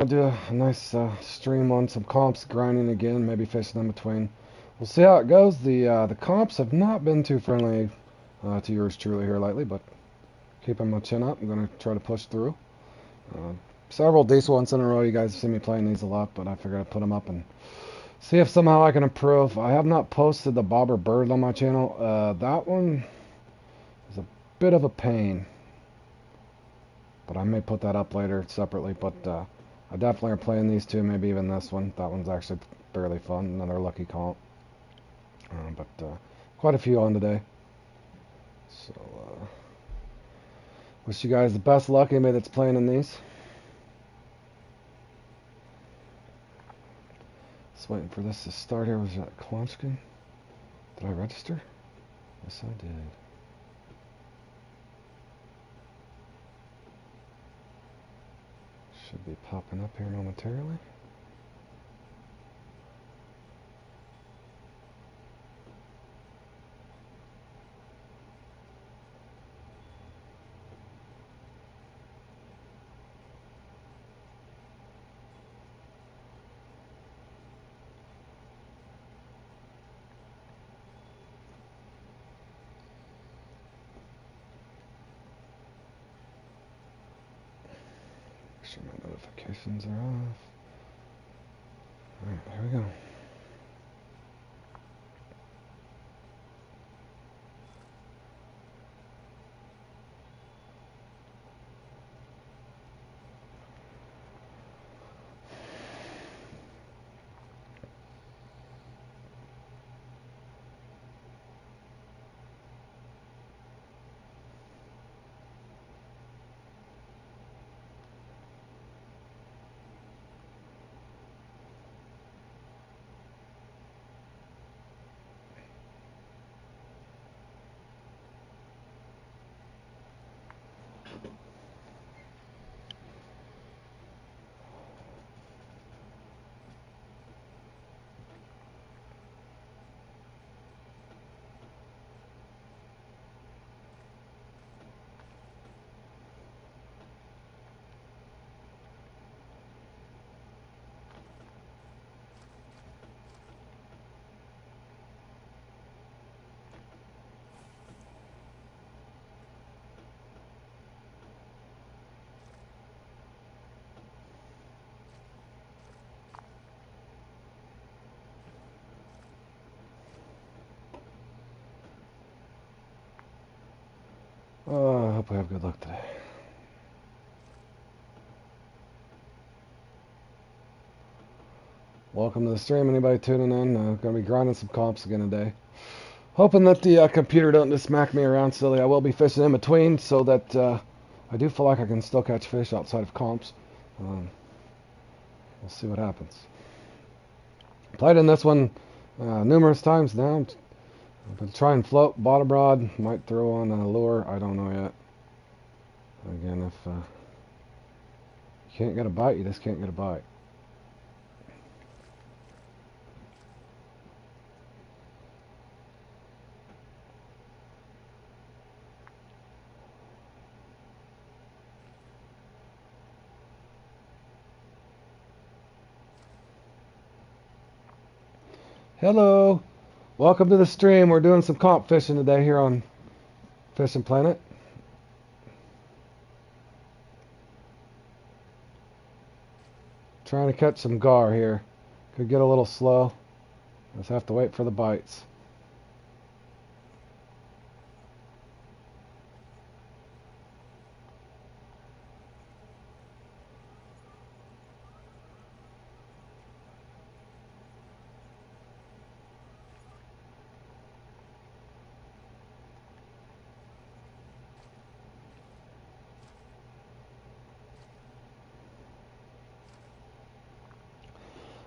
I'll do a nice stream on some comps, grinding again, maybe fishing in between. We'll see how it goes. The comps have not been too friendly to yours truly here lately, but keeping my chin up, I'm going to try to push through. Uh, Several decent ones in a row. You guys have seen me playing these a lot, but I figured I'd put them up and see if somehow I can improve. I have not posted the bobber bird on my channel. That one is a bit of a pain, but I may put that up later separately. But I definitely are playing these two, maybe even this one. That one's actually fairly fun. Another lucky comp. But quite a few on today. So wish you guys the best luck, anybody that's playing in these. Just waiting for this to start here. Was that Klonskin? Did I register? Yes, I did. Should be popping up here momentarily. Make sure my notifications are off. Alright, here we go. I hope we have good luck today. Welcome to the stream, anybody tuning in. Gonna be grinding some comps again today. Hoping that the computer don't just smack me around silly. I will be fishing in between so that I do feel like I can still catch fish outside of comps. We'll see what happens. Played in this one numerous times now. I've been trying float, bottom rod, might throw on a lure. I don't know yet. Again, if you can't get a bite, you just can't get a bite. Hello, welcome to the stream. We're doing some comp fishing today here on Fishing Planet. Trying to catch some gar here. Could get a little slow. Just have to wait for the bites.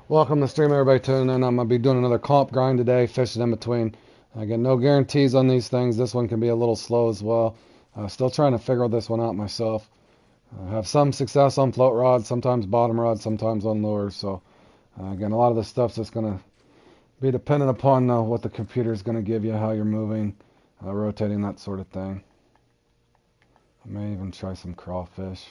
Welcome to the stream, everybody tuning in. I'm going to be doing another comp grind today, fishing in between. Again, no guarantees on these things. This one can be a little slow as well. Still trying to figure this one out myself. Have some success on float rods, sometimes bottom rods, sometimes on lures. So, again, a lot of this stuff's just going to be dependent upon what the computer is going to give you, how you're moving, rotating, that sort of thing. I may even try some crawfish.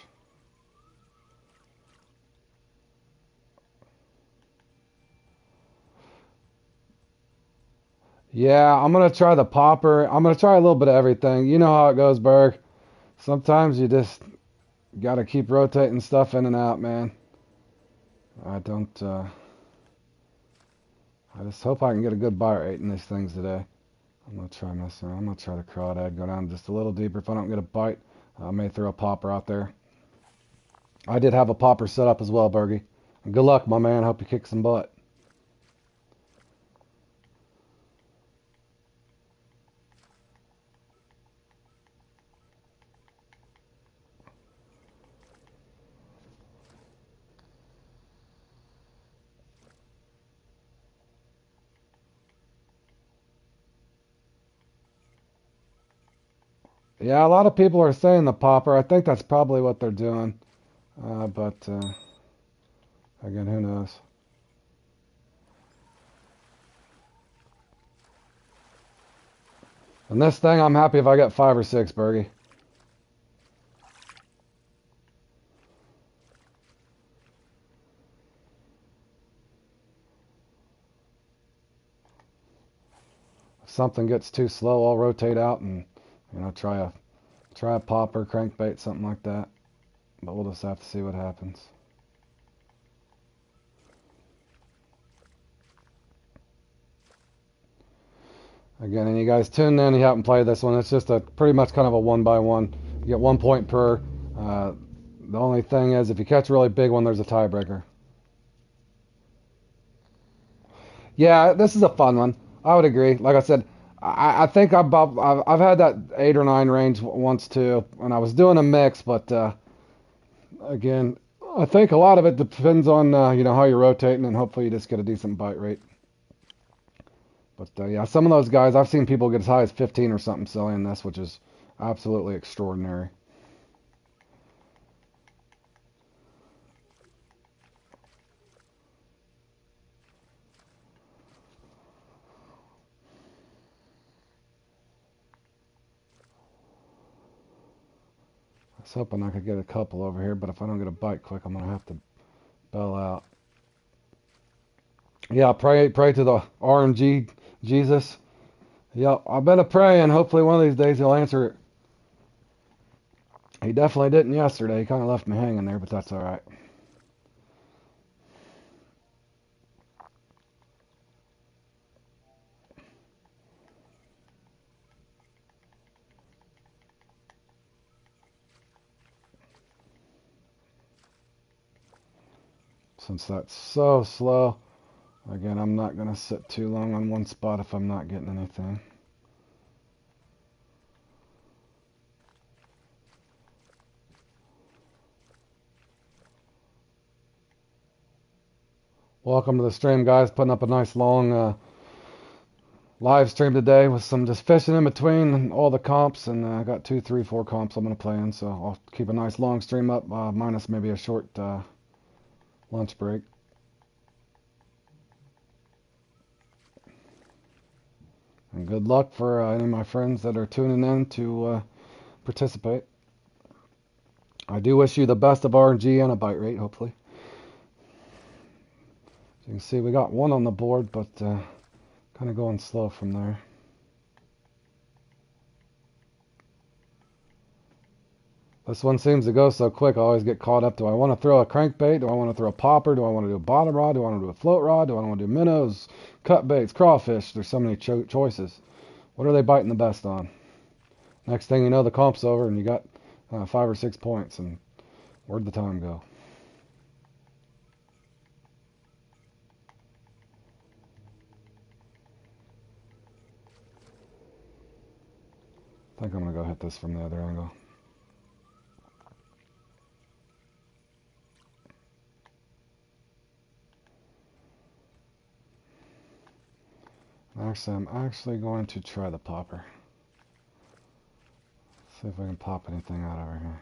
Yeah, I'm gonna try the popper. I'm gonna try a little bit of everything. You know how it goes, Berg. Sometimes you just gotta keep rotating stuff in and out, man. I don't. I just hope I can get a good bite rate in these things today. I'm gonna try messing around. I'm gonna try the crawdad. Go down just a little deeper. If I don't get a bite, I may throw a popper out there. I did have a popper set up as well, Bergie. And good luck, my man. Hope you kick some butt. Yeah, a lot of people are saying the popper. I think that's probably what they're doing. But again, who knows? And this thing, I'm happy if I get 5 or 6, Bergie. If something gets too slow, I'll rotate out and try a popper, crankbait, something like that. But we'll just have to see what happens. Again, and you guys tune in, you haven't played this one. It's just a pretty much kind of a 1-by-1. You get 1 point per. Uh, the only thing is, if you catch a really big one, there's a tiebreaker. Yeah, this is a fun one. I would agree. Like I said, I think I've had that 8 or 9 range once too, and I was doing a mix, but again, I think a lot of it depends on how you're rotating, and hopefully you just get a decent bite rate. But yeah, some of those guys I've seen people get as high as 15 or something selling this, which is absolutely extraordinary. I was hoping I could get a couple over here, but if I don't get a bite quick, I'm gonna have to bail out. Yeah, pray to the RNG Jesus. Yep, I've been a praying. Hopefully one of these days he'll answer it. He definitely didn't yesterday. He kind of left me hanging there, but that's all right. Since that's so slow, again, I'm not gonna sit too long on one spot if I'm not getting anything. Welcome to the stream, guys. Putting up a nice long live stream today with some just fishing in between all the comps, and I got 2, 3, 4 comps I'm gonna play in, so I'll keep a nice long stream up, minus maybe a short lunch break. And good luck for any of my friends that are tuning in to participate. I do wish you the best of RNG and a bite rate, hopefully. As you can see, we got one on the board, but kind of going slow from there. This one seems to go so quick, I always get caught up. Do I want to throw a crankbait? Do I want to throw a popper? Do I want to do a bottom rod? Do I want to do a float rod? Do I want to do minnows, cut baits, crawfish? There's so many choices. What are they biting the best on? Next thing you know, the comp's over and you got 5 or 6 points, and where'd the time go? I think I'm going to go hit this from the other angle. Actually, I'm actually going to try the popper. See if I can pop anything out over here.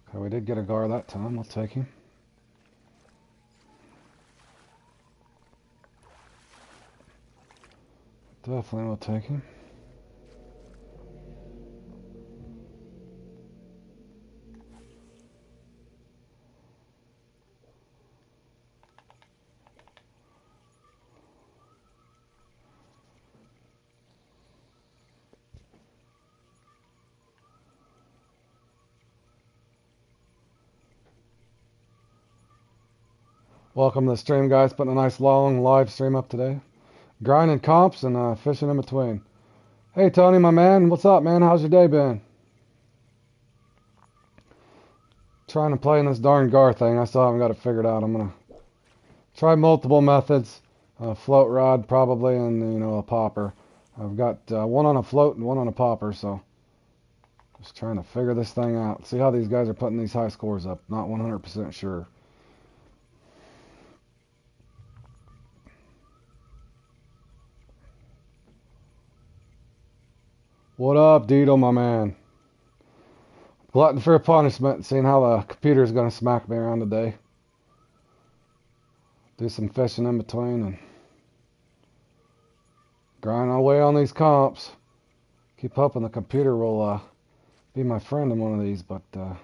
Okay, we did get a gar that time. I'll take him. Definitely will take him. Welcome to the stream, guys. Putting a nice long live stream up today. Grinding comps and fishing in between. Hey, Tony, my man. What's up, man? How's your day been? Trying to play in this darn Gar thing. I still haven't got it figured out. I'm going to try multiple methods. Float rod, probably, and, a popper. I've got one on a float and one on a popper, so just trying to figure this thing out. See how these guys are putting these high scores up. Not 100% sure. What up, Dido, my man? Glutton for punishment, seeing how the computer is going to smack me around today. Do some fishing in between and grind away on these comps. Keep hoping the computer will be my friend in one of these, but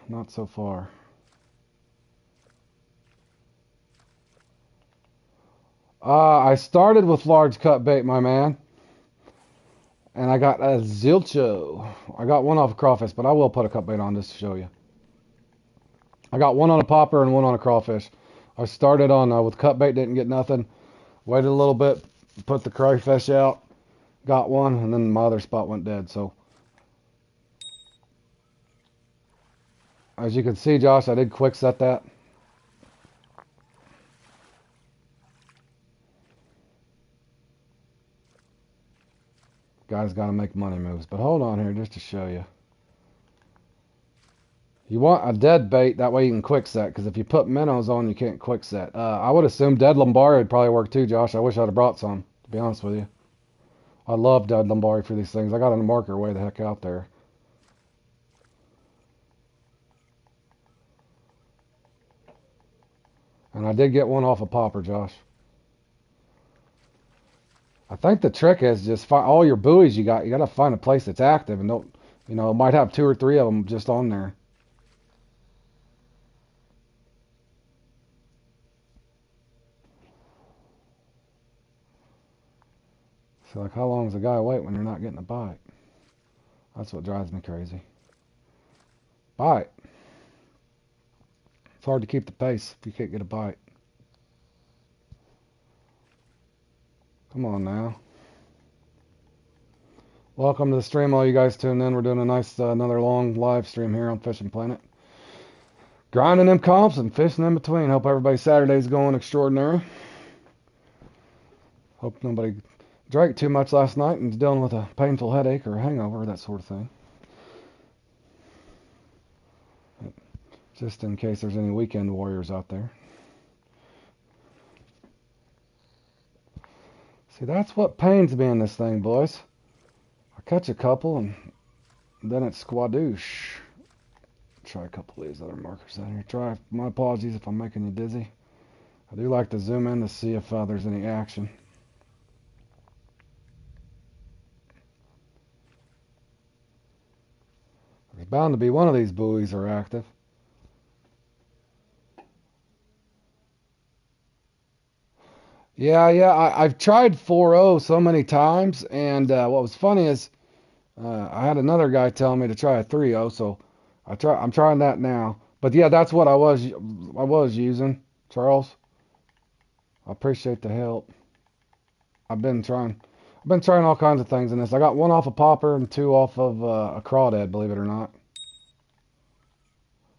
not so far. I started with large cut bait, my man. And I got a Zilcho. I got one off a crawfish, but I will put a cut bait on just to show you. I got one on a popper and one on a crawfish. I started on with cut bait, didn't get nothing. Waited a little bit, put the crayfish out, got one, and then my other spot went dead. So, as you can see, Josh, I did quick set that. Guys got to make money moves. But hold on here just to show you. You want a dead bait, that way you can quick set, because if you put minnows on, you can't quick set. I would assume dead Lambari would probably work too, Josh. I wish I'd have brought some, to be honest with you. I love dead Lambari for these things. I got a marker way the heck out there. And I did get one off a popper, Josh. I think the trick is just find all your buoys you got to find a place that's active and don't, it might have 2 or 3 of them just on there. So like, how long does a guy wait when you're not getting a bite? That's what drives me crazy. Bite. It's hard to keep the pace if you can't get a bite. Come on now. Welcome to the stream, all you guys tuned in. We're doing a nice, another long live stream here on Fishing Planet. Grinding them comps and fishing in between. Hope everybody's Saturday's going extraordinary. Hope nobody drank too much last night and is dealing with a painful headache or a hangover, that sort of thing. Just in case there's any weekend warriors out there. See, that's what pains me in this thing, boys. I catch a couple and then it's squadoosh. Try a couple of these other markers out here. My apologies if I'm making you dizzy. I do like to zoom in to see if there's any action. There's bound to be one of these buoys are active. Yeah, I've tried 4.0 so many times, and what was funny is I had another guy telling me to try a 3.0, so I'm trying that now. But yeah, that's what I was using, Charles. I appreciate the help. I've been trying all kinds of things in this. I got one off a popper and 2 off of a crawdad, believe it or not.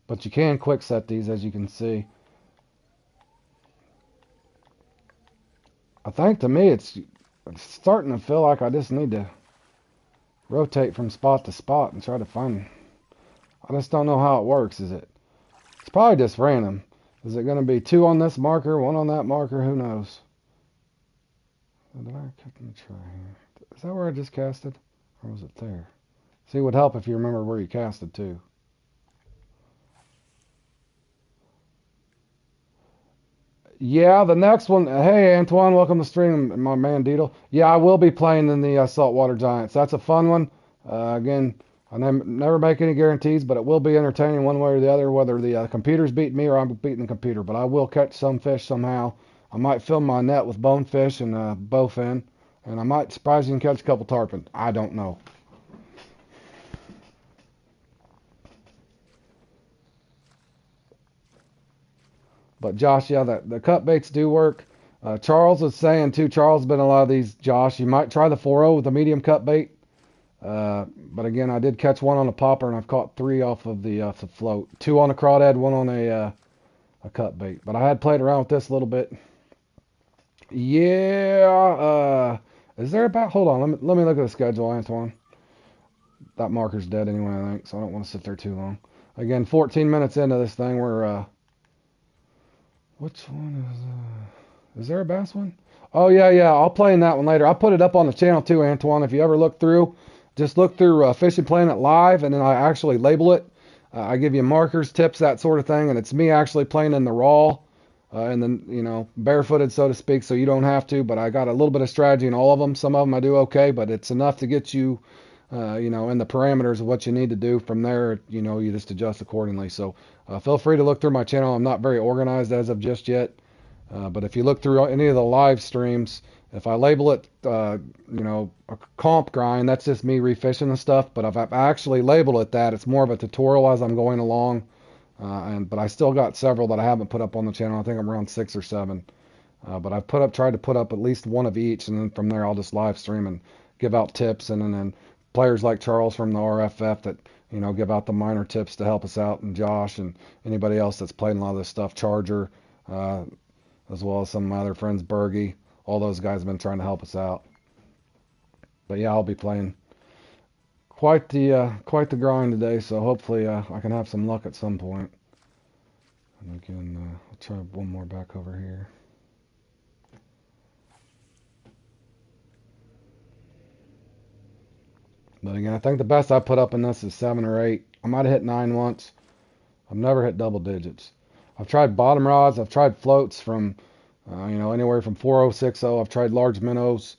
But you can quick set these, as you can see. I think to me it's starting to feel like I just need to rotate from spot to spot and try to find. I just don't know how it works. It's probably just random. Is it going to be 2 on this marker, 1 on that marker? Who knows? Did I let me try here? Is that where I just casted? Or was it there? See, it would help if you remember where you casted too. Yeah, the next one. Hey, Antoine, welcome to stream, my man Deedle. Yeah, I will be playing in the Saltwater Giants. That's a fun one. Again, I never make any guarantees, but it will be entertaining one way or the other, whether the computer's beating me or I'm beating the computer. But I will catch some fish somehow. I might fill my net with bonefish and bowfin, and I might surprise you and catch a couple tarpon. I don't know. But Josh, yeah, the cut baits do work. Charles was saying too. Charles has been in a lot of these. Josh, you might try the 4.0 with a medium cut bait. But again, I did catch one on a popper, and I've caught three off of the float. Two on a crawdad, one on a cut bait. But I had played around with this a little bit. Yeah. Is there about? Hold on. Let me look at the schedule, Antoine. That marker's dead anyway, I think, so I don't want to sit there too long. Again, 14 minutes into this thing, we're which one is there a bass one? Oh yeah, I'll play in that one later. I'll put it up on the channel too, Antoine. If you ever look through, just look through Fishing Planet Live, and then I actually label it. I give you markers, tips, that sort of thing, and it's me actually playing in the raw, and then barefooted, so to speak, so you don't have to. But I got a little bit of strategy in all of them. Some of them I do okay, but it's enough to get you, in the parameters of what you need to do. From there, you just adjust accordingly. So feel free to look through my channel. I'm not very organized as of just yet. But if you look through any of the live streams, if I label it, a comp grind, that's just me refishing and stuff. But if I actually label it that, it's more of a tutorial as I'm going along. But I still got several that I haven't put up on the channel. I think I'm around 6 or 7. But I've tried to put up at least one of each, and then from there I'll just live stream and give out tips, and then players like Charles from the RFF that give out the minor tips to help us out, and Josh and anybody else that's playing a lot of this stuff, Charger. As well as some of my other friends, Bergie. All those guys have been trying to help us out. But yeah, I'll be playing quite the grind today, so hopefully I can have some luck at some point. And again, I'll try one more back over here. But again, I think the best I put up in this is 7 or 8. I might have hit 9 once. I've never hit double digits. I've tried bottom rods. I've tried floats from, anywhere from 4060. I've tried large minnows.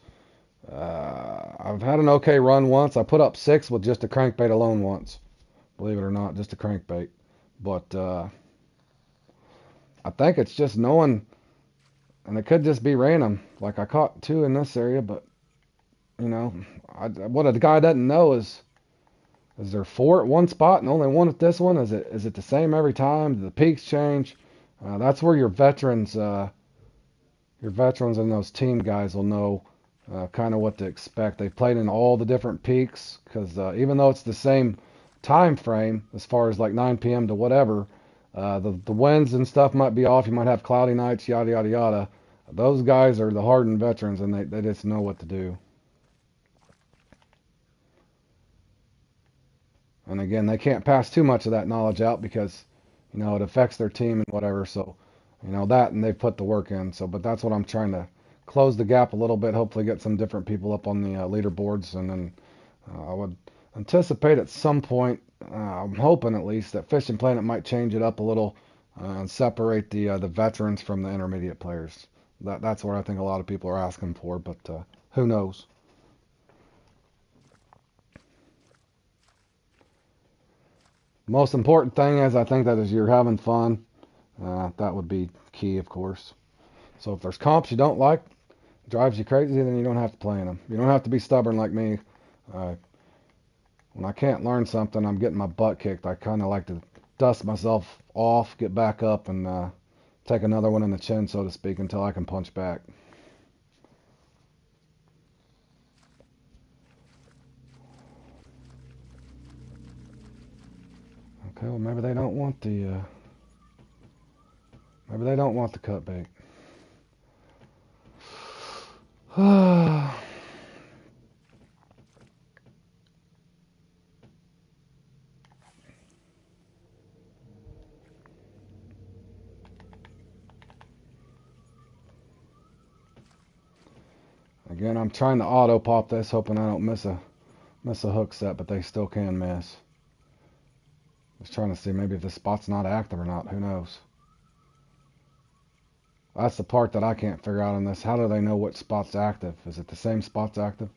I've had an okay run once. I put up 6 with just a crankbait alone once. Believe it or not, just a crankbait. But I think it's just knowing, and it could just be random. Like I caught 2 in this area, but what a guy doesn't know is there 4 at one spot and only 1 at this one? Is it the same every time? Do the peaks change? That's where your veterans and those team guys will know kind of what to expect. They played in all the different peaks because even though it's the same time frame as far as like 9 p.m. to whatever, the winds and stuff might be off. You might have cloudy nights, yada yada yada. Those guys are the hardened veterans, and they just know what to do. And again, they can't pass too much of that knowledge out because, it affects their team and whatever. So, that, and they've put the work in. So, but that's what I'm trying to close the gap a little bit. Hopefully, get some different people up on the leaderboards, and then I would anticipate at some point. I'm hoping at least that Fishing Planet might change it up a little and separate the veterans from the intermediate players. That's what I think a lot of people are asking for, but who knows? Most important thing is I think that is you're having fun. That would be key, of course. So if there's comps you don't like, drives you crazy, then you don't have to play in them. You don't have to be stubborn like me. When I can't learn something, I'm getting my butt kicked. I kind of like to dust myself off, get back up, and take another one in the chin, so to speak, until I can punch back. Okay, well maybe they don't want the cut bait. Again, I'm trying to auto pop this, hoping I don't miss a hook set, but they still can miss. Just trying to see maybe if the spot's not active or not. Who knows? That's the part that I can't figure out on this. How do they know what spot's active? Is it the same spot's active?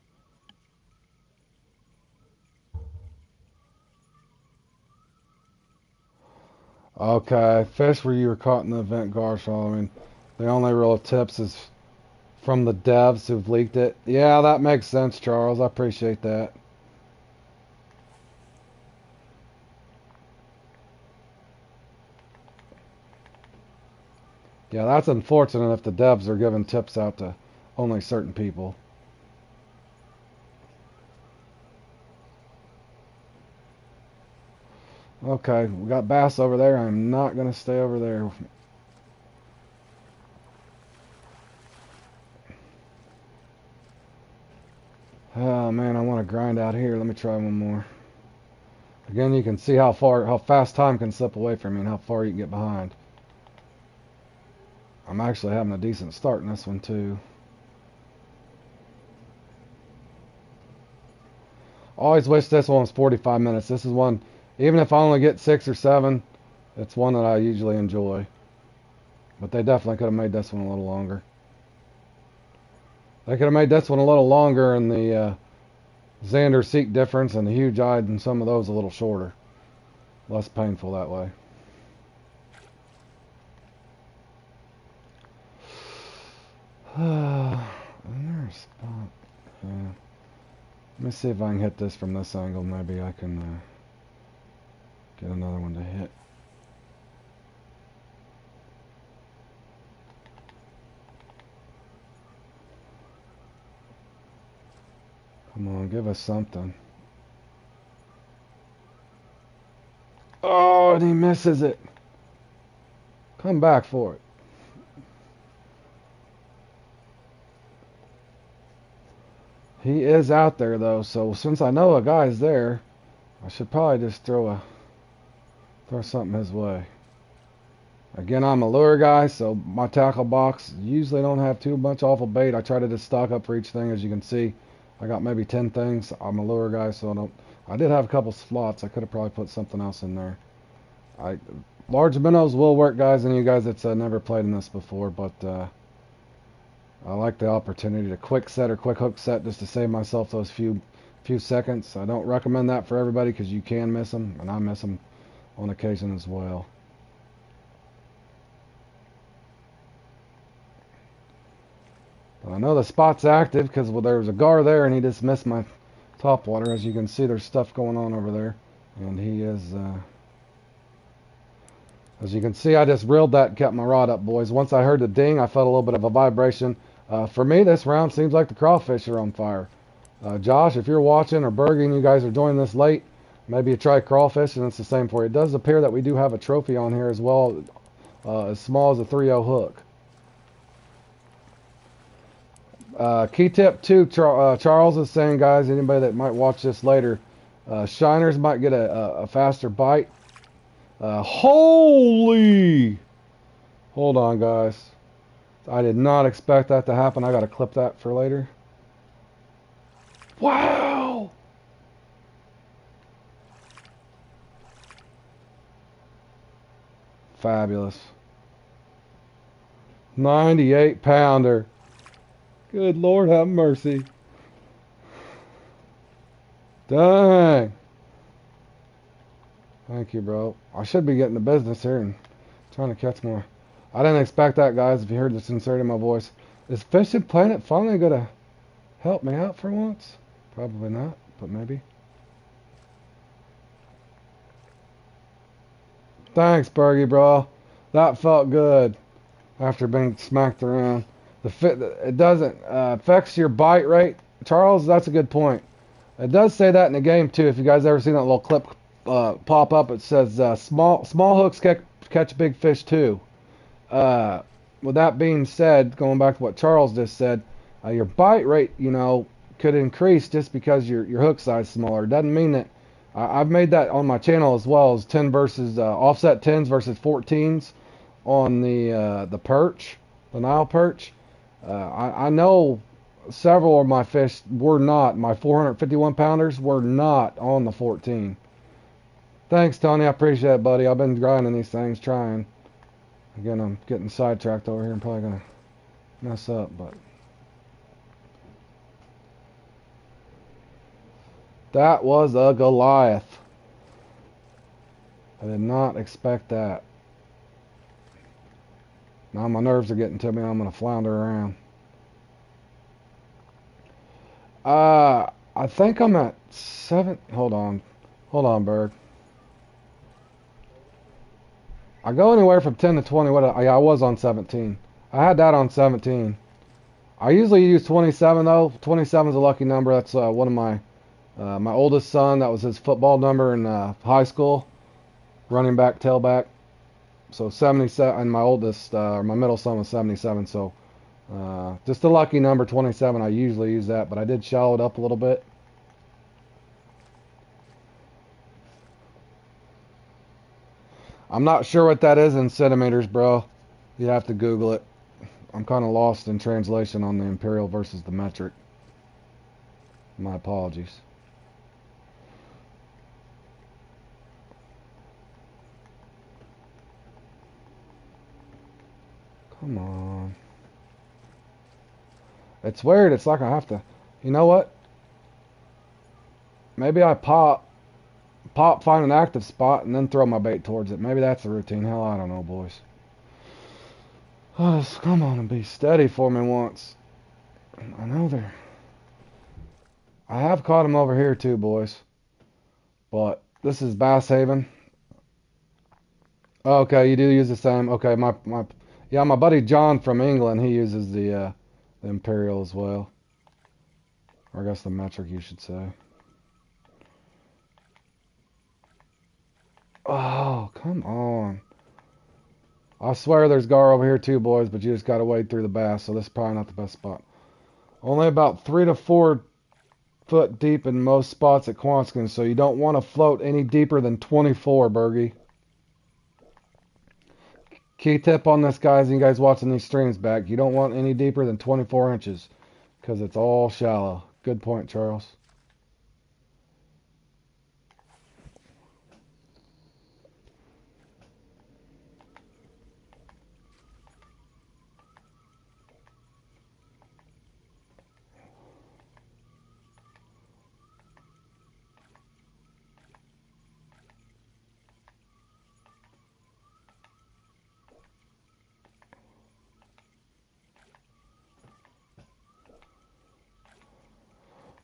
Okay, fish where you were caught in the event, Garshall. I mean, the only real tips is from the devs who've leaked it. Yeah, that makes sense, Charles. I appreciate that. Yeah, that's unfortunate if the devs are giving tips out to only certain people. Okay, we got bass over there. I'm not going to stay over there. Oh man, I want to grind out here. Let me try one more. Again, you can see how fast time can slip away from you and how far you can get behind. I'm actually having a decent start in this one too. Always wish this one was 45 minutes. This is one, even if I only get 6 or 7, it's one that I usually enjoy. But they definitely could have made this one a little longer. They could have made this one a little longer and the Xander Seek difference and the huge eyed and some of those a little shorter. Less painful that way. Is there a spot? Yeah. Let me see if I can hit this from this angle. Maybe I can get another one to hit. Come on, give us something. Oh, and he misses it. Come back for it. He is out there though, so since I know a guy's there, I should probably just throw something his way. Again, I'm a lure guy, so my tackle box usually don't have too much awful bait. I try to just stock up for each thing. As you can see, I got maybe 10 things. I'm a lure guy, so I did have a couple slots. I could have probably put something else in there. Large minnows will work, guys, and you guys that's never played in this before, but I like the opportunity to quick set or quick hook set just to save myself those few seconds. I don't recommend that for everybody because you can miss them, and I miss them on occasion as well. But I know the spot's active because there was a gar there and he just missed my top water. As you can see, there's stuff going on over there, and he is as you can see, I just reeled that and kept my rod up, boys. Once I heard the ding, I felt a little bit of a vibration. For me, this round seems like the crawfish are on fire. Josh, if you're watching, or Bergie and you guys are joining this late, maybe you try crawfish and it's the same for you. It does appear that we do have a trophy on here as well, as small as a 3/0 hook. Key tip 2, Charles is saying, guys, anybody that might watch this later, shiners might get a faster bite. Holy! Hold on, guys. I did not expect that to happen. I got to clip that for later. Wow! Fabulous. 98 pounder. Good Lord have mercy. Dang. Thank you, bro. I should be getting the business here and trying to catch more. I didn't expect that, guys, if you heard the sincerity in my voice. Is Fishing Planet finally going to help me out for once? Probably not, but maybe. Thanks, Bergie, bro. That felt good after being smacked around. It doesn't affects your bite rate. Charles, that's a good point. It does say that in the game, too. If you guys ever seen that little clip pop up, it says small hooks catch big fish, too. With that being said, going back to what Charles just said, your bite rate, could increase just because your hook size is smaller. It doesn't mean that. I've made that on my channel as well as 10 versus offset 10s versus 14s on the perch, the Nile perch. I know several of my fish were not, my 451 pounders were not on the 14. Thanks, Tony. I appreciate it, buddy. I've been grinding these things, trying. Again, I'm getting sidetracked over here. I'm probably going to mess up, but... That was a Goliath. I did not expect that. Now my nerves are getting to me. I'm going to flounder around. I think I'm at 7. Hold on. Hold on, Berg. I go anywhere from 10 to 20. Yeah, I was on 17. I had that on 17. I usually use 27 though. 27 is a lucky number. That's one of my oldest son. That was his football number in high school. Running back, tailback. So 77, and my oldest, or my middle son was 77. So just a lucky number, 27. I usually use that, but I did shallow it up a little bit. I'm not sure what that is in centimeters, bro. You'd have to Google it. I'm kind of lost in translation on the imperial versus the metric. My apologies. Come on. It's weird. It's like I have to... You know what? Maybe I pop, find an active spot, and then throw my bait towards it. Maybe that's the routine. Hell, I don't know, boys. Oh, just come on and be steady for me once. I know they're... I have caught them over here too, boys. But this is Bass Haven. Okay, you do use the same. Okay, yeah, my buddy John from England, he uses the Imperial as well. Or I guess the metric, you should say. Oh, come on. I swear there's gar over here too, boys, but you just gotta wade through the bass, so this is probably not the best spot. Only about 3 to 4 foot deep in most spots at Quanskins, so you don't want to float any deeper than 24, Bergie. Key tip on this, guys, and you guys watching these streams back, you don't want any deeper than 24 inches, because it's all shallow. Good point, Charles.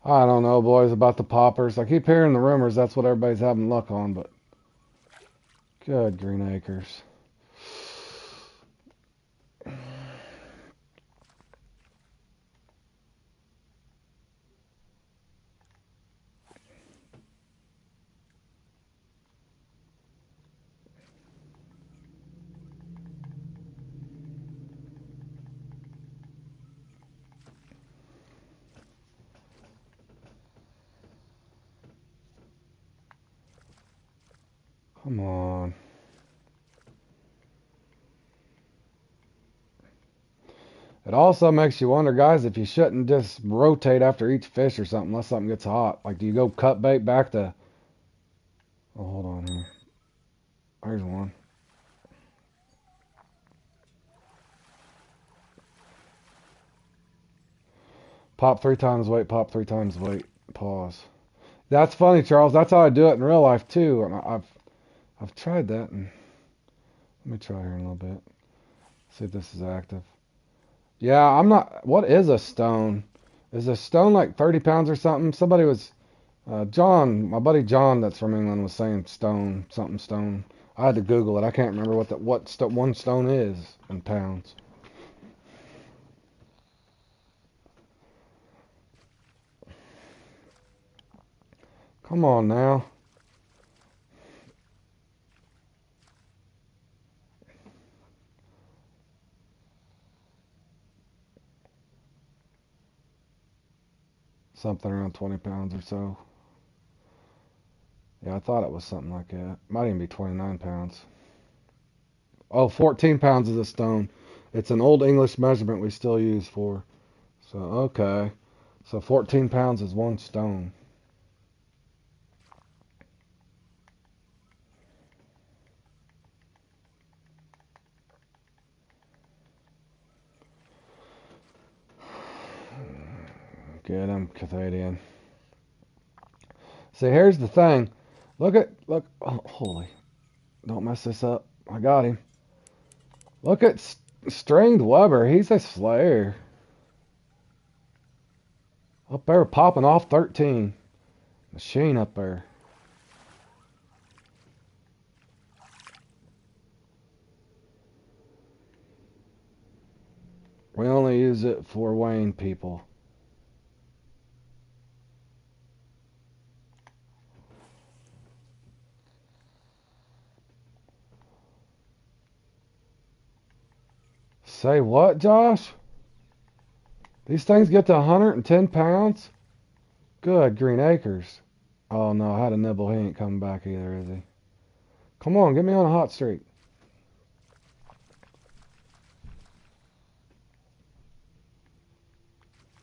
I don't know, boys, about the poppers. I keep hearing the rumors that's what everybody's having luck on, but good green acres. Come on. It also makes you wonder, guys, if you shouldn't just rotate after each fish or something unless something gets hot. Like, do you go cut bait back to... Oh, hold on here. There's one. Pop 3 times weight, pop 3 times weight. Pause. That's funny, Charles. That's how I do it in real life, too. And I've tried that. And let me try here in a little bit. See if this is active. Yeah, I'm not... What is a stone? Is a stone like 30 pounds or something? Somebody was... John, my buddy John that's from England was saying stone, something stone. I had to Google it. I can't remember what one stone is in pounds. Come on now. Something around 20 pounds or so. Yeah, I thought it was something like that. Might even be 29 pounds. Oh, 14 pounds is a stone. It's an old English measurement we still use for. So, okay. So 14 pounds is one stone. Get him, Cathadian. See, here's the thing. Look. Oh, holy. Don't mess this up. I got him. Look at Stringed Weber. He's a slayer. Up there popping off 13. Machine up there. We only use it for Wayne people. Say what, Josh? These things get to 110 pounds? Good green acres. Oh no, I had a nibble. He ain't coming back either, is he? Come on, get me on a hot streak.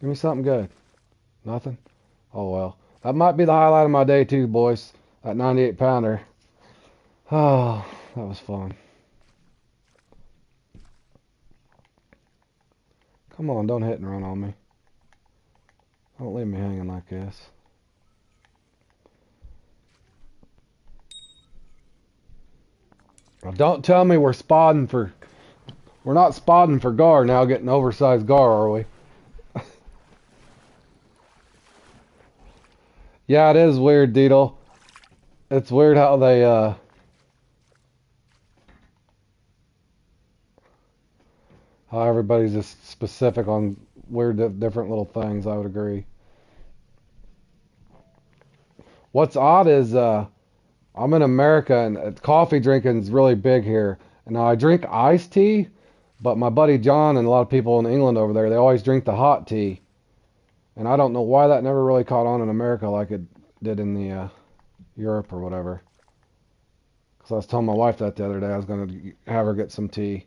Give me something good. Nothing? Oh well. That might be the highlight of my day too, boys. That 98 pounder. Oh, that was fun. Come on, don't hit and run on me. Don't leave me hanging like this. Now don't tell me we're not spotting for gar now, getting oversized gar, are we? Yeah, it is weird, Deedle. It's weird how they how everybody's just specific on weird different little things. I would agree. What's odd is I'm in America and coffee drinking is really big here. And now I drink iced tea, but my buddy John and a lot of people in England over there, they always drink the hot tea. And I don't know why that never really caught on in America like it did in the Europe or whatever. Because I was telling my wife that the other day I was going to have her get some tea.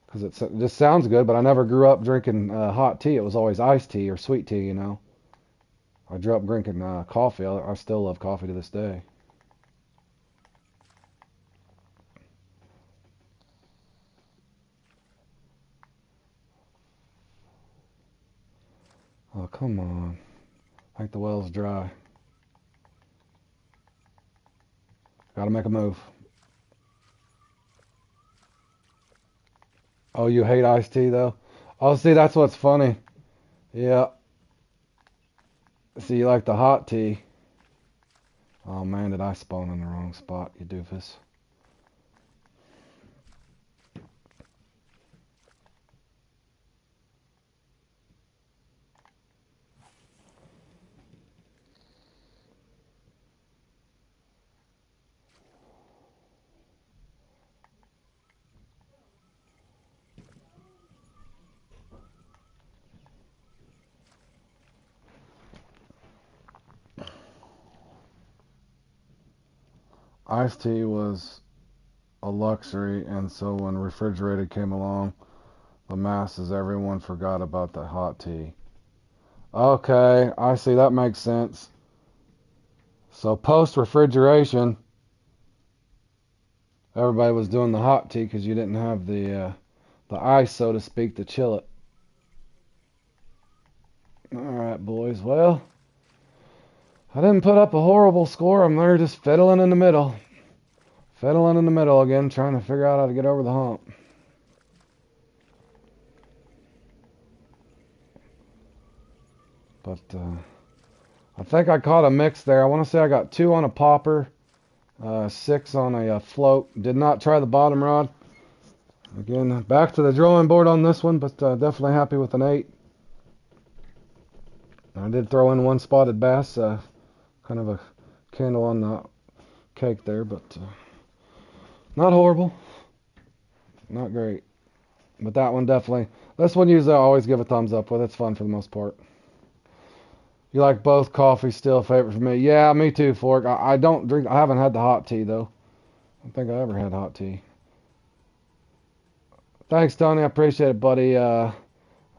Because it just sounds good, but I never grew up drinking hot tea. It was always iced tea or sweet tea, you know. I grew up drinking coffee. I still love coffee to this day. Oh, come on. I think the well's dry. Gotta make a move. Oh, you hate iced tea, though? Oh, see, that's what's funny. Yeah. See, you like the hot tea. Oh, man, did I spawn in the wrong spot, you doofus. Iced tea was a luxury, and so when refrigerated came along, the masses, everyone forgot about the hot tea. Okay, I see, that makes sense. So post-refrigeration, everybody was doing the hot tea because you didn't have the ice, so to speak, to chill it. Alright, boys, well, I didn't put up a horrible score. I'm there just fiddling in the middle. Fiddling in the middle again, trying to figure out how to get over the hump. But I think I caught a mix there. I want to say I got 2 on a popper, 6 on a float. Did not try the bottom rod. Again, back to the drawing board on this one, but definitely happy with an 8. I did throw in 1 spotted bass, kind of a candle on the cake there, but not horrible, not great. But that one definitely, this one usually I always give a thumbs up with. It's fun for the most part. You like both? Coffee still a favorite for me. Yeah, me too, Fork. I don't drink, I haven't had the hot tea though. I don't think I ever had hot tea. Thanks, Tony. I appreciate it, buddy. I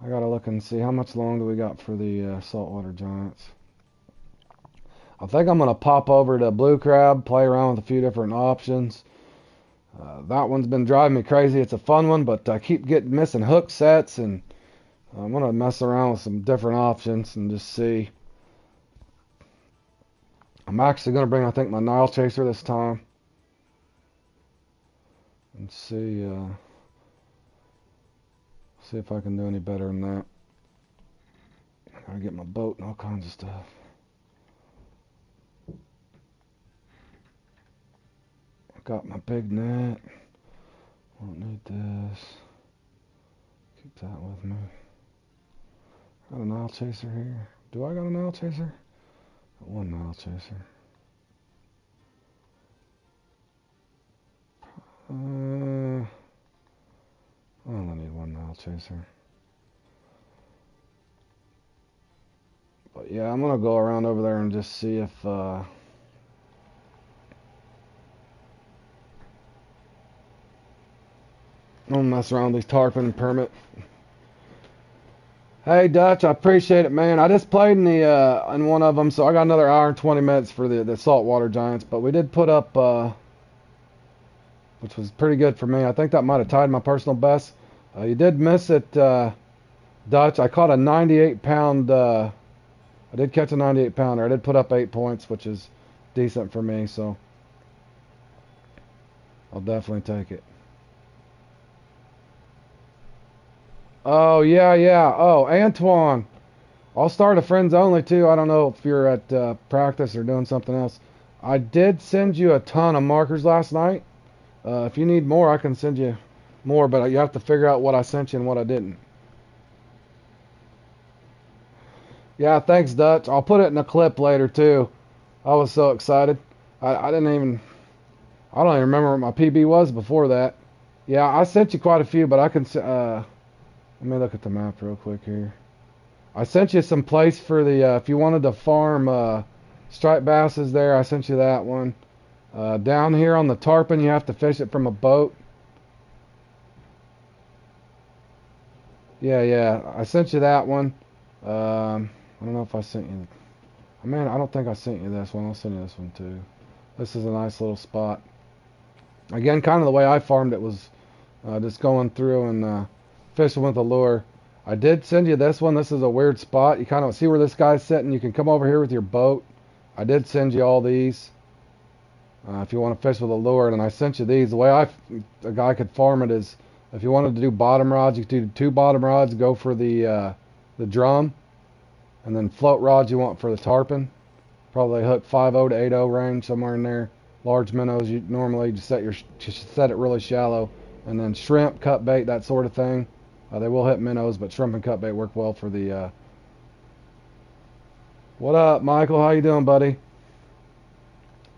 gotta look and see how much long do we got for the saltwater giants. I think I'm gonna pop over to blue crab, play around with a few different options. That one's been driving me crazy. It's a fun one, but I keep missing hook sets, and I'm going to mess around with some different options and just see. I'm actually going to bring, I think, my Nile Chaser this time. And see if I can do any better than that. I gotta get my boat and all kinds of stuff. I got my big net. Won't need this. Keep that with me. Got a Nile Chaser here. Do I got a Nile Chaser? Got one Nile Chaser. I only need one Nile Chaser. But yeah, I'm gonna go around over there and just see if I'm gonna mess around with these tarpon and permit. Hey Dutch, I appreciate it, man. I just played in one of them, so I got another hour and 20 minutes for the saltwater giants. But we did put up, which was pretty good for me. I think that might have tied my personal best. You did miss it, Dutch. I caught a 98-pound. I did catch a 98-pounder. I did put up 8 points, which is decent for me. So I'll definitely take it. Oh, yeah, yeah. Oh, Antoine. I'll start a friends only, too. I don't know if you're at practice or doing something else. I did send you a ton of markers last night. If you need more, I can send you more, but you have to figure out what I sent you and what I didn't. Yeah, thanks, Dutch. I'll put it in a clip later, too. I was so excited. I don't even remember what my PB was before that. Yeah, I sent you quite a few, but I can... let me look at the map real quick here. I sent you some place for the, if you wanted to farm striped basses there, I sent you that one. Down here on the tarpon, you have to fish it from a boat. Yeah, I sent you that one. I don't know if I sent you... Man, I don't think I sent you this one. I'll send you this one too. This is a nice little spot. Again, kind of the way I farmed it was just going through and fishing with a lure. I did send you this one. This is a weird spot. You kind of see where this guy's sitting. You can come over here with your boat. I did send you all these. If you want to fish with a lure, and I sent you these. The way a guy could farm it is, if you wanted to do bottom rods, you could do 2 bottom rods. Go for the drum, and then float rods you want for the tarpon. Probably hook 5.0 to 8.0 range, somewhere in there. Large minnows, you normally just set it really shallow, and then shrimp, cut bait, that sort of thing. They will hit minnows, but shrimp and cut bait work well for the. What up, Michael? How you doing, buddy?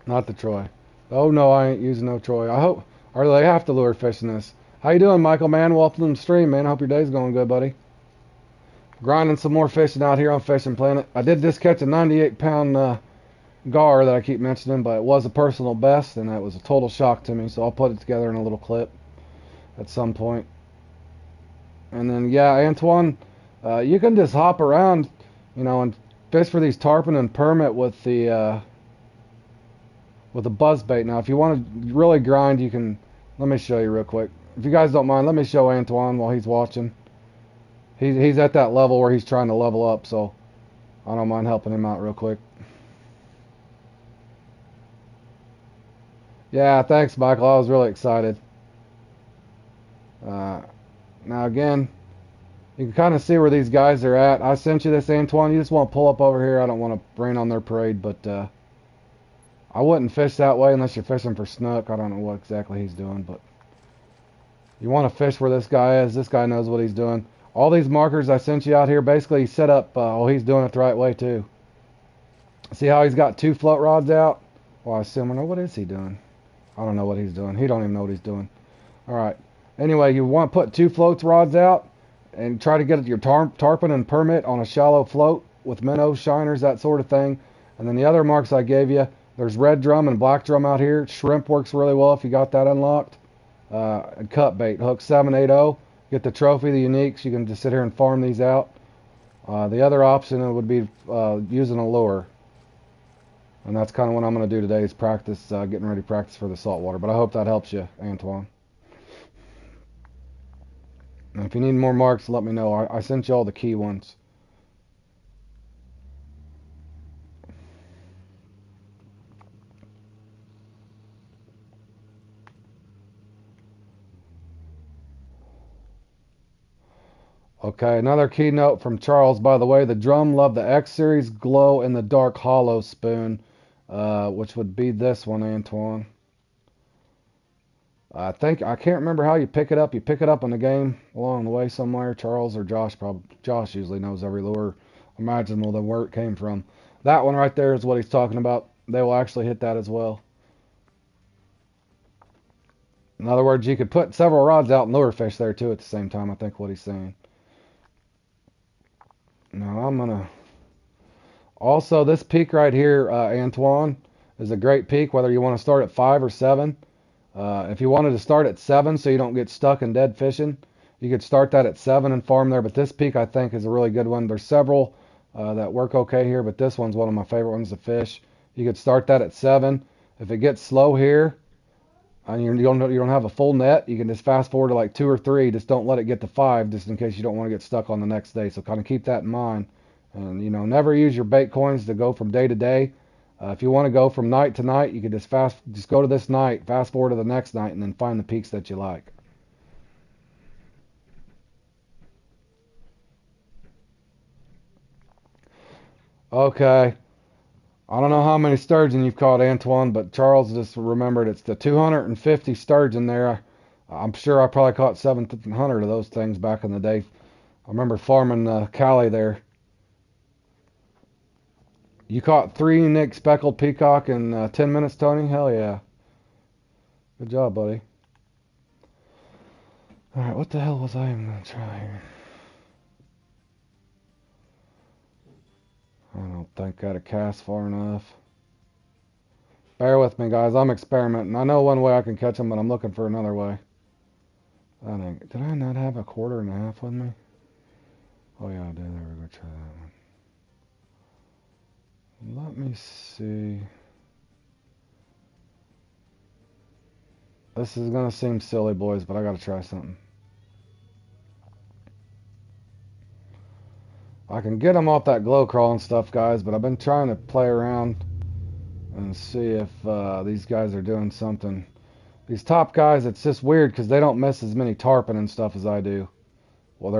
Not the Troy. Oh no, I ain't using no Troy. I hope, or they have to lure fishing this. How you doing, Michael? Man, welcome to the stream, man. I hope your day's going good, buddy. Grinding some more fishing out here on Fishing Planet. I did just catch a 98-pound gar that I keep mentioning, but it was a personal best, and that was a total shock to me. So I'll put it together in a little clip at some point. And then, yeah, Antoine, you can just hop around, and fish for these tarpon and permit with the buzz bait. Now, if you want to really grind, you can. Let me show you real quick. If you guys don't mind, let me show Antoine while he's watching. He's at that level where he's trying to level up, so I don't mind helping him out real quick. Yeah, thanks, Michael. I was really excited. Now again, you can kind of see where these guys are at. I sent you this, Antoine. You just want to pull up over here. I don't want to rain on their parade, but I wouldn't fish that way unless you're fishing for snook. I don't know what exactly he's doing, but you want to fish where this guy is. This guy knows what he's doing. All these markers I sent you out here, basically he set up, he's doing it the right way too. See how he's got 2 float rods out? Well, I assume, what is he doing? I don't know what he's doing. He don't even know what he's doing. Alright. Anyway, you want to put 2 float rods out and try to get your tarpon and permit on a shallow float with minnows, shiners, that sort of thing. And then the other marks I gave you, there's red drum and black drum out here. Shrimp works really well if you got that unlocked. And cut bait, hook 7.80. Get the trophy, the uniques. You can just sit here and farm these out. The other option would be using a lure. And that's kind of what I'm going to do today is practice, getting ready to practice for the saltwater. But I hope that helps you, Antoine. And if you need more marks, let me know. I sent you all the key ones. Okay, another keynote from Charles, by the way. The drum love the X Series glow in the dark hollow spoon, which would be this one, Antoine. I can't remember how you pick it up. You pick it up in the game along the way somewhere. Charles or Josh, probably Josh usually knows every lure imaginable than where it came from. That one right there is what he's talking about. They will actually hit that as well. In other words, you could put several rods out and lure fish there too at the same time. I think what he's saying. Now I'm gonna. Also, this peak right here, Antoine, is a great peak. Whether you want to start at 5 or 7. If you wanted to start at 7 so you don't get stuck in dead fishing, you could start that at 7 and farm there. But this peak I think is a really good one. There's several that work okay here, but this one's one of my favorite ones to fish. You could start that at 7. If it gets slow here and you don't have a full net, you can just fast forward to like 2 or 3. Just don't let it get to 5, just in case you don't want to get stuck on the next day. So kind of keep that in mind. And never use your bait coins to go from day to day. If you want to go from night to night, you can just go to this night, fast forward to the next night, and then find the peaks that you like. Okay. I don't know how many sturgeon you've caught, Antoine, but Charles just remembered it's the 250 sturgeon there. I'm sure I probably caught 700 of those things back in the day. I remember farming Cali there. You caught 3 Nick speckled peacock in 10 minutes, Tony? Hell yeah. Good job, buddy. Alright, what the hell was I even going to try here? I don't think I got a cast far enough. Bear with me, guys. I'm experimenting. I know one way I can catch them, but I'm looking for another way. Did I not have a 1/4.5 with me? Oh, yeah, I did. There we go. Try that one. Let me see. This is going to seem silly, boys, but I got to try something. I can get them off that glow crawl and stuff, guys, but I've been trying to play around and see if these guys are doing something. These top guys, it's just weird because they don't miss as many tarpon and stuff as I do. Well,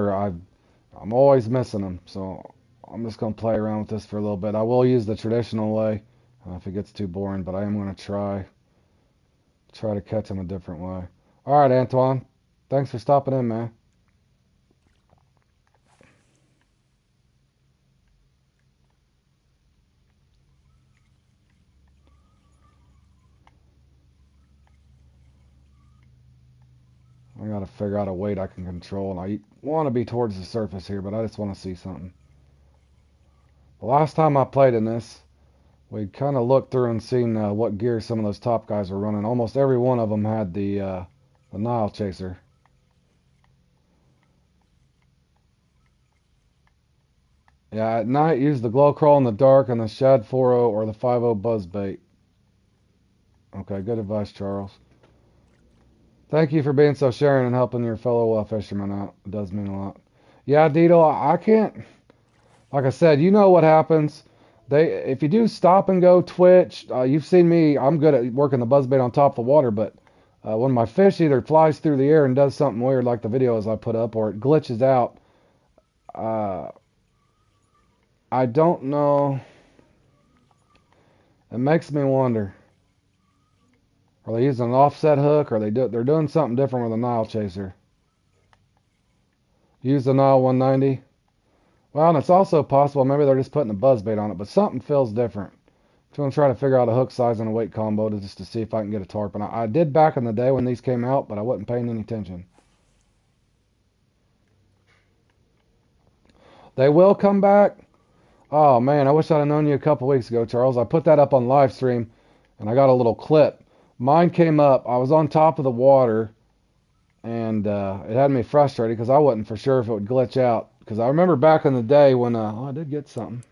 I'm always missing them, so I'm just going to play around with this for a little bit. I will use the traditional way if it gets too boring, but I am going to try to catch them a different way. All right, Antoine. Thanks for stopping in, man. I got to figure out a weight I can control, and I want to be towards the surface here, but I just want to see something. The last time I played in this, we kind of looked through and seen what gear some of those top guys were running. Almost every one of them had the Nile Chaser. Yeah, at night, use the Glow Crawl in the dark and the Shad 4.0 or the 5.0 Buzzbait. Okay, good advice, Charles. Thank you for being so sharing and helping your fellow fishermen out. It does mean a lot. Yeah, Dito, I can't... Like I said, you know what happens. If you do stop and go twitch, you've seen me. I'm good at working the buzzbait on top of the water, but when my fish either flies through the air and does something weird, like the videos I put up, or it glitches out, I don't know. It makes me wonder. Are they using an offset hook, or they're doing something different with a Nile Chaser? Use the Nile 190. Well, and it's also possible maybe they're just putting a buzzbait on it, but something feels different. I'm going to try to figure out a hook size and a weight combo just to see if I can get a tarpon. I did back in the day when these came out, but I wasn't paying any attention. They will come back. Oh man, I wish I'd have known you a couple weeks ago, Charles. I put that up on live stream, and I got a little clip. Mine came up. I was on top of the water, and it had me frustrated because I wasn't for sure if it would glitch out. Because I remember back in the day when I did get something.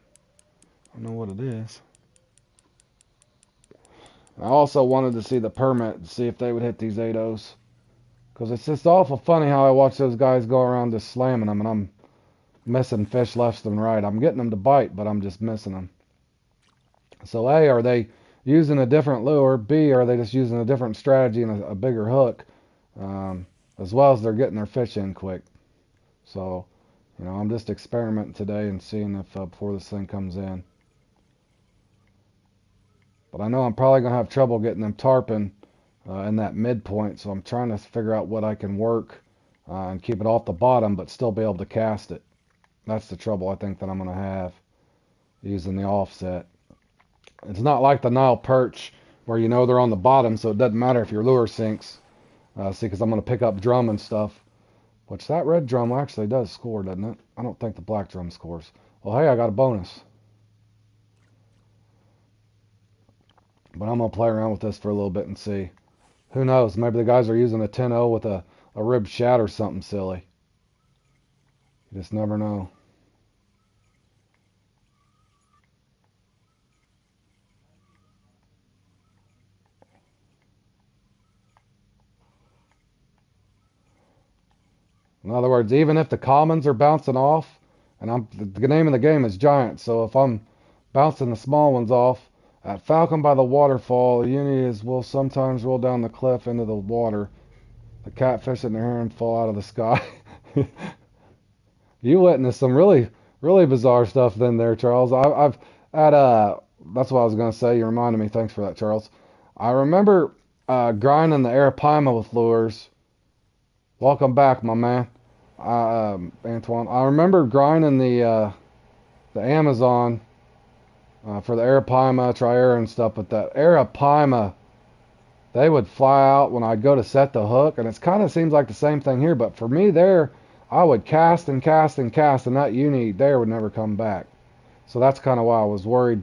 I don't know what it is. I also wanted to see the permit to see if they would hit these 8.0s. Because it's just awful funny how I watch those guys go around just slamming them, and I'm missing fish left and right. I'm getting them to bite, but I'm just missing them. So A, are they using a different lure? B, are they just using a different strategy and a bigger hook? As well as they're getting their fish in quick. So, I'm just experimenting today and seeing if before this thing comes in. But I know I'm probably going to have trouble getting them tarpon in that midpoint, so I'm trying to figure out what I can work and keep it off the bottom, but still be able to cast it. That's the trouble I think that I'm going to have using the offset. It's not like the Nile perch where they're on the bottom, so it doesn't matter if your lure sinks. See, because I'm going to pick up drum and stuff. Which that red drum actually does score, doesn't it? I don't think the black drum scores. Well, hey, I got a bonus. But I'm going to play around with this for a little bit and see. Who knows? Maybe the guys are using a 10-0 with a rib shad or something silly. You just never know. In other words, even if the commons are bouncing off, and the name of the game is giant, so if I'm bouncing the small ones off, at Falcon by the Waterfall, the Unis will sometimes roll down the cliff into the water. The catfish and the heron fall out of the sky. You witnessed some really, really bizarre stuff then there, Charles. I've had that's what I was gonna say. You reminded me. Thanks for that, Charles. I remember grinding the Arapaima with lures. Welcome back, my man, Antoine. I remember grinding the Amazon for the Arapaima, Triera, and stuff. But that Arapaima, they would fly out when I'd go to set the hook, and it kind of seems like the same thing here. But for me, there, I would cast and cast and cast, and that uni there would never come back. So that's kind of why I was worried.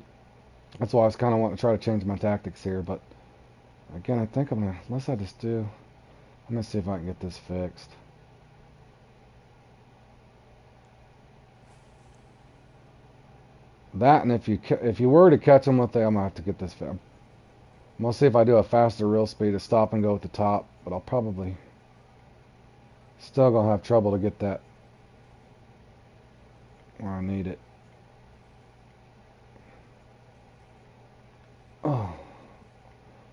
That's why I was kind of wanting to try to change my tactics here. But again, I think I'm gonna, unless I just do. Let me see if I can get this fixed. That, and if you were to catch them with I'm gonna have to get this fixed. I'm gonna see if I do a faster reel speed to stop and go at the top, but I'll probably still gonna have trouble to get that where I need it. Oh.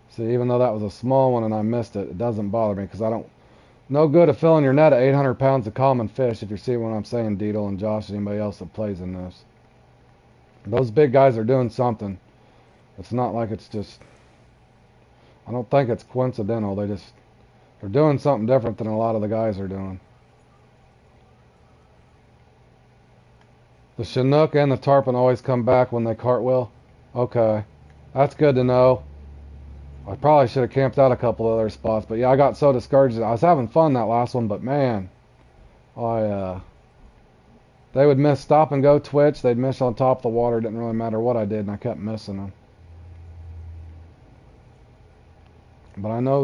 See, even though that was a small one and I missed it, it doesn't bother me because I don't. No good at filling your net at 800 pounds of common fish, if you see what I'm saying, Deedle and Josh and anybody else that plays in this. Those big guys are doing something. It's not like it's just. I don't think it's coincidental. They're doing something different than a lot of the guys are doing. The Chinook and the tarpon always come back when they cartwheel. Okay, that's good to know. I probably should have camped out a couple other spots, but yeah, I got so discouraged. I was having fun that last one, but man, they would miss stop and go twitch. They'd miss on top of the water. It didn't really matter what I did, and I kept missing them. But I know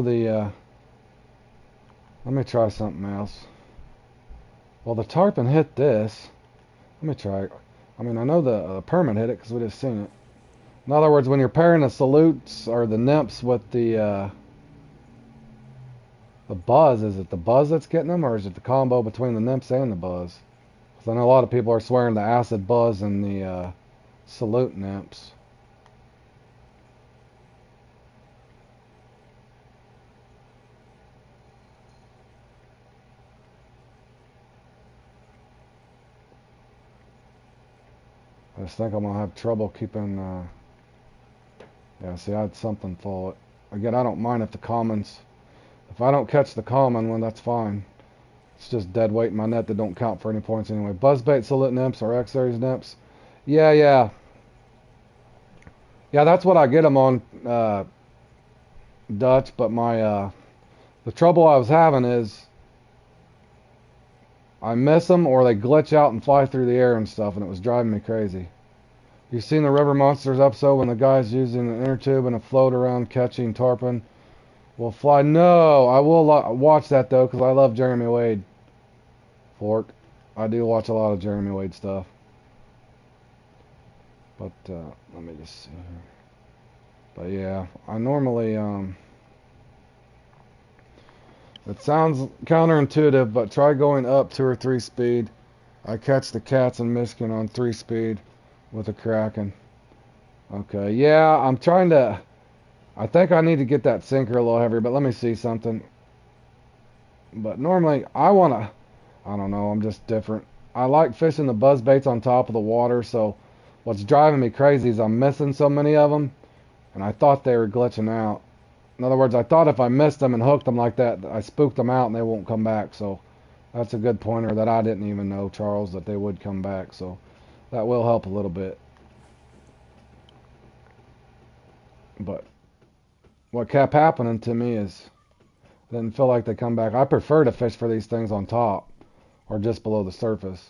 let me try something else. Well, the tarpon hit this. Let me try. I mean, I know the permit hit it because we just seen it. In other words, when you're pairing the salutes or the nymphs with the buzz, is it the buzz that's getting them, or is it the combo between the nymphs and the buzz? Because I know a lot of people are swearing the acid buzz and the salute nymphs. I just think I'm gonna have trouble keeping. Yeah, see, I had something fall. Again, I don't mind if the commons. If I don't catch the common one, that's fine. It's just dead weight in my net that don't count for any points anyway. Buzzbait salute nymphs or X series nymphs. Yeah. Yeah, that's what I get them on Dutch. But the trouble I was having is I miss them or they glitch out and fly through the air and stuff, and it was driving me crazy. You seen the River Monsters episode when the guy's using an inner tube and a float around catching tarpon? Will fly. No, I will watch that though because I love Jeremy Wade. Fork. I do watch a lot of Jeremy Wade stuff. But let me just see here. But yeah, I normally It sounds counterintuitive, but try going up 2 or 3 speed. I catch the cats in Michigan on 3 speed with a Kraken. Okay, yeah, I'm trying to... I think I need to get that sinker a little heavier, but let me see something. But normally, I want to... I don't know, I'm just different. I like fishing the buzz baits on top of the water, so what's driving me crazy is I'm missing so many of them, and I thought they were glitching out. In other words, I thought if I missed them and hooked them like that, I spooked them out and they won't come back. So that's a good pointer that I didn't even know, Charles, that they would come back. So that will help a little bit. But what kept happening to me is I didn't feel like they come back. I prefer to fish for these things on top or just below the surface.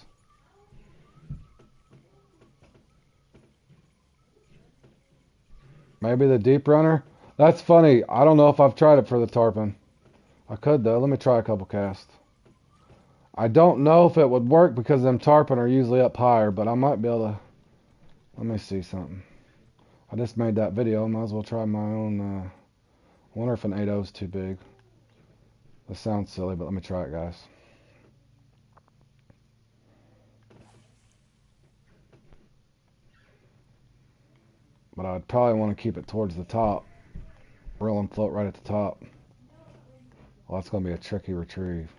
Maybe the deep runner. That's funny. I don't know if I've tried it for the tarpon. I could though. Let me try a couple casts. I don't know if it would work because them tarpon are usually up higher, but I might be able to. Let me see something. I just made that video. Might as well try my own. I wonder if an 8.0 is too big. This sounds silly, but let me try it, guys. But I'd probably want to keep it towards the top. Reel and float right at the top. Well, that's going to be a tricky retrieve.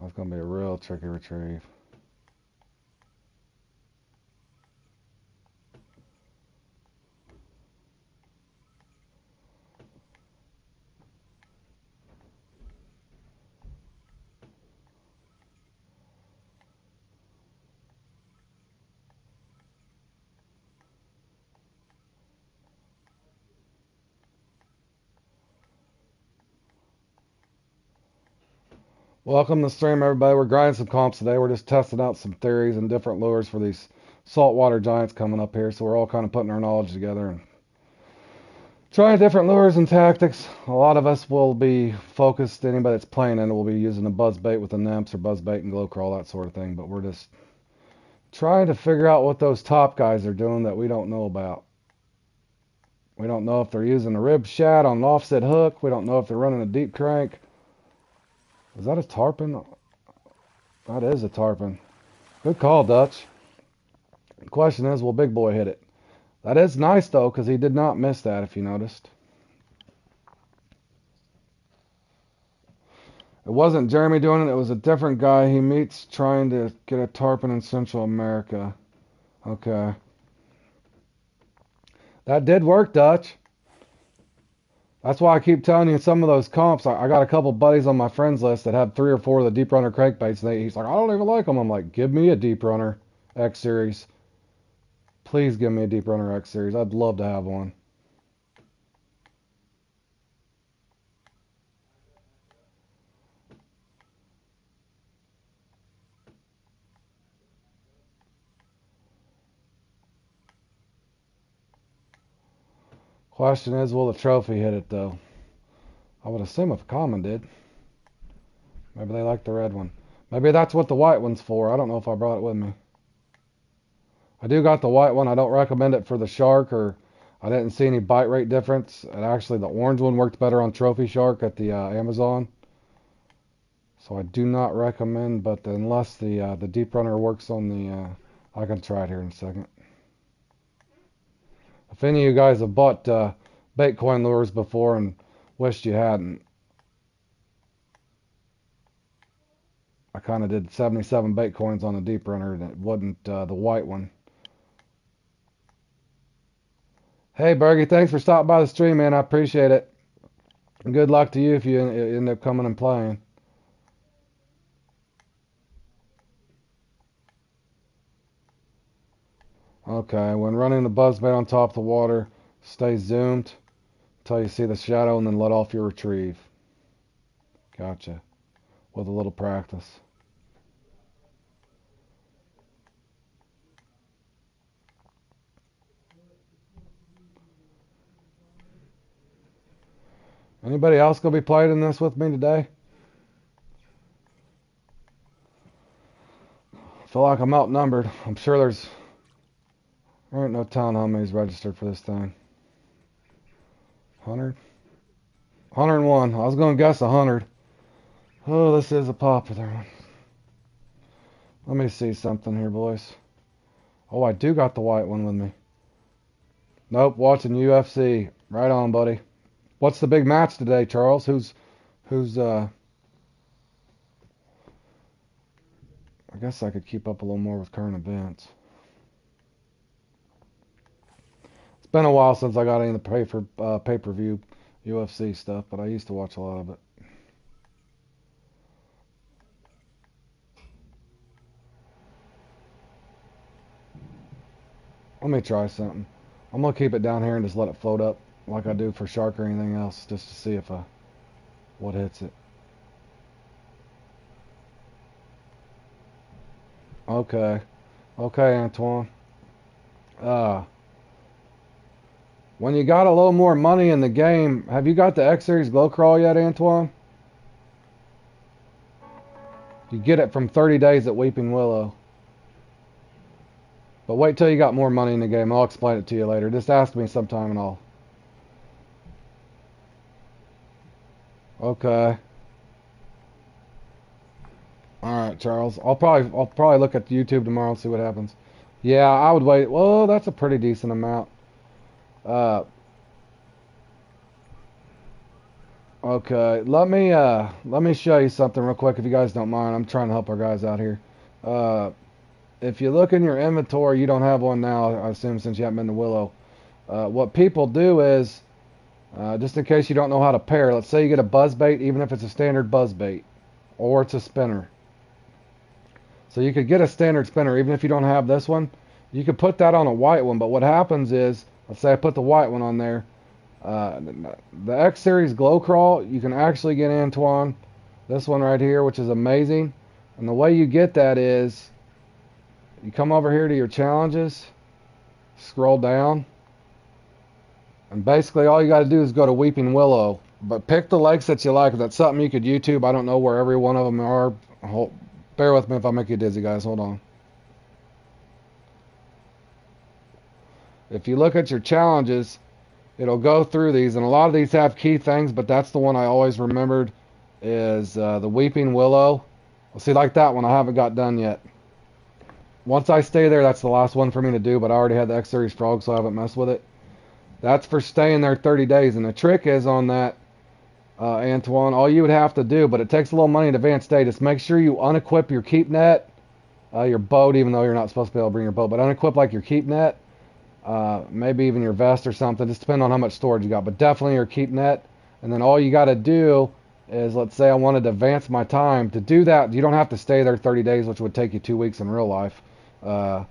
That's going to be a real tricky retrieve. Welcome to the stream, everybody. We're grinding some comps today. We're just testing out some theories and different lures for these saltwater giants coming up here. So we're all kind of putting our knowledge together and trying different lures and tactics. A lot of us will be focused, anybody that's playing in it will be using a buzz bait with the nymphs or buzz bait and glow crawl, that sort of thing. But we're just trying to figure out what those top guys are doing that we don't know about. We don't know if they're using a rib shad on an offset hook. We don't know if they're running a deep crank. Is that a tarpon? That is a tarpon. Good call, Dutch. The question is, will Big Boy hit it? That is nice, though, because he did not miss that, if you noticed. It wasn't Jeremy doing it. It was a different guy he meets trying to get a tarpon in Central America. Okay. That did work, Dutch. That's why I keep telling you some of those comps. I got a couple buddies on my friends list that have 3 or 4 of the Deep Runner crankbaits. And he's like, I don't even like them. I'm like, give me a Deep Runner X Series. Please give me a Deep Runner X Series. I'd love to have one. Question is, will the trophy hit it, though? I would assume if a common did. Maybe they like the red one. Maybe that's what the white one's for. I don't know if I brought it with me. I do got the white one. I don't recommend it for the shark, or I didn't see any bite rate difference. And actually, the orange one worked better on trophy shark at the Amazon. So I do not recommend, but unless the Deep Runner works on the... I can try it here in a second. If any of you guys have bought Baitcoin lures before and wished you hadn't, I kind of did 77 Baitcoins on the Deep Runner, and it wasn't the white one. Hey, Bergie, thanks for stopping by the stream, man. I appreciate it. And good luck to you if you end up coming and playing. Okay, when running the buzzbait on top of the water, stay zoomed until you see the shadow and then let off your retrieve. Gotcha. With a little practice. Anybody else gonna be playing in this with me today? I feel like I'm outnumbered. I'm sure there's There ain't no telling how many's registered for this thing. 100? 101. I was going to guess 100. Oh, this is a popular one. Let me see something here, boys. Oh, I do got the white one with me. Nope, watching UFC. Right on, buddy. What's the big match today, Charles? I guess I could keep up a little more with current events. It's been a while since I got any of the pay-per-view UFC stuff, but I used to watch a lot of it. Let me try something. I'm gonna keep it down here and just let it float up like I do for shark or anything else, just to see if what hits it. Okay, okay, Antoine. Uh, when you got a little more money in the game, have you got the X Series Glow Crawl yet, Antoine? You get it from 30 days at Weeping Willow. But wait till you got more money in the game. I'll explain it to you later. Just ask me sometime and I'll. Okay. All right, Charles. I'll probably look at YouTube tomorrow and see what happens. Yeah, I would wait. Well, that's a pretty decent amount. Uh, okay. Let me show you something real quick if you guys don't mind. I'm trying to help our guys out here. Uh, if you look in your inventory, you don't have one now, I assume, since you haven't been to Willow. What people do is, just in case you don't know how to pair, let's say you get a buzz bait, even if it's a standard buzz bait, or it's a spinner. So you could get a standard spinner, even if you don't have this one. You could put that on a white one, but what happens is, let's say I put the white one on there. The X Series Glow Crawl, you can actually get, Antoine, this one right here, which is amazing. And the way you get that is, you come over here to your challenges, scroll down, and basically all you got to do is go to Weeping Willow. But pick the lakes that you like. If that's something you could YouTube, I don't know where every one of them are. Bear with me if I make you dizzy, guys. Hold on. If you look at your challenges, it'll go through these, and a lot of these have key things, but that's the one I always remembered is the Weeping Willow. Well, see, like that one, I haven't got done yet. Once I stay there, that's the last one for me to do, but I already had the X Series Frog, so I haven't messed with it. That's for staying there 30 days, and the trick is on that, Antoine, all you would have to do, but it takes a little money in advanced day, just make sure you unequip your keep net, your boat, even though you're not supposed to be able to bring your boat, but unequip like your keep net, maybe even your vest or something, just depending on how much storage you got, but definitely your keep net, and then all you got to do is, let's say I wanted to advance my time. To do that, you don't have to stay there 30 days, which would take you 2 weeks in real life. I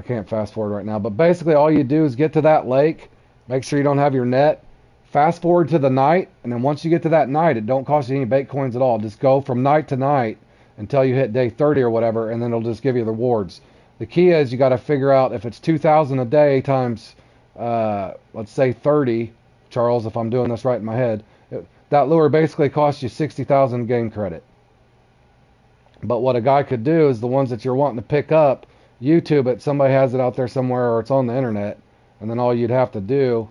can't fast forward right now, but basically all you do is get to that lake, make sure you don't have your net, fast forward to the night, and then once you get to that night, it don't cost you any bait coins at all. Just go from night to night until you hit day 30 or whatever, and then it'll just give you the rewards. The key is you got to figure out if it's 2,000 a day times, let's say 30, Charles, if I'm doing this right in my head, that lure basically costs you 60,000 game credit. But what a guy could do is the ones that you're wanting to pick up, YouTube it, somebody has it out there somewhere, or it's on the internet, and then all you'd have to do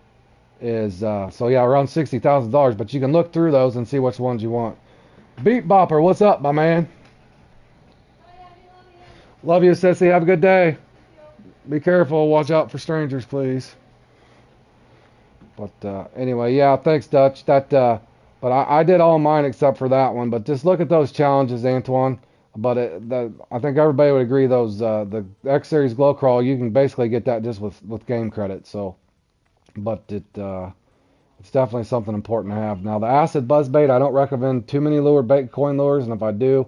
is, so yeah, around $60,000, but you can look through those and see which ones you want. Beat Bopper, what's up, my man? Love you, sissy. Have a good day. Be careful. Watch out for strangers, please. But anyway, yeah, thanks, Dutch. But I did all mine except for that one. But just look at those challenges, Antoine. But I think everybody would agree those the X Series Glow Crawl, you can basically get that just with game credit. So, but it's definitely something important to have. Now the acid buzzbait, I don't recommend too many lure bait coin lures, and if I do,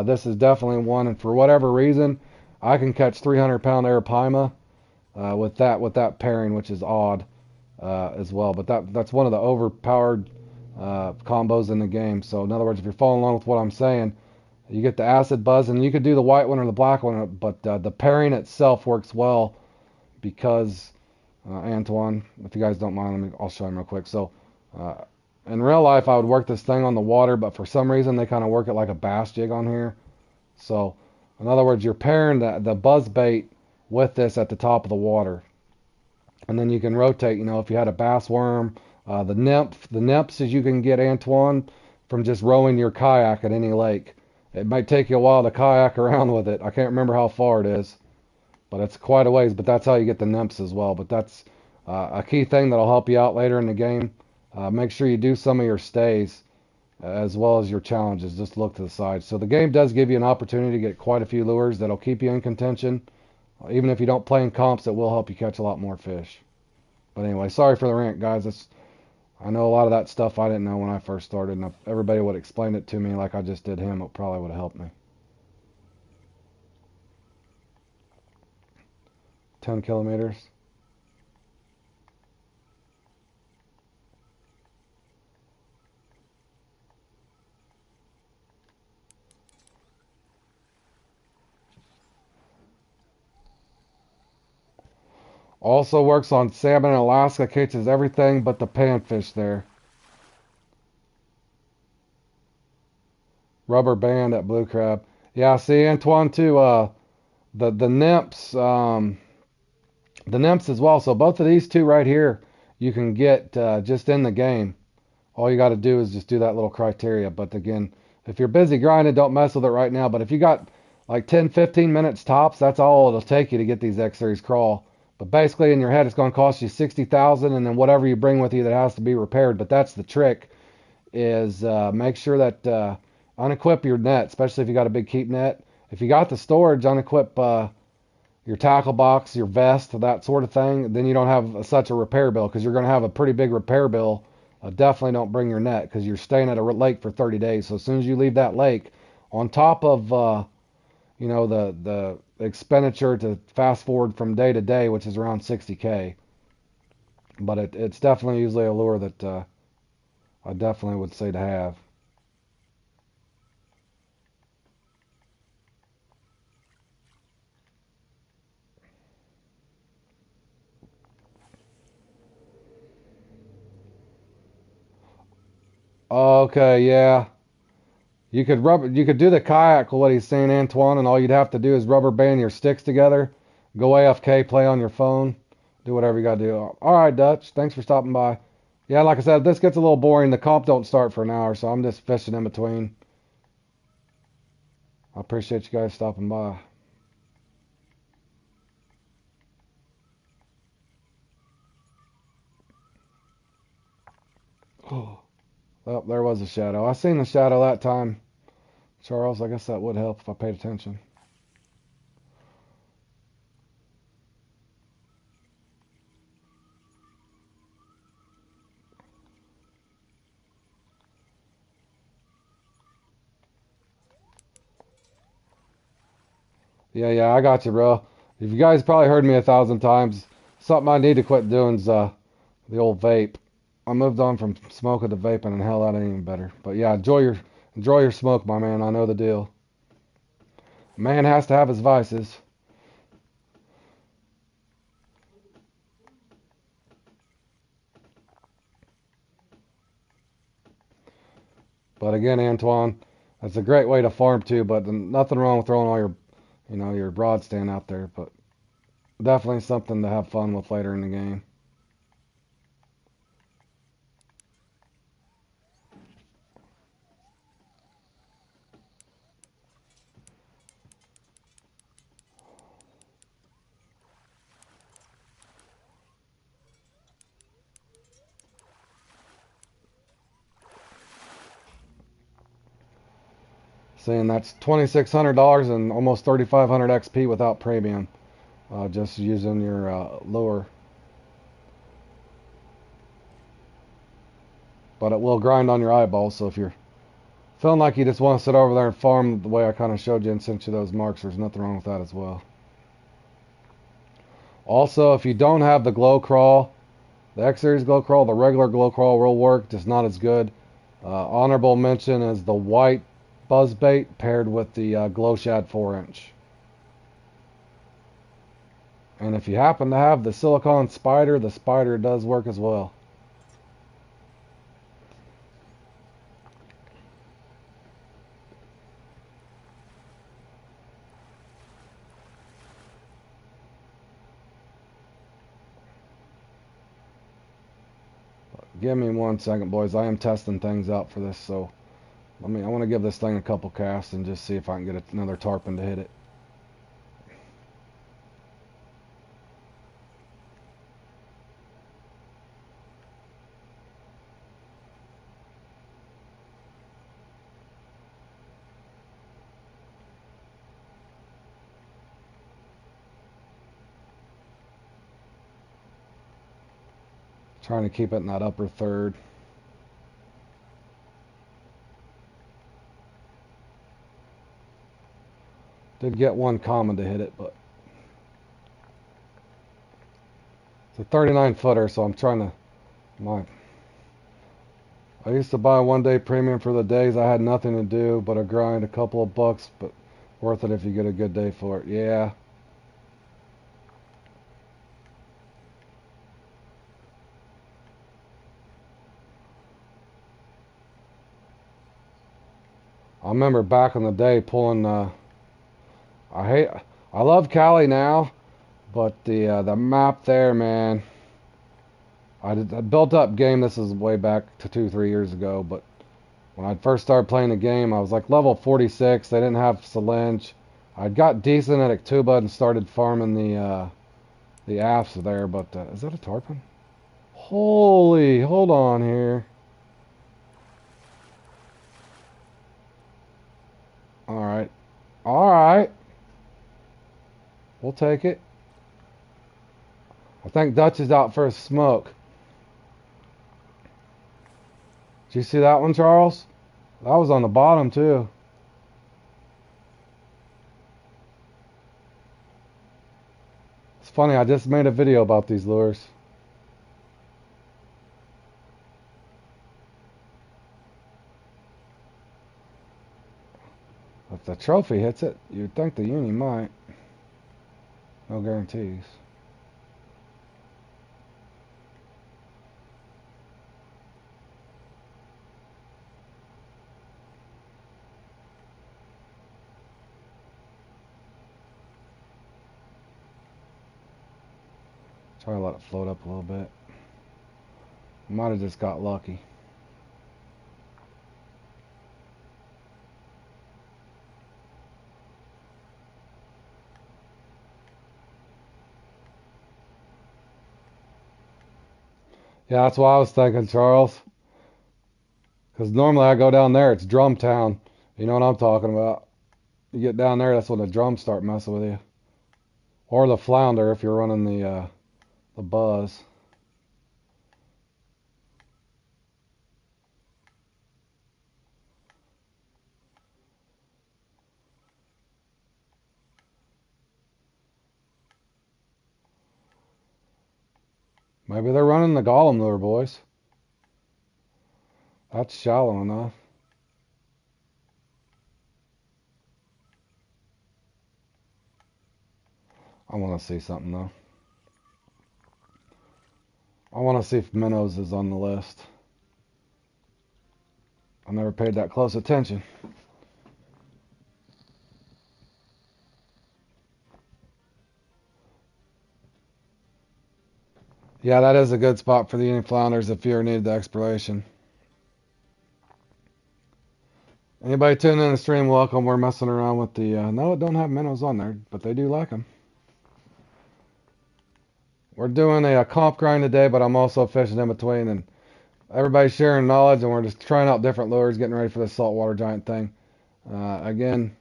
this is definitely one. And for whatever reason, I can catch 300-pound arapaima with that pairing, which is odd as well. But that's one of the overpowered combos in the game. So in other words, if you're following along with what I'm saying, you get the acid buzz, and you could do the white one or the black one, but the pairing itself works well because Antoine, if you guys don't mind, I'll show him real quick. So in real life, I would work this thing on the water, but for some reason they kind of work it like a bass jig on here. So in other words, you're pairing the buzz bait with this at the top of the water. And then you can rotate, you know, if you had a bass worm, the nymphs as you can get, Antoine, from just rowing your kayak at any lake. It might take you a while to kayak around with it. I can't remember how far it is, but it's quite a ways. But that's how you get the nymphs as well. But that's a key thing that'll help you out later in the game. Make sure you do some of your stays as well as your challenges. Just look to the side. So the game does give you an opportunity to get quite a few lures that'll keep you in contention. Even if you don't play in comps, it will help you catch a lot more fish. But anyway, sorry for the rant, guys. I know a lot of that stuff I didn't know when I first started, and if everybody would explain it to me like I just did him, it probably would have helped me. 10 kilometers. Also works on salmon in Alaska, catches everything but the panfish there. Rubber band at blue crab. Yeah, see, Antoine, too, the nymphs, the nymphs as well. So both of these two right here, you can get just in the game. All you got to do is just do that little criteria. But again, if you're busy grinding, don't mess with it right now. But if you got like 10, 15 minutes tops, that's all it'll take you to get these X-Series crawl. But basically in your head, it's going to cost you 60,000, and then whatever you bring with you that has to be repaired. But that's the trick, is make sure that unequip your net, especially if you got a big keep net. If you got the storage, unequip your tackle box, your vest, that sort of thing. Then you don't have such a repair bill, because you're going to have a pretty big repair bill. Definitely don't bring your net, because you're staying at a lake for 30 days. So as soon as you leave that lake, on top of you know, the expenditure to fast forward from day to day, which is around 60K. But it's definitely usually a lure that I definitely would say to have. Okay, yeah. You could do the kayak what he's saying, Antoine, and all you'd have to do is rubber band your sticks together, go AFK, play on your phone, do whatever you gotta do. All right, Dutch, thanks for stopping by. Yeah, like I said, this gets a little boring. The comp don't start for an hour, so I'm just fishing in between. I appreciate you guys stopping by. Oh, well, there was a shadow. I seen the shadow that time, Charles. I guess that would help if I paid attention. Yeah, I got you, bro. If you guys probably heard me 1,000 times, something I need to quit doing is the old vape. I moved on from smoking to vaping, and hell, that ain't even better. But yeah, enjoy your smoke, my man. I know the deal. A man has to have his vices. But again, Antoine, that's a great way to farm too. But nothing wrong with throwing all your, you know, your broad stand out there. But definitely something to have fun with later in the game. Saying that's $2,600 and almost 3,500 XP without premium, just using your lure. But it will grind on your eyeballs. So if you're feeling like you just want to sit over there and farm the way I kind of showed you and sent you those marks, there's nothing wrong with that as well. Also, if you don't have the glow crawl, the X-Series glow crawl, the regular glow crawl will work, just not as good. Honorable mention is the white buzzbait paired with the glow shad 4-inch. And if you happen to have the silicone spider, the spider does work as well. Give me 1 second, boys. I am testing things out for this, so I want to give this thing a couple casts and just see if I can get another tarpon to hit it. Trying to keep it in that upper third. Did get one common to hit it, but it's a 39 footer, so I'm trying to. I used to buy 1 day premium for the days I had nothing to do but a grind, a couple of bucks, but worth it if you get a good day for it. Yeah. I remember back in the day pulling. I love Cali now, but the map there, man. I built up game. This is way back to 2-3 years ago, but when I first started playing the game, I was like level 46. They didn't have Salinge. I got decent at Iktuba and started farming the apps there, but is that a tarpon? Holy, hold on here. All right. All right. We'll take it. I think Dutch is out for a smoke. Did you see that one, Charles? That was on the bottom, too. It's funny, I just made a video about these lures. If the trophy hits it, you'd think the uni might. No guarantees. Try to let it float up a little bit. Might have just got lucky. Yeah, that's what I was thinking, Charles. Because normally I go down there, it's drum town. You know what I'm talking about. You get down there, that's when the drums start messing with you. Or the flounder if you're running the buzz. Maybe they're running the Gollum lure, boys. That's shallow enough. I want to see something, though. I want to see if minnows is on the list. I never paid that close attention. Yeah, that is a good spot for the uni flounders if you ever need the exploration. Anybody tuning in the stream, welcome. We're messing around with the... no, it don't have minnows on there, but they do like them. We're doing a comp grind today, but I'm also fishing in between, and everybody's sharing knowledge, and we're just trying out different lures, getting ready for this saltwater giant thing. Again,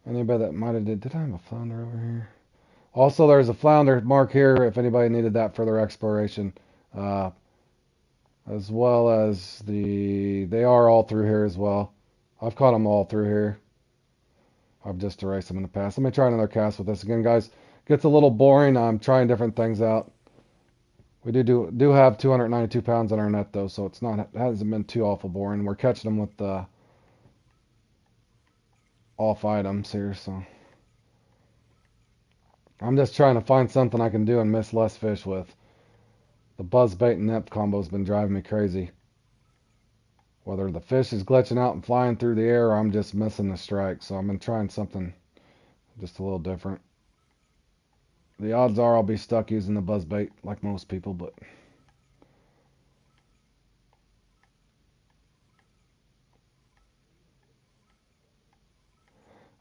anybody that might have did I have a flounder over here? Also, there's a flounder mark here if anybody needed that for their exploration. As well as they are all through here as well. I've caught them all through here. I've just erased them in the past. Let me try another cast with this again, guys. Gets a little boring. I'm trying different things out. We do have 292 pounds on our net though, so it hasn't been too awful boring. We're catching them with off items here, so I'm just trying to find something I can do and miss less fish with. The buzzbait and nymph combo's been driving me crazy. Whether the fish is glitching out and flying through the air or I'm just missing the strike. So I've been trying something just a little different. The odds are I'll be stuck using the buzzbait like most people, but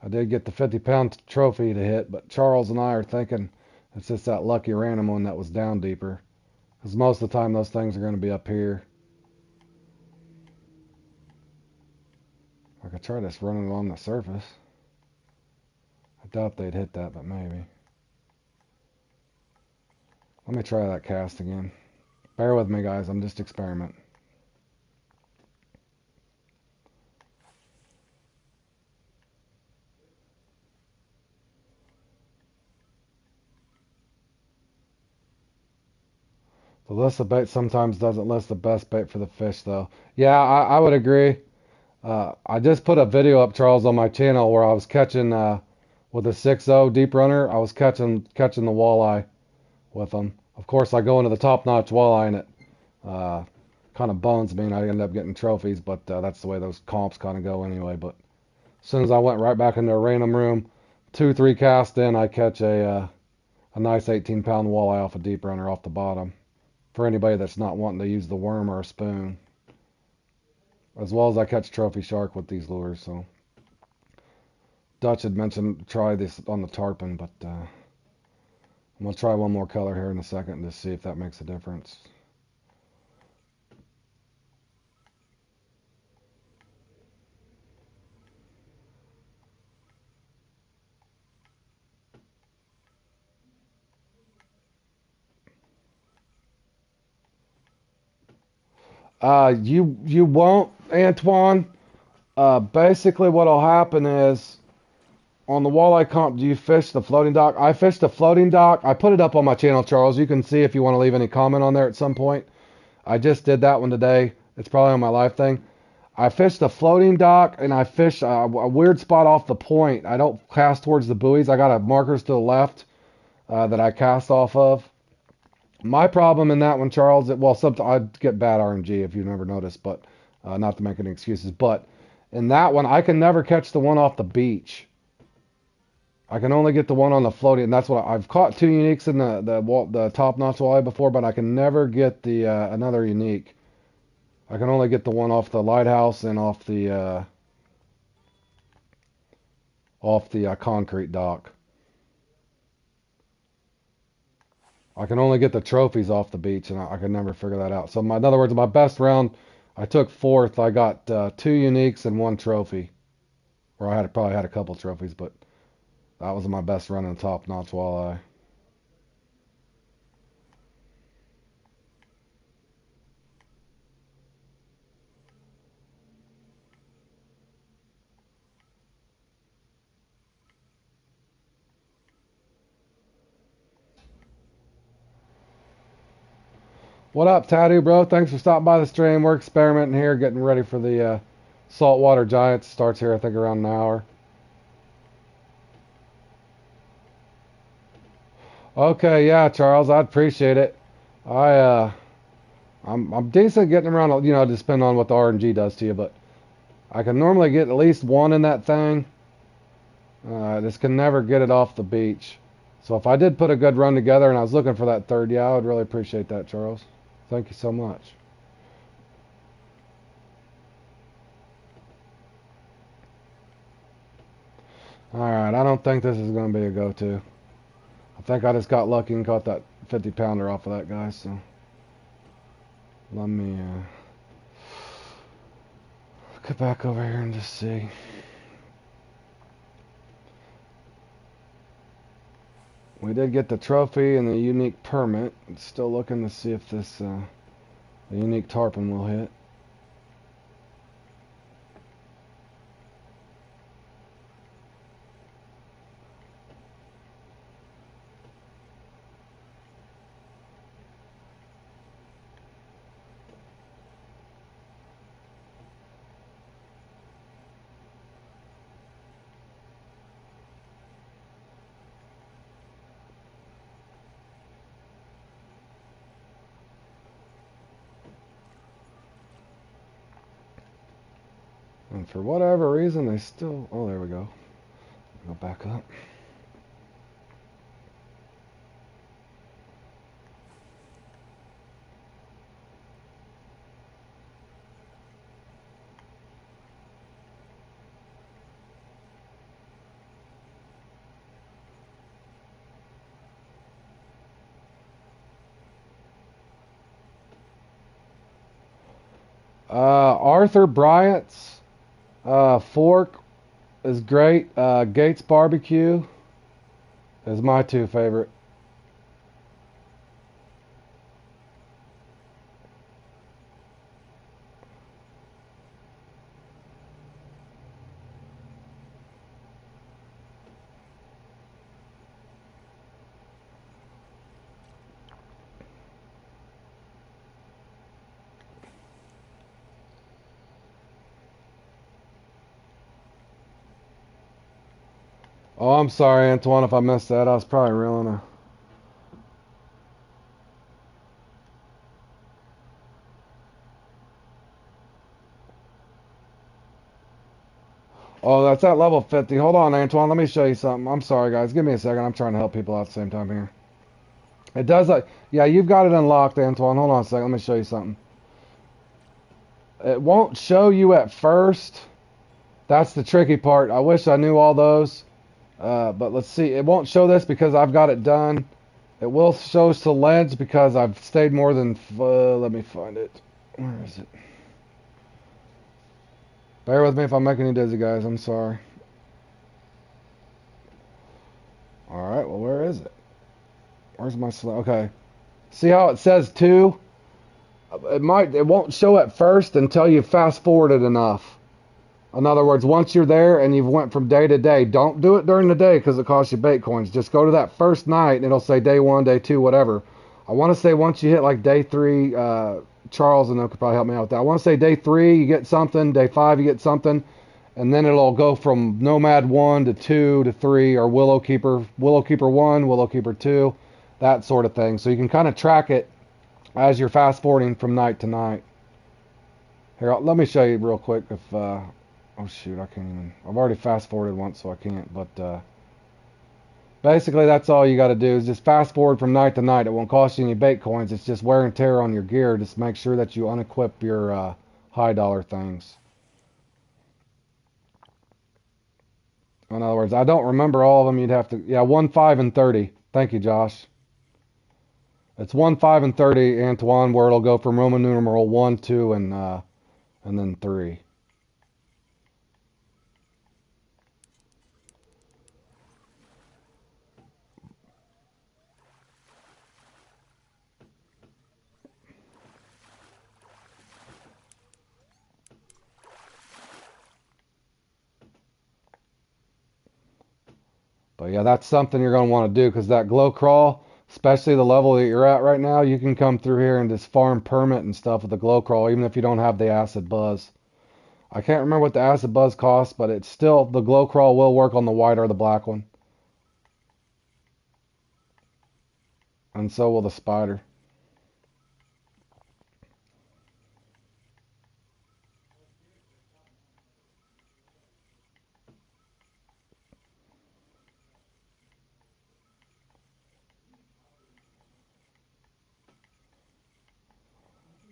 I did get the 50-pound trophy to hit, but Charles and I are thinking it's just that lucky random one that was down deeper. Because most of the time those things are going to be up here. I could try this running on the surface. I doubt they'd hit that, but maybe. Let me try that cast again. Bear with me, guys. I'm just experimenting. The list of bait sometimes doesn't list the best bait for the fish, though. Yeah, I would agree. I just put a video up, Charles, on my channel where I was catching with a 6.0 deep runner. I was catching the walleye with them. Of course, I go into the top-notch walleye and it kind of bones me, and I end up getting trophies. But that's the way those comps kind of go anyway. But as soon as I went right back into a random room, 2-3 casts in, I catch a nice 18-pound walleye off a deep runner off the bottom. For anybody that's not wanting to use the worm or a spoon. As well as I catch trophy shark with these lures. So Dutch had mentioned try this on the tarpon, but I'm going to try one more color here in a second to see if that makes a difference. You won't, Antoine. Basically what'll happen is on the walleye comp, do you fish the floating dock? I fished the floating dock. I put it up on my channel, Charles. You can see if you want to leave any comment on there at some point. I just did that one today. It's probably on my live thing. I fished the floating dock, and I fished a weird spot off the point. I don't cast towards the buoys. I got a markers to the left that I cast off of. My problem in that one, Charles, well, sometimes I get bad RNG if you've never noticed, but not to make any excuses. But in that one, I can never catch the one off the beach. I can only get the one on the floating, and that's what I've caught 2 uniques in the top-notch walleye before, but I can never get the another unique. I can only get the one off the lighthouse and off the concrete dock. I can only get the trophies off the beach, and I can never figure that out. So, in other words, my best round, I took 4th. I got 2 uniques and 1 trophy. Or I probably had a couple trophies, but that was my best run in top-notch walleye. What up, Tattoo Bro? Thanks for stopping by the stream. We're experimenting here, getting ready for the Saltwater Giants. Starts here, I think, around an hour. Okay, yeah, Charles, I'd appreciate it. I'm decent getting around, you know, just depending on what the RNG does to you, but I can normally get at least 1 in that thing. Just can never get it off the beach. So if I did put a good run together and I was looking for that 3rd, yeah, I would really appreciate that, Charles. Thank you so much. Alright, I don't think this is going to be a go-to. I think I just got lucky and caught that 50-pounder off of that guy, so let me get back over here and just see. We did get the trophy and the unique permit. Still looking to see if this the unique tarpon will hit. And for whatever reason, they still... Oh, there we go. Go back up. Arthur Bryant's fork is great. Gates Barbecue is my two favorite. Oh, I'm sorry, Antoine, if I missed that. I was probably reeling a. Oh, that's at level 50. Hold on, Antoine. Let me show you something. I'm sorry, guys. Give me a second. I'm trying to help people out at the same time here. It does like, yeah, you've got it unlocked, Antoine. Hold on a second. Let me show you something. It won't show you at first. That's the tricky part. I wish I knew all those. But let's see. It won't show this because I've got it done. It will show Selenge because I've stayed more than... let me find it. Where is it? Bear with me if I'm making you dizzy, guys. I'm sorry. Alright, well, where is it? Where's my... Okay. See how it says 2? It won't show at first until you fast forwarded enough. In other words, once you're there and you've went from day to day, don't do it during the day because it costs you bait coins. Just go to that first night and it'll say day 1, day 2, whatever. I want to say once you hit like day 3, Charles and them could probably help me out with that. I want to say day 3 you get something, day 5 you get something, and then it'll go from Nomad 1 to 2 to 3 or Willow Keeper 1, Willow Keeper 2, that sort of thing. So you can kind of track it as you're fast forwarding from night to night. Here, let me show you real quick if... oh shoot, I can't even... I've already fast forwarded once, so I can't, but basically that's all you got to do is just fast forward from night to night. It won't cost you any bait coins. It's just wear and tear on your gear. Just make sure that you unequip your high dollar things. In other words, I don't remember all of them. You'd have to... Yeah, 1, 5, and 30. Thank you, Josh. It's 1, 5, and 30, Antoine, where it'll go from Roman numeral 1, 2, and then 3. But yeah, that's something you're going to want to do because that glow crawl, especially the level that you're at right now, you can come through here and just farm permit and stuff with the glow crawl, even if you don't have the acid buzz. I can't remember what the acid buzz costs, but it's still, the glow crawl will work on the white or the black one. And so will the spider.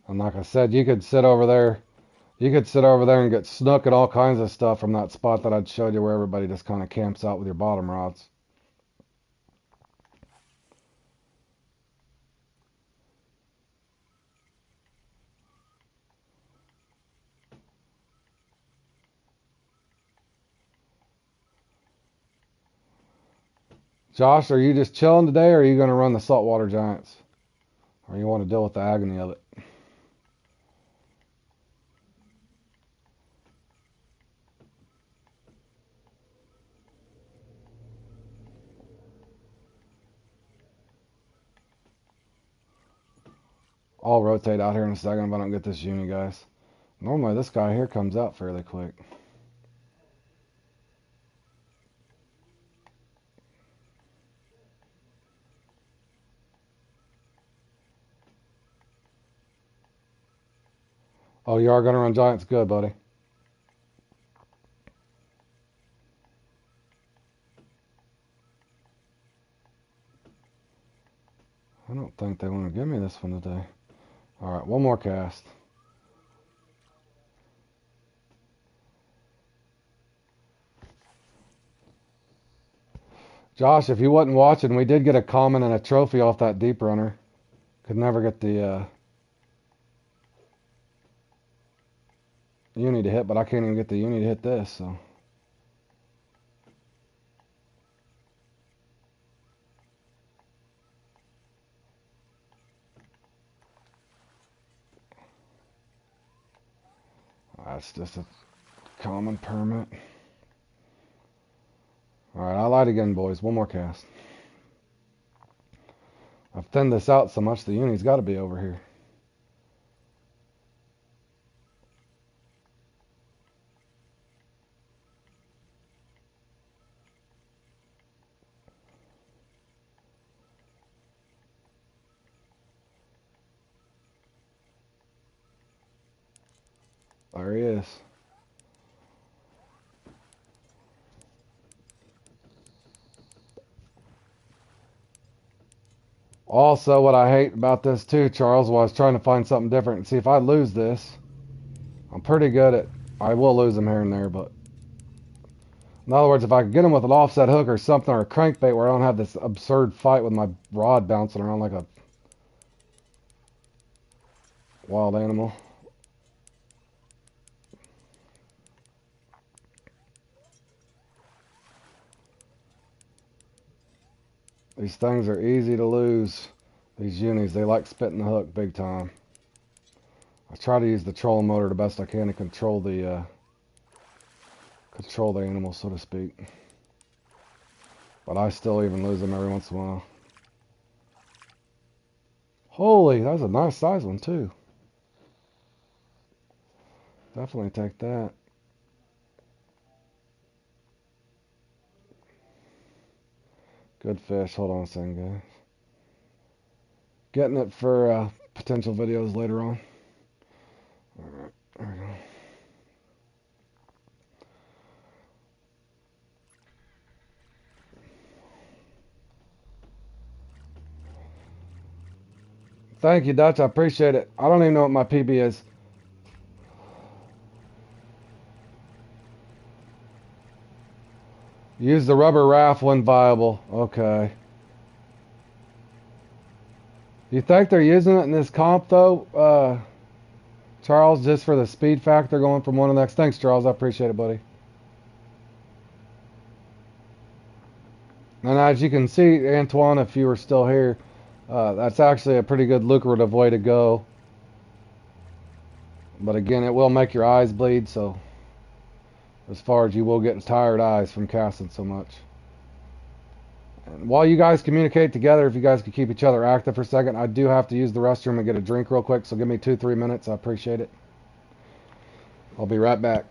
And like I said, you could sit over there. You could sit over there and get snook and all kinds of stuff from that spot that I'd showed you where everybody just kind of camps out with your bottom rods. Josh, are you just chilling today or are you going to run the saltwater giants? Or you want to deal with the agony of it? I'll rotate out here in a second if I don't get this uni, guys. Normally this guy here comes out fairly quick. Oh, you are going to run giants? Good, buddy. I don't think they want to give me this one today. Alright, one more cast. Josh, if you wasn't watching, we did get a common and a trophy off that deep runner. Could never get the... uni to hit, but I can't even get the uni to hit this, so. That's just a common permit. Alright, I lied again, boys. One more cast. I've thinned this out so much, the uni's got to be over here. There he is. Also, what I hate about this too, Charles, was trying to find something different and see if I lose this. I'm pretty good at, I will lose them here and there, but in other words, if I could get them with an offset hook or something, or a crankbait where I don't have this absurd fight with my rod bouncing around like a wild animal. These things are easy to lose. These unis, they like spitting the hook big time. I try to use the trolling motor the best I can to control the animal, so to speak. But I still even lose them every once in a while. Holy, that was a nice size one too. Definitely take that. Good fish. Hold on a second, guys. Getting it for potential videos later on. Alright, there we go. Thank you, Dutch. I appreciate it. I don't even know what my PB is. Use the rubber raft when viable. Okay. You think they're using it in this comp, though, Charles, just for the speed factor going from one to the next? Thanks, Charles. I appreciate it, buddy. And as you can see, Antoine, if you were still here, that's actually a pretty good lucrative way to go. But again, it will make your eyes bleed, so as far as you will get tired eyes from casting so much. And while you guys communicate together, if you guys could keep each other active for a second, I do have to use the restroom and get a drink real quick, so give me 2-3 minutes. I appreciate it. I'll be right back.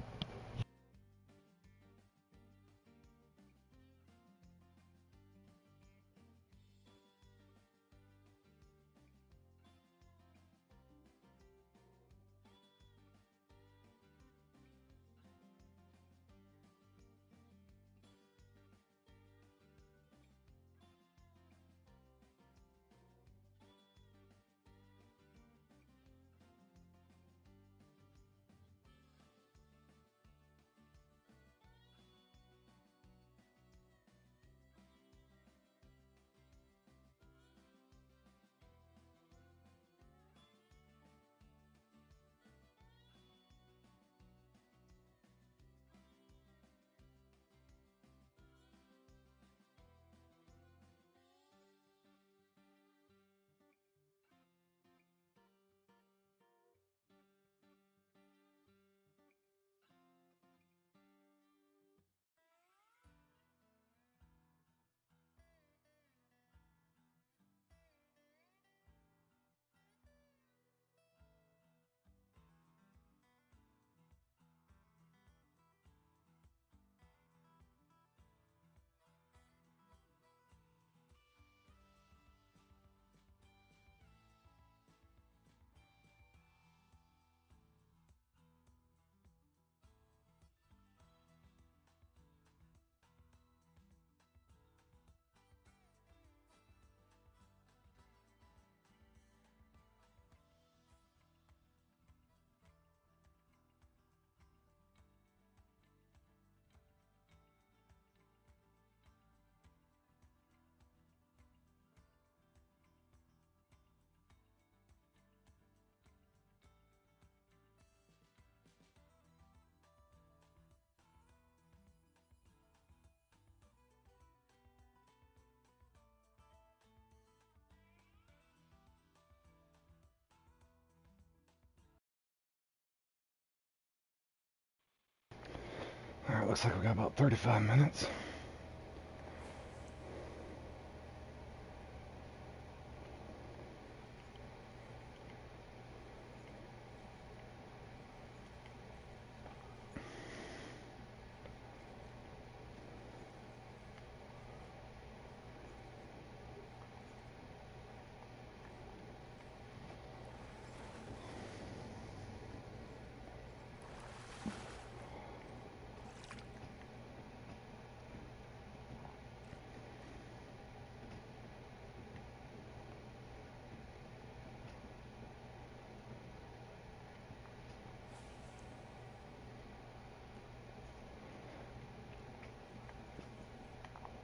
Alright, looks like we got about 35 minutes.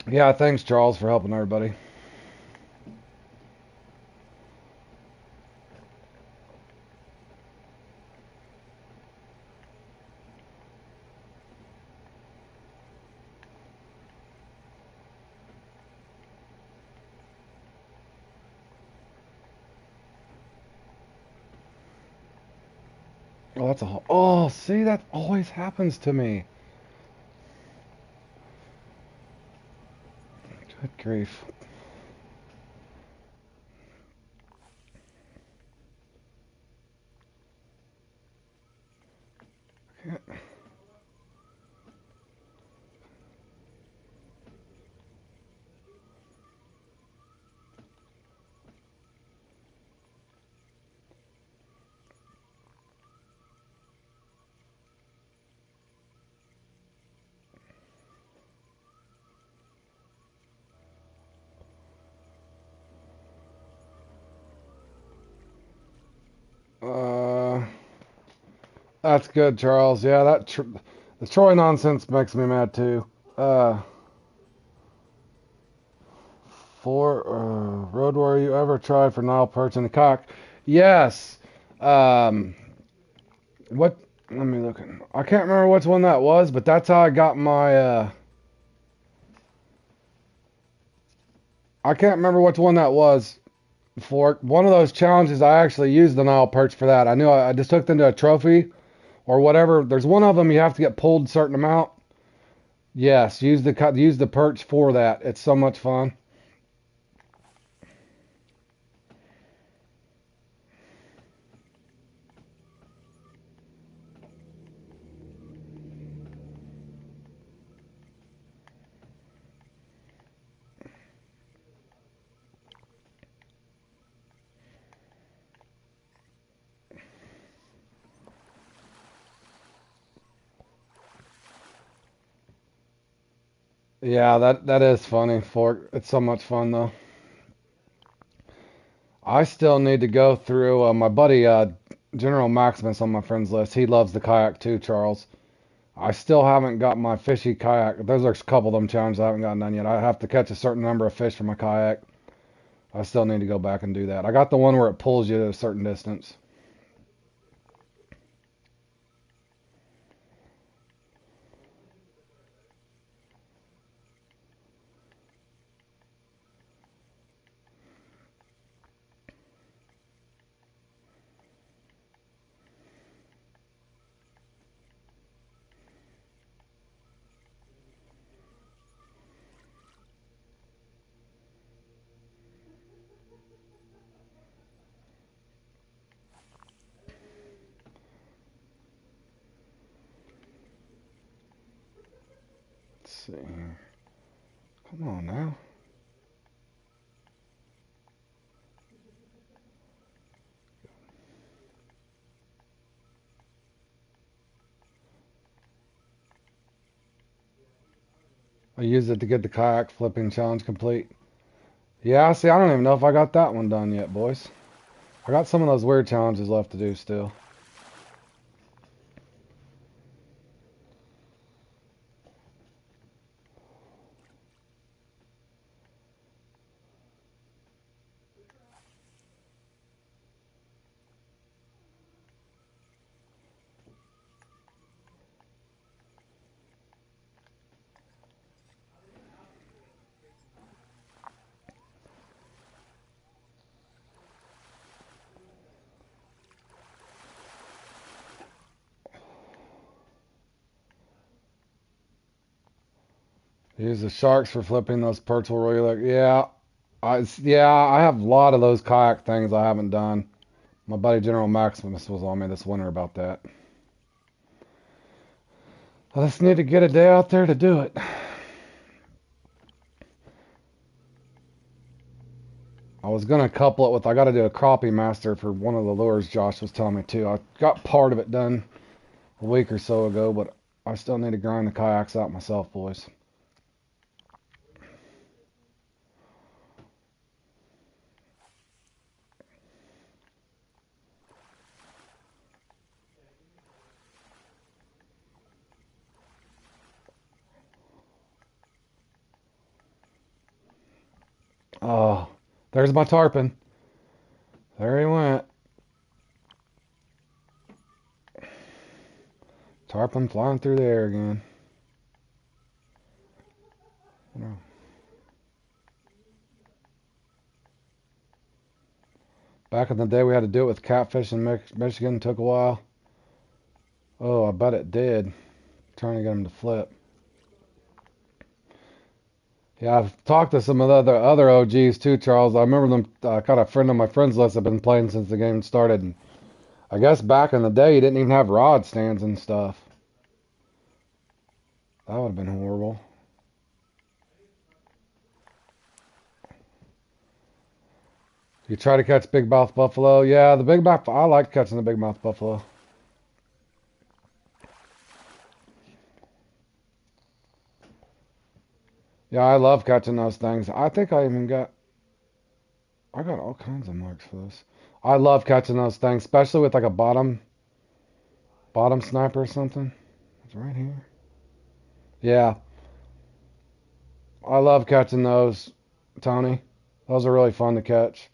Yeah, thanks, Charles, for helping everybody. Oh, that's a hole. Oh, see, that always happens to me. Good grief. Uh, that's good, Charles. Yeah, the Troy nonsense makes me mad too. Uh, Road Warrior, you ever tried for Nile perch in the cock? Yes. Um, what? Let me look. I can't remember which one that was, but that's how I got my. I can't remember which one that was. For one of those challenges, I actually used the Nile perch for that. I knew I just took them to a trophy or whatever. There's one of them you have to get pulled a certain amount. Yes, use the perch for that. It's so much fun. Yeah, that is funny. It's so much fun though. I still need to go through my buddy General Maximus on my friends list. He loves the kayak too, Charles. I still haven't got my fishy kayak. Those are a couple of them challenges I haven't gotten done yet. I have to catch a certain number of fish for my kayak. I still need to go back and do that. I got the one where it pulls you to a certain distance. Let's see here. Come on now. I used it to get the kayak flipping challenge complete. Yeah, see, I don't even know if I got that one done yet, boys. I got some of those weird challenges left to do still. Use the sharks for flipping those Perch will really look. Yeah, I have a lot of those kayak things I haven't done. My buddy General Maximus was on me this winter about that. I just need to get a day out there to do it. I was gonna couple it with I got to do a crappie master for one of the lures Josh was telling me too. I got part of it done a week or so ago, but I still need to grind the kayaks out myself, boys. Oh, there's my tarpon. There he went. Tarpon flying through the air again. Oh. Back in the day, we had to do it with catfish in Michigan. It took a while. Oh, I bet it did. Trying to get them to flip. Yeah, I've talked to some of the other OGs too, Charles. I remember them. Got a friend on my friends list have been playing since the game started. And I guess back in the day, you didn't even have rod stands and stuff. That would have been horrible. You try to catch big mouth buffalo. Yeah, the big mouth. I like catching the big mouth buffalo. Yeah, I love catching those things. I think I got all kinds of marks for this. I love catching those things, especially with like a bottom sniper or something. It's right here. Yeah, I love catching those, Tony. Those are really fun to catch.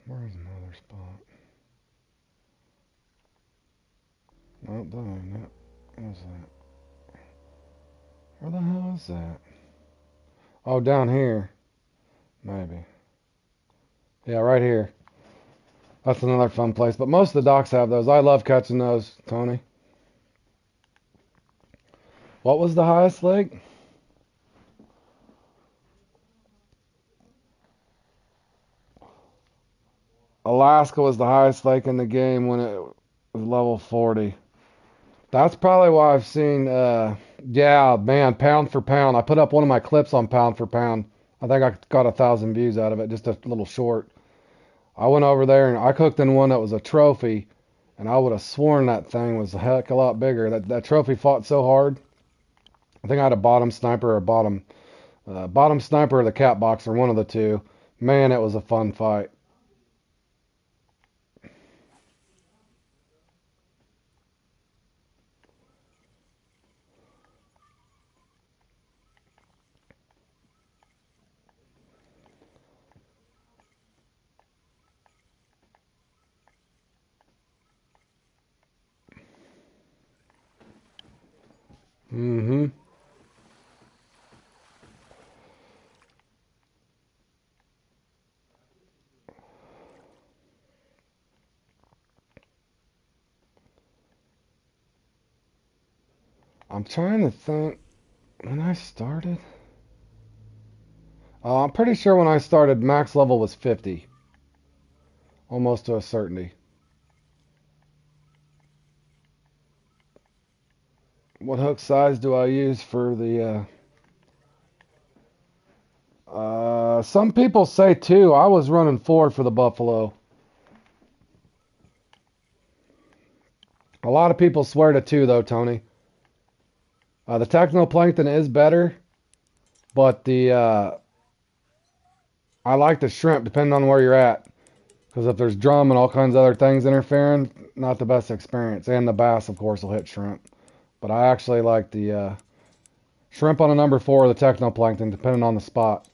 Where's another spot? Nope, that ain't it. What is that? Where the hell is that? Oh, down here. Maybe. Yeah, right here. That's another fun place. But most of the docks have those. I love catching those, Tony. What was the highest lake? Alaska was the highest lake in the game when it was level 40. That's probably why I've seen, yeah, man, pound for pound. I put up one of my clips on pound for pound. I think I got 1,000 views out of it, just a little short. I went over there and I cooked in one that was a trophy, and I would have sworn that thing was a heck of a lot bigger. That trophy fought so hard. I think I had a bottom sniper or bottom sniper or the cat boxer, one of the two. Man, it was a fun fight. Mm-hmm. I'm trying to think when I started. I'm pretty sure when I started, max level was 50, almost to a certainty. What hook size do I use for the? Some people say 2. I was running 4 for the buffalo. A lot of people swear to 2 though, Tony. The technoplankton is better, but the I like the shrimp depending on where you're at. Because if there's drum and all kinds of other things interfering, not the best experience. And the bass, of course, will hit shrimp. But I actually like the shrimp on a number 4 or the technoplankton, depending on the spot.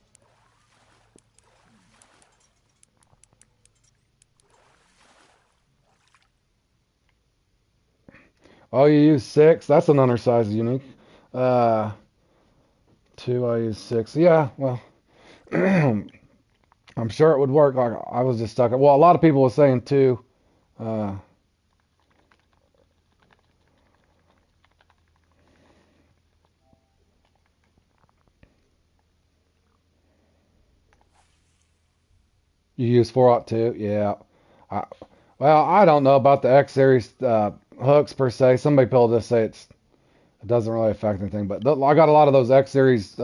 Oh, you use 6? That's an undersized unique. Uh, 2, I use 6. Yeah, well, I'm sure it would work. I was just stuck. Well, a lot of people were saying 2. Uh, You use 4/0 too? Yeah. I, well, I don't know about the X series hooks per se. Some people just say it doesn't really affect anything. But I got a lot of those X series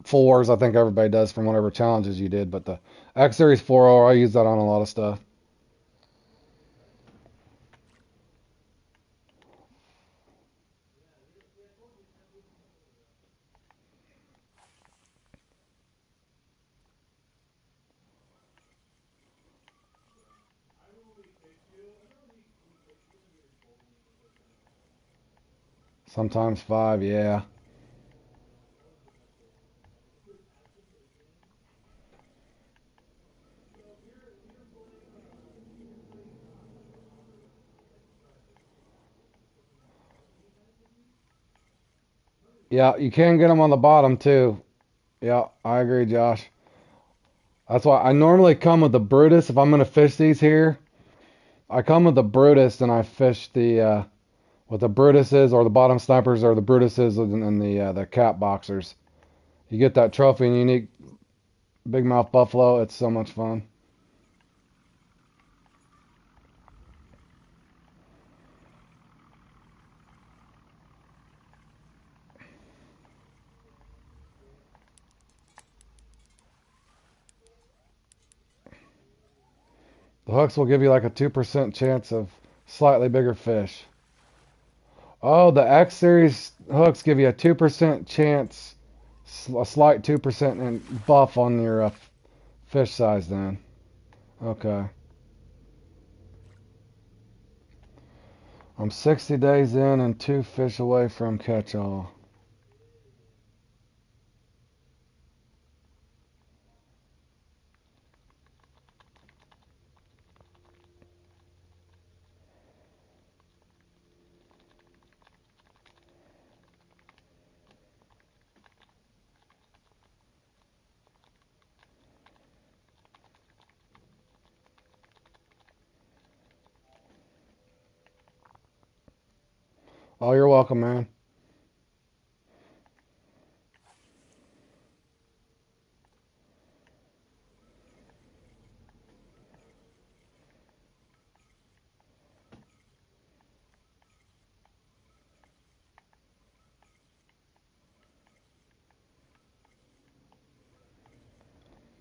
fours. I think everybody does from whatever challenges you did. But the X series 4/0, I use that on a lot of stuff. Sometimes 5, yeah. Yeah, you can get them on the bottom too. Yeah, I agree, Josh. That's why I normally come with the Brutus if I'm going to fish these here. I come with the Brutus and I fish the with the Brutuses or the bottom snipers or the Brutuses and the cap boxers. You get that trophy and unique big mouth buffalo. It's so much fun. The hooks will give you like a 2% chance of slightly bigger fish. Oh, the X series hooks give you a 2% chance, a slight 2% and buff on your fish size then. Okay. I'm 60 days in and 2 fish away from catch all. Oh, you're welcome, man.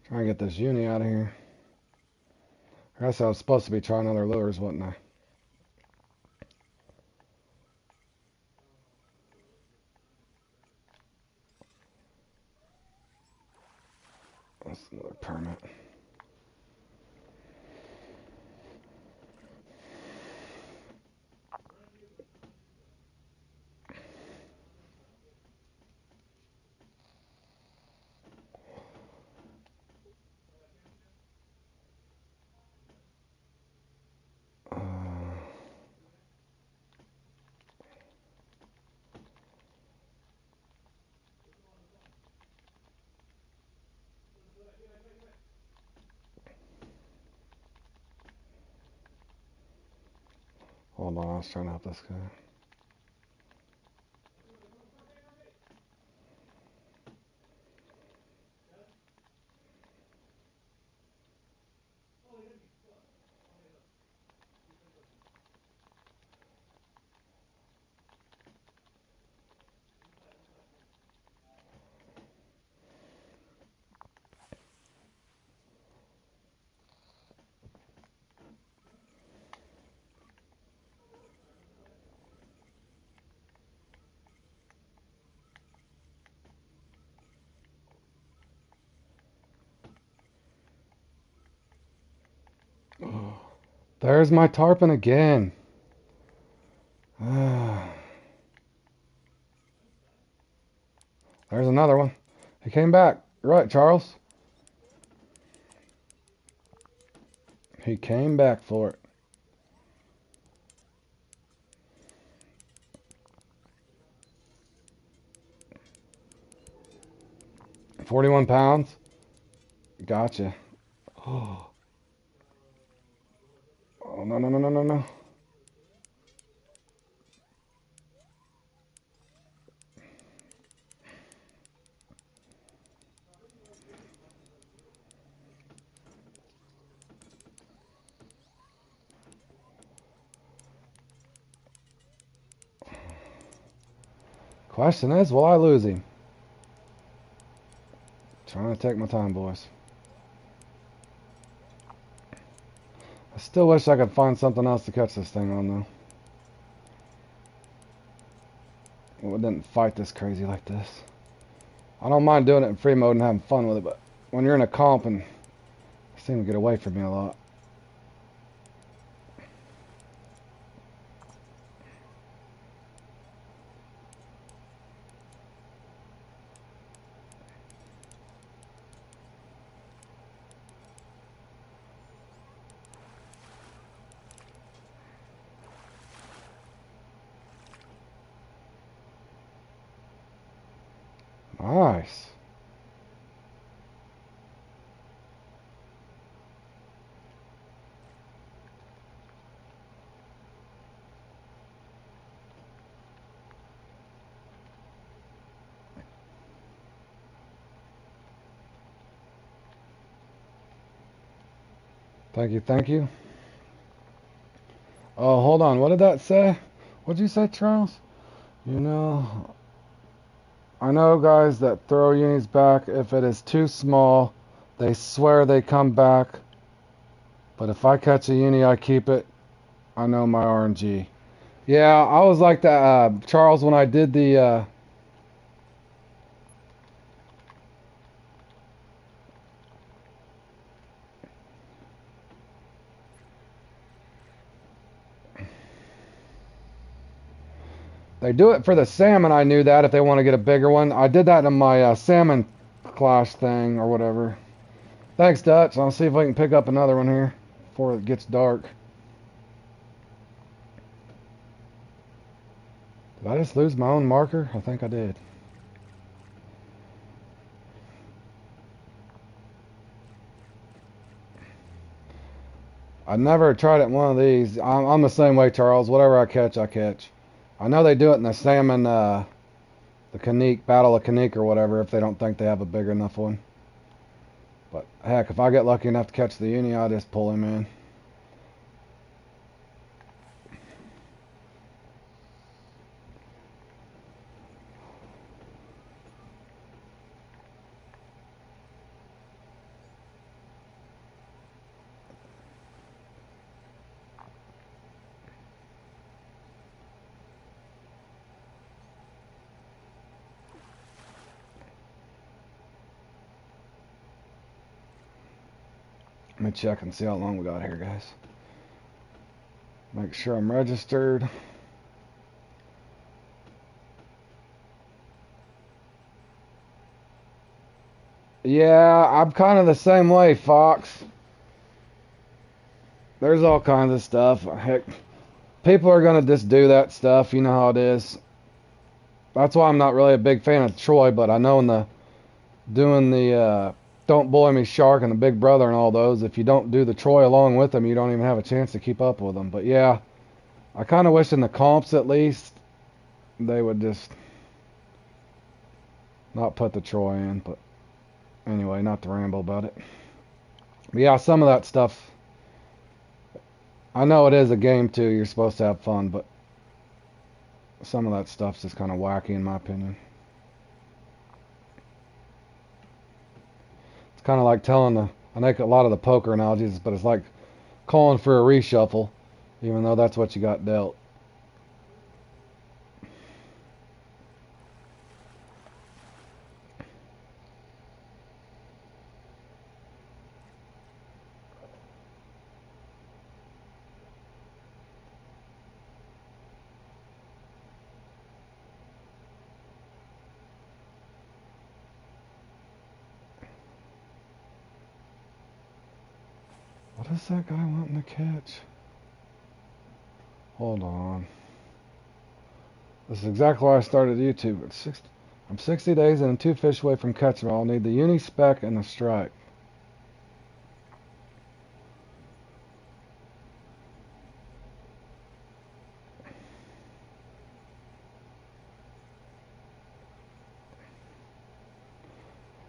Trying to get this uni out of here. I guess I was supposed to be trying other lures, wasn't I? That's another permit. Uh, hold on, I was trying to help this guy. There's my tarpon again. There's another one. He came back. You're right, Charles. He came back for it. 41 pounds. Gotcha. Oh, no, no, no, no, no, no. Question is, will I lose him? Trying to take my time, boys. I still wish I could find something else to catch this thing on, though. Well, it didn't fight this crazy like this. I don't mind doing it in free mode and having fun with it, but when you're in a comp and they seem to get away from me a lot. Nice. Thank you, thank you. Oh, hold on. What did that say? What did you say, Charles? You know, I know guys that throw unis back if it is too small. They swear they come back. But if I catch a uni, I keep it. I know my RNG. Yeah, I was like that, Charles, when I did the... They do it for the salmon, I knew that, if they want to get a bigger one. I did that in my salmon clash thing, or whatever. Thanks, Dutch. I'll see if I can pick up another one here before it gets dark. Did I just lose my own marker? I think I did. I never tried it in one of these. I'm the same way, Charles. Whatever I catch, I catch. I know they do it in the salmon, the Kanique, Battle of Kanique or whatever, if they don't think they have a big enough one. But heck, if I get lucky enough to catch the uni, I'll just pull him in. Let me check and see how long we got here, guys. Make sure I'm registered. Yeah, I'm kind of the same way, Fox. There's all kinds of stuff. Heck, people are going to just do that stuff. You know how it is. That's why I'm not really a big fan of Troy, but I know in the doing the Don't Bully Me Shark and the Big Brother and all those, if you don't do the Troy along with them, you don't even have a chance to keep up with them. But yeah, I kind of wish in the comps at least they would just not put the Troy in. But anyway, not to ramble about it. But yeah, some of that stuff, I know it is a game too, you're supposed to have fun, but some of that stuff's just kind of wacky in my opinion. Kind of like I make a lot of the poker analogies, but it's like calling for a reshuffle, even though that's what you got dealt. What is that guy wanting to catch? Hold on. This is exactly why I started YouTube. I'm 60 days and 2 fish away from catching them. I'll need the uni, spec, and the strike.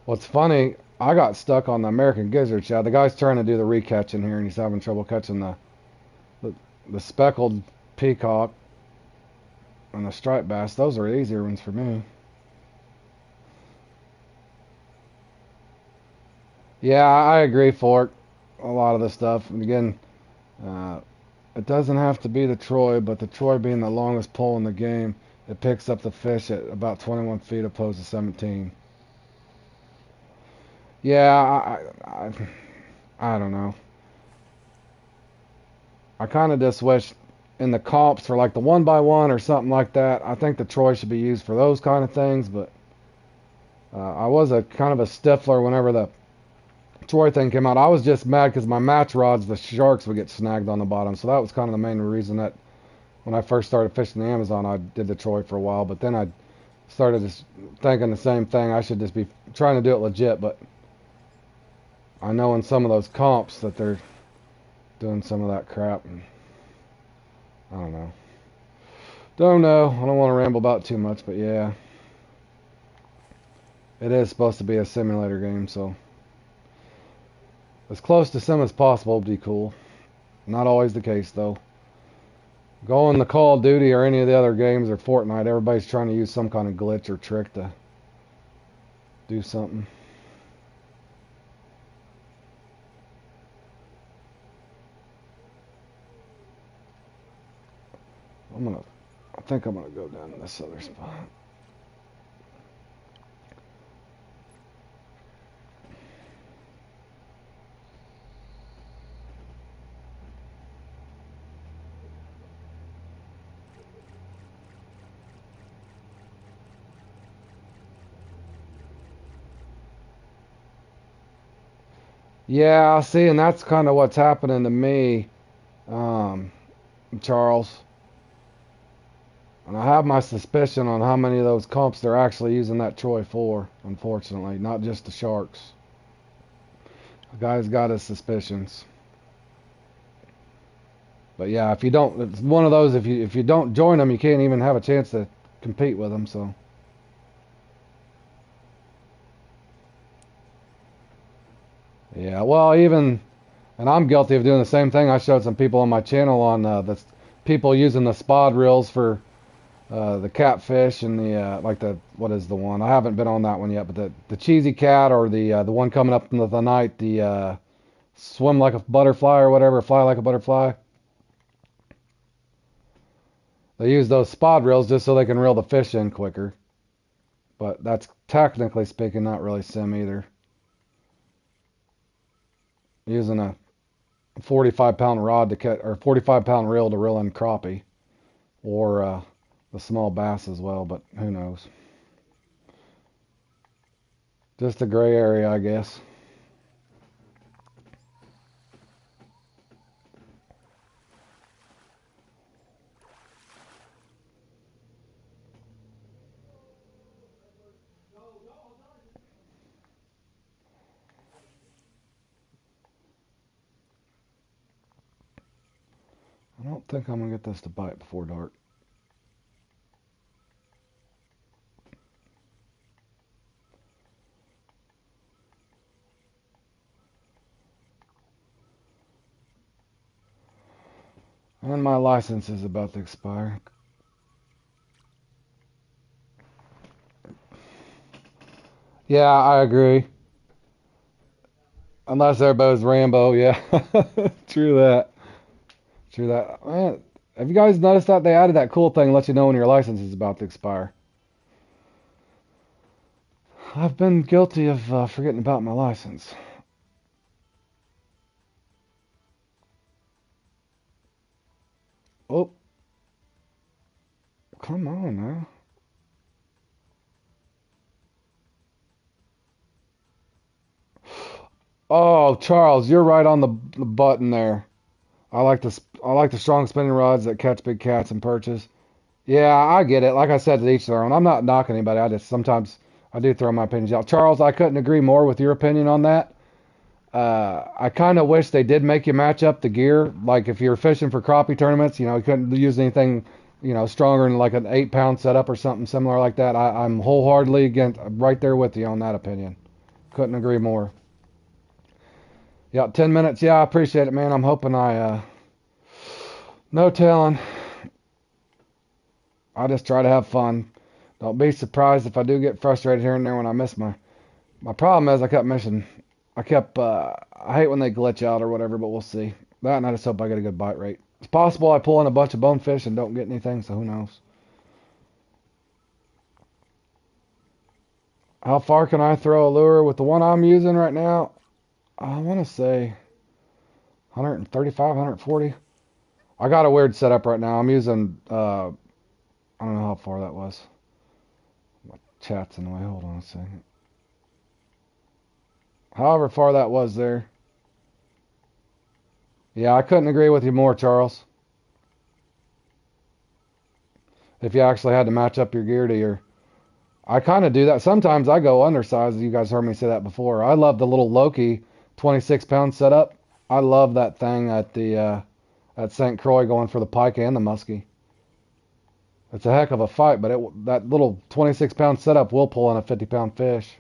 What's funny, I got stuck on the American Gizzard Shad. The guy's trying to do the recatch in here, and he's having trouble catching the speckled peacock. and the striped bass. Those are easier ones for me. Yeah, I agree, Fork. A lot of the stuff. And again, uh, it doesn't have to be the Troy, but the Troy being the longest pole in the game, it picks up the fish at about 21 feet opposed to 17. Yeah, I don't know. I kind of just wish in the comps for like the 1x1 or something like that, I think the Troy should be used for those kind of things, but I was a kind of a stiffler whenever the Troy thing came out. I was just mad because my match rods, the sharks would get snagged on the bottom, so that was kind of the main reason that when I first started fishing the Amazon, I did the Troy for a while, but then I started just thinking the same thing. I should just be trying to do it legit, but I know in some of those comps that they're doing some of that crap, and I don't know. Don't know. I don't want to ramble about it too much, but yeah. It is supposed to be a simulator game, so as close to sim as possible would be cool. Not always the case, though. Going to Call of Duty or any of the other games or Fortnite, everybody's trying to use some kind of glitch or trick to do something. I think I'm gonna go down to this other spot. Yeah, see, and that's kind of what's happening to me, um, Charles. And I have my suspicion on how many of those comps they're actually using that Troy for, unfortunately, not just the sharks. The guy's got his suspicions. But yeah, if you don't, it's one of those. If you don't join them, you can't even have a chance to compete with them. So yeah, well, even and I'm guilty of doing the same thing. I showed some people on my channel on the people using the spod reels for the catfish and the like the what is the one? I haven't been on that one yet, but the cheesy cat or the one coming up in the night, the swim like a butterfly or whatever, fly like a butterfly. They use those spod reels just so they can reel the fish in quicker. But that's technically speaking not really sim either. Using a 45-pound rod to catch, or 45-pound reel to reel in crappie, or the small bass as well. But who knows? Just a gray area, I guess. I don't think I'm gonna get this to bite before dark. And my license is about to expire. Yeah, I agree. Unless everybody's Rambo, yeah. True that. True that. Man, have you guys noticed that they added that cool thing that lets you know when your license is about to expire? I've been guilty of forgetting about my license. Oh, come on now. Oh, Charles, you're right on the button there. I like the strong spinning rods that catch big cats and perches. Yeah, I get it. Like I said, to each their own. I'm not knocking anybody. I just sometimes I do throw my opinions out. Charles, I couldn't agree more with your opinion on that. I kind of wish they did make you match up the gear. Like if you're fishing for crappie tournaments, you couldn't use anything, stronger than like an 8-pound setup or something similar like that. I'm wholeheartedly against, right there with you on that opinion. Couldn't agree more. Yeah, 10 minutes. Yeah, I appreciate it, man. I'm hoping no telling. I just try to have fun. Don't be surprised if I do get frustrated here and there when I miss my problem is I kept missing. I hate when they glitch out or whatever, but we'll see. That and I just hope I get a good bite rate. It's possible I pull in a bunch of bonefish and don't get anything, so who knows. How far can I throw a lure with the one I'm using right now? I want to say 135, 140. I got a weird setup right now. I'm using, I don't know how far that was. My chat's in the way. Hold on a second. However far that was there. Yeah, I couldn't agree with you more, Charles. If you actually had to match up your gear to your... I kind of do that. Sometimes I go undersized. You guys heard me say that before. I love the little Loki 26-pound setup. I love that thing at St. Croix going for the pike and the muskie. It's a heck of a fight, but that little 26-pound setup will pull in a 50-pound fish.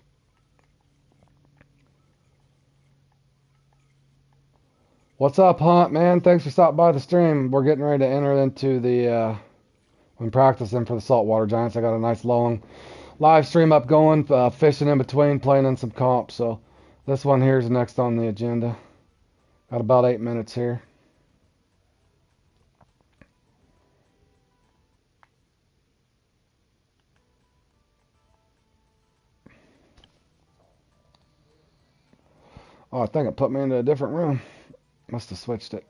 What's up, Hunt, man? Thanks for stopping by the stream. We're getting ready to enter into I'm practicing for the Saltwater Giants. I got a nice long live stream up going, fishing in between, playing in some comps. So this one here is next on the agenda. Got about 8 minutes here. Oh, I think it put me into a different room. Must have switched it.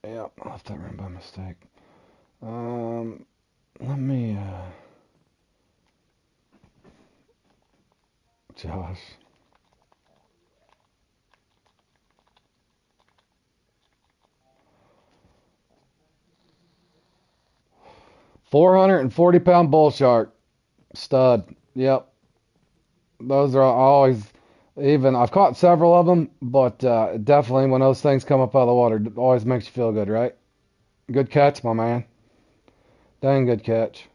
Yep, I left that room by mistake. Let me, Josh. £440 bull shark. Stud. Yep. Those are always, even, I've caught several of them, but definitely when those things come up out of the water, it always makes you feel good, right? Good catch, my man. Dang good catch.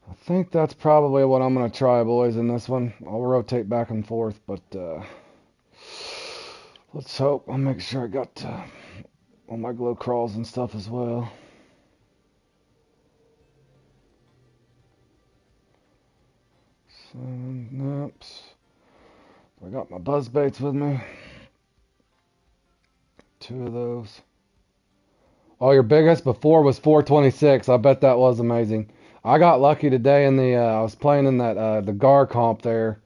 I think that's probably what I'm going to try, boys, in this one. I'll rotate back and forth, but let's hope. I'll make sure I got all my glow crawls and stuff as well. Oops. I got my buzz baits with me. 2 of those. Oh, your biggest before was 426. I bet that was amazing. I got lucky today in I was playing in that the gar comp there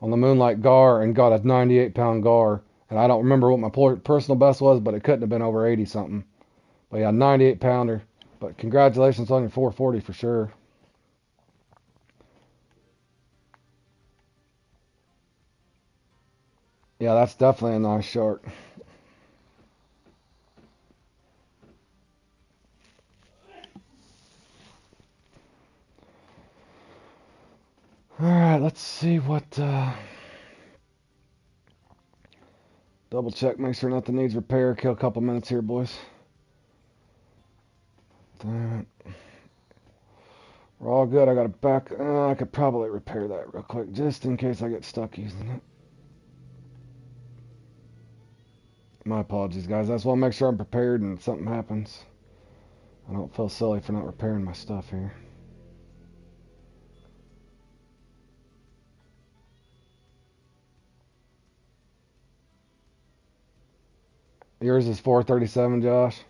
on the Moonlight Gar and got a 98-pound gar. And I don't remember what my personal best was, but it couldn't have been over 80 something. But yeah, 98-pounder. But congratulations on your 440 for sure. Yeah, that's definitely a nice shark. Alright, let's see what... double check, make sure nothing needs repair. Kill a couple minutes here, boys. Damn it. We're all good. I got it back. I could probably repair that real quick, just in case I get stuck using it. My apologies, guys. I just want to make sure I'm prepared and if something happens, I don't feel silly for not repairing my stuff here. Yours is 437, Josh.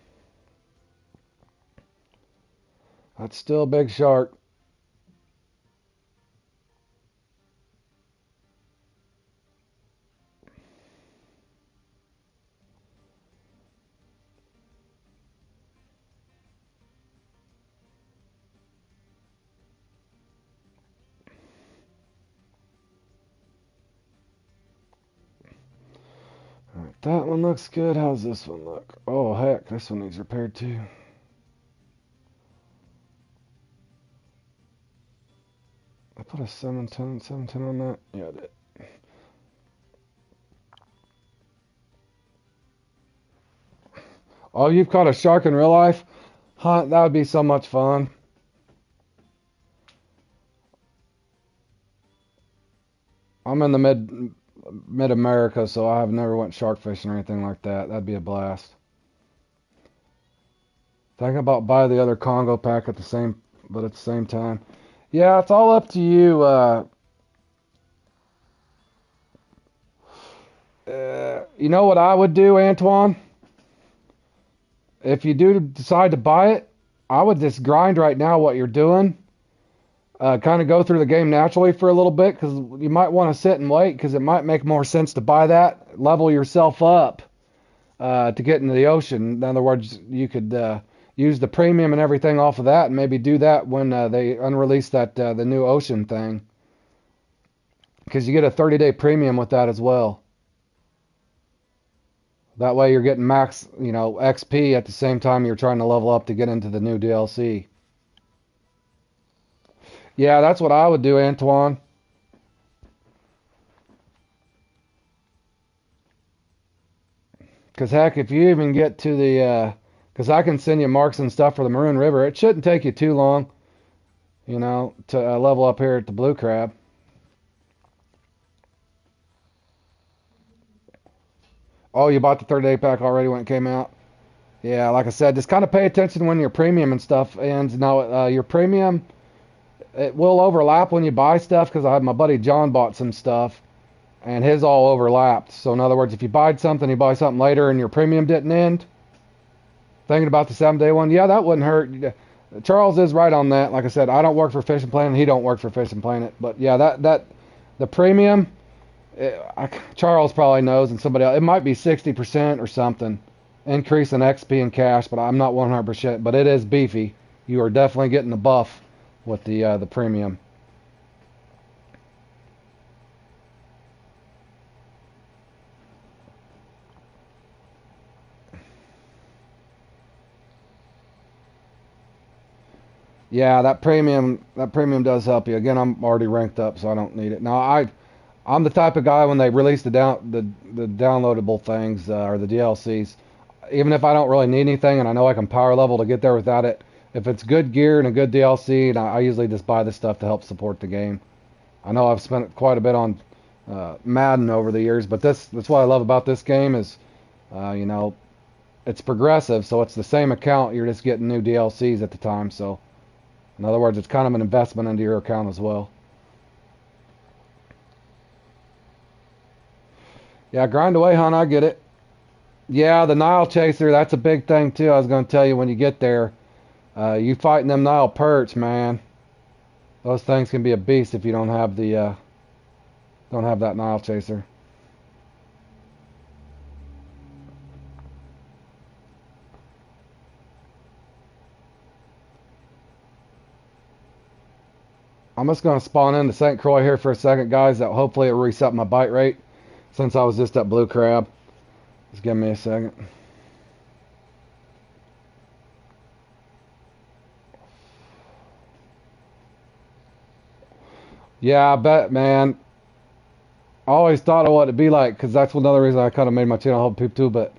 That's still a big shark. Alright, that one looks good. How's this one look? Oh, heck, this one needs repaired too. I put a 710 on that? Yeah, I did. Oh, you've caught a shark in real life? Huh, that would be so much fun. I'm in the mid America, so I have never went shark fishing or anything like that. That'd be a blast. Thinking about buy the other Congo pack at the same time. Yeah, it's all up to you. You know what I would do, Antoine? If you do decide to buy it, I would just grind right now what you're doing. Kind of go through the game naturally for a little bit because you might want to sit and wait because it might make more sense to buy that, level yourself up to get into the ocean. In other words, you could use the premium and everything off of that and maybe do that when they unrelease the new ocean thing because you get a 30-day premium with that as well. That way you're getting max, XP at the same time you're trying to level up to get into the new DLC. Yeah, that's what I would do, Antoine. Because heck, if you even get to because I can send you marks and stuff for the Maroon River, it shouldn't take you too long, to level up here at the Blue Crab. Oh, you bought the 30-day pack already when it came out? Yeah, like I said, just kind of pay attention when your premium and stuff ends. Now, your premium, it will overlap when you buy stuff because I had my buddy John bought some stuff and his all overlapped. So in other words, if you buy something, you buy something later and your premium didn't end, thinking about the 7-day one, yeah, that wouldn't hurt. Charles is right on that. Like I said, I don't work for Fishing Planet. He don't work for Fishing Planet. But yeah, the premium, Charles probably knows, and somebody else, it might be 60% or something increase in XP and cash, but I'm not 100%. But it is beefy. You are definitely getting the buff with the premium. Yeah, that premium does help you. Again, I'm already ranked up, so I don't need it. Now, I'm the type of guy when they release the downloadable things or the DLCs, even if I don't really need anything and I know I can power level to get there without it, if it's good gear and a good DLC, and I usually just buy this stuff to help support the game. I know I've spent quite a bit on Madden over the years, but that's what I love about this game is, uh, you know, it's progressive, so it's the same account. You're just getting new DLCs at the time, so. In other words, it's kind of an investment into your account as well. Yeah, grind away, hon. I get it. Yeah, the Nile Chaser, that's a big thing too. I was going to tell you when you get there, you fighting them Nile perch, man. Those things can be a beast if you don't have that Nile Chaser. I'm just going to spawn into St. Croix here for a second, guys. That hopefully it will reset my bite rate since I was just at Blue Crab. Just give me a second. Yeah, I bet, man. I always thought of what it'd be like, because that's another reason I kind of made my channel help people too. But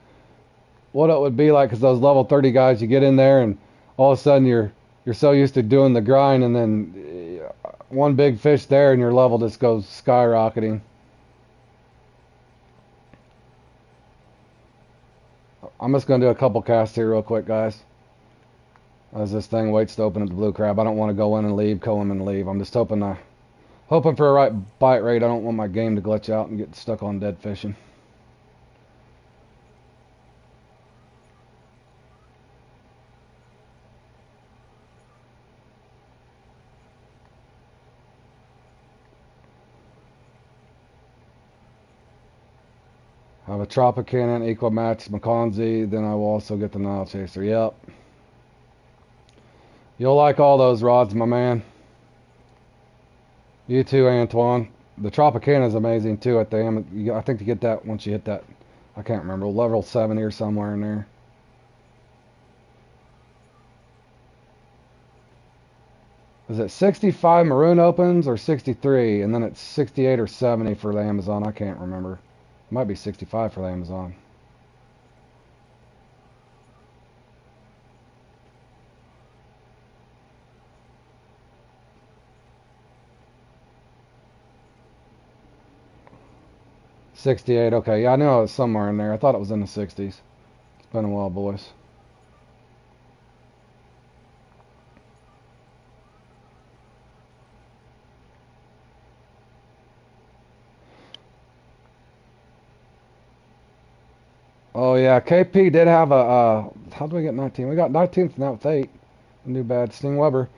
what it would be like, because those level 30 guys, you get in there and all of a sudden you're so used to doing the grind, and then one big fish there and your level just goes skyrocketing. I'm just going to do a couple casts here real quick, guys. As this thing waits to open at the Blue Crab. I don't want to go in and leave, comb and leave. I'm just hoping for a right bite rate. I don't want my game to glitch out and get stuck on dead fishing. I have a Tropicana, Equimax, McConsey, then I will also get the Nile Chaser. Yep. You'll like all those rods, my man. You too, Antoine. The Tropicana is amazing too at the end. I think you get that once you hit that, I can't remember, level 70 or somewhere in there. Is it 65 Maroon opens or 63? And then it's 68 or 70 for the Amazon. I can't remember. It might be 65 for the Amazon. 68. Okay, yeah, I knew I was somewhere in there. I thought it was in the 60s. It's been a while, boys. Oh yeah, KP did have a. How do we get 19? We got 19th now with 8. New bad. Sting Weber.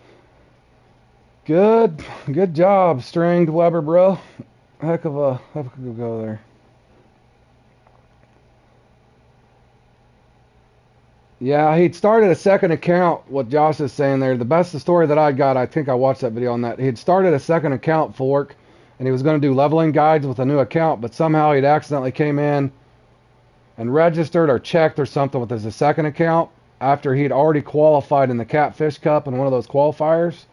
Good job, Stringed Weber, bro. Heck of a go there. Yeah, he'd started a second account. What Josh is saying there, the best story that I got, I think I watched that video on that. He'd started a second account fork, and he was going to do leveling guides with a new account, but somehow he'd accidentally came in and registered or checked or something with his second account after he'd already qualified in the Catfish Cup in one of those qualifiers.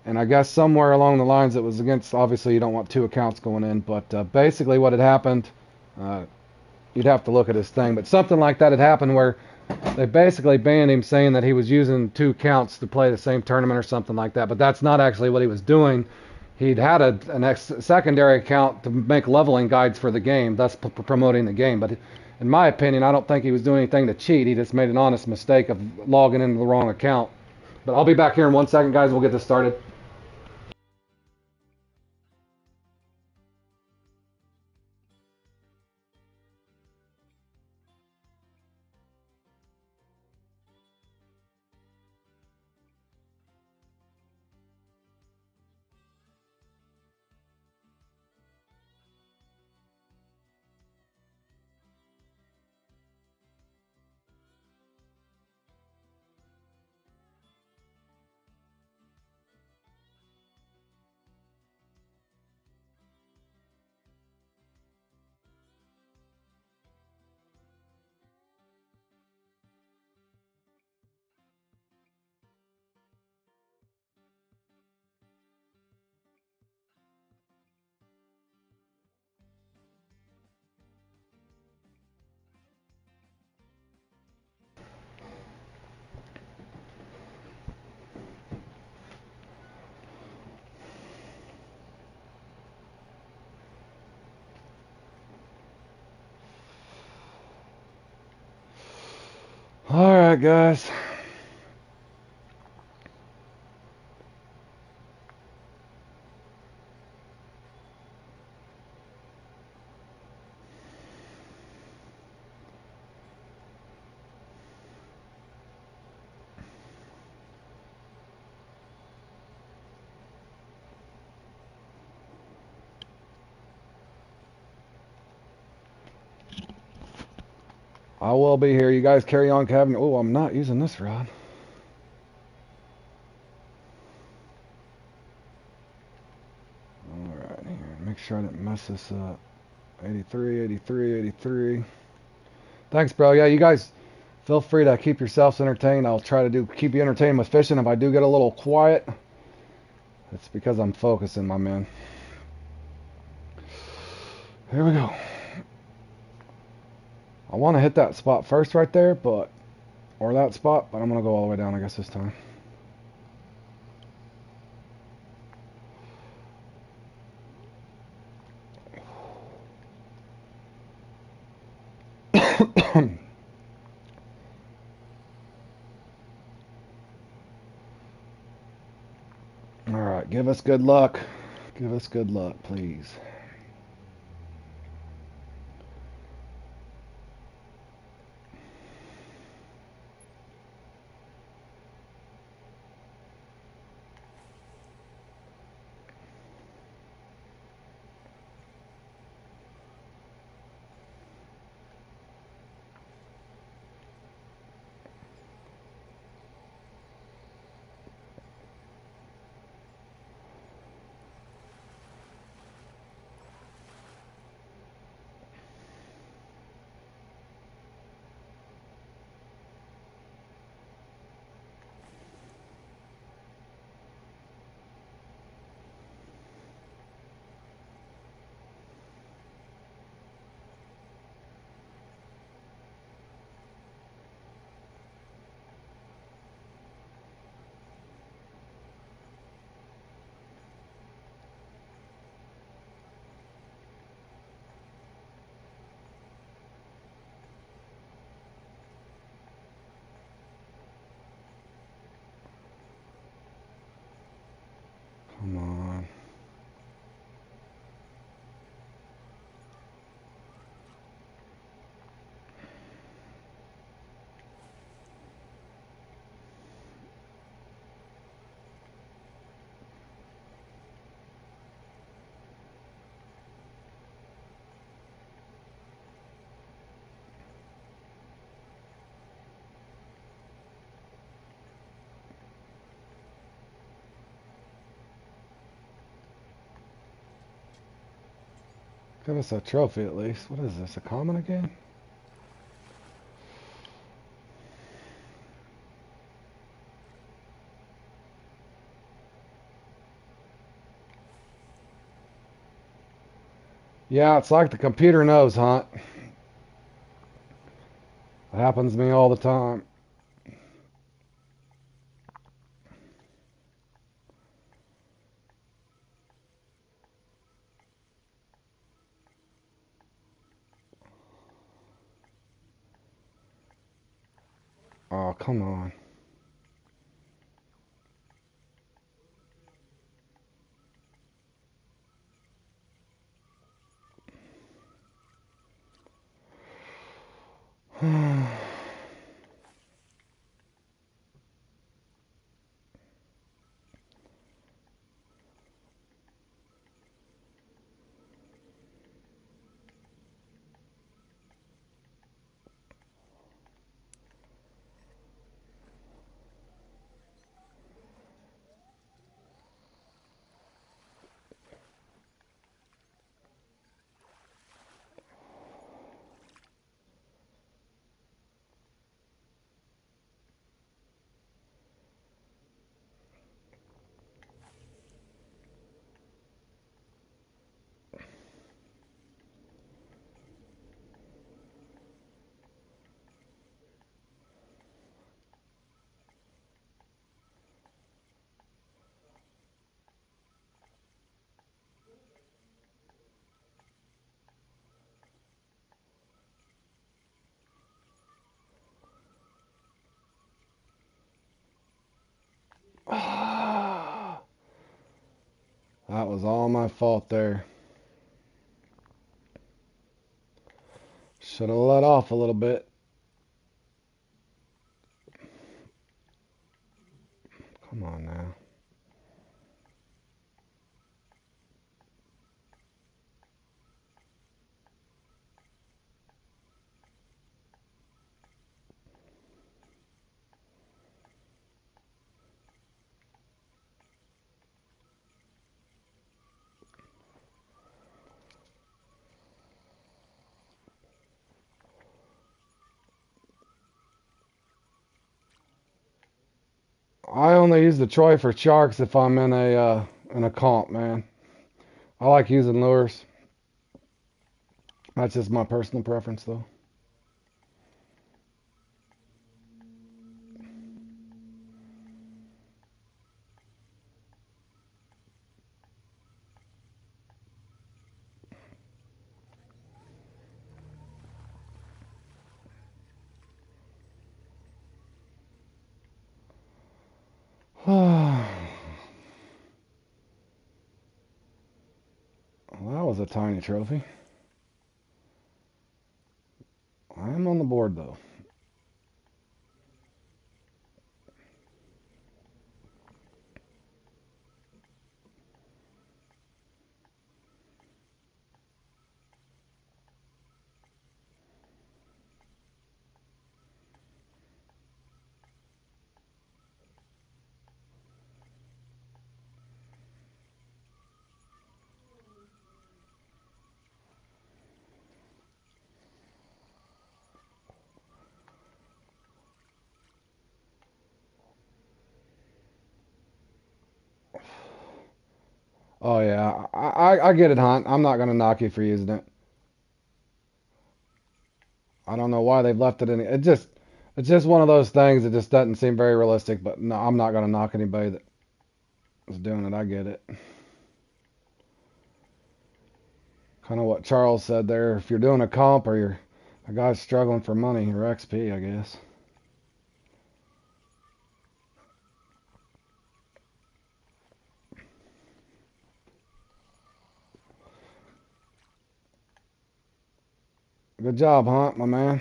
And I guess somewhere along the lines it was against, obviously you don't want two accounts going in, but basically what had happened, uh, you'd have to look at his thing, but something like that had happened where they basically banned him saying that he was using two accounts to play the same tournament or something like that, but that's not actually what he was doing. He'd had a secondary account to make leveling guides for the game, thus promoting the game, but in my opinion, I don't think he was doing anything to cheat. He just made an honest mistake of logging into the wrong account. But I'll be back here in 1 second, guys. We'll get this started. All right, guys. I will be here. You guys carry on, Kevin. Oh, I'm not using this rod. All right, here. Make sure I didn't mess this up. 83, 83, 83. Thanks, bro. Yeah, you guys feel free to keep yourselves entertained. I'll try to keep you entertained with fishing. If I do get a little quiet, it's because I'm focusing, my man. Here we go. I want to hit that spot first right there, or that spot, but I'm going to go all the way down, I guess, this time. All right, give us good luck. Give us good luck, please. Come on. Give us a trophy at least. What is this, a common again? Yeah, it's like the computer knows, Hunt. It happens to me all the time. Oh, come on. That was all my fault there. Should have let off a little bit. Come on now. I only use the Troy for sharks if I'm in a comp, man. I like using lures. That's just my personal preference, though. Well, that was a tiny trophy. I am on the board, though. Oh yeah, I get it, Hunt. I'm not gonna knock you for using it. I don't know why they've left it in. It's just one of those things that just doesn't seem very realistic. But no, I'm not gonna knock anybody that was doing it. I get it. Kind of what Charles said there. If you're doing a comp or you're a guy's struggling for money or XP, I guess. Good job, Hunt, my man.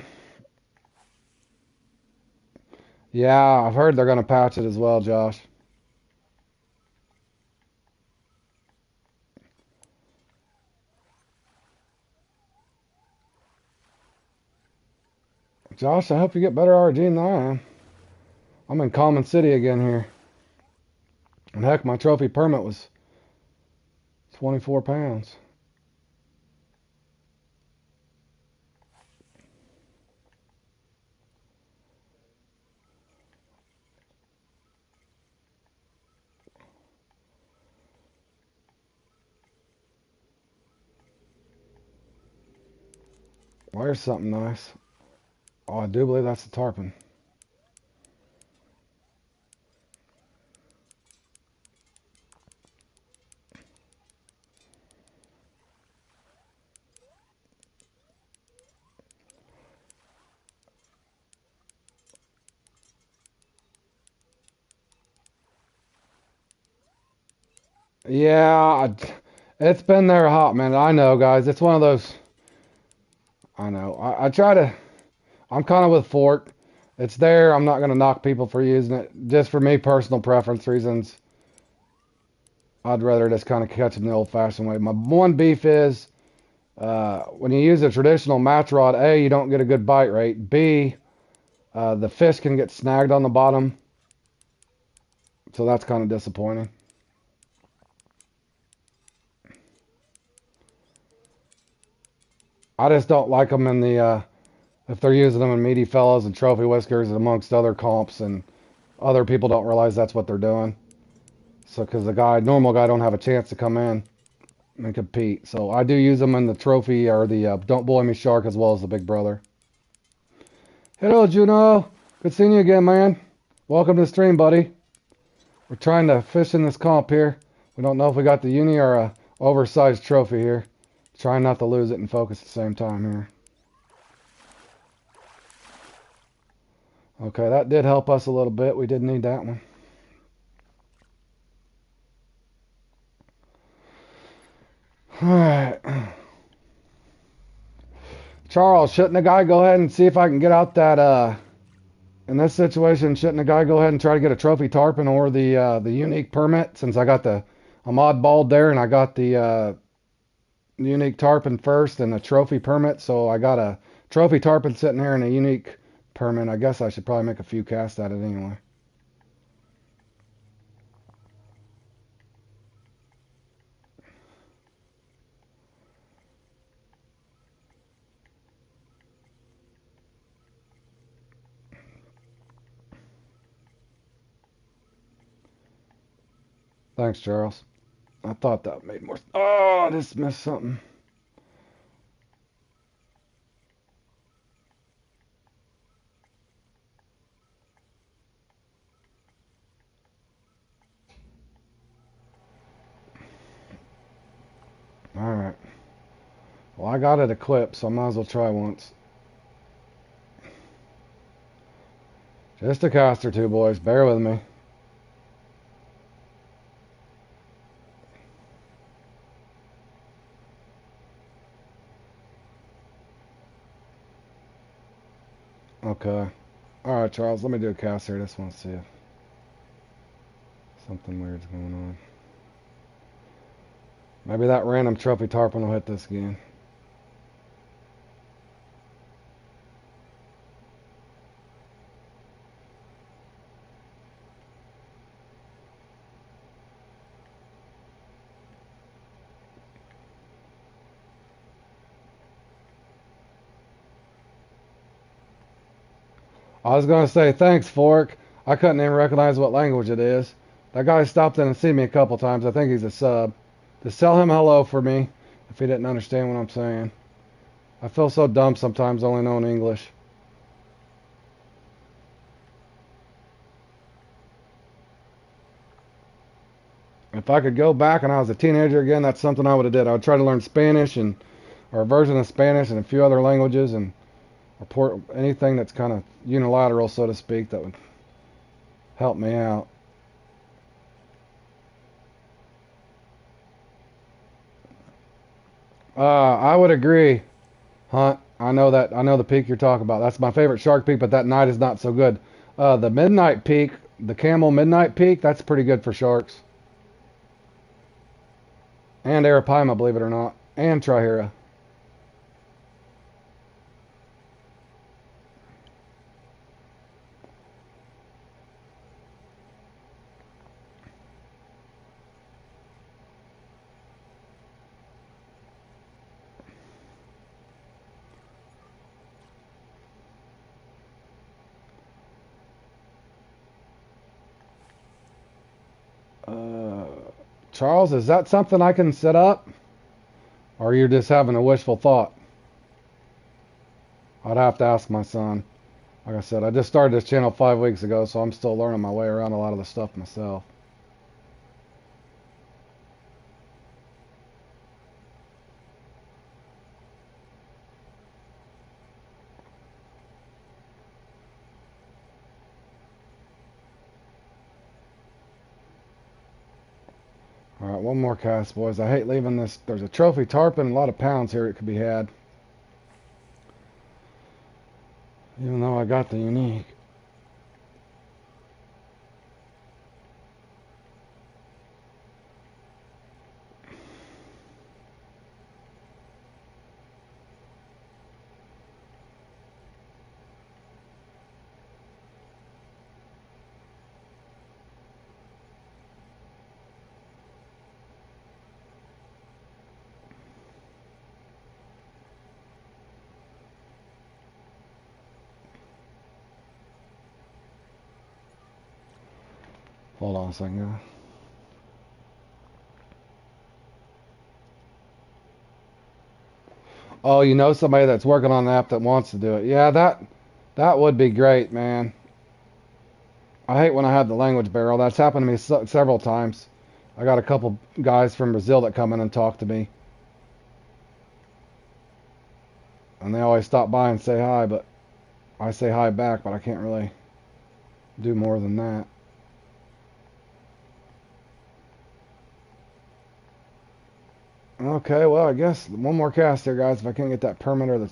Yeah, I've heard they're going to patch it as well, Josh. Josh, I hope you get better RG than I am. I'm in Common City again here. And heck, my trophy permit was 24 pounds. Well, there's something nice. Oh, I do believe that's the tarpon. Yeah, it's been there a hot minute. I know, guys. It's one of those. I know. I try to. I'm kind of with Fork. It's there. I'm not going to knock people for using it. Just for me, personal preference reasons, I'd rather just kind of catch them the old-fashioned way. My one beef is when you use a traditional match rod, A, you don't get a good bite rate. B, the fish can get snagged on the bottom. So that's kind of disappointing. I just don't like them in the if they're using them in Meaty Fellows and Trophy Whiskers and amongst other comps, and other people don't realize that's what they're doing. So because the normal guy don't have a chance to come in and compete. So I do use them in the Trophy or the Don't Bully Me Shark as well as the Big Brother. Hello, Juno. Good seeing you again, man. Welcome to the stream, buddy. We're trying to fish in this comp here. We don't know if we got the uni or a oversized trophy here. Trying not to lose it and focus at the same time here. Okay, that did help us a little bit. We did need that one. Alright. Charles, shouldn't a guy go ahead and see if I can get out that, in this situation, shouldn't a guy go ahead and try to get a trophy tarpon or the unique permit, since I'm oddballed there and I got the unique tarpon first and a trophy permit, so I got a trophy tarpon sitting here and a unique permit. I guess I should probably make a few casts at it anyway. Thanks, Charles. I thought that made more. Oh, I just missed something. Alright. Well, I got it equipped, so I might as well try once. Just a cast or two, boys. Bear with me. Okay. Alright, Charles, let me do a cast here. Just want to see if something weird's going on. Maybe that random trophy tarpon will hit this again. I was going to say, thanks, Fork. I couldn't even recognize what language it is. That guy stopped in and seen me a couple times. I think he's a sub. Just tell him hello for me if he didn't understand what I'm saying. I feel so dumb sometimes only knowing English. If I could go back and I was a teenager again, that's something I would have did. I would try to learn Spanish or a version of Spanish and a few other languages and report anything that's kind of unilateral, so to speak, that would help me out. I would agree, Hunt. I know that. I know the peak you're talking about. That's my favorite shark peak, but that night is not so good. The midnight peak, the Camel midnight peak, that's pretty good for sharks. And Arapaima, believe it or not, and Trihera. Uh, Charles, is that something I can set up, or you're just having a wishful thought? I'd have to ask my son. Like I said, I just started this channel 5 weeks ago, so I'm still learning my way around a lot of the stuff myself. All right, one more cast, boys. I hate leaving this. There's a trophy tarpon, a lot of pounds here it could be had. Even though I got the unique. Hold on a second. Oh, you know somebody that's working on an app that wants to do it. Yeah, that would be great, man. I hate when I have the language barrel. That's happened to me several times. I got a couple guys from Brazil that come in and talk to me. And they always stop by and say hi, but I say hi back, but I can't really do more than that. Okay, well, I guess one more cast here, guys. If I can't get that permit or the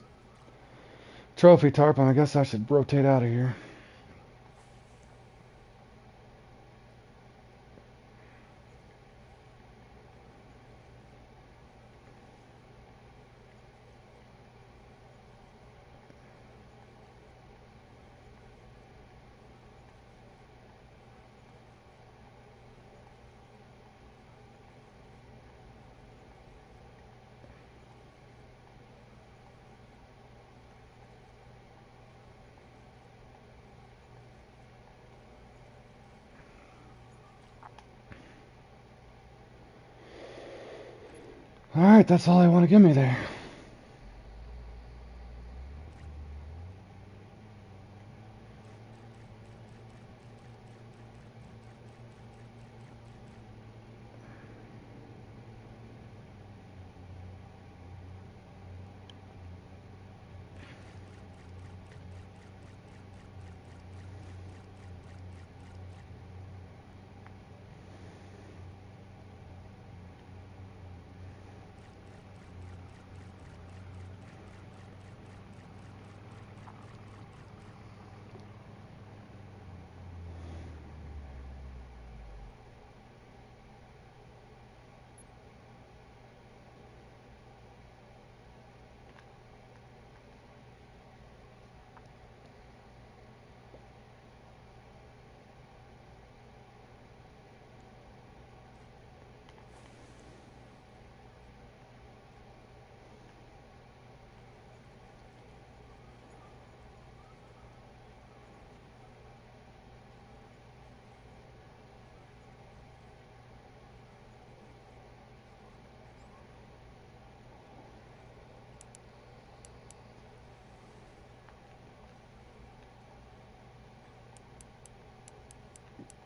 trophy tarpon, I guess I should rotate out of here. Alright, that's all I want to give me there.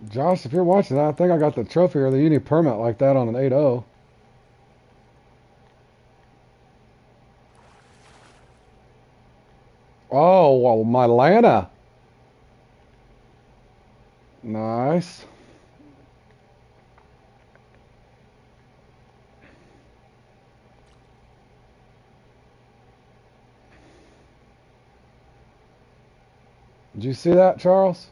Josh, if you're watching that, I think I got the trophy or the uni permit like that on an 8.0. Oh, well, my Lana. Nice. Did you see that, Charles?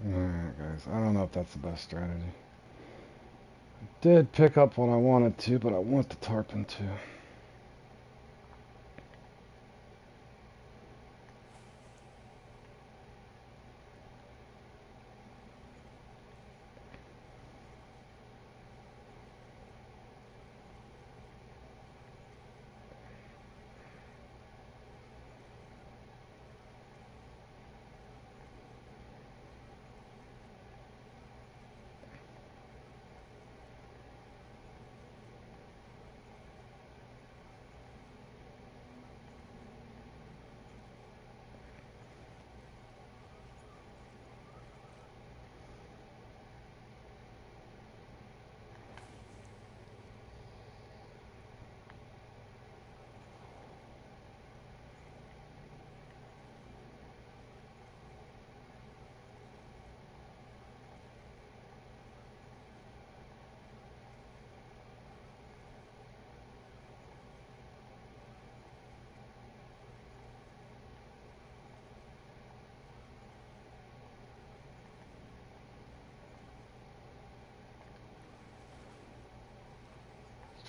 Alright, guys. I don't know if that's the best strategy. Did pick up what I wanted to, but I want the tarpon too.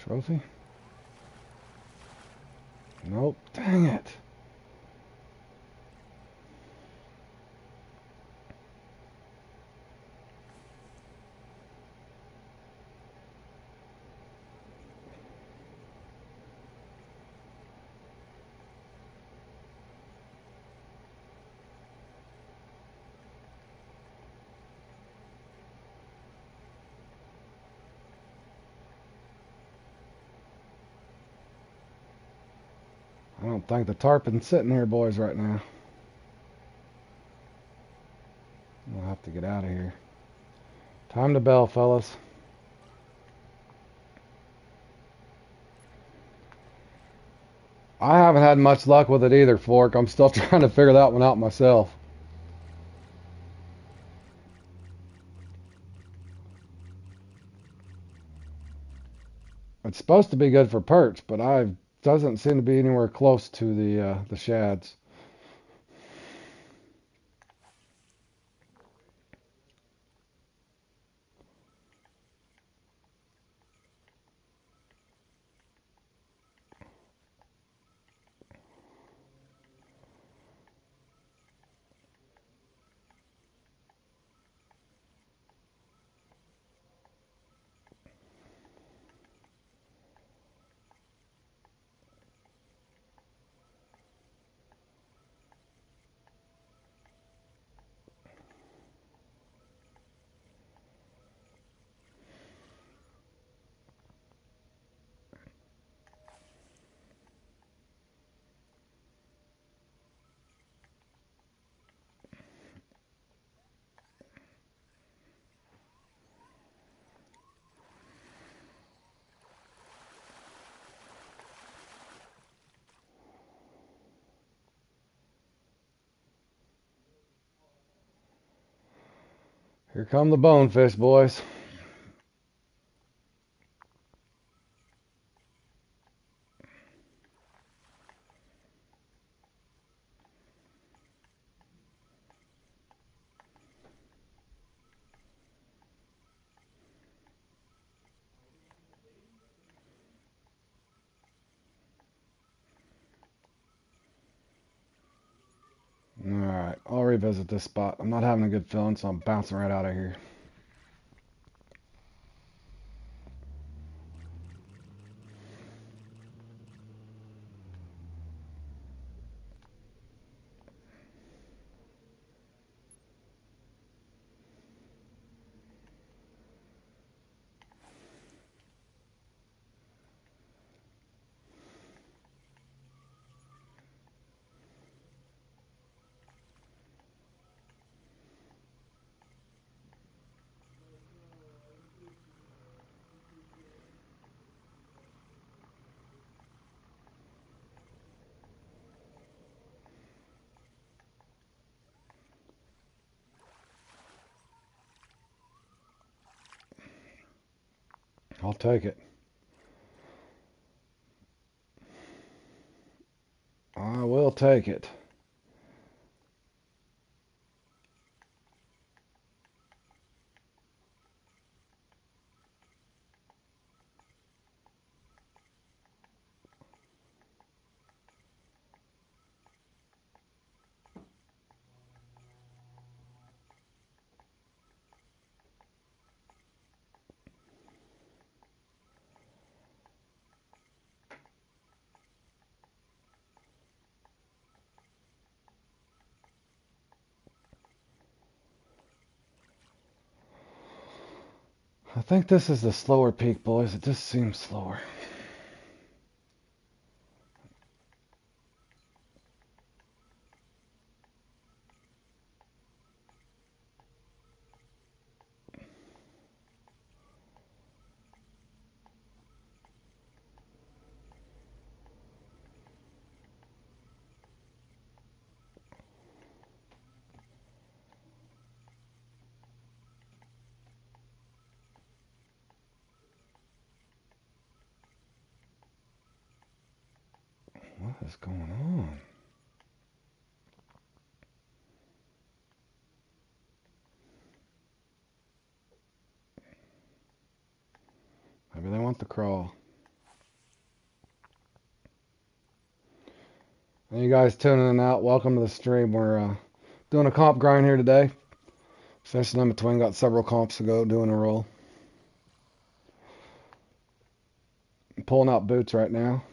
Trophy? Nope. Dang it. I don't think the tarpon's sitting here, boys, right now. We'll have to get out of here. Time to bell, fellas. I haven't had much luck with it either, Fork. I'm still trying to figure that one out myself. It's supposed to be good for perch, but I doesn't seem to be anywhere close to the shads. Here come the bonefish, boys. Alright, I'll revisit this spot. I'm not having a good feeling, so I'm bouncing right out of here. I'll take it. I will take it. I think this is the slower peak, boys. It just seems slower. What is going on? Maybe they want the crawl. Hey, you guys tuning in out, welcome to the stream. We're doing a comp grind here today. Session in between, got several comps to go, doing a roll. I'm pulling out boots right now.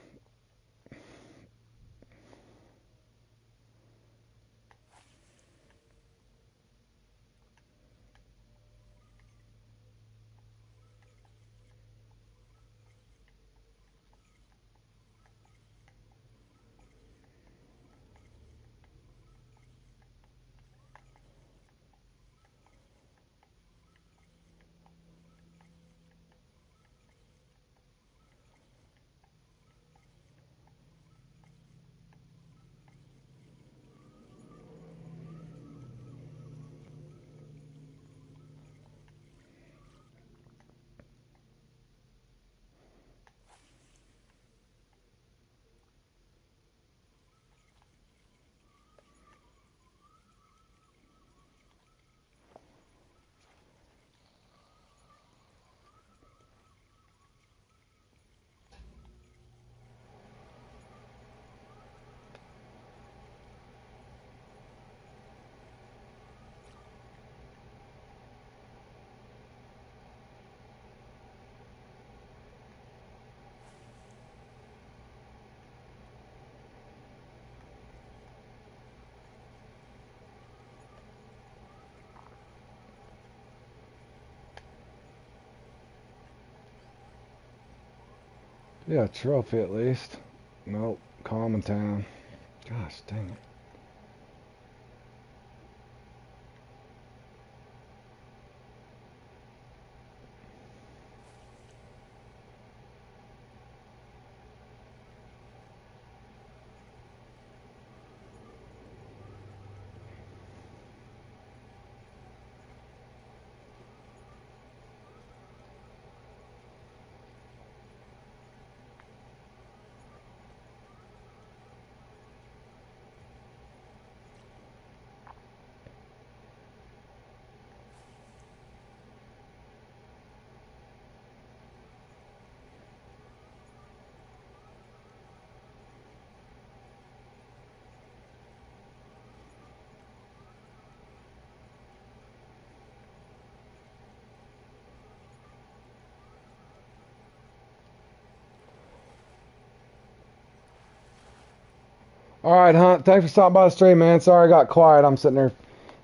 Yeah, trophy at least. Nope, Common Town. Gosh dang it. All right, Hunt. Thanks for stopping by the stream, man. Sorry I got quiet. I'm sitting there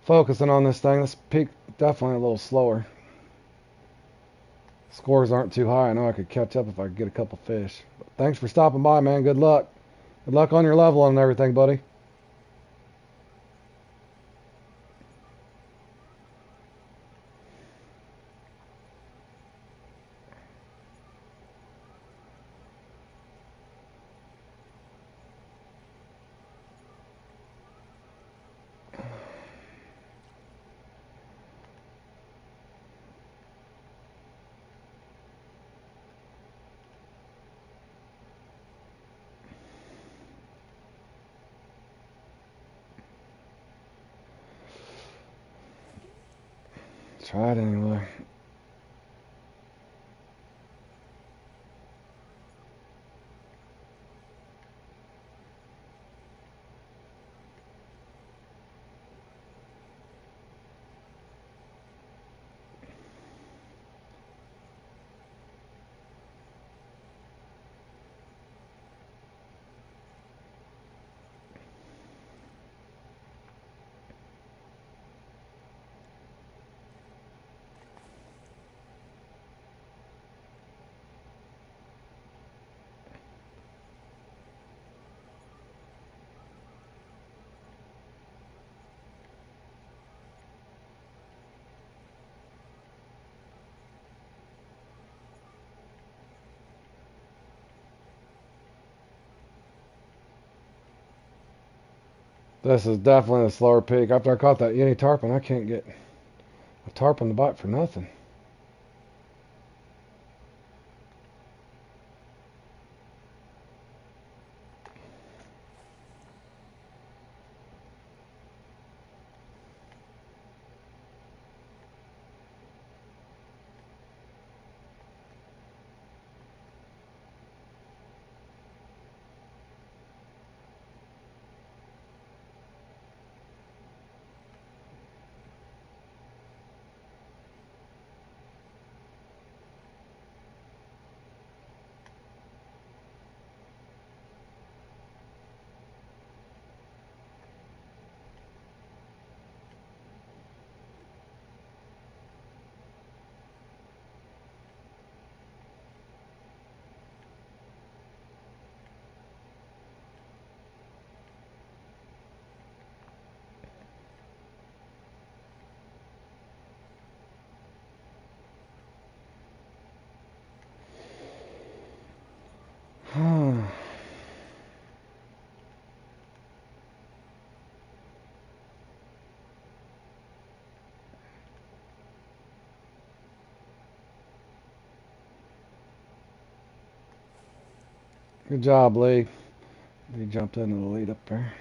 focusing on this thing. This peak definitely a little slower. Scores aren't too high. I know I could catch up if I could get a couple fish. But thanks for stopping by, man. Good luck. Good luck on your level and everything, buddy. Try it anyway. This is definitely a slower peak. After I caught that Yeni tarpon, I can't get a tarpon to bite for nothing. Good job, Lee. He jumped into the lead up there.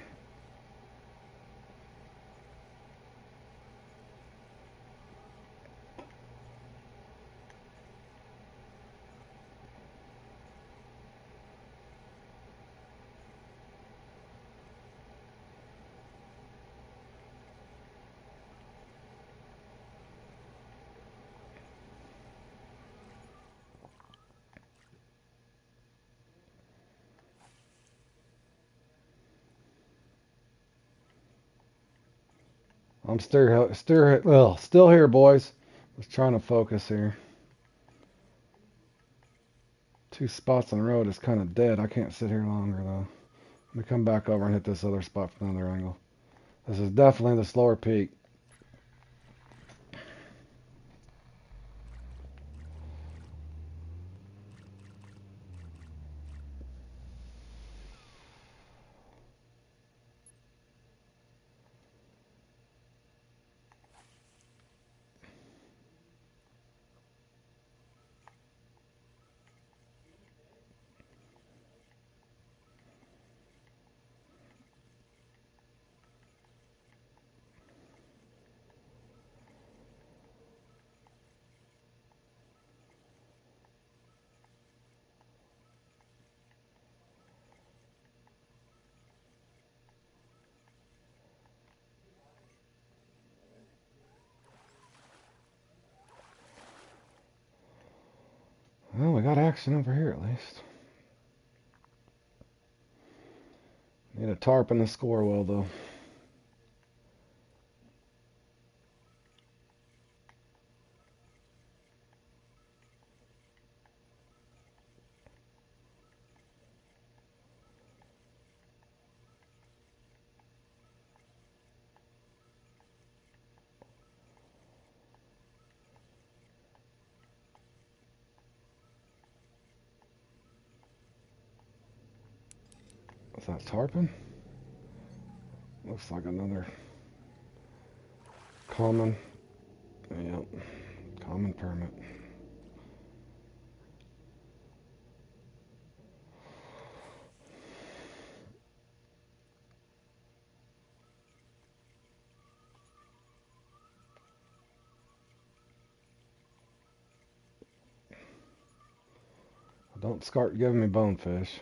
I'm still here, boys. Just trying to focus here. Two spots in a row is kind of dead. I can't sit here longer, though. Let me come back over and hit this other spot from another angle. This is definitely the slower peak. Well, we got action over here at least. Need a tarpon to score well, though. Is that tarpon? Looks like another common. Yep, common permit. Don't start giving me bonefish.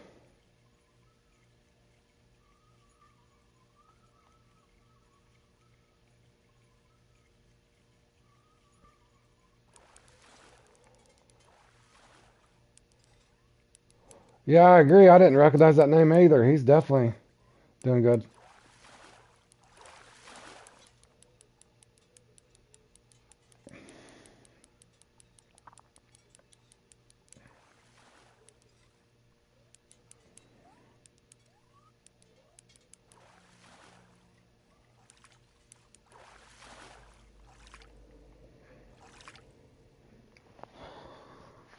Yeah, I agree. I didn't recognize that name either. He's definitely doing good.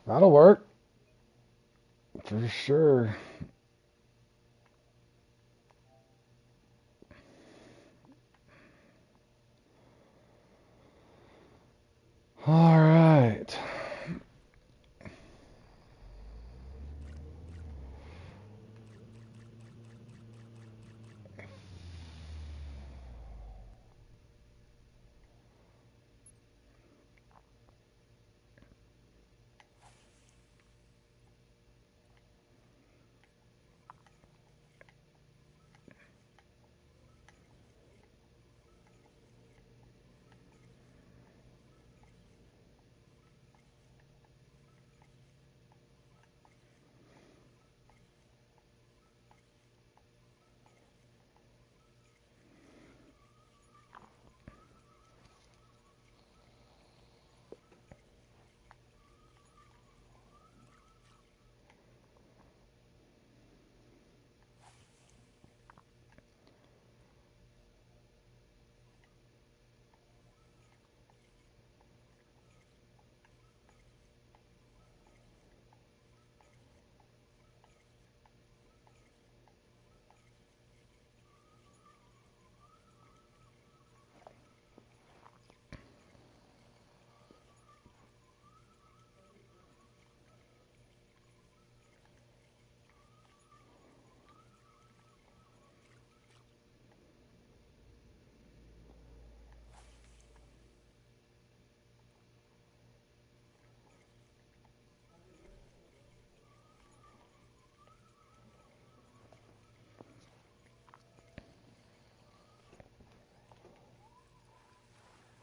That'll work. For sure. All right.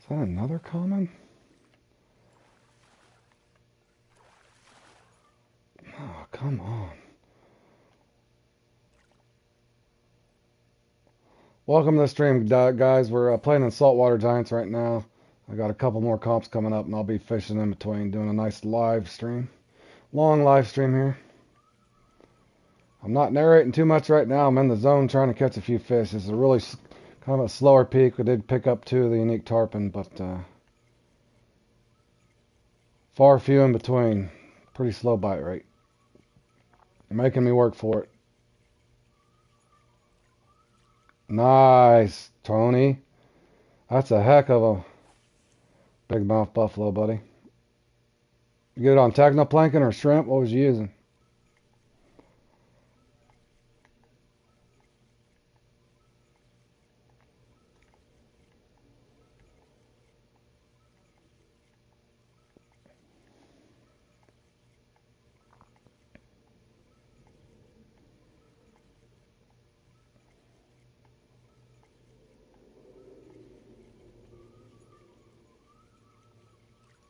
Is that another common? Oh, come on. Welcome to the stream, guys. We're playing in Saltwater Giants right now. I got a couple more comps coming up, and I'll be fishing in between, doing a nice live stream. Long live stream here. I'm not narrating too much right now. I'm in the zone trying to catch a few fish. This is a really kind of a slower peak. We did pick up 2 of the unique tarpon, but far few in between. Pretty slow bite rate. You're making me work for it. Nice, Tony. That's a heck of a big mouth buffalo, buddy. You get it on technoplankton or shrimp? What was you using?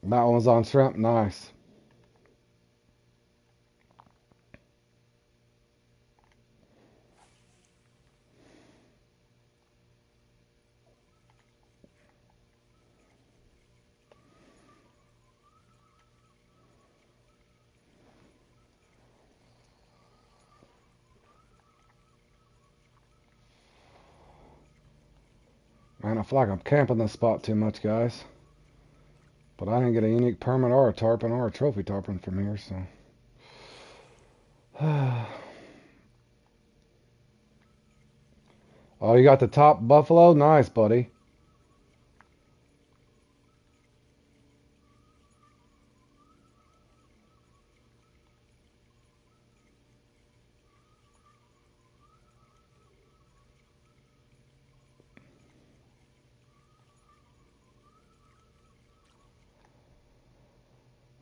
That one was on shrimp. Nice. Man, I feel like I'm camping this spot too much, guys. But I didn't get a unique permit or a tarpon or a trophy tarpon from here, so. Oh, you got the top buffalo? Nice, buddy.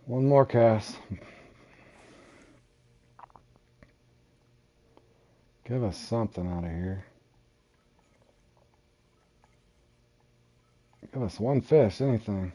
One more cast. Give us something out of here. Give us one fish, anything.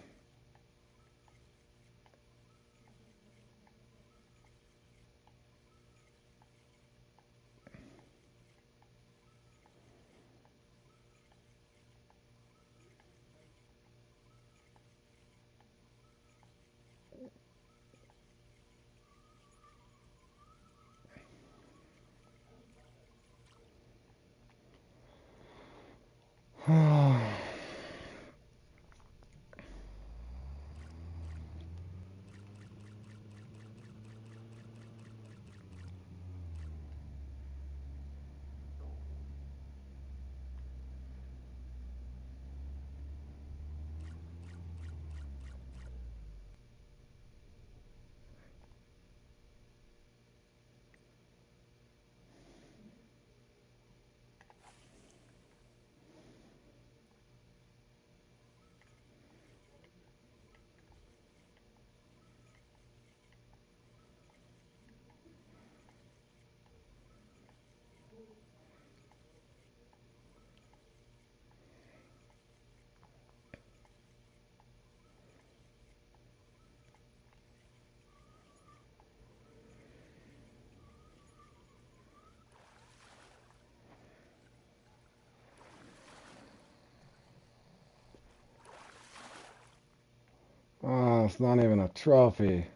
Oh, it's not even a trophy.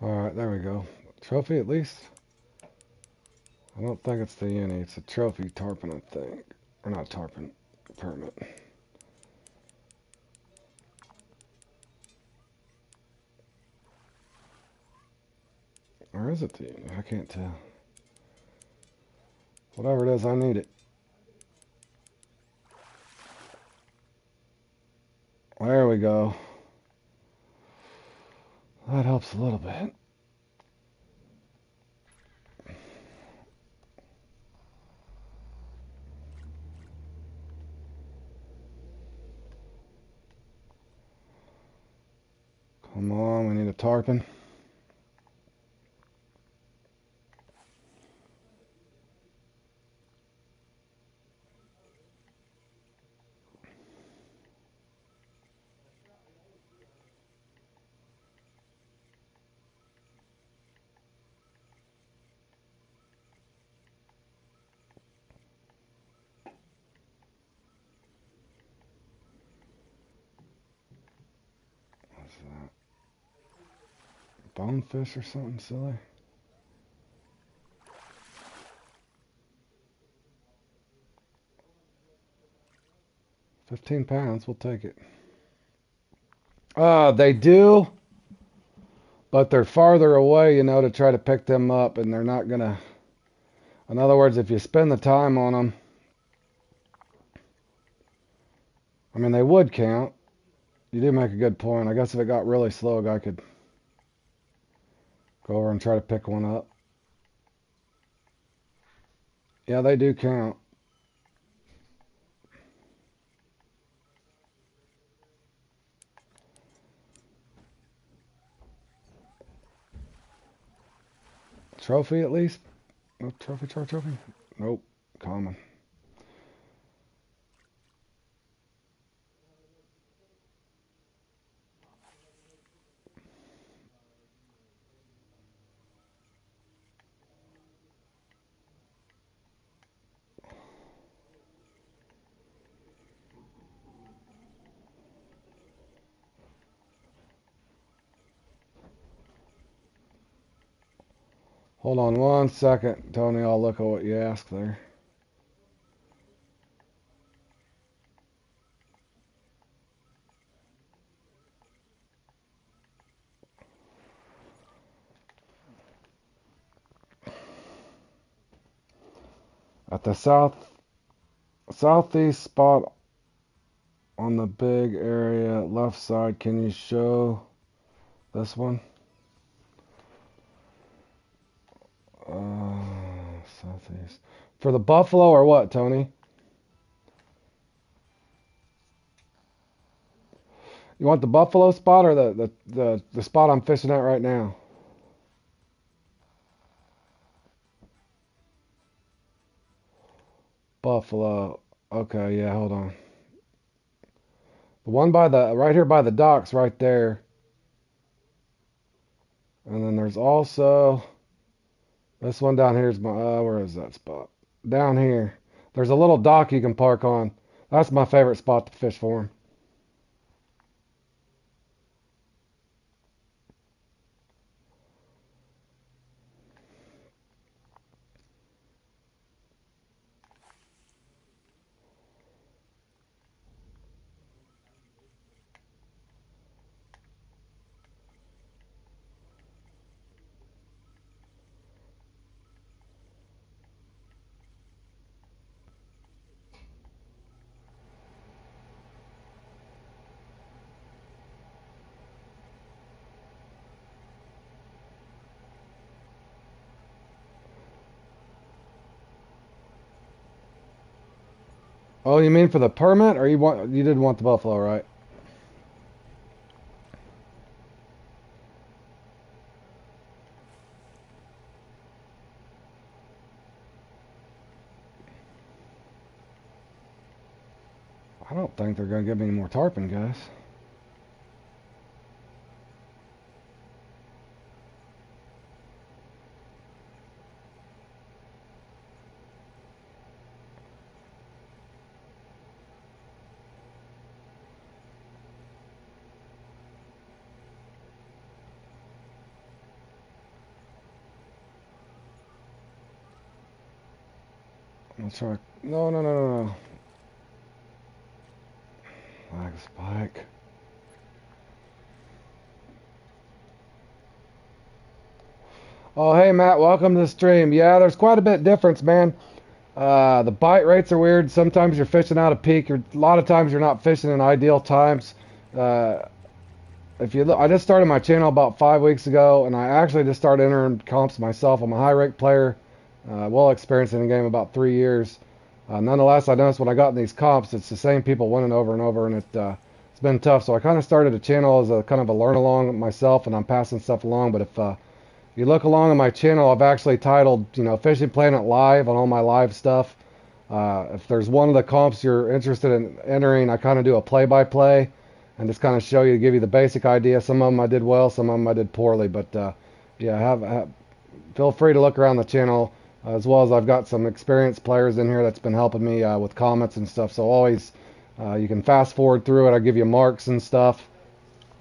Alright, there we go. Trophy at least? I don't think it's the uni. It's a trophy tarpon, I think. Or not tarpon. Permit. Or is it the uni? I can't tell. Whatever it is, I need it. There we go. That helps a little bit. Come on, we need a tarpon. What's that? Bonefish or something silly? £15, we'll take it. They do, but they're farther away, to try to pick them up, and they're not gonna. In other words, if you spend the time on them, I mean, they would count. You do make a good point. I guess if it got really slow, a guy could go over and try to pick one up. Yeah, they do count. Trophy at least? No trophy, trophy? Nope. Common. Hold on 1 second, Tony. I'll look at what you asked there. At the southeast spot on the big area left side, can you show this one? Southeast. For the buffalo or what, Tony? You want the buffalo spot or the spot I'm fishing at right now? Buffalo. Okay, yeah, hold on. The one by the right here by the docks right there. And then there's also this one down here is my where is that spot? Down here. There's a little dock you can park on. That's my favorite spot to fish for them. Oh, you mean for the permit, or you didn't want the buffalo, right? I don't think they're gonna give me any more tarpon, guys. Let's try. No, no, no, no, no. Flag spike. Oh, hey Matt, welcome to the stream. Yeah, there's quite a bit difference, man. The bite rates are weird. Sometimes you're fishing out of peak. A lot of times you're not fishing in ideal times. Uh, if you look, I just started my channel about 5 weeks ago, and I actually just started entering comps myself. I'm a high rake player, well experienced in the game about 3 years. Nonetheless, I noticed when I got in these comps, it's the same people winning over and over, and it's been tough. So I kind of started a channel as a kind of a learn along myself, and I'm passing stuff along. But if you look along on my channel, I've actually titled, Fishing Planet Live on all my live stuff. If there's one of the comps you're interested in entering, I kind of do a play-by-play and just kind of show you, give you the basic idea. Some of them I did well, some of them I did poorly. But yeah, feel free to look around the channel, as well as I've got some experienced players in here that's been helping me with comments and stuff. So always, you can fast forward through it. I give you marks and stuff,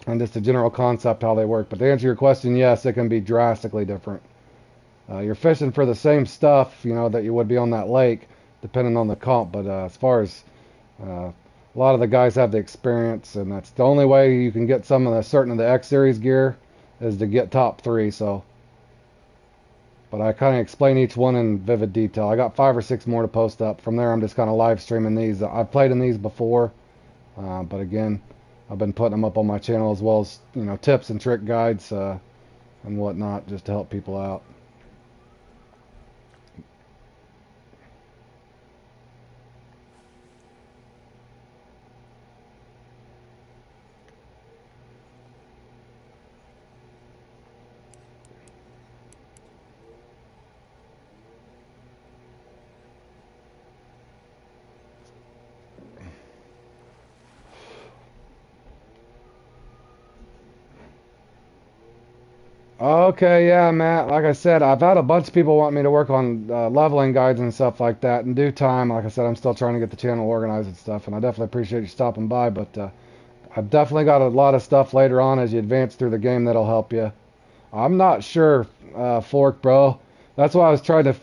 and just a general concept how they work. But to answer your question, yes, it can be drastically different. You're fishing for the same stuff, that you would be on that lake, depending on the comp. But as far as a lot of the guys have the experience, and that's the only way you can get some of the certain of the X Series gear is to get top 3. So, but I kind of explain each one in vivid detail. I got 5 or 6 more to post up. From there, I'm just kind of live streaming these. I've played in these before, but again, I've been putting them up on my channel, as well as tips and trick guides and whatnot, just to help people out. Okay, yeah, Matt. Like I said, I've had a bunch of people want me to work on leveling guides and stuff like that. In due time, like I said, I'm still trying to get the channel organized and stuff, and I definitely appreciate you stopping by. But I've definitely got a lot of stuff later on as you advance through the game that'll help you. I'm not sure, Fork, bro. That's why I was trying to,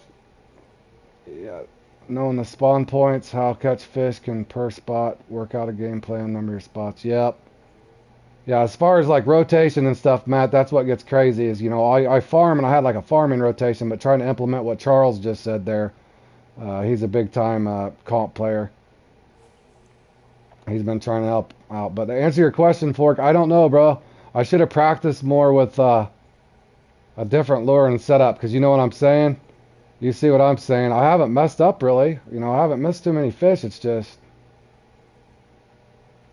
yeah, knowing the spawn points, how catch fish can per spot, work out a game plan, number of spots. Yep. Yeah, as far as like rotation and stuff, Matt, that's what gets crazy is, I farm and I had like a farming rotation, but trying to implement what Charles just said there, he's a big time comp player. He's been trying to help out. But to answer your question, Fork, I don't know, bro. I should have practiced more with a different lure and setup, because you know what I'm saying? You see what I'm saying? I haven't messed up really. I haven't missed too many fish. It's just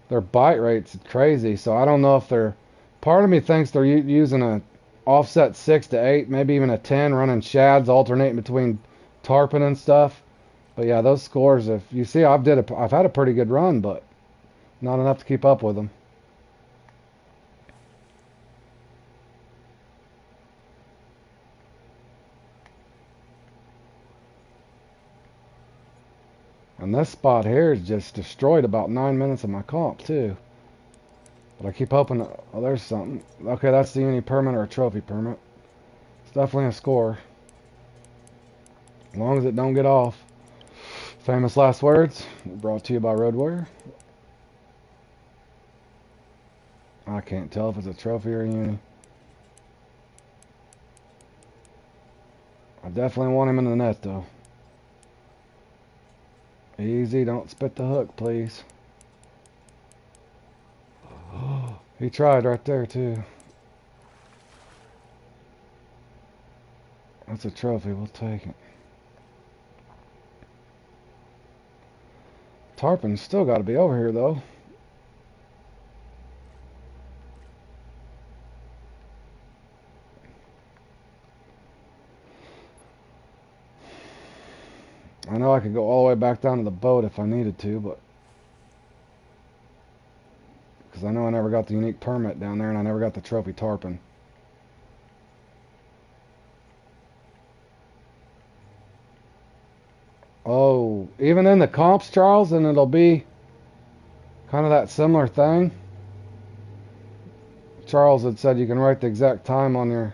their bite rate's crazy. So I don't know if they're. Part of me thinks they're using a offset 6 to 8, maybe even a 10, running shads, alternating between tarpon and stuff. But yeah, those scores. If you see, I've had a pretty good run, but not enough to keep up with them. And this spot here is just destroyed about 9 minutes of my comp too. But I keep hoping. Oh, there's something. Okay, that's the uni permit or a trophy permit. It's definitely a score. As long as it don't get off. Famous last words. Brought to you by Road Warrior. I can't tell if it's a trophy or a uni. I definitely want him in the net though. Easy, don't spit the hook, please. He tried right there too. That's a trophy, we'll take it. Tarpon's still got to be over here though. I know I could go all the way back down to the boat if I needed to, but because I know I never got the unique permit down there and I never got the trophy tarpon. Oh, even in the comps, Charles, and it'll be kind of that similar thing. Charles had said you can write the exact time on your.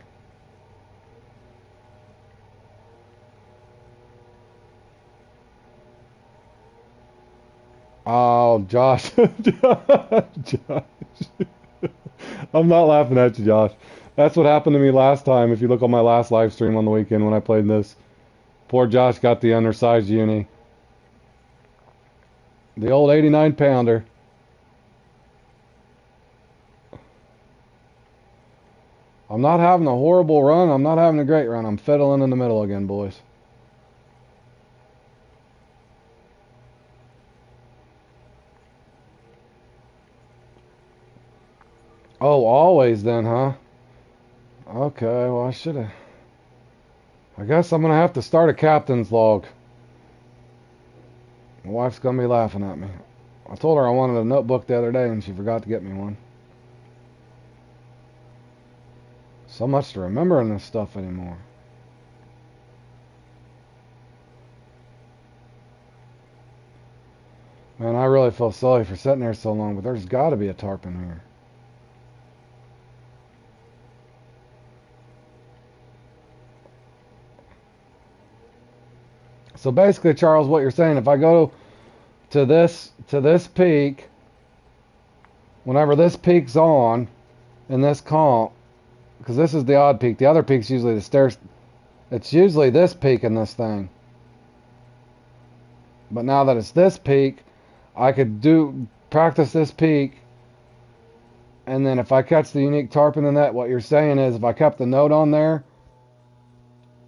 Oh, Josh. Josh. I'm not laughing at you, Josh. That's what happened to me last time. If you look on my last live stream on the weekend when I played this, poor Josh got the undersized uni. The old 89 pounder. I'm not having a horrible run. I'm not having a great run. I'm fiddling in the middle again, boys. Oh, always then, huh? Okay, well, I should have. I guess I'm going to have to start a captain's log. My wife's going to be laughing at me. I told her I wanted a notebook the other day and she forgot to get me one. So much to remember in this stuff anymore. Man, I really feel sorry for sitting there so long, but there's got to be a tarpon here. So basically, Charles, what you're saying, if I go to this peak, whenever this peak's on in this comp, because this is the odd peak, the other peak's usually the stairs. It's usually this peak in this thing. But now that it's this peak, I could practice this peak, and then if I catch the unique tarpon in that, what you're saying is if I kept the note on there,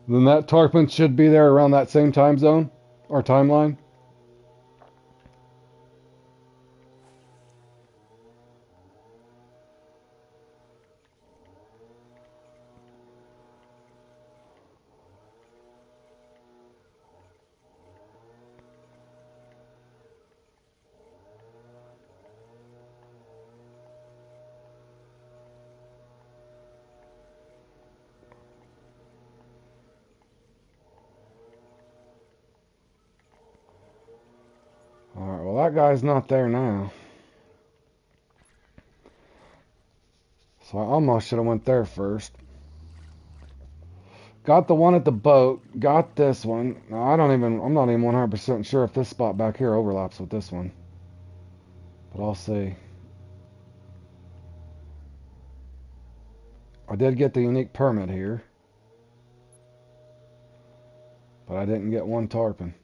then that tarpon should be there around that same time zone or timeline. that guy's not there now. So I almost should have went there first. Got the one at the boat. Got this one. Now, I'm not even 100% sure if this spot back here overlaps with this one. But I'll see. I did get the unique permit here. But I didn't get one tarpon.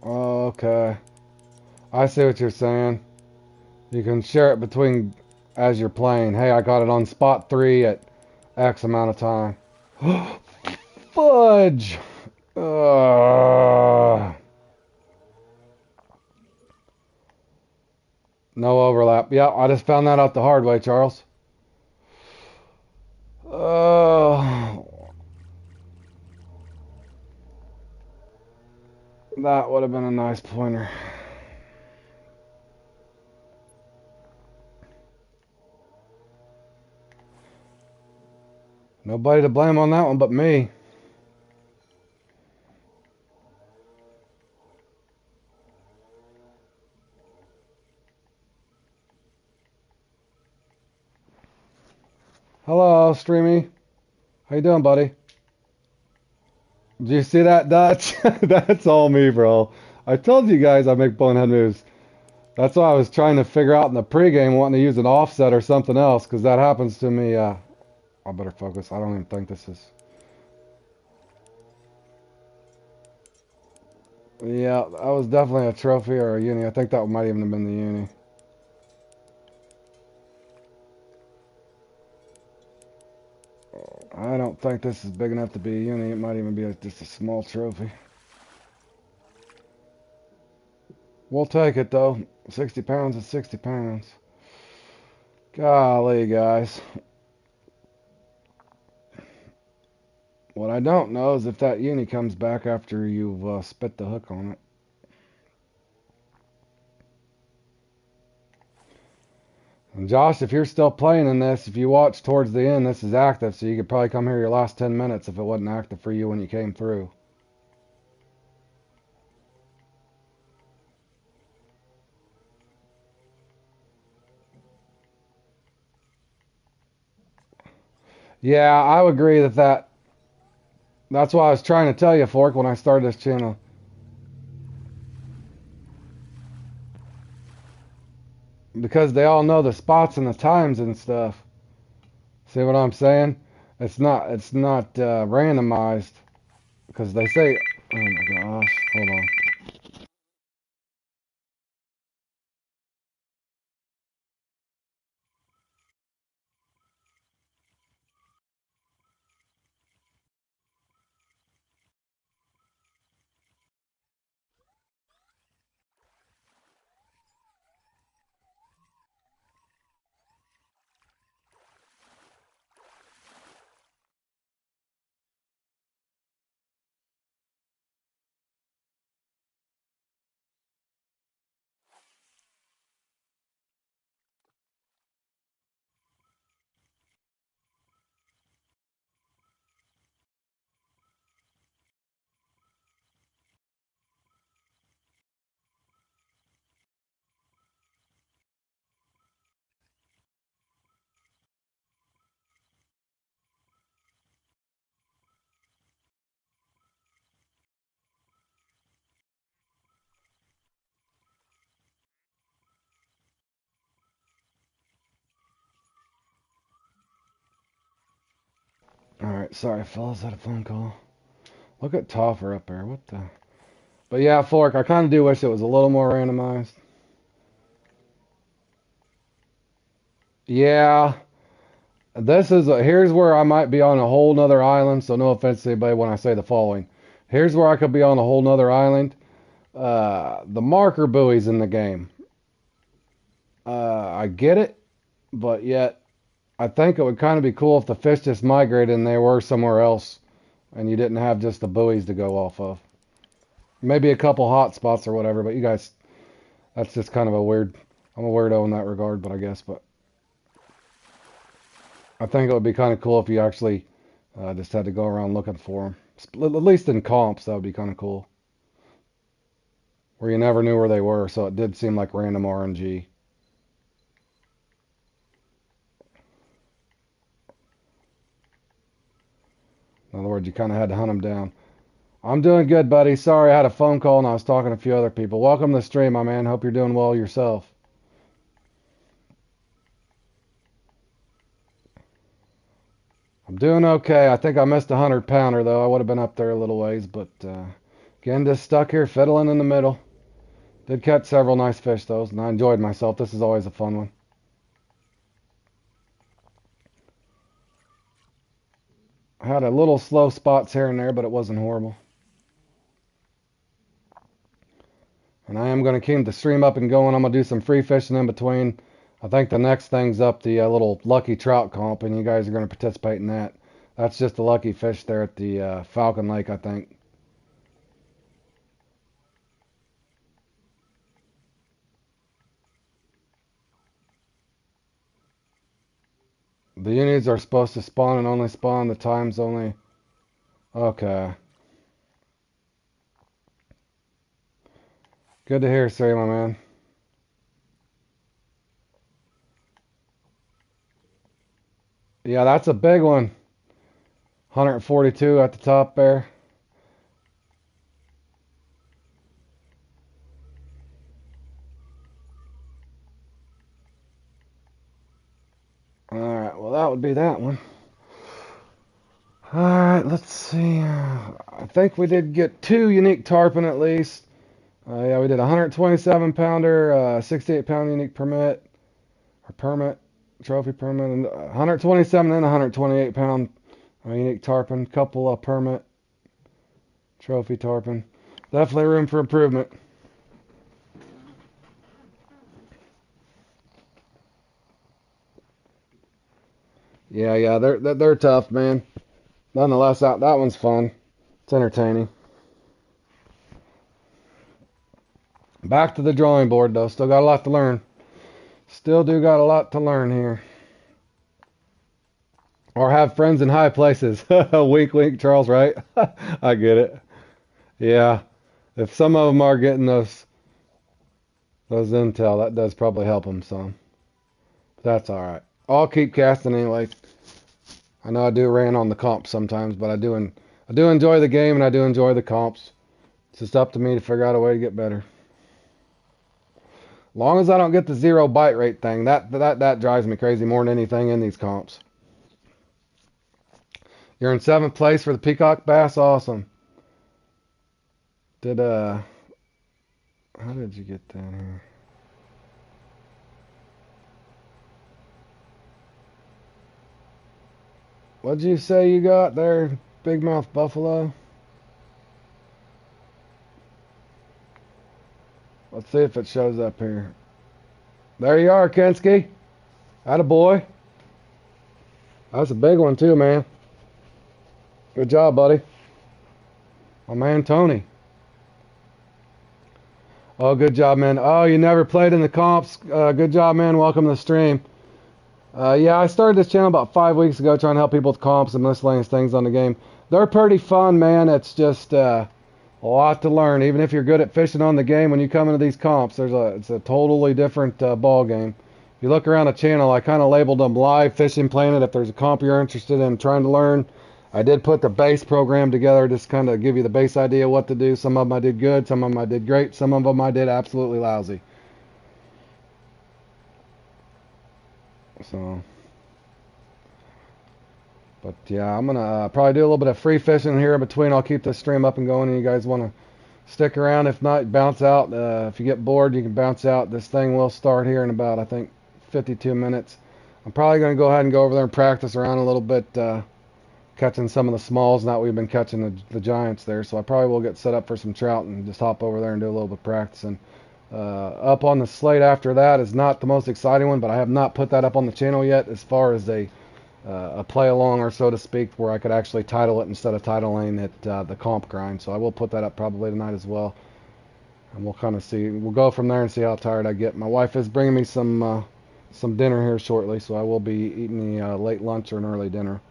Okay. I see what you're saying. You can share it between as you're playing. Hey, I got it on spot 3 at X amount of time. Fudge! No overlap. Yeah, I just found that out the hard way, Charles. That would have been a nice pointer. Nobody to blame on that one but me. Hello, Streamy. How you doing, buddy? Did you see that, Dutch? That's all me, bro. I told you guys I make bonehead moves. That's why I was trying to figure out in the pregame wanting to use an offset or something else, because that happens to me. I better focus. I don't even think this is... Yeah, that was definitely a trophy or a uni. I think that might even have been the uni. I don't think this is big enough to be a uni. It might even be just a small trophy. We'll take it, though. 60 pounds is 60 pounds. Golly, guys. What I don't know is if that uni comes back after you've spit the hook on it. And Josh, if you're still playing in this, if you watch towards the end, this is active, so you could probably come here your last 10 minutes if it wasn't active for you when you came through. Yeah, I would agree that's why I was trying to tell you, Fork, when I started this channel. Because they all know the spots and the times and stuff. See what I'm saying? It's not randomized. Because they say, oh my gosh, hold on. Alright, sorry fellas, had a phone call. Look at Toffer up there, what the... But yeah, Fork, I kind of do wish it was a little more randomized. Yeah, here's where I might be on a whole nother island, so no offense to anybody when I say the following. Here's where I could be on a whole nother island. The marker buoys in the game. I get it. but yet I think it would kind of be cool if the fish just migrated and they were somewhere else and you didn't have just the buoys to go off of. Maybe a couple hot spots or whatever, but you guys, that's just kind of a weird, I'm a weirdo in that regard, but I guess, but I think it would be kind of cool if you actually just had to go around looking for them. At least in comps, that would be kind of cool. Where you never knew where they were, so it did seem like random RNG. In other words, you kind of had to hunt them down. I'm doing good, buddy. Sorry, I had a phone call and I was talking to a few other people. Welcome to the stream, my man. Hope you're doing well yourself. I'm doing okay. I think I missed a 100-pounder, though. I would have been up there a little ways, but again, just stuck here fiddling in the middle. Did catch several nice fish, though, and I enjoyed myself. This is always a fun one. I had a little slow spots here and there, but it wasn't horrible. And I am going to keep the stream up and going. I'm going to do some free fishing in between. I think the next thing's up the little Lucky Trout comp, and you guys are going to participate in that. That's just a lucky fish there at the Falcon Lake, I think. The units are supposed to spawn and only spawn. The time's only... Okay. Good to hear, Siri, my man. Yeah, that's a big one. 142 at the top there. Alright, well that would be that one. Alright, let's see. I think we did get 2 unique tarpon at least. Yeah, we did a 127 pounder, 68 pound unique permit, trophy permit, and 127 and 128 pound unique tarpon, couple of permit, trophy tarpon. Definitely room for improvement. Yeah, they're tough, man. Nonetheless, that one's fun. It's entertaining. Back to the drawing board, though. Still got a lot to learn. Still do got a lot to learn here. Or have friends in high places. Wink, wink, Charles, right? I get it. Yeah. If some of them are getting those intel, that does probably help them some. That's all right. I'll keep casting anyway. I know I do rant on the comps sometimes, but I do enjoy the game and I do enjoy the comps. It's just up to me to figure out a way to get better. Long as I don't get the 0 bite rate thing, that drives me crazy more than anything in these comps. You're in 7th place for the peacock bass. Awesome. How did you get down here? What'd you say you got there, big mouth buffalo? Let's see if it shows up here. There you are, Kensky. Attaboy. That's a big one too, man. Good job, buddy. My man, Tony. Oh, good job, man. Oh, you never played in the comps. Good job, man. Welcome to the stream. Yeah, I started this channel about 5 weeks ago trying to help people with comps and miscellaneous things on the game. They're pretty fun, man. It's just a lot to learn. Even if you're good at fishing on the game, when you come into these comps, it's a totally different ball game. If you look around the channel, I kind of labeled them Live Fishing Planet. If there's a comp you're interested in trying to learn, I did put the base program together, just kind of give you the base idea of what to do. Some of them I did good, some of them I did great, some of them I did absolutely lousy. So, but yeah, I'm gonna probably do a little bit of free fishing here in between. I'll keep this stream up and going, and you guys want to stick around. If not, bounce out. If you get bored, you can bounce out. This thing will start here in about, I think, 52 minutes. I'm probably gonna go ahead and go over there and practice around a little bit, catching some of the smalls. Now we've been catching the giants there, so I probably will get set up for some trout and just hop over there and do a little bit of practicing. Up on the slate after that is not the most exciting one, but I have not put that up on the channel yet as far as a play along, or so to speak, where I could actually title it instead of titling it the comp grind. So I will put that up probably tonight as well, and we'll kind of see. We'll go from there and see how tired I get. My wife is bringing me some dinner here shortly, so I will be eating a late lunch or an early dinner.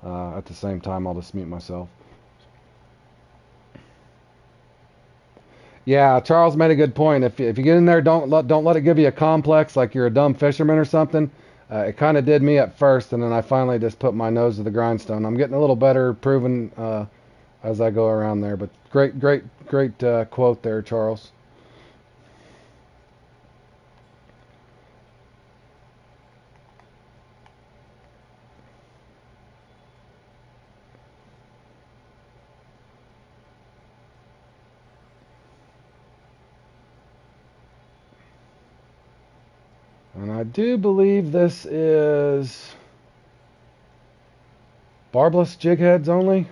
At the same time, I'll just mute myself. Yeah, Charles made a good point. If you get in there, don't let it give you a complex like you're a dumb fisherman or something. It kind of did me at first, and then I finally just put my nose to the grindstone. I'm getting a little better proven as I go around there. But great quote there, Charles. And I do believe this is barbless jig heads only.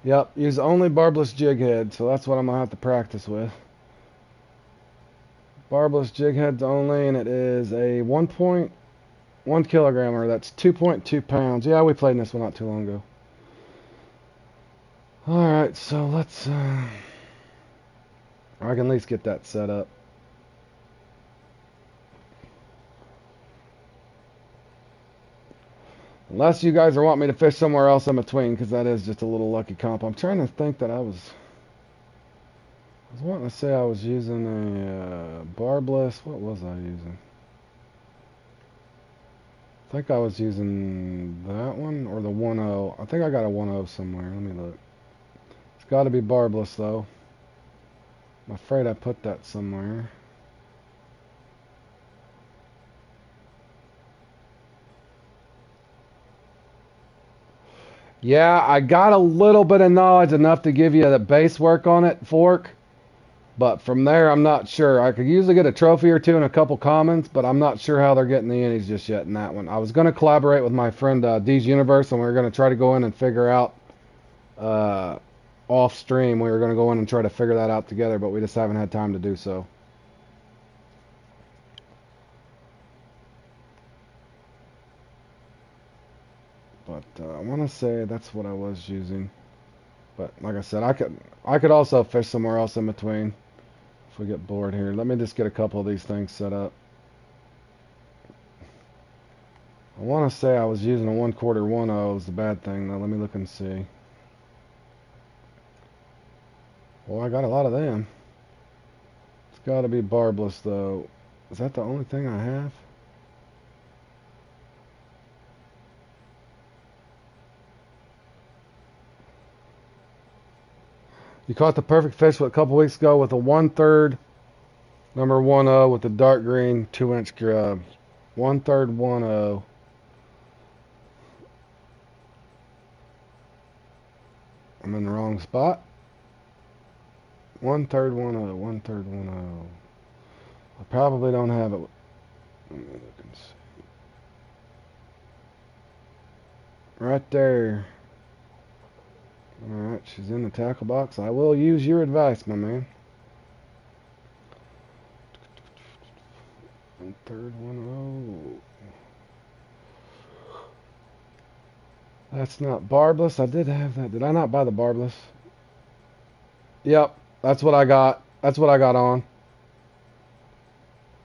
Yep, use only barbless jig head, so that's what I'm going to have to practice with. Barbless jig heads only, and it is a 1.1 kilogrammer. That's 2.2 pounds. Yeah, we played in this one not too long ago. Alright, so let's... I can at least get that set up. Unless you guys are wanting me to fish somewhere else in between, because that is just a little lucky comp. I'm trying to think that I was wanting to say I was using a barbless. What was I using? I think I was using that one or the 1.0. I think I got a 1.0 somewhere. Let me look. It's got to be barbless, though. I'm afraid I put that somewhere. Yeah, I got a little bit of knowledge, enough to give you the base work on it, Fork. But from there, I'm not sure. I could usually get a trophy or two and a couple commons, but I'm not sure how they're getting the innies just yet in that one. I was going to collaborate with my friend D's Universe, and we were going to try to go in and figure out off stream. We were going to go in and try to figure that out together, but we just haven't had time to do so. But I want to say that's what I was using. But like I said, I could also fish somewhere else in between if we get bored here. Let me just get a couple of these things set up. I want to say I was using a 1/4 1.0 is the bad thing though. Let me look and see. Well, I got a lot of them. It's got to be barbless though. Is that the only thing I have? You caught the perfect fish a couple weeks ago with a 1/3 number 1.0 with the dark green 2-inch grub. 1/3 1.0. I'm in the wrong spot. 1/3 1.0. 1/3 1.0. I probably don't have it. Let me look and see. Right there. Alright, she's in the tackle box. I will use your advice, my man. 1/3 1.0. That's not barbless. I did have that. Did I not buy the barbless? Yep, that's what I got. That's what I got on.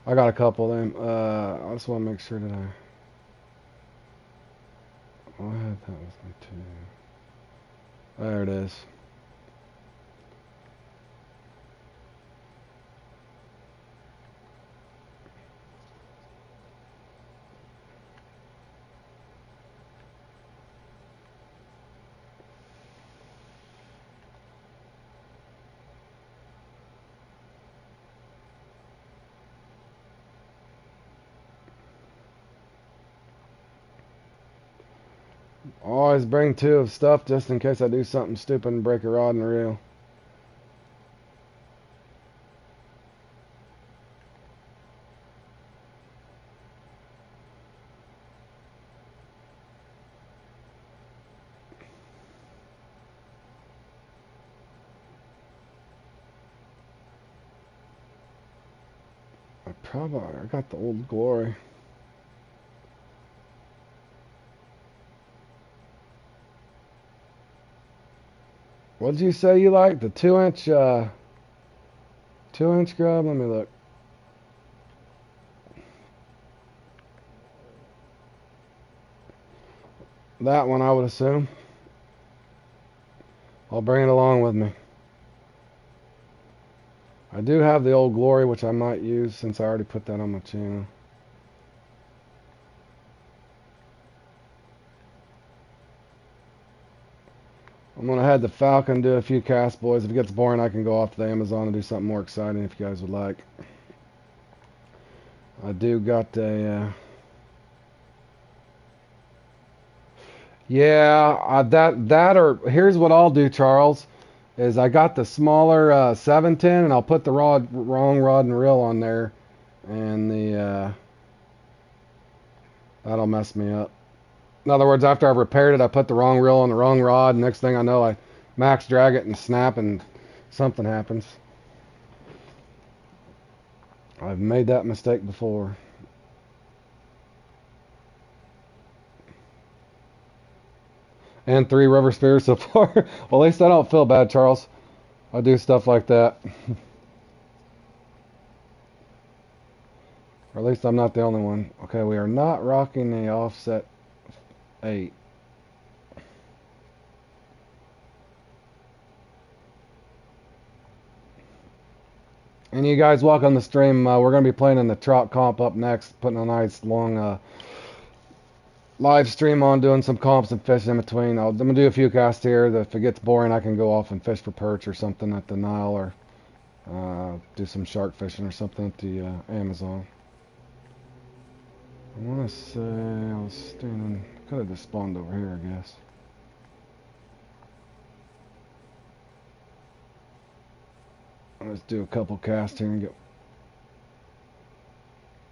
I got a couple of them. I just want to make sure that I had that with me too. There it is. Always bring 2 of stuff just in case I do something stupid and break a rod and reel. How about I got the Old Glory? What did you say you like? The 2-inch 2-inch grub? Let me look. That one I would assume. I'll bring it along with me. I do have the Old Glory, which I might use since I already put that on my channel. I'm going to head to Falcon, do a few casts, boys. If it gets boring, I can go off to the Amazon and do something more exciting if you guys would like. I do got a... yeah, that or... Here's what I'll do, Charles, is I got the smaller 710, and I'll put the wrong rod and reel on there, and the... that'll mess me up. In other words, after I've repaired it, I put the wrong reel on the wrong rod. Next thing I know, I max drag it and snap, and something happens. I've made that mistake before. And 3 rubber spears so far. Well, at least I don't feel bad, Charles. I do stuff like that. Or at least I'm not the only one. Okay, we are not rocking the offset 8. And you guys, welcome to the stream. We're going to be playing in the trout comp up next, putting a nice long live stream on, doing some comps and fishing in between. I'm going to do a few casts here. If it gets boring, I can go off and fish for perch or something at the Nile, or do some shark fishing or something at the Amazon. I want to say I was standing, could have just spawned over here, I guess. Let's do a couple casts here and get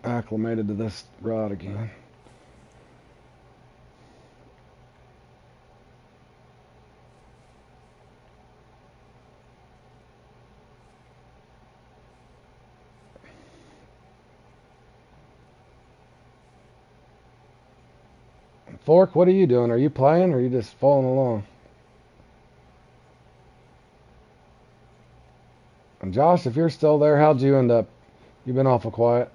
acclimated to this rod again. Fork, what are you doing? Are you playing or are you just following along? And Josh, if you're still there, how'd you end up? You've been awful quiet.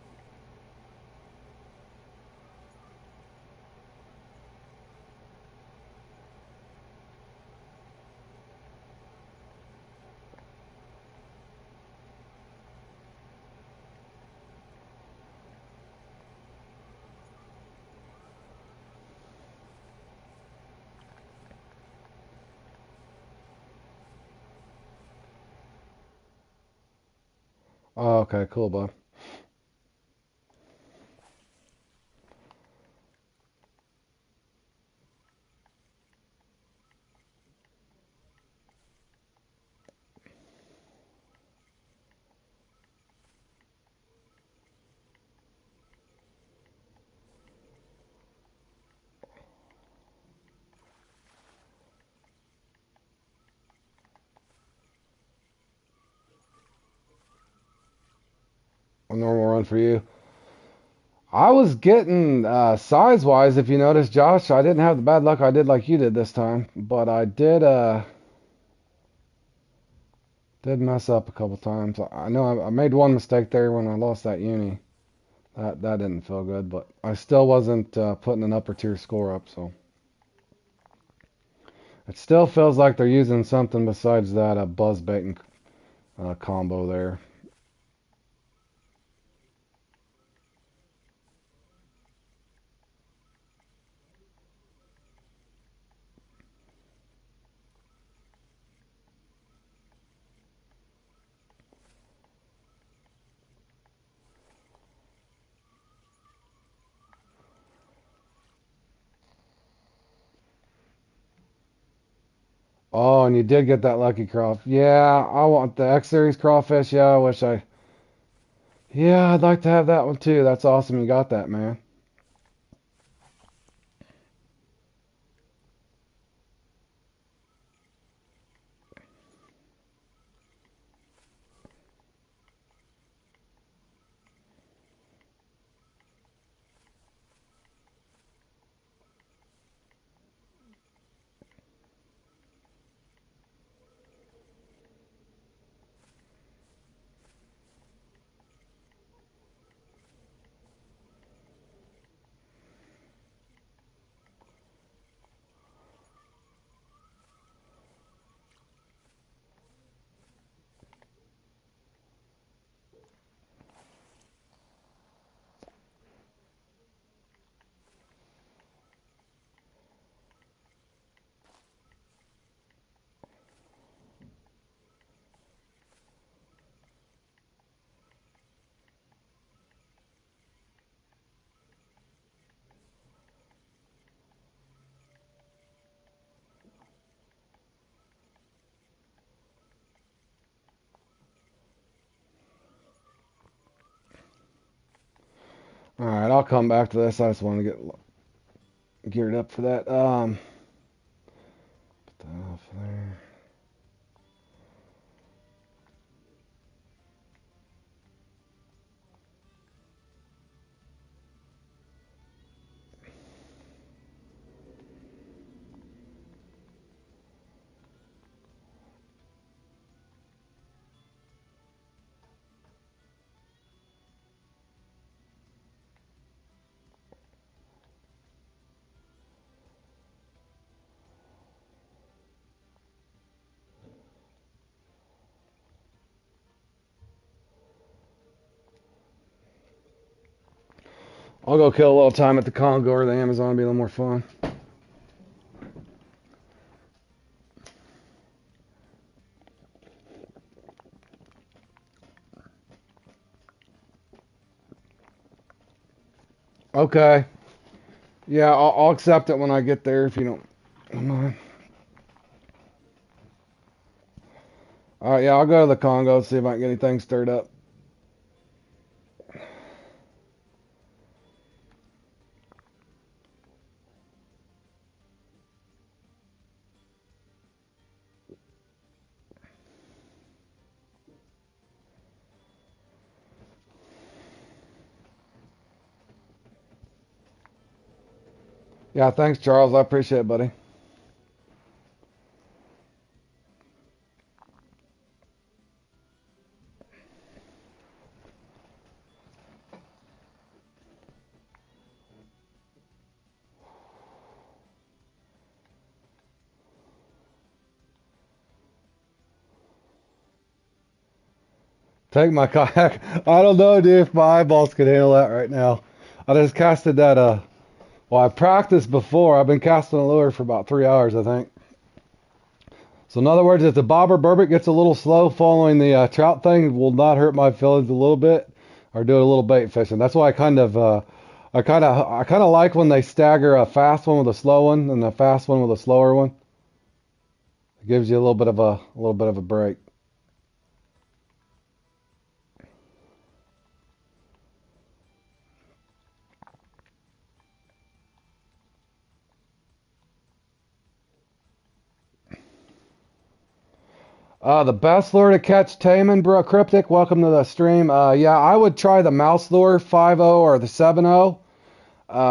Oh, okay, cool, bud. A normal run for you. I was getting size-wise, if you notice, Josh, I didn't have the bad luck I did like you did this time, but I did mess up a couple times. I know I made one mistake there when I lost that uni. That didn't feel good, but I still wasn't putting an upper tier score up, so it still feels like they're using something besides that buzz baiting combo there. Oh, and you did get that lucky crawfish. Yeah, I want the X Series crawfish. Yeah, I wish I. Yeah, I'd like to have that one too. That's awesome. You got that, man. Alright, I'll come back to this. I just want to get geared up for that. Put that off there. I'll go kill a little time at the Congo or the Amazon, be a little more fun. Okay. Yeah, I'll accept it when I get there if you don't mind. Alright, yeah, I'll go to the Congo, see if I can get anything stirred up. Yeah, thanks, Charles. I appreciate it, buddy. Take my kayak. I don't know, dude, if my eyeballs could handle that right now. I just casted that, well, I practiced before. I've been casting a lure for about 3 hours, I think. So in other words, if the bobber burbot gets a little slow following the trout thing, it will not hurt my feelings a little bit, or do a little bait fishing. That's why I kind of like when they stagger a fast one with a slow one and a fast one with a slower one. It gives you a little bit of a break. The best lure to catch taimen, bro. Cryptic, welcome to the stream. Yeah, I would try the mouse lure 5.0 or the 7.0.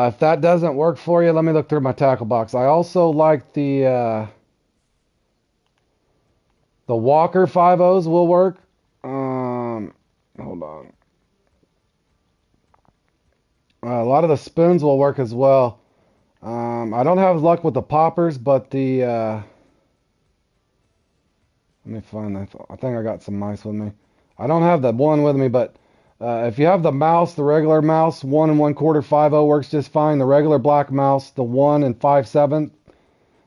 If that doesn't work for you, let me look through my tackle box. I also like the Walker 5.0s will work. Hold on. A lot of the spoons will work as well. I don't have luck with the poppers, but the let me find that. I think I got some mice with me. I don't have that one with me, but if you have the mouse, the regular mouse, 1 1/4 5.0 works just fine. The regular black mouse, the 1 5/7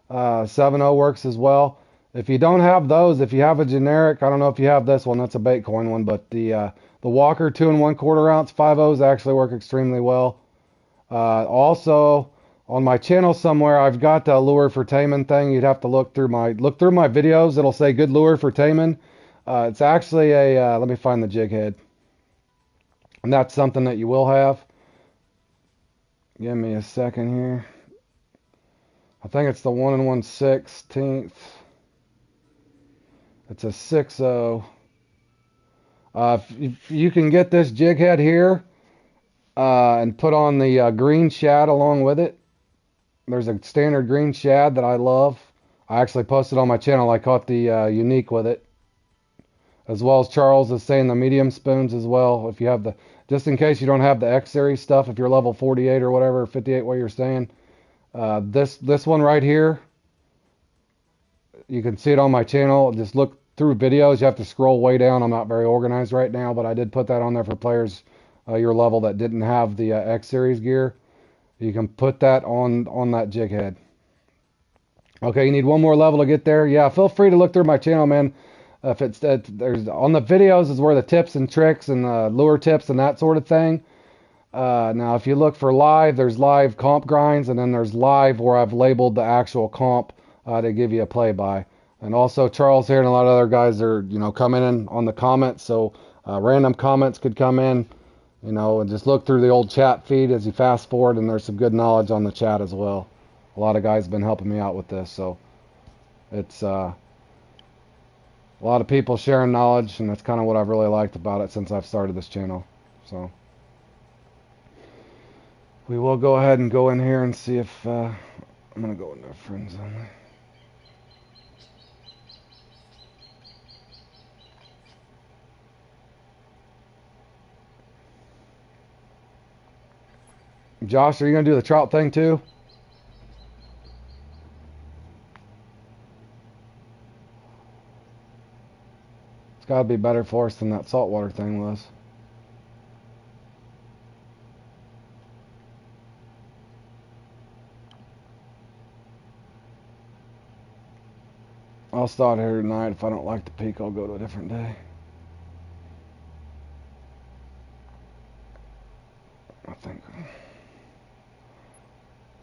7.0 works as well. If you don't have those, if you have a generic, I don't know if you have this one, that's a Baitcoin one, but the Walker 2 1/4 ounce 5.0s actually work extremely well. Also, on my channel somewhere, I've got the lure for taimen thing. You'd have to look through my videos. It'll say good lure for taimen. It's actually a let me find the jig head, and that's something that you will have. Give me a second here. I think it's the 1 1/16. It's a 6.0. If you can get this jig head here and put on the green shad along with it. There's a standard green shad that I love. I actually posted on my channel. I caught the unique with it. As well as Charles is saying the medium spoons as well. If you have the, just in case you don't have the X series stuff, if you're level 48 or whatever, 58, what you're saying. This one right here, you can see it on my channel. Just look through videos. You have to scroll way down. I'm not very organized right now, but I did put that on there for players your level that didn't have the X series gear. You can put that on that jig head. Okay, you need one more level to get there. Yeah, feel free to look through my channel, man. If it's there's on the videos is where the tips and tricks and lure tips and that sort of thing. Now, if you look for live, there's live comp grinds, and then there's live where I've labeled the actual comp to give you a play-by. And also Charles here and a lot of other guys are coming in on the comments, so random comments could come in. You know, and just look through the old chat feed as you fast forward, and there's some good knowledge on the chat as well. A lot of guys have been helping me out with this, so it's a lot of people sharing knowledge, and that's kind of what I've really liked about it since I've started this channel. So we will go ahead and go in here and see if I'm gonna go into friends only. Josh, are you gonna do the trout thing too? It's gotta be better for us than that saltwater thing was. I'll start here tonight. If I don't like the peak, I'll go to a different day. I think.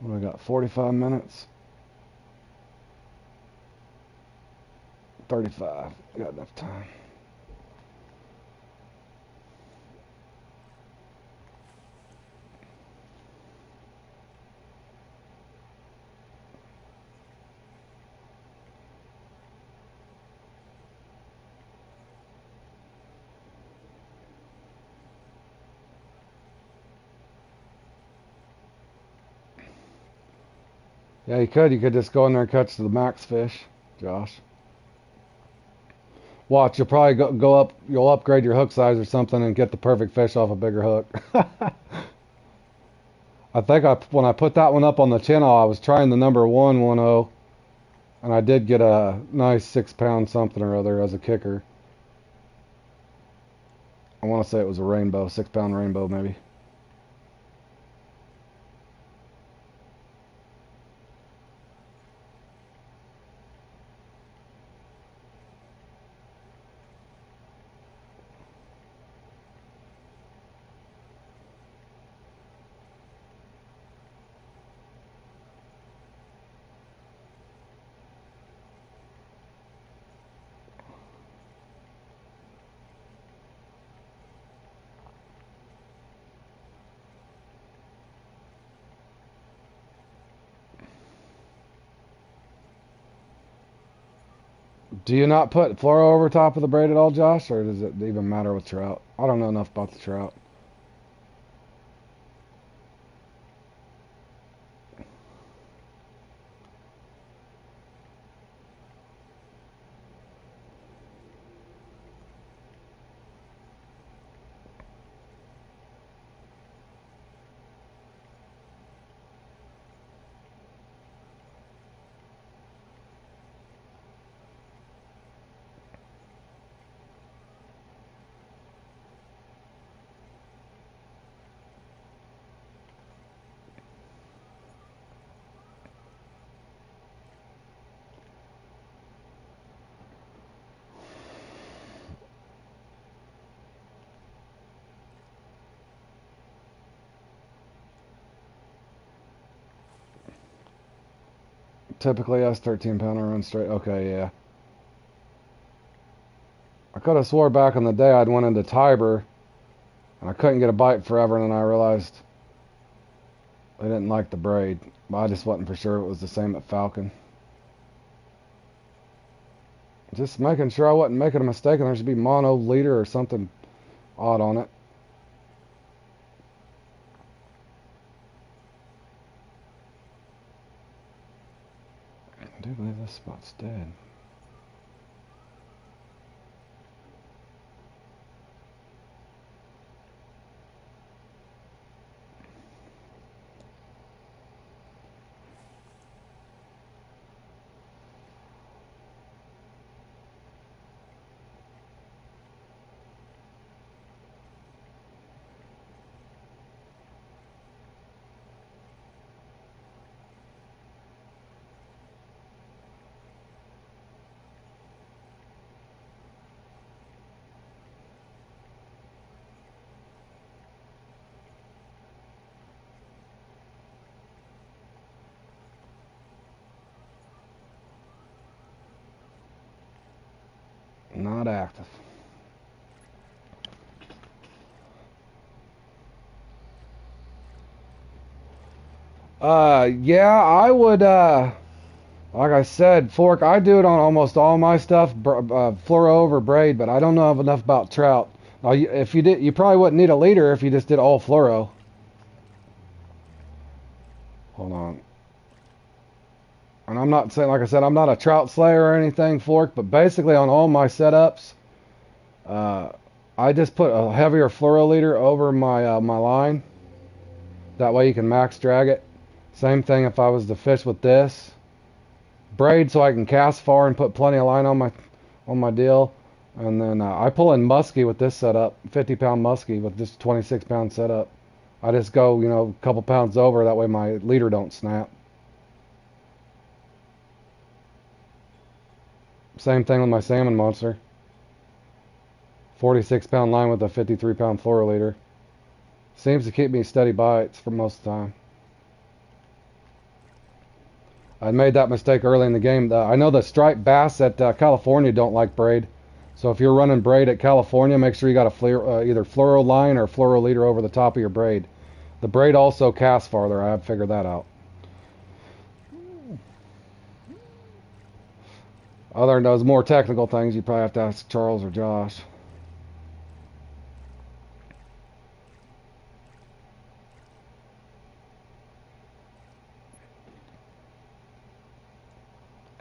What do we got? 45 minutes? 35. Got enough time. Yeah, you could. You could just go in there and catch the max fish, Josh. Watch, you'll probably go up. You'll upgrade your hook size or something and get the perfect fish off a bigger hook. I think when I put that one up on the channel, I was trying the number 110, and I did get a nice 6-pound something or other as a kicker. I want to say it was a rainbow, 6-pound rainbow maybe. Do you not put fluoro over top of the braid at all, Josh, or does it even matter with trout? I don't know enough about the trout. Typically, us 13-pounder run straight. Okay, yeah. I could have swore back in the day I'd went into Tiber, and I couldn't get a bite forever, and then I realized they didn't like the braid. But I just wasn't for sure it was the same at Falcon. Just making sure I wasn't making a mistake, and there should be mono leader or something odd on it. I do believe this spot's dead. Not active. Yeah, I would, like I said, fork, I do it on almost all my stuff, fluoro over braid, but I don't know enough about trout. If you did, you probably wouldn't need a leader if you just did all fluoro. Hold on. And I'm not saying, like I said, I'm not a trout slayer or anything, fork, but basically on all my setups, uh, I just put a heavier fluoro leader over my line. That way you can max drag it. Same thing if I was to fish with this. Braid so I can cast far and put plenty of line on my deal. And then I pull in muskie with this setup, 50-pound muskie with this 26-pound setup. I just go, a couple pounds over. That way my leader don't snap. Same thing with my salmon monster. 46-pound line with a 53-pound fluoro leader. Seems to keep me steady bites for most of the time. I made that mistake early in the game. I know the striped bass at California don't like braid. So if you're running braid at California, make sure you got a either fluoro line or fluoro leader over the top of your braid. The braid also casts farther. I have figured that out. Other than those more technical things, you probably have to ask Charles or Josh.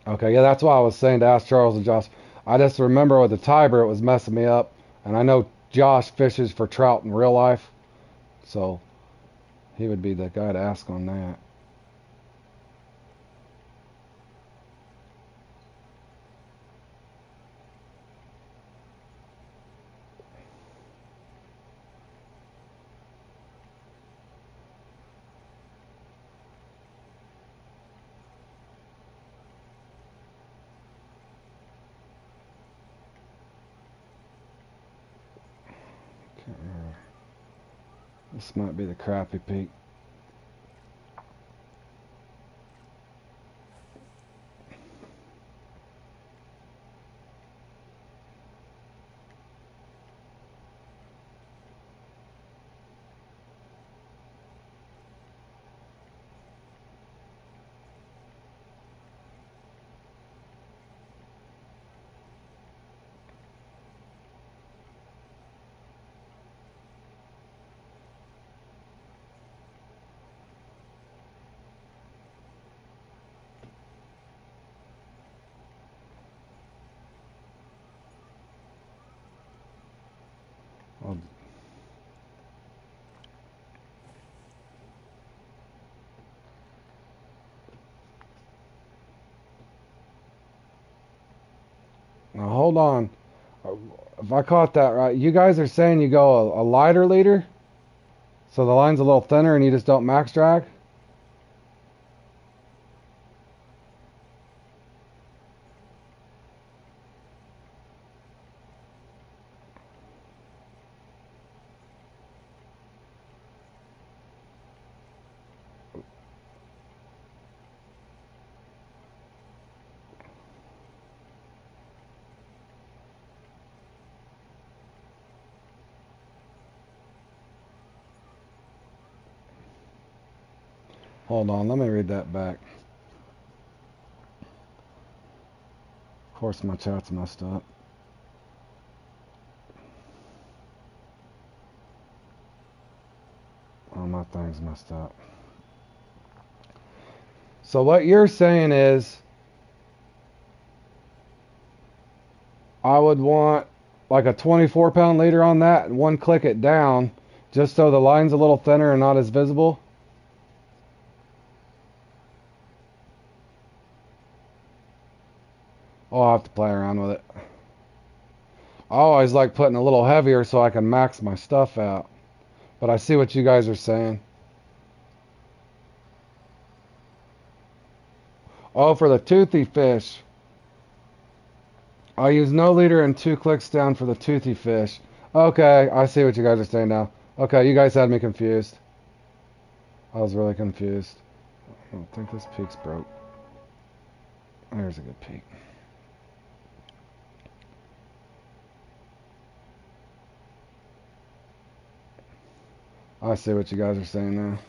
Okay, yeah, that's why I was saying to ask Charles and Josh. I just remember with the Tiber, it was messing me up. And I know Josh fishes for trout in real life. So he would be the guy to ask on that. Can't remember. This might be the crappie peak. Well, now hold on. If I caught that right, you guys are saying you go a lighter leader? So the line's a little thinner and you just don't max drag? Hold on, let me read that back. Of course my chat's messed up. Oh, my thing's messed up. So what you're saying is I would want like a 24-pound leader on that and one click it down just so the line's a little thinner and not as visible. Oh, I'll have to play around with it. I always like putting a little heavier so I can max my stuff out. But I see what you guys are saying. Oh, for the toothy fish, I use no leader and 2 clicks down for the toothy fish. Okay, I see what you guys are saying now. Okay, you guys had me confused. I was really confused. I don't think this peak's broke. There's a good peak. I see what you guys are saying now.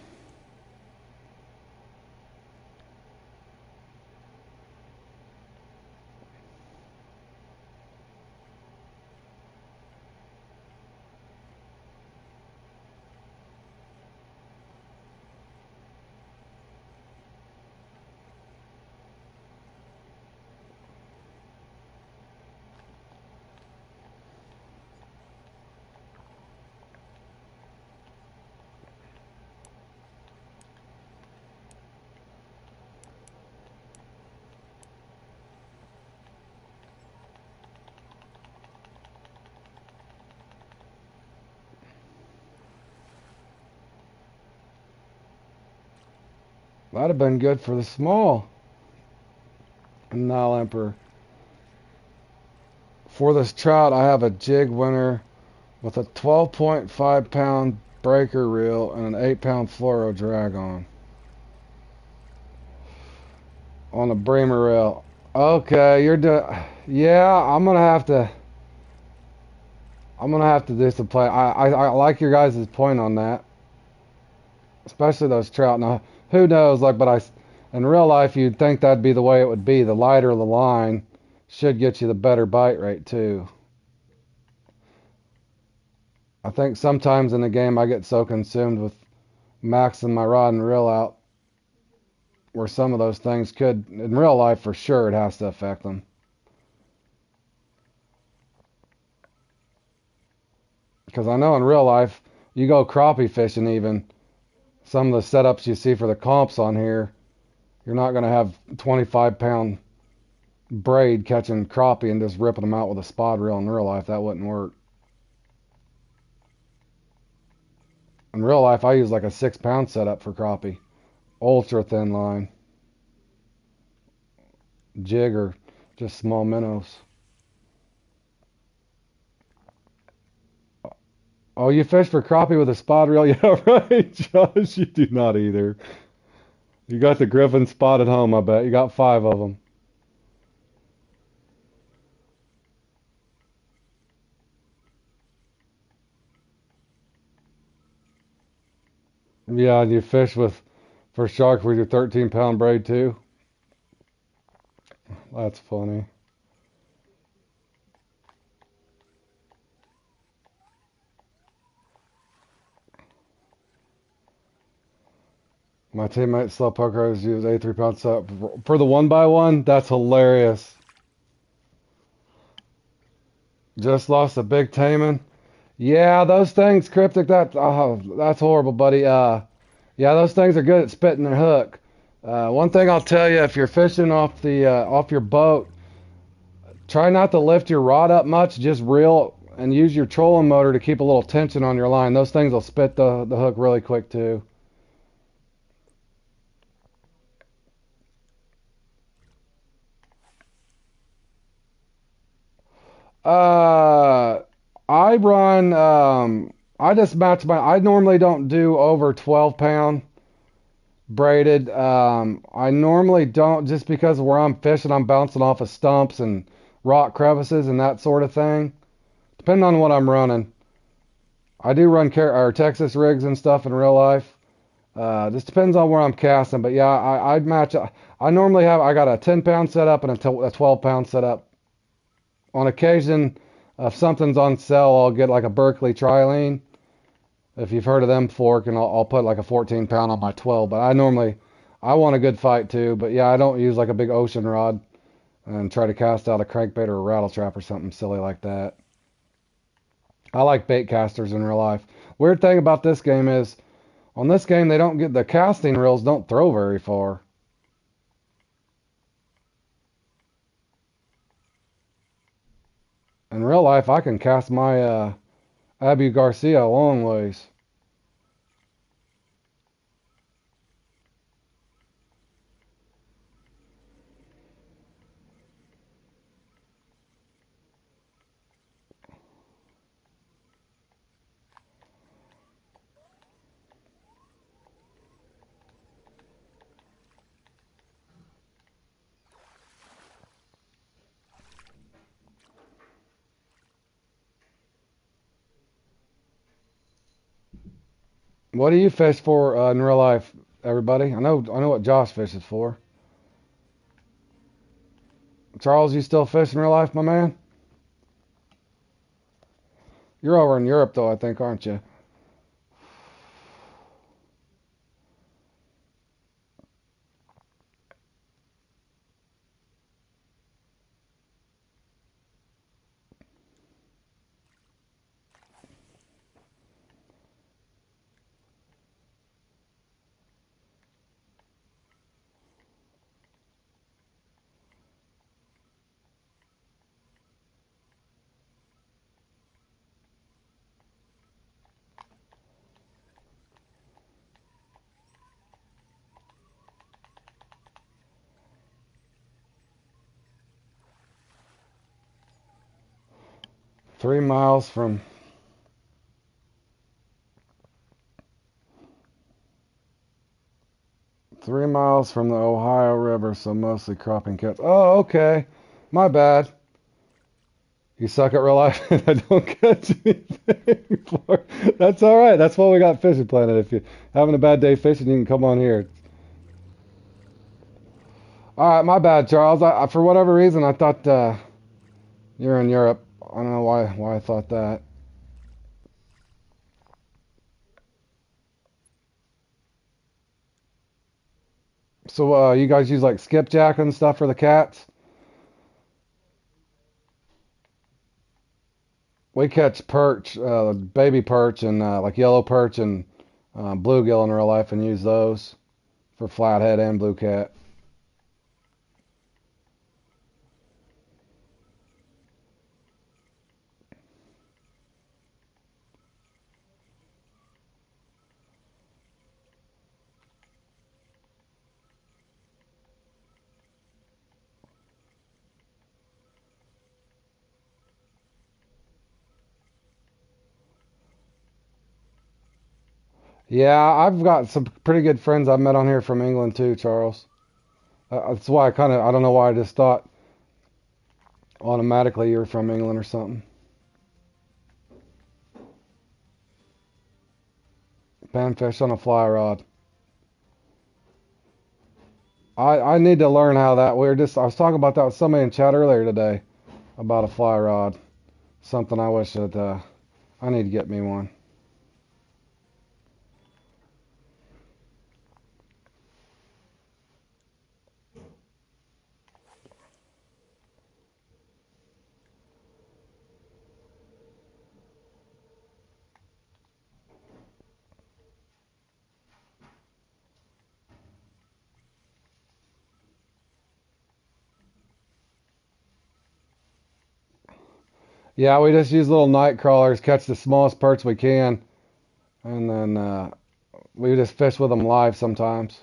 That'd have been good for the small Nile Emperor. For this trout, I have a jig winner with a 12.5 pound breaker reel and an 8 pound fluoro drag on a Bremer reel. Okay, you're doing. Yeah, I'm gonna have to do some play. I like your guys' point on that, especially those trout. Now, who knows? Like, but in real life, you'd think that'd be the way it would be. The lighter the line should get you the better bite rate too. I think sometimes in the game I get so consumed with maxing my rod and reel out, where some of those things could, in real life for sure, it has to affect them. Because I know in real life, you go crappie fishing even, some of the setups you see for the comps on here, you're not going to have 25 pound braid catching crappie and just ripping them out with a spot reel in real life. That wouldn't work. In real life, I use like a 6 pound setup for crappie. Ultra thin line. Jig or just small minnows. Oh, you fish for crappie with a spot reel? Yeah, right, Josh. You do not either. You got the Griffin spot at home, I bet. You got 5 of them. Yeah, and you fish for shark with your 13 pound braid too? That's funny. My teammate Slowpoke Rose used a 3 pound setup for the 1x1. That's hilarious. Just lost a big taimen. Yeah, those things, Cryptic, that's horrible, buddy. Yeah, those things are good at spitting their hook. One thing I'll tell you, if you're fishing off your boat, try not to lift your rod up much. Just reel and use your trolling motor to keep a little tension on your line. Those things will spit the hook really quick too. Uh, I run. I just match my. I normally don't do over 12 pound braided. I normally don't just because where I'm fishing, I'm bouncing off of stumps and rock crevices and that sort of thing. Depending on what I'm running, I do run or Texas rigs and stuff in real life. Just depends on where I'm casting, but yeah, I'd match. I normally have. I got a 10 pound setup and a 12 pound setup. On occasion, if something's on sale, I'll get like a Berkeley Trilene. If you've heard of them fork, and I'll put like a 14 pound on my 12. But I want a good fight too. But yeah, I don't use like a big ocean rod and try to cast out a crankbait or a rattle trap or something silly like that. I like bait casters in real life. Weird thing about this game is, on this game, they don't get the casting reels don't throw very far. In real life, I can cast my Abu Garcia a long ways. What do you fish for in real life, everybody? I know what Josh fishes for. Charles, you still fish in real life, my man? You're over in Europe though, I think, aren't you? 3 miles from 3 miles from the Ohio River, so mostly cropping cats. Oh, okay. My bad. You suck at real life and I don't catch anything. That's all right. That's why we got Fishing Planet. If you're having a bad day fishing, you can come on here. All right, my bad, Charles. For whatever reason, I thought you're in Europe. I don't know why I thought that. So you guys use like skipjack and stuff for the cats? We catch perch, baby perch, and like yellow perch and bluegill in real life, and use those for flathead and blue cat. Yeah, I've got some pretty good friends I've met on here from England too, Charles. That's why I don't know why I just thought automatically you're from England or something. Panfish on a fly rod. I need to learn how that. I was talking about that with somebody in chat earlier today about a fly rod. Something I wish that I need to get me one. Yeah, we just use little night crawlers, catch the smallest perch we can, and then we just fish with them live sometimes.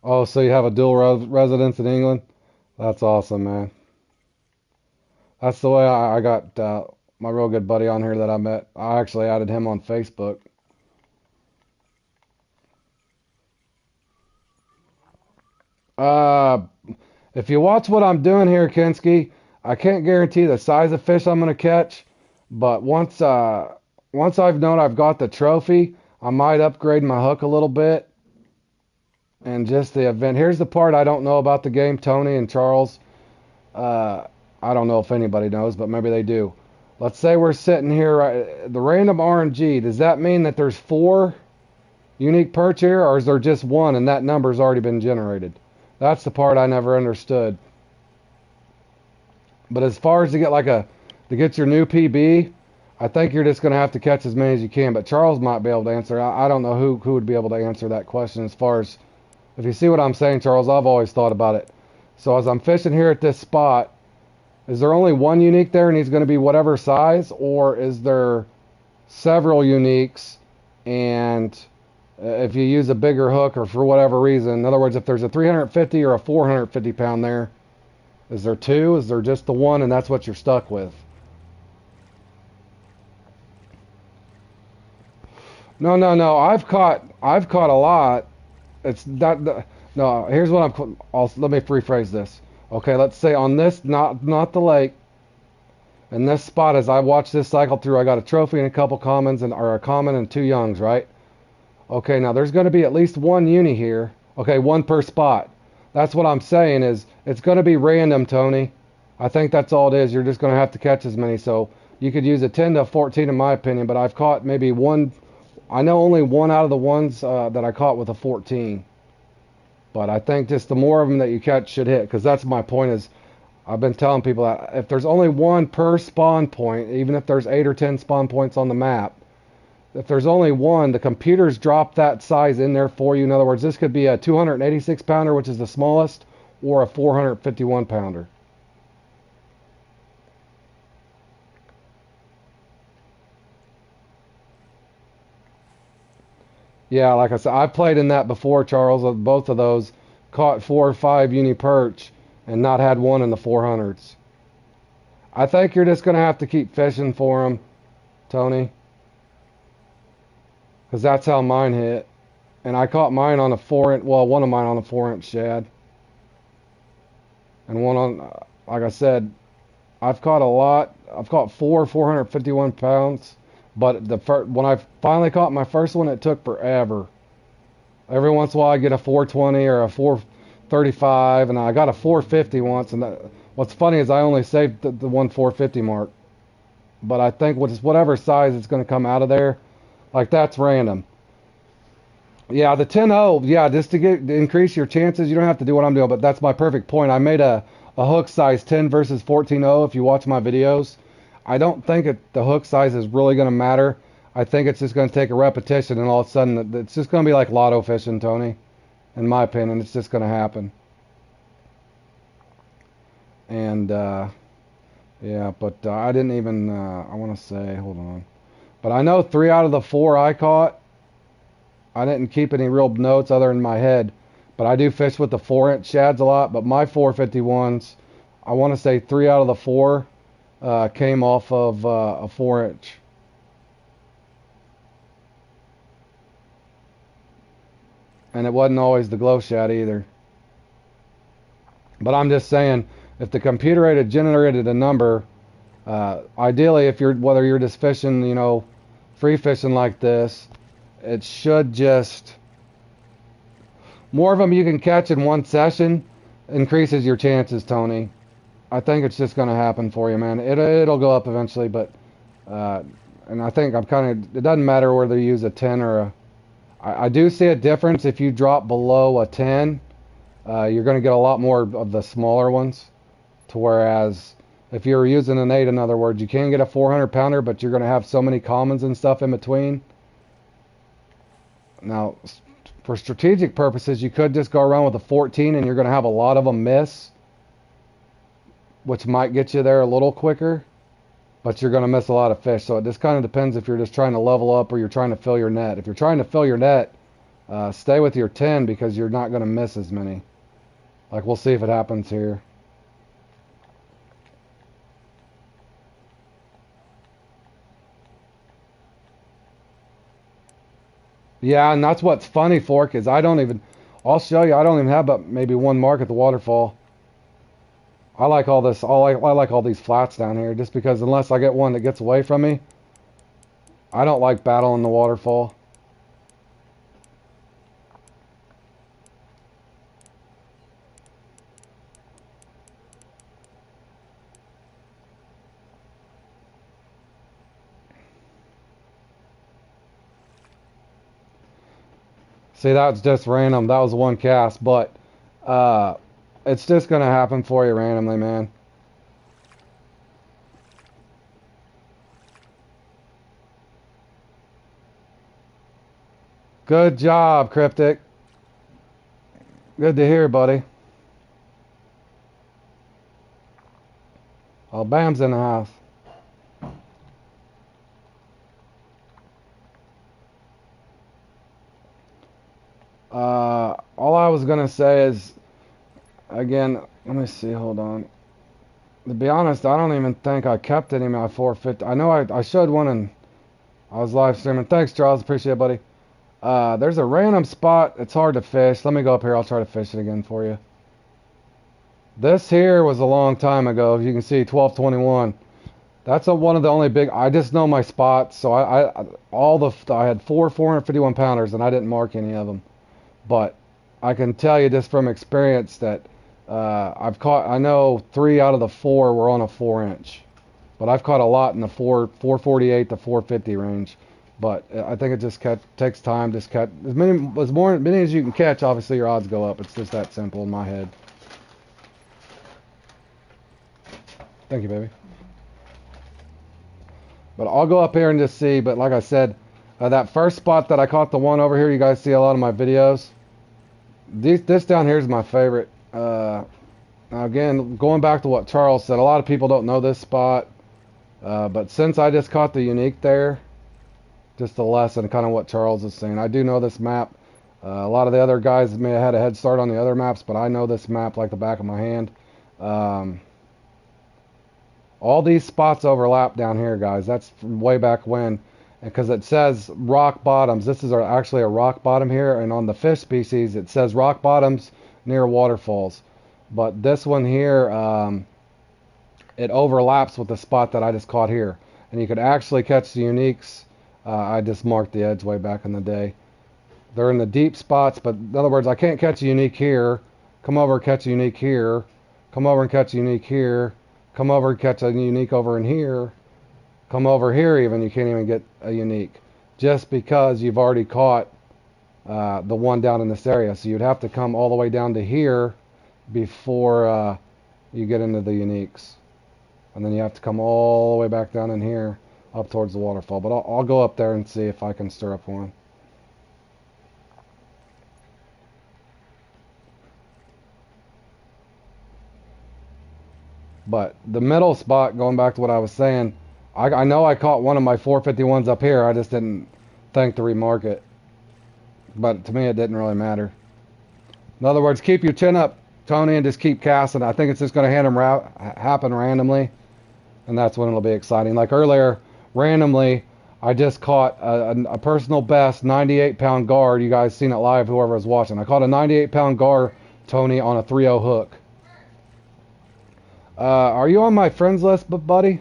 Oh, so you have a dual residence in England? That's awesome, man. That's the way I got my real good buddy on here that I met. I actually added him on Facebook. Uh, if you watch what I'm doing here, Kinski, I can't guarantee the size of fish I'm gonna catch, but once I've known I've got the trophy, I might upgrade my hook a little bit. And just the event. Here's the part I don't know about the game, Tony and Charles. Uh, I don't know if anybody knows, but maybe they do. Let's say we're sitting here, right, the random RNG. Does that mean that there's 4 unique perch here, or is there just one and that number's already been generated? That's the part I never understood. But as far as to get your new PB, I think you're just going to have to catch as many as you can. But Charles might be able to answer. I don't know who would be able to answer that question as far as, if you see what I'm saying, Charles. I've always thought about it. So as I'm fishing here at this spot, is there only one unique there and he's going to be whatever size, or is there several uniques, and if you use a bigger hook or for whatever reason, in other words, if there's a 350 or a 450 pound there, is there 2? Is there just the one and that's what you're stuck with? No, no, no. I've caught a lot. It's that. No, here's what let me rephrase this. Okay, let's say on this, not the lake. In this spot, as I watch this cycle through, I got a trophy and a couple commons, or a common and 2 youngs, right? Okay, now there's going to be at least 1 uni here. Okay, 1 per spot. That's what I'm saying is it's going to be random, Tony. I think that's all it is. You're just going to have to catch as many. So you could use a 10 to 14 in my opinion, but I've caught maybe one. I know only one out of the ones that I caught with a 14. But I think just the more of them that you catch should hit, because that's my point is I've been telling people that if there's only 1 per spawn point, even if there's 8 or 10 spawn points on the map, if there's only 1, the computers drop that size in there for you. In other words, this could be a 286 pounder, which is the smallest, or a 451 pounder. Yeah, like I said, I've played in that before, Charles. Both of those caught 4 or 5 uni perch, and not had one in the 400s. I think you're just going to have to keep fishing for them, Tony, because that's how mine hit. And I caught mine on a 4-inch, well, one of mine on a 4-inch shad. And one on, like I said, I've caught a lot. I've caught 451 pounds. But when I finally caught my first one, it took forever. Every once in a while, I get a 420 or a 435, and I got a 450 once. And what's funny is I only saved the one 450 mark. But I think whatever size it's going to come out of there, like that's random. Yeah, the 10-0, yeah, just to increase your chances, you don't have to do what I'm doing, but that's my perfect point. I made a hook size 10 versus 14-0 if you watch my videos. I don't think the hook size is really going to matter. I think it's just going to take a repetition, and all of a sudden, it's just going to be like lotto fishing, Tony. In my opinion, it's just going to happen. And, yeah, but I didn't even, I want to say, hold on. But I know 3 out of the 4 I caught, I didn't keep any real notes other than my head. But I do fish with the 4-inch shads a lot. But my 451s, I want to say 3 out of the 4 came off of a 4-inch. And it wasn't always the glow shad either. But I'm just saying, if the computer had generated a number, ideally, whether you're just fishing, you know, free fishing like this, it should just, more of them you can catch in one session increases your chances, Tony. I think it's just going to happen for you, man. It'll go up eventually, but and I think it doesn't matter whether you use a 10 or a, I do see a difference if you drop below a 10. You're going to get a lot more of the smaller ones, to whereas if you're using an 8, in other words, you can get a 400 pounder, but you're going to have so many commons and stuff in between. Now, for strategic purposes, you could just go around with a 14 and you're going to have a lot of them miss, which might get you there a little quicker, but you're going to miss a lot of fish. So it just kind of depends if you're just trying to level up or you're trying to fill your net. If you're trying to fill your net, stay with your 10 because you're not going to miss as many. Like, we'll see if it happens here. Yeah, and that's what's funny, Fork, is I'll show you, I don't even have but maybe one mark at the waterfall. I like all this, I like all these flats down here, just because unless I get one that gets away from me, I don't like battling the waterfall. See, that's just random. That was one cast, but it's just going to happen for you randomly, man. Good job, Cryptic. Good to hear, buddy. Oh, Bam's in the house. All I was going to say is, again, let me see, hold on. To be honest, I don't even think I kept any of my 450. I know I showed one and I was live streaming. Thanks, Charles. Appreciate it, buddy. There's a random spot. It's hard to fish. Let me go up here. I'll try to fish it again for you. This here was a long time ago. If you can see, 1221. That's one of the only big. I just know my spots. So I had 451 pounders and I didn't mark any of them. But I can tell you just from experience that I've caught. I know 3 out of the 4 were on a 4-inch. But I've caught a lot in the 448 to 450 range. But I think it just takes time. Just catch as many as you can catch. Obviously, your odds go up. It's just that simple in my head. Thank you, baby. But I'll go up here and just see. But like I said, that first spot that I caught the one over here, you guys see a lot of my videos. This down here is my favorite. Now again, going back to what Charles said, a lot of people don't know this spot. But since I just caught the unique there, just a lesson, kind of what Charles is saying. I do know this map. A lot of the other guys may have had a head start on the other maps, but I know this map like the back of my hand. Um, all these spots overlap down here, guys. That's from way back when. Because it says rock bottoms. This is actually a rock bottom here. And on the fish species, it says rock bottoms near waterfalls. But this one here, it overlaps with the spot that I just caught here. And you could actually catch the uniques. I just marked the edge way back in the day. They're in the deep spots, but in other words, I can't catch a unique here. Come over and catch a unique here. Come over and catch a unique here. Come over and catch a unique over in here. Come over here even, you can't even get a unique. Just because you've already caught the one down in this area. So you'd have to come all the way down to here before you get into the uniques. And then you have to come all the way back down in here up towards the waterfall. But I'll go up there and see if I can stir up one. But the middle spot, going back to what I was saying, I know I caught one of my 451s up here. I just didn't think to remark it. But to me, it didn't really matter. In other words, keep your chin up, Tony, and just keep casting. I think it's just going to happen randomly. And that's when it'll be exciting. Like earlier, randomly, I just caught a personal best 98-pound gar. You guys seen it live, whoever was watching. I caught a 98-pound gar, Tony, on a 3-0 hook. Are you on my friends list, buddy?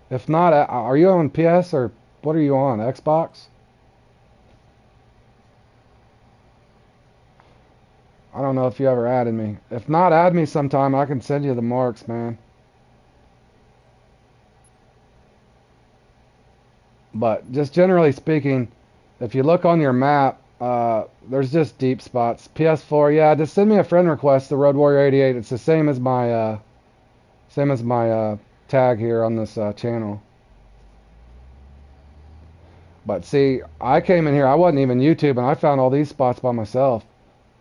If not, are you on PS or what are you on? Xbox? I don't know if you ever added me. If not, add me sometime. I can send you the marks, man. But just generally speaking, if you look on your map, there's just deep spots. PS4, yeah, just send me a friend request, the Road Warrior 88. It's the same as my tag here on this channel. But see, I came in here, I wasn't even YouTube, and I found all these spots by myself.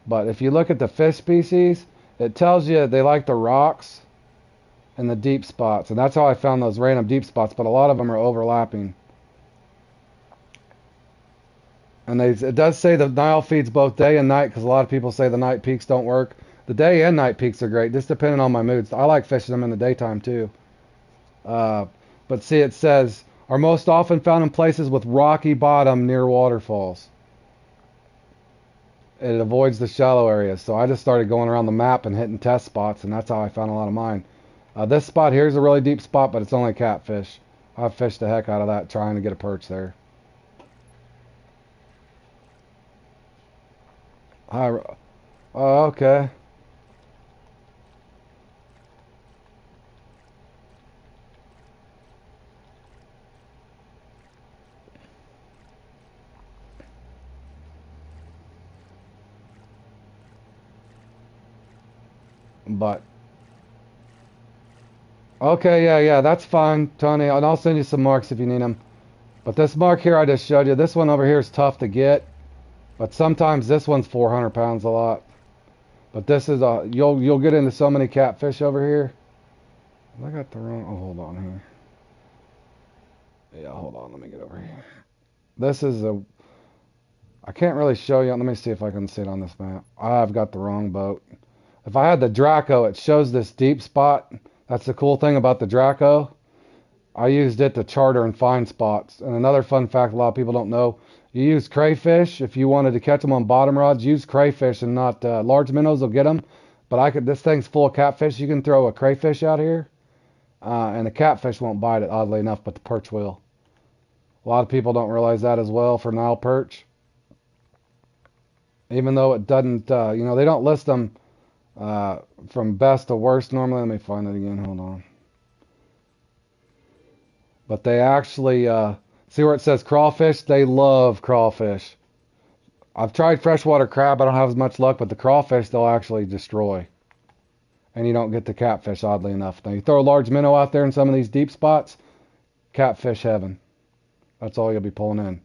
But if you look at the fish species, it tells you they like the rocks and the deep spots. And that's how I found those random deep spots, but a lot of them are overlapping. And it does say the Nile feeds both day and night, because a lot of people say the night peaks don't work. The day and night peaks are great, just depending on my moods. I like fishing them in the daytime too. But see, it says, are most often found in places with rocky bottom near waterfalls. It avoids the shallow areas. So I just started going around the map and hitting test spots, and that's how I found a lot of mine. This spot here is a really deep spot, but it's only catfish. I've fished the heck out of that trying to get a perch there. Oh, okay. But okay, yeah, that's fine, Tony. And I'll send you some marks if you need them. But this mark here I just showed you, this one over here is tough to get. But sometimes this one's 400 pounds a lot. But this is you'll get into so many catfish over here. I got the wrong. Oh, hold on here. Yeah, hold on. Let me get over here. This is I can't really show you. Let me see if I can see it on this map. I've got the wrong boat. If I had the Draco, it shows this deep spot. That's the cool thing about the Draco. I used it to charter and find spots. And another fun fact a lot of people don't know, you use crayfish. If you wanted to catch them on bottom rods, use crayfish and not large minnows will get them. But this thing's full of catfish. You can throw a crayfish out here, and the catfish won't bite it, oddly enough, but the perch will. A lot of people don't realize that as well for Nile perch. Even though it doesn't, they don't list them from best to worst normally. Let me find it again. Hold on. But they actually, see where it says crawfish? They love crawfish. I've tried freshwater crab. I don't have as much luck, but the crawfish they'll actually destroy. And you don't get the catfish, oddly enough. Now, you throw a large minnow out there in some of these deep spots, catfish heaven. That's all you'll be pulling in.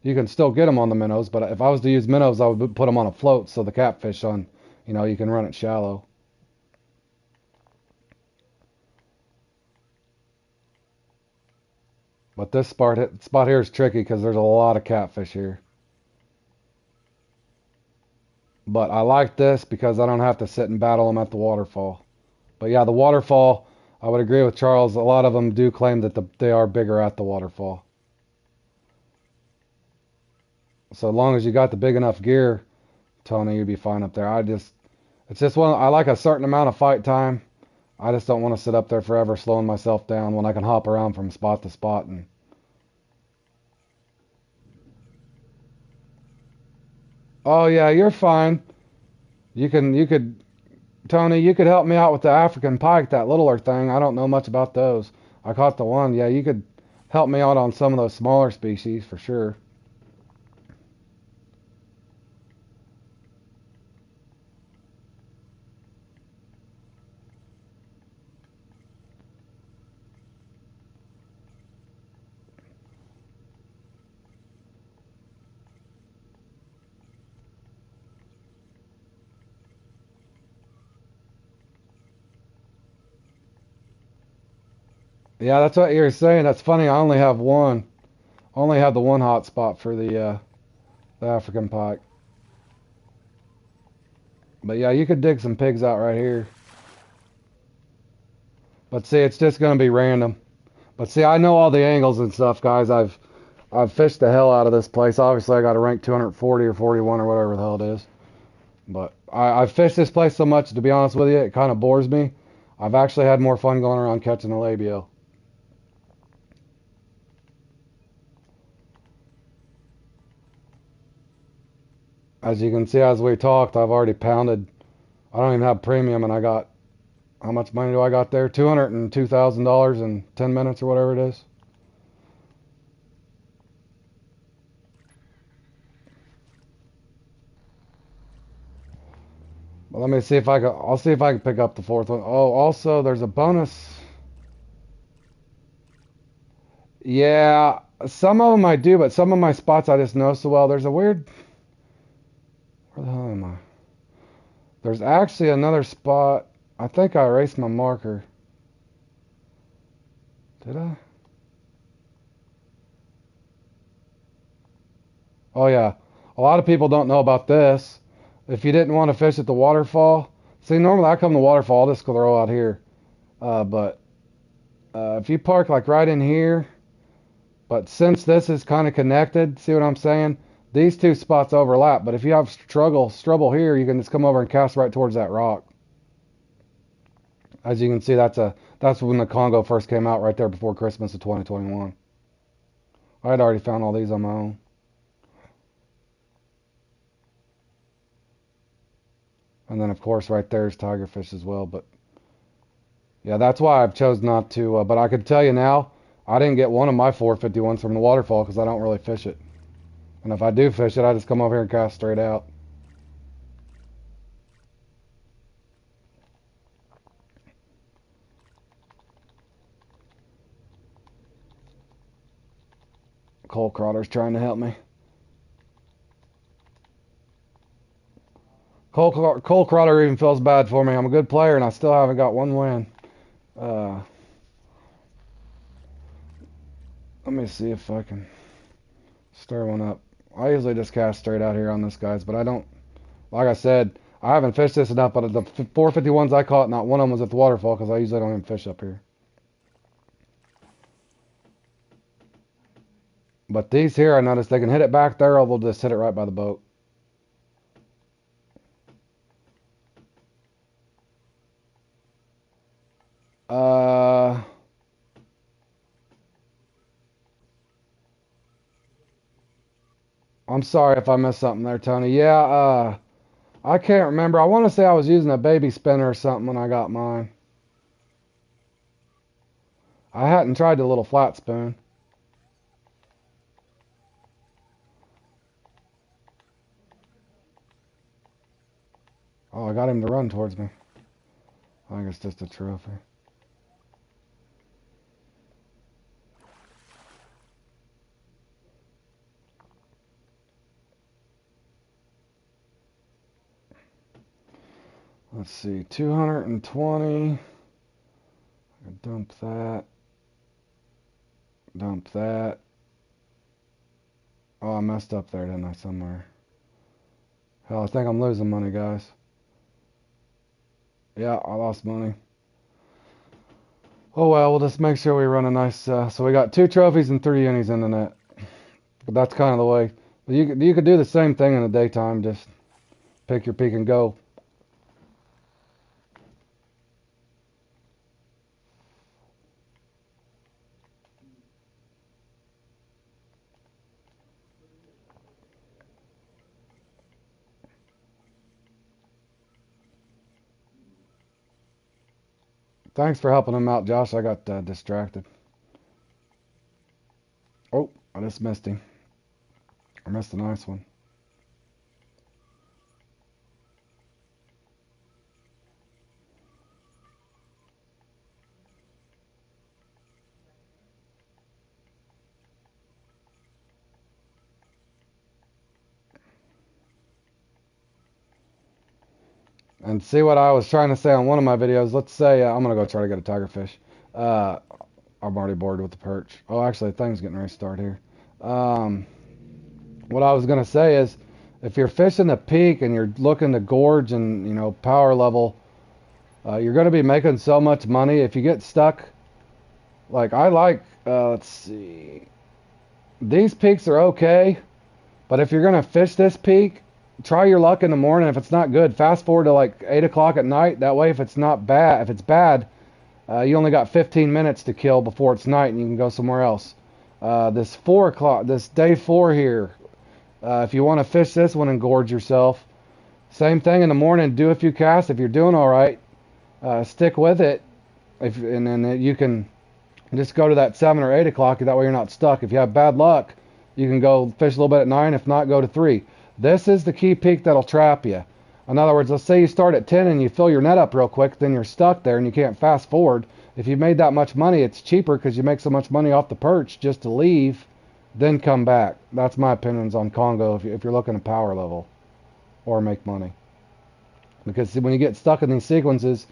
You can still get them on the minnows, but if I was to use minnows, I would put them on a float so the catfish you can run it shallow. But this spot here is tricky because there's a lot of catfish here. But I like this because I don't have to sit and battle them at the waterfall. But yeah, the waterfall, I would agree with Charles. A lot of them do claim that they are bigger at the waterfall. So as long as you got the big enough gear, Tony, you'd be fine up there. It's just one, I like a certain amount of fight time. I just don't want to sit up there forever slowing myself down when I can hop around from spot to spot. And oh yeah, you're fine. You could, Tony, you could help me out with the African pike, that littler thing. I don't know much about those. I caught the one. Yeah, you could help me out on some of those smaller species for sure. Yeah, that's what you're saying. That's funny. I only have one. I only have the one hot spot for the African pike. But yeah, you could dig some pigs out right here. But see, it's just gonna be random. But see, I know all the angles and stuff, guys. I've fished the hell out of this place. Obviously, I got a rank 240 or 41 or whatever the hell it is. But I've fished this place so much, to be honest with you, it kind of bores me. I've actually had more fun going around catching a labio. As you can see, as we talked, I've already pounded. I don't even have premium, and I got, how much money do I got there? $202,000 in 10 minutes or whatever it is. Well, let me see if I can. I'll see if I can pick up the fourth one. Oh, also, there's a bonus. Yeah, some of them I do, but some of my spots I just know so well. There's a weird. Where the hell am I? There's actually another spot. I think I erased my marker. Did I? Oh yeah. A lot of people don't know about this. If you didn't want to fish at the waterfall, see, normally I come to the waterfall, I'll just throw out here. But if you park like right in here, but since this is kind of connected, see what I'm saying? These two spots overlap. But if you have struggle here, you can just come over and cast right towards that rock. As you can see, that's when the Congo first came out, right there before Christmas of 2021. I had already found all these on my own. And then, of course, right there's tigerfish as well. But yeah, that's why I've chose not to. But I could tell you now, I didn't get one of my 451s from the waterfall because I don't really fish it. And if I do fish it, I just come over here and cast straight out. Cole Crotter's trying to help me. Cole Crotter even feels bad for me. I'm a good player and I still haven't got one win. Uh, Let me see if I can stir one up. I usually just cast straight out here on this guys, but I don't. Like I said, I haven't fished this enough, but the 451s I caught, not one of them was at the waterfall because I usually don't even fish up here. But these here, I noticed they can hit it back there or they'll just hit it right by the boat. Uh, I'm sorry if I missed something there, Tony. Yeah, I can't remember. I want to say I was using a baby spinner or something when I got mine. I hadn't tried the little flat spoon. Oh, I got him to run towards me. I think it's just a trophy. Let's see, 220. Dump that. Dump that. Oh, I messed up there, didn't I, somewhere? Hell, I think I'm losing money, guys. Yeah, I lost money. Oh well, we'll just make sure we run a nice. So we got 2 trophies and 3 unis in the net. But that's kind of the way. But you could do the same thing in the daytime. Just pick your peak and go. Thanks for helping him out, Josh. I got distracted. Oh, I just missed him. I missed a nice one. And see what I was trying to say on one of my videos. Let's say I'm gonna go try to get a tigerfish. Uh, I'm already bored with the perch. Oh, actually, the thing's getting ready to start here. Um, what I was gonna say is, if you're fishing the peak and you're looking to gorge and power level, you're gonna be making so much money. If you get stuck, like I like, let's see, these peaks are okay, but if you're gonna fish this peak, try your luck in the morning. If it's not good, fast forward to like 8 o'clock at night. That way, if it's not bad, if it's bad, you only got 15 minutes to kill before it's night, and you can go somewhere else. This 4 o'clock, this day 4 here. If you want to fish this one and gorge yourself, same thing in the morning. Do a few casts. If you're doing all right, stick with it. And then you can just go to that 7 or 8 o'clock. That way you're not stuck. If you have bad luck, you can go fish a little bit at 9. If not, go to 3. This is the key peak that'll trap you. In other words, let's say you start at 10 and you fill your net up real quick, then you're stuck there and you can't fast forward. If you made that much money, it's cheaper because you make so much money off the perch just to leave, then come back. That's my opinions on Congo if you're looking at power level or make money. Because when you get stuck in these sequences,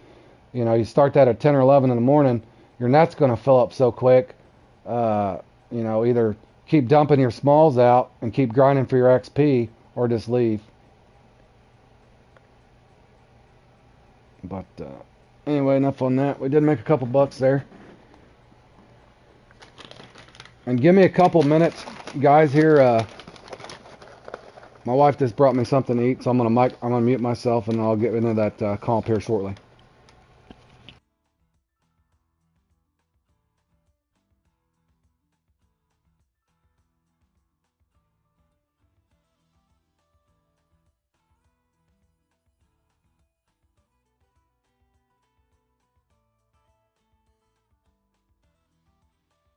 you start that at 10 or 11 in the morning, your net's going to fill up so quick. Either keep dumping your smalls out and keep grinding for your XP or just leave. But anyway, enough on that. We did make a couple bucks there. And give me a couple minutes, guys. Here, my wife just brought me something to eat, so I'm gonna mute myself, and I'll get into that comp here shortly.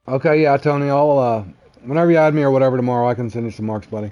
Okay, yeah, Tony. I'll whenever you add me or whatever tomorrow, I can send you some marks, buddy.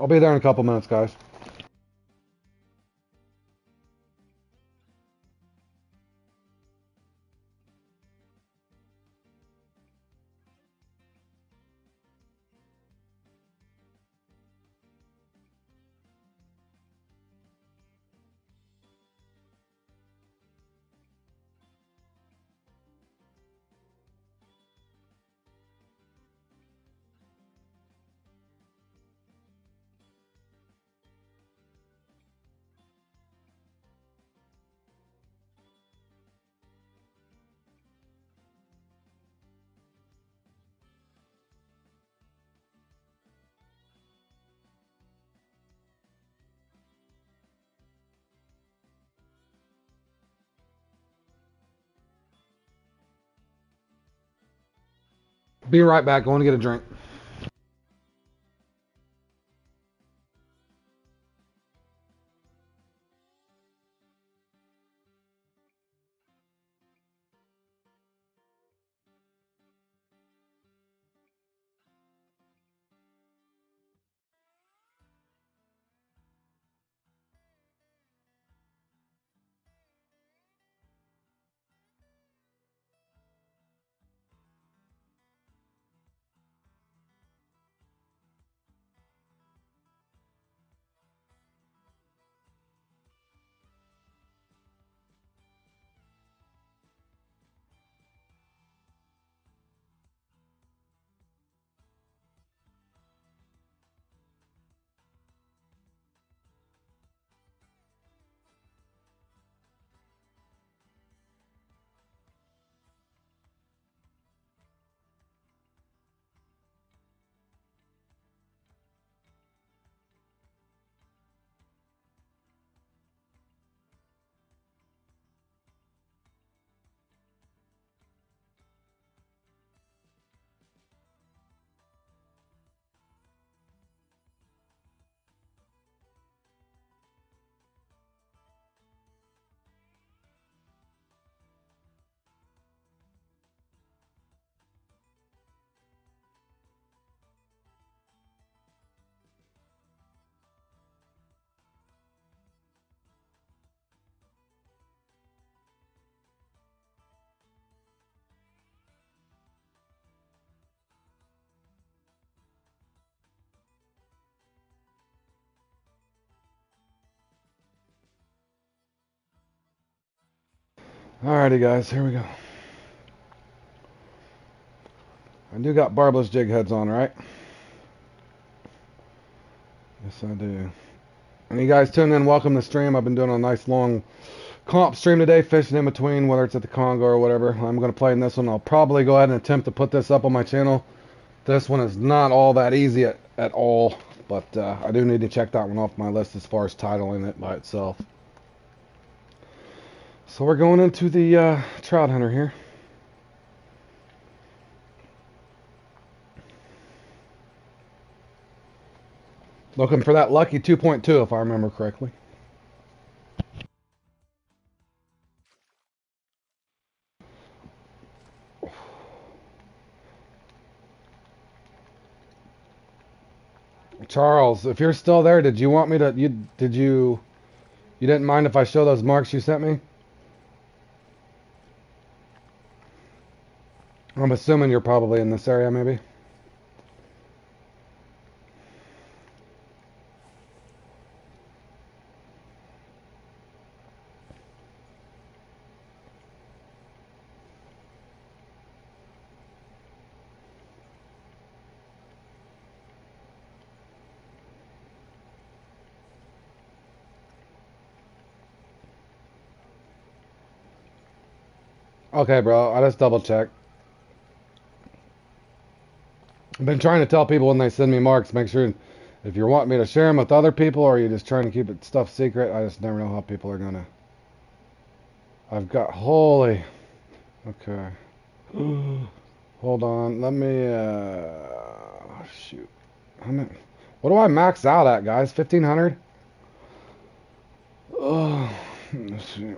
I'll be there in a couple minutes, guys. Be right back. Going to get a drink. Alrighty, guys. Here we go. I do got barbless jig heads on, right? Yes, I do. And you guys tuning in, welcome to the stream. I've been doing a nice long comp stream today, fishing in between, whether it's at the Congo or whatever. I'm going to play in this one. I'll probably go ahead and attempt to put this up on my channel. This one is not all that easy at all, but I do need to check that one off my list as far as titling it by itself. So we're going into the trout hunter here. Looking for that lucky 2.2 if I remember correctly. Charles, if you're still there, did you want me to you didn't mind if I show those marks you sent me? I'm assuming you're probably in this area maybe. Okay, bro. I just double checked. I've been trying to tell people when they send me marks, make sure if you want me to share them with other people or you're just trying to keep it stuff secret. I just never know how people are gonna. I've got holy. Okay. Hold on. Let me. Shoot. What do I max out at, guys? 1500. Oh. Let's see.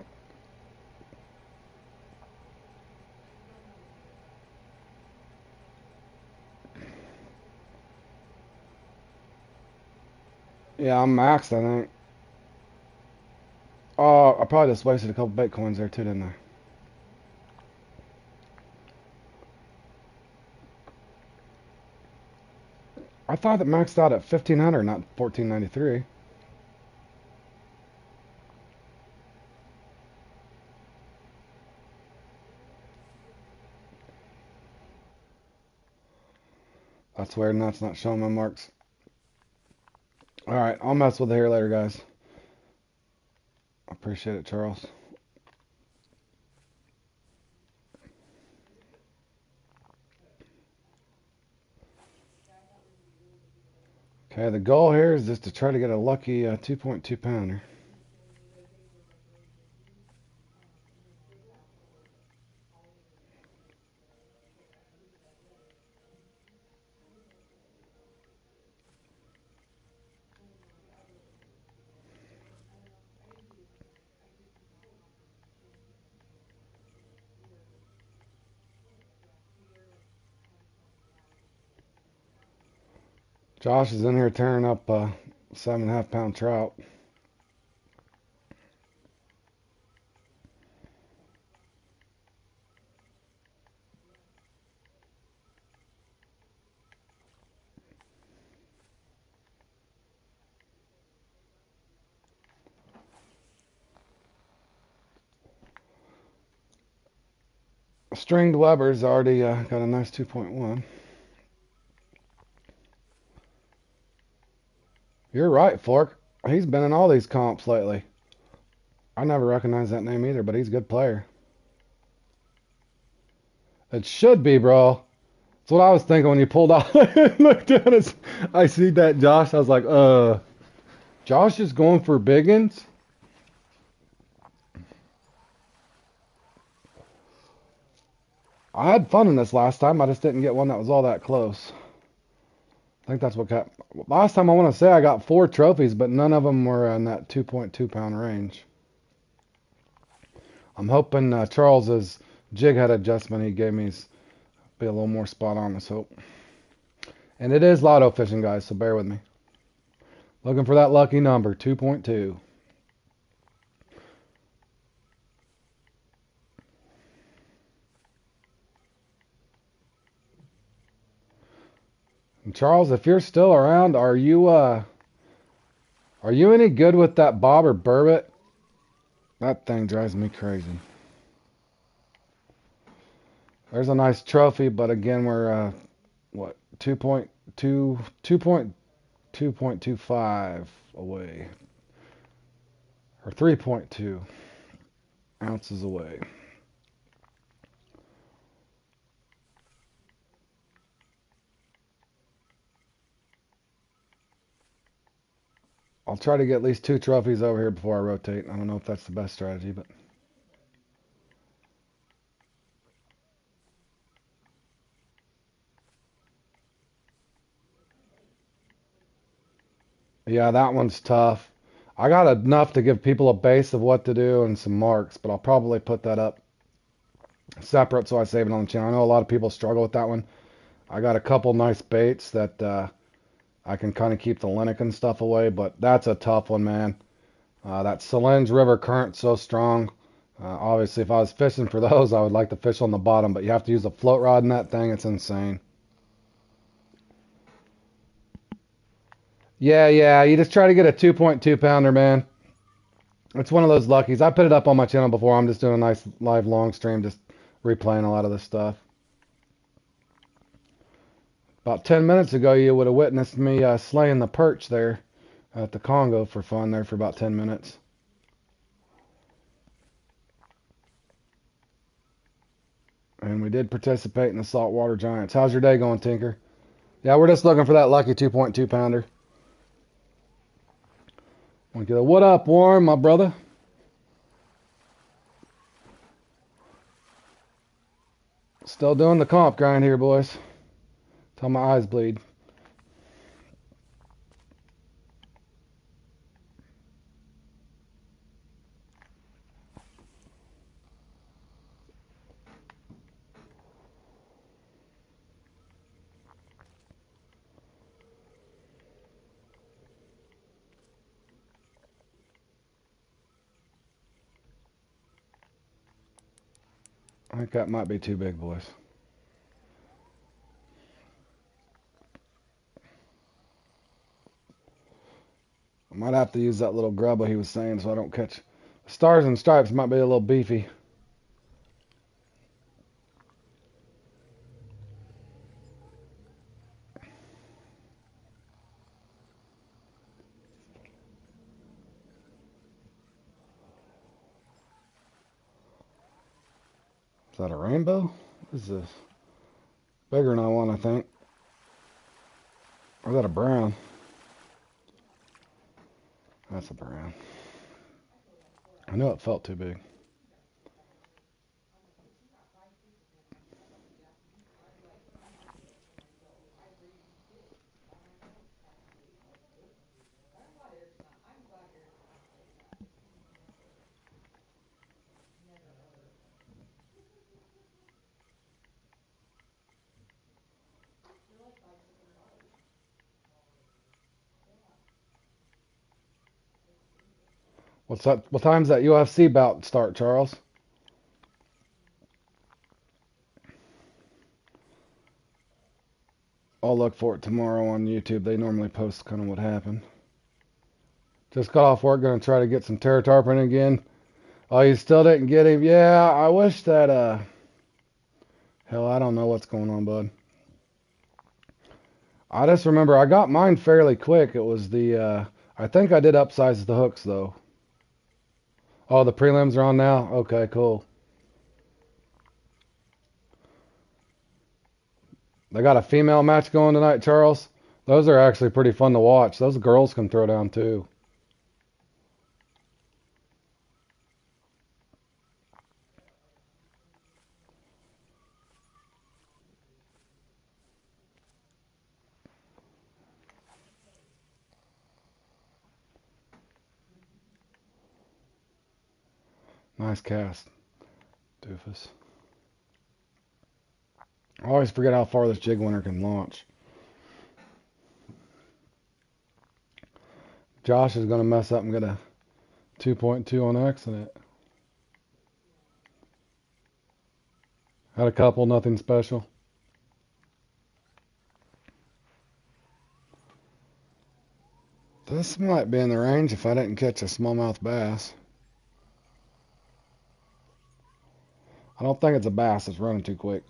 Yeah, I'm maxed, I think. Oh, I probably just wasted a couple Bitcoins there too, didn't I? I thought it maxed out at 1500, not 1493. That's weird, and that's not showing my marks. Alright, I'll mess with it here later, guys. I appreciate it, Charles. Okay, the goal here is just to try to get a lucky 2.2 pounder. Josh is in here tearing up 7.5 pound trout. Stringed Weber's already got a nice 2.1. You're right, Fork. He's been in all these comps lately. I never recognized that name either, but he's a good player. It should be, bro. That's what I was thinking when you pulled out. Looked at us. I see that Josh. I was like, Josh is going for biggins. I had fun in this last time. I just didn't get one that was all that close. I think that's what got. Last time I want to say I got 4 trophies, but none of them were in that 2.2 pound range. I'm hoping Charles's jig head adjustment he gave me is be a little more spot on, let's hope. And it is lotto fishing, guys, so bear with me. Looking for that lucky number, 2.2. And Charles, if you're still around, are you any good with that bob or burbot? That thing drives me crazy. There's a nice trophy, but again, we're what 2.25 away, or 3.2 ounces away. I'll try to get at least 2 trophies over here before I rotate. I don't know if that's the best strategy, but yeah, that one's tough. I got enough to give people a base of what to do and some marks, but I'll probably put that up separate so I save it on the channel. I know a lot of people struggle with that one. I got a couple nice baits that I can kind of keep the Linux and stuff away, but that's a tough one, man. That Salinge River current's so strong. Obviously, if I was fishing for those, I would like to fish on the bottom, but you have to use a float rod in that thing. It's insane. Yeah, you just try to get a 2.2 pounder, man. It's one of those luckies. I put it up on my channel before. I'm just doing a nice live long stream, just replaying a lot of this stuff. About 10 minutes ago, you would have witnessed me slaying the perch there at the Congo for fun there for about 10 minutes. And we did participate in the Saltwater Giants. How's your day going, Tinker? Yeah, we're just looking for that lucky 2.2 pounder. What up, Warren, my brother? Still doing the comp grind here, boys. Till my eyes bleed. I think that might be too big, boys. I might have to use that little grubba he was saying so I don't catch. Stars and stripes might be a little beefy. Is that a rainbow? What is this? Bigger than I want, I think. Or is that a brown? That's a brown. I know it felt too big. What's that? What time's that UFC bout start, Charles? I'll look for it tomorrow on YouTube. They normally post kind of what happened. Just got off work, gonna try to get some Terra Tarpon again. Oh, you still didn't get him? Yeah, I wish that, hell, I don't know what's going on, bud. I just remember I got mine fairly quick. It was I think I did upsize the hooks, though. Oh, the prelims are on now? Okay, cool. They got a female match going tonight, Charles. Those are actually pretty fun to watch. Those girls can throw down, too. Nice cast, doofus. I always forget how far this jig winner can launch. Josh is going to mess up and get a 2.2 on accident. Had a couple, nothing special. This might be in the range if I didn't catch a smallmouth bass. I don't think it's a bass. It's running too quick.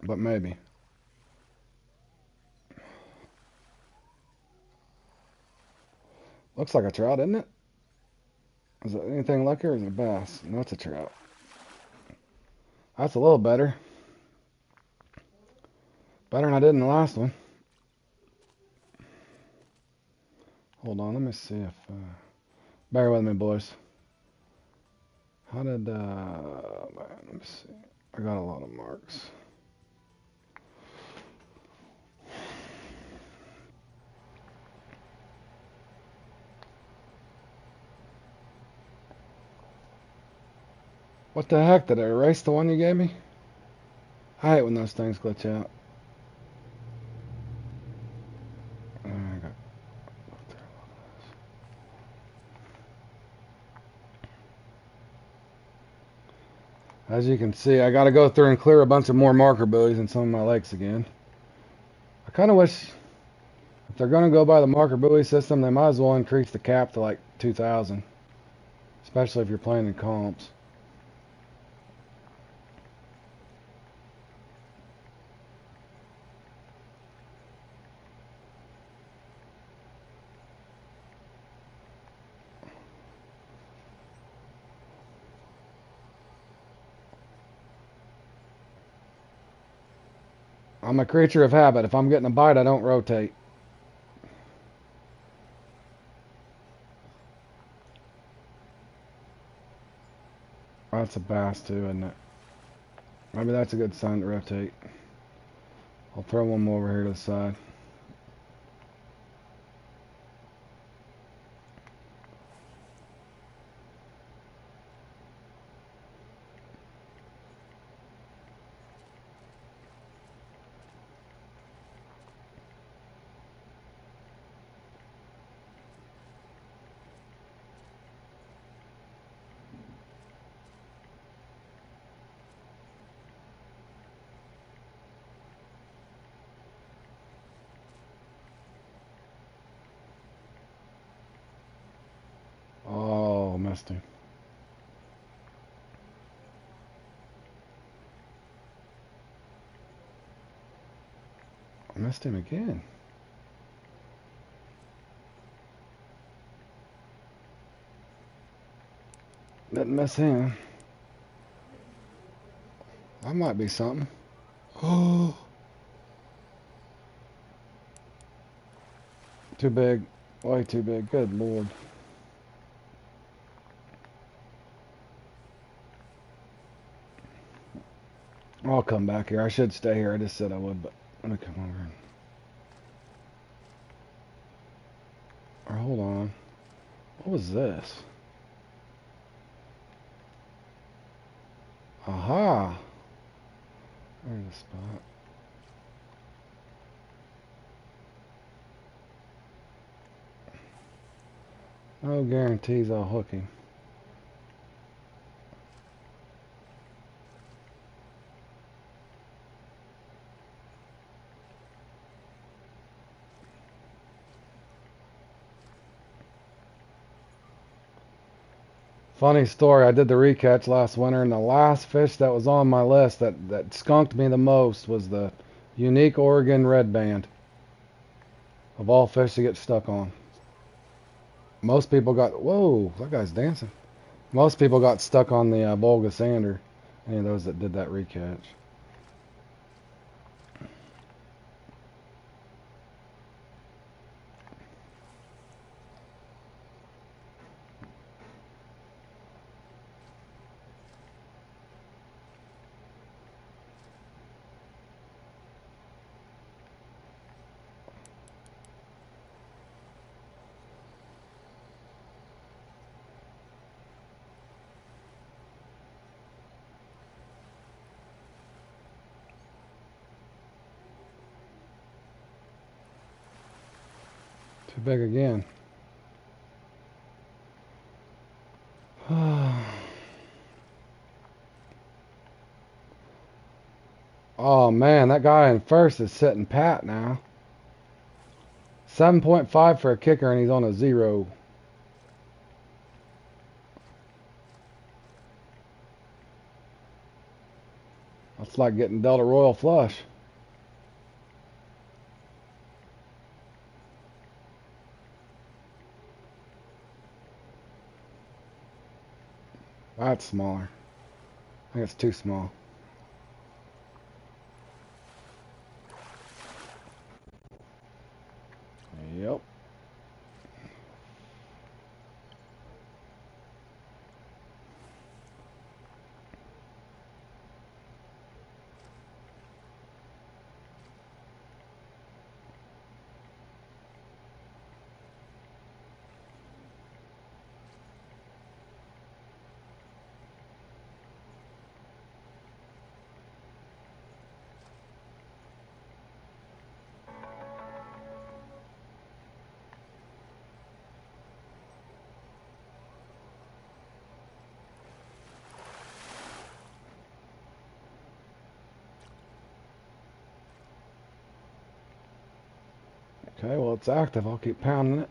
But maybe. Looks like a trout, isn't it? Is it anything like it or is it a bass? No, it's a trout. That's a little better. Better than I did in the last one. Hold on, let me see if... bear with me, boys. How did... let me see. I got a lot of marks. What the heck? Did I erase the one you gave me? I hate when those things glitch out. As you can see, I got to go through and clear a bunch of more marker buoys in some of my lakes again. I kind of wish, if they're going to go by the marker buoy system, they might as well increase the cap to like 2,000. Especially if you're playing in comps. I'm a creature of habit. If I'm getting a bite, I don't rotate. That's a bass too, isn't it? Maybe that's a good sign to rotate. I'll throw one more over here to the side. missed him. I missed him again. Didn't miss him. That might be something. Oh. Too big. Way too big. Good Lord. I'll come back here. I should stay here. I just said I would, but let me come over. Or hold on. What was this? Aha! There's the spot. No guarantees I'll hook him. Funny story, I did the recatch last winter, and the last fish that was on my list that skunked me the most was the unique Oregon red band. Of all fish to get stuck on. Most people got, whoa, that guy's dancing. Most people got stuck on the Volga Sander, any of those that did that recatch. Too big again. Oh man, that guy in first is sitting pat now. 7.5 for a kicker, and he's on a 0. That's like getting Delta Royal flush. That's smaller. I think it's too small. Yep. Okay, well it's active. I'll keep pounding it.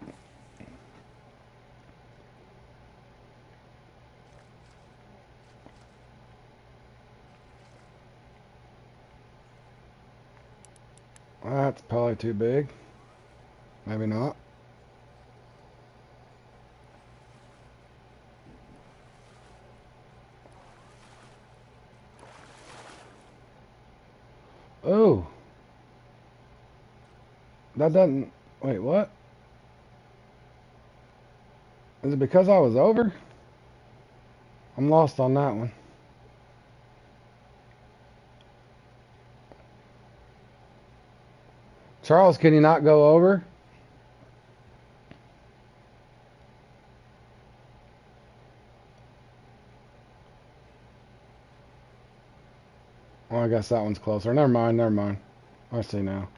That's probably too big. Maybe not. Oh. That doesn't... Wait, what? Is it because I was over? I'm lost on that one. Charles, can you not go over? Oh, I guess that one's closer. Never mind, never mind. I see now.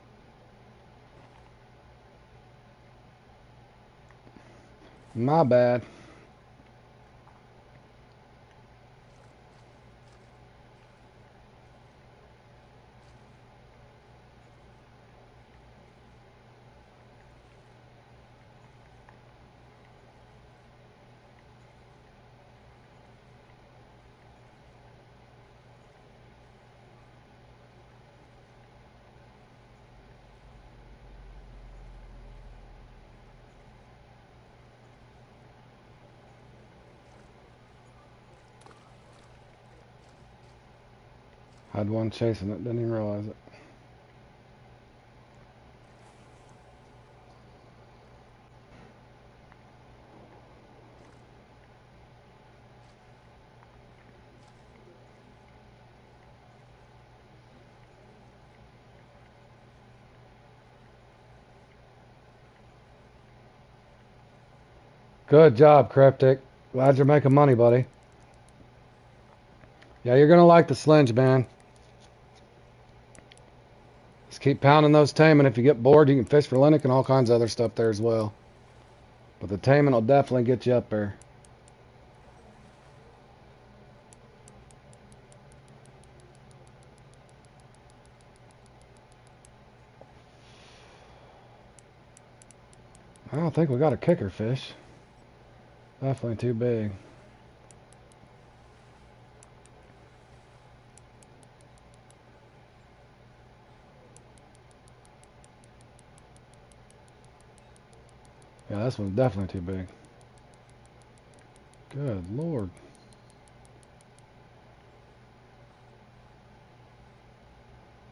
My bad. Had one chasing it, didn't even realize it. Good job, Cryptic. Glad you're making money, buddy. Yeah, you're going to like the slinge, man. Just keep pounding those taimen. If you get bored, you can fish for Linux and all kinds of other stuff there as well. But the taimen will definitely get you up there. I don't think we got a kicker fish. Definitely too big. Yeah, this one's definitely too big. Good Lord.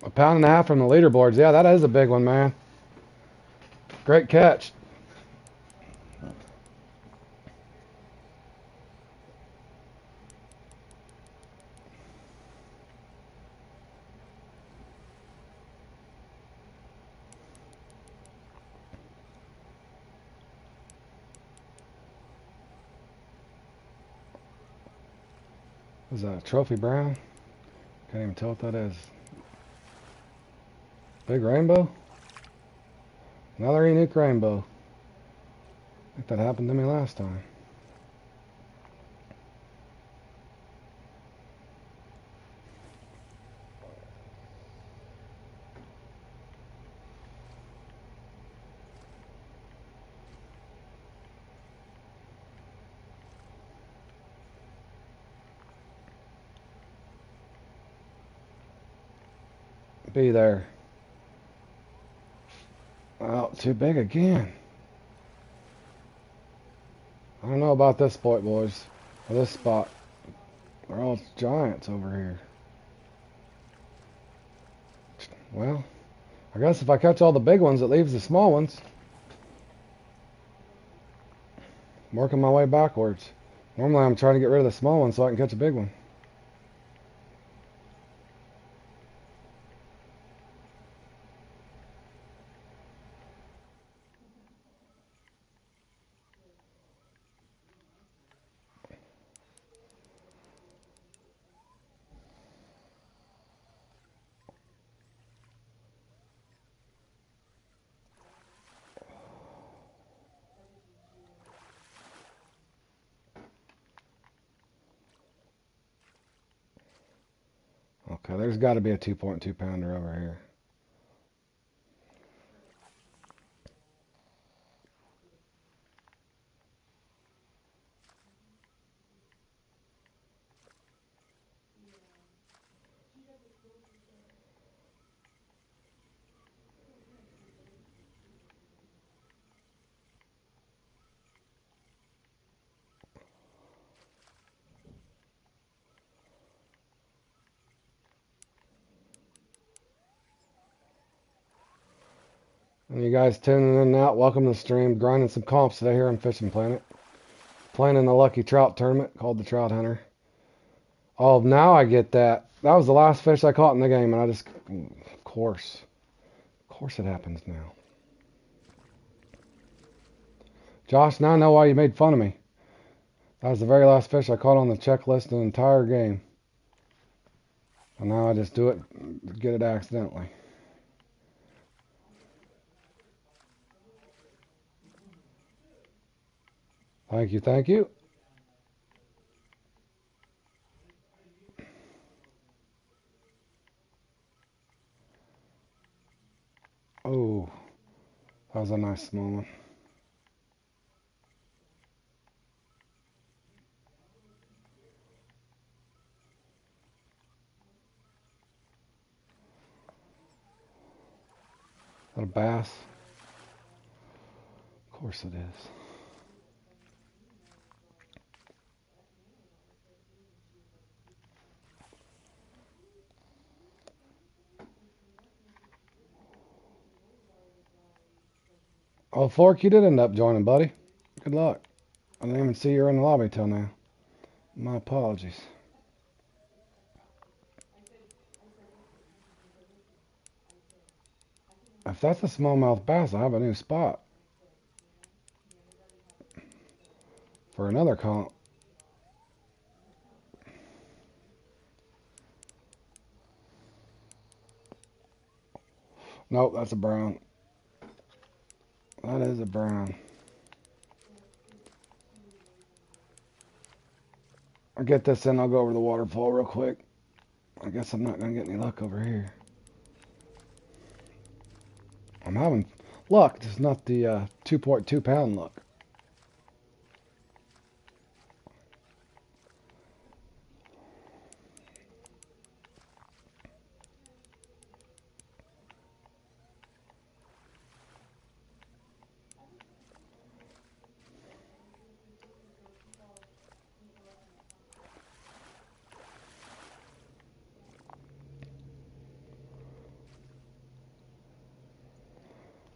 A pound and a half from the leaderboards. Yeah, that is a big one, man. Great catch. Is that a trophy brown? Can't even tell what that is. Big rainbow? Another unique rainbow. I think that happened to me last time. Be there. Oh, too big again. I don't know about this spot, boys. Or this spot. They're all giants over here. Well, I guess if I catch all the big ones, it leaves the small ones. I'm working my way backwards. Normally I'm trying to get rid of the small one so I can catch a big one. Okay, there's got to be a 2.2 pounder over here. And you guys tuning in and out, welcome to the stream. Grinding some comps today here on Fishing Planet. Playing in the Lucky Trout tournament called the Trout Hunter. Oh, now I get that. That was the last fish I caught in the game, and I just, of course it happens now. Josh, now I know why you made fun of me. That was the very last fish I caught on the checklist in the entire game. And now I just do it, get it accidentally. Thank you, thank you. Oh, that was a nice small one. Is that a bass? Of course it is. Oh, Fork, you did end up joining, buddy. Good luck. I didn't even see you were in the lobby till now. My apologies. If that's a smallmouth bass, I have a new spot for another comp. Nope, that's a brown. That is a brown. I'll get this in. I'll go over the waterfall real quick. I guess I'm not going to get any luck over here. I'm having luck, just not the 2.2 pound luck.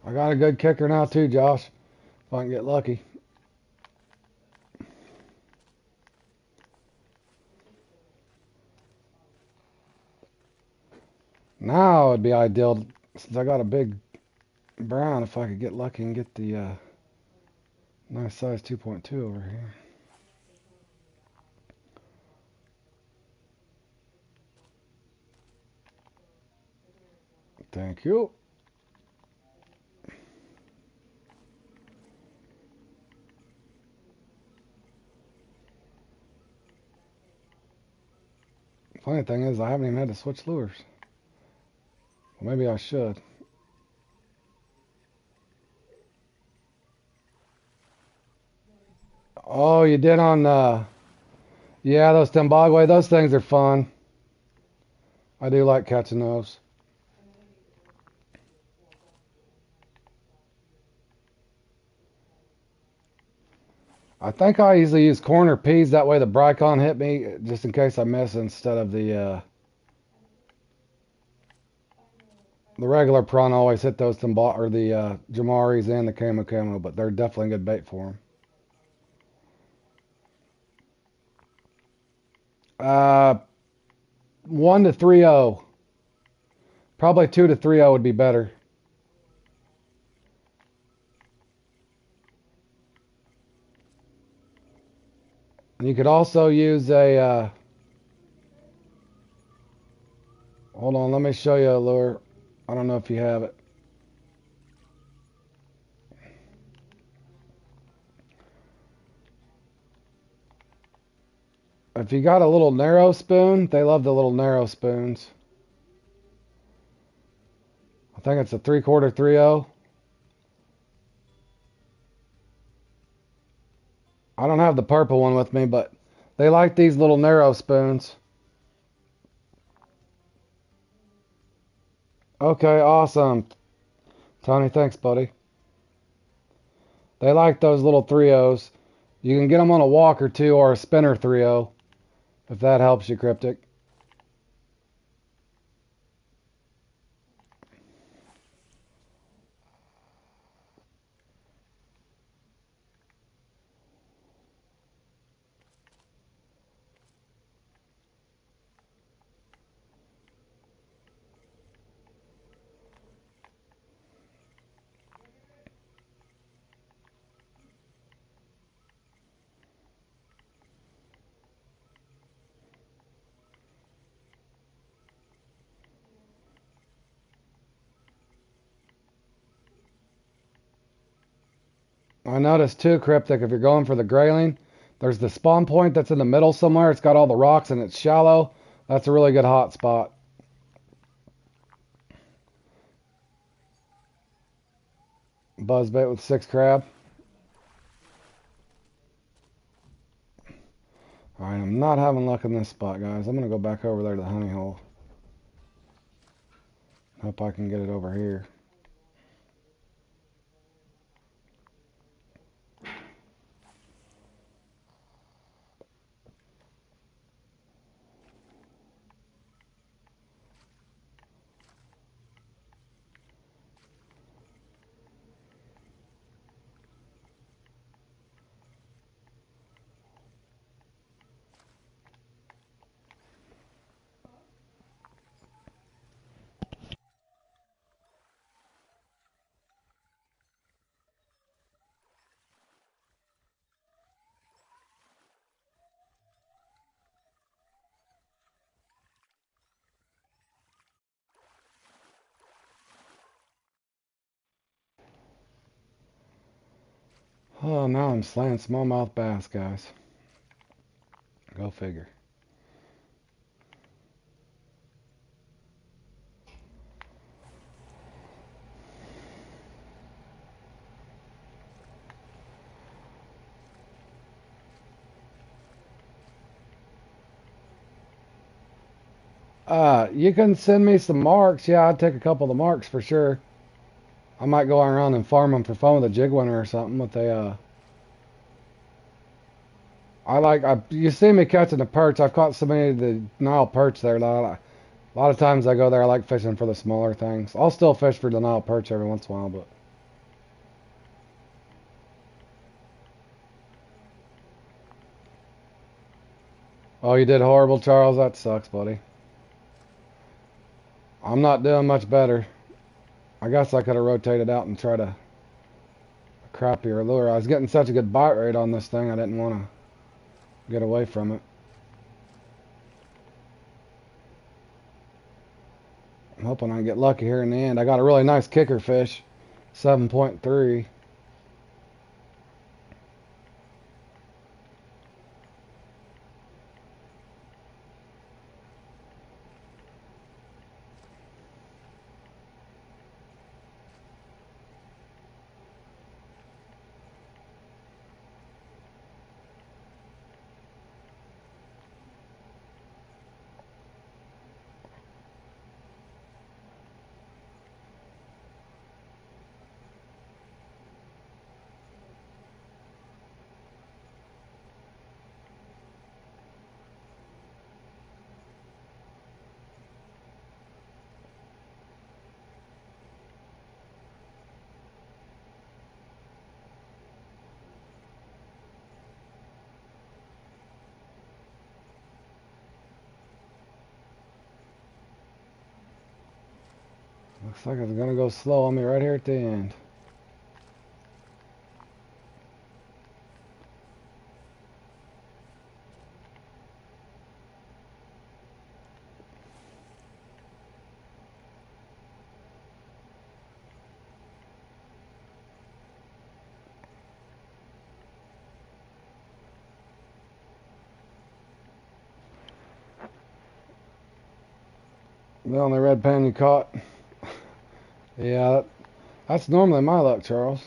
I got a good kicker now too, Josh. If I can get lucky. Now it'd be ideal, since I got a big brown, if I could get lucky and get the nice size 2.2 over here. Thank you. Funny thing is, I haven't even had to switch lures. Well, maybe I should. Oh, you did on, yeah, those Timbagwe. Those things are fun. I do like catching those. I think I usually use corner peas. That way the Bricon hit me, just in case I miss, instead of the regular prawn. Always hit those or the Jamaris and the Camo Camo, but they're definitely good bait for them. 1 to 3-0. Probably 2 to 3-0 would be better. And you could also use a, hold on, let me show you a lure. I don't know if you have it. If you got a little narrow spoon, they love the little narrow spoons. I think it's a 3/4 3/0. I don't have the purple one with me, but they like these little narrow spoons. Okay, awesome. Tony, thanks, buddy. They like those little 3/0s. You can get them on a walker too, or a spinner 3/0, if that helps you, Cryptic. I noticed too, Cryptic, if you're going for the grayling, there's the spawn point that's in the middle somewhere. It's got all the rocks and it's shallow. That's a really good hot spot. Buzzbait with 6 crab. Alright, I'm not having luck in this spot, guys. I'm going to go back over there to the honey hole. Hope I can get it over here. Oh, now I'm slaying smallmouth bass, guys. Go figure. You can send me some marks. Yeah, I'd take a couple of the marks for sure. I might go around and farm them for fun with a jig winner or something. With you see me catching the perch. I've caught so many of the Nile perch there. A lot of times I go there. I like fishing for the smaller things. I'll still fish for the Nile perch every once in a while, but. Oh, you did horrible, Charles. That sucks, buddy. I'm not doing much better. I guess I could have rotated out and tried a crappier lure. I was getting such a good bite rate on this thing, I didn't want to get away from it. I'm hoping I get lucky here in the end. I got a really nice kicker fish, 7.3. Looks like it's going to go slow on me right here at the end. The only red pan you caught. Yeah, that's normally my luck, Charles.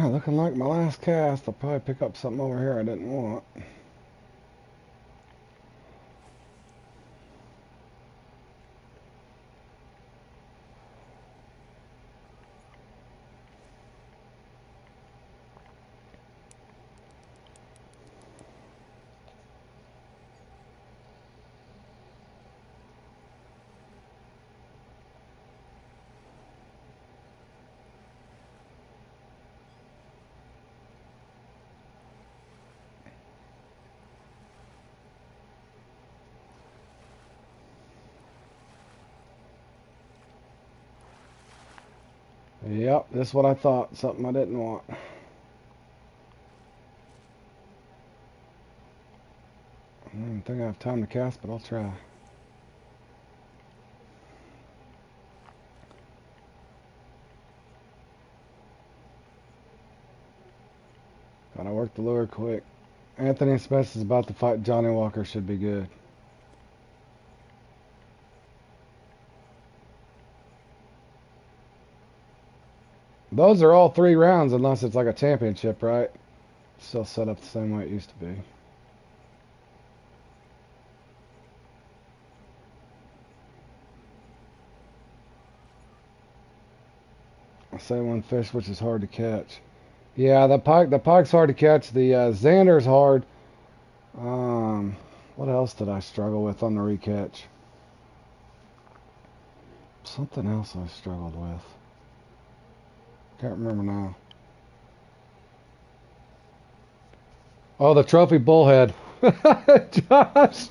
Looking like my last cast. I'll probably pick up something over here I didn't want. Yep, that's what I thought. Something I didn't want. I don't even think I have time to cast, but I'll try. Gotta work the lure quick. Anthony Smith is about to fight Johnny Walker. Should be good. Those are all 3 rounds unless it's like a championship, right? Still set up the same way it used to be. I say one fish which is hard to catch. Yeah, the pike's hard to catch. The Xander's hard. What else did I struggle with on the recatch? Something else I struggled with. Can't remember now. Oh, the trophy bullhead. Josh,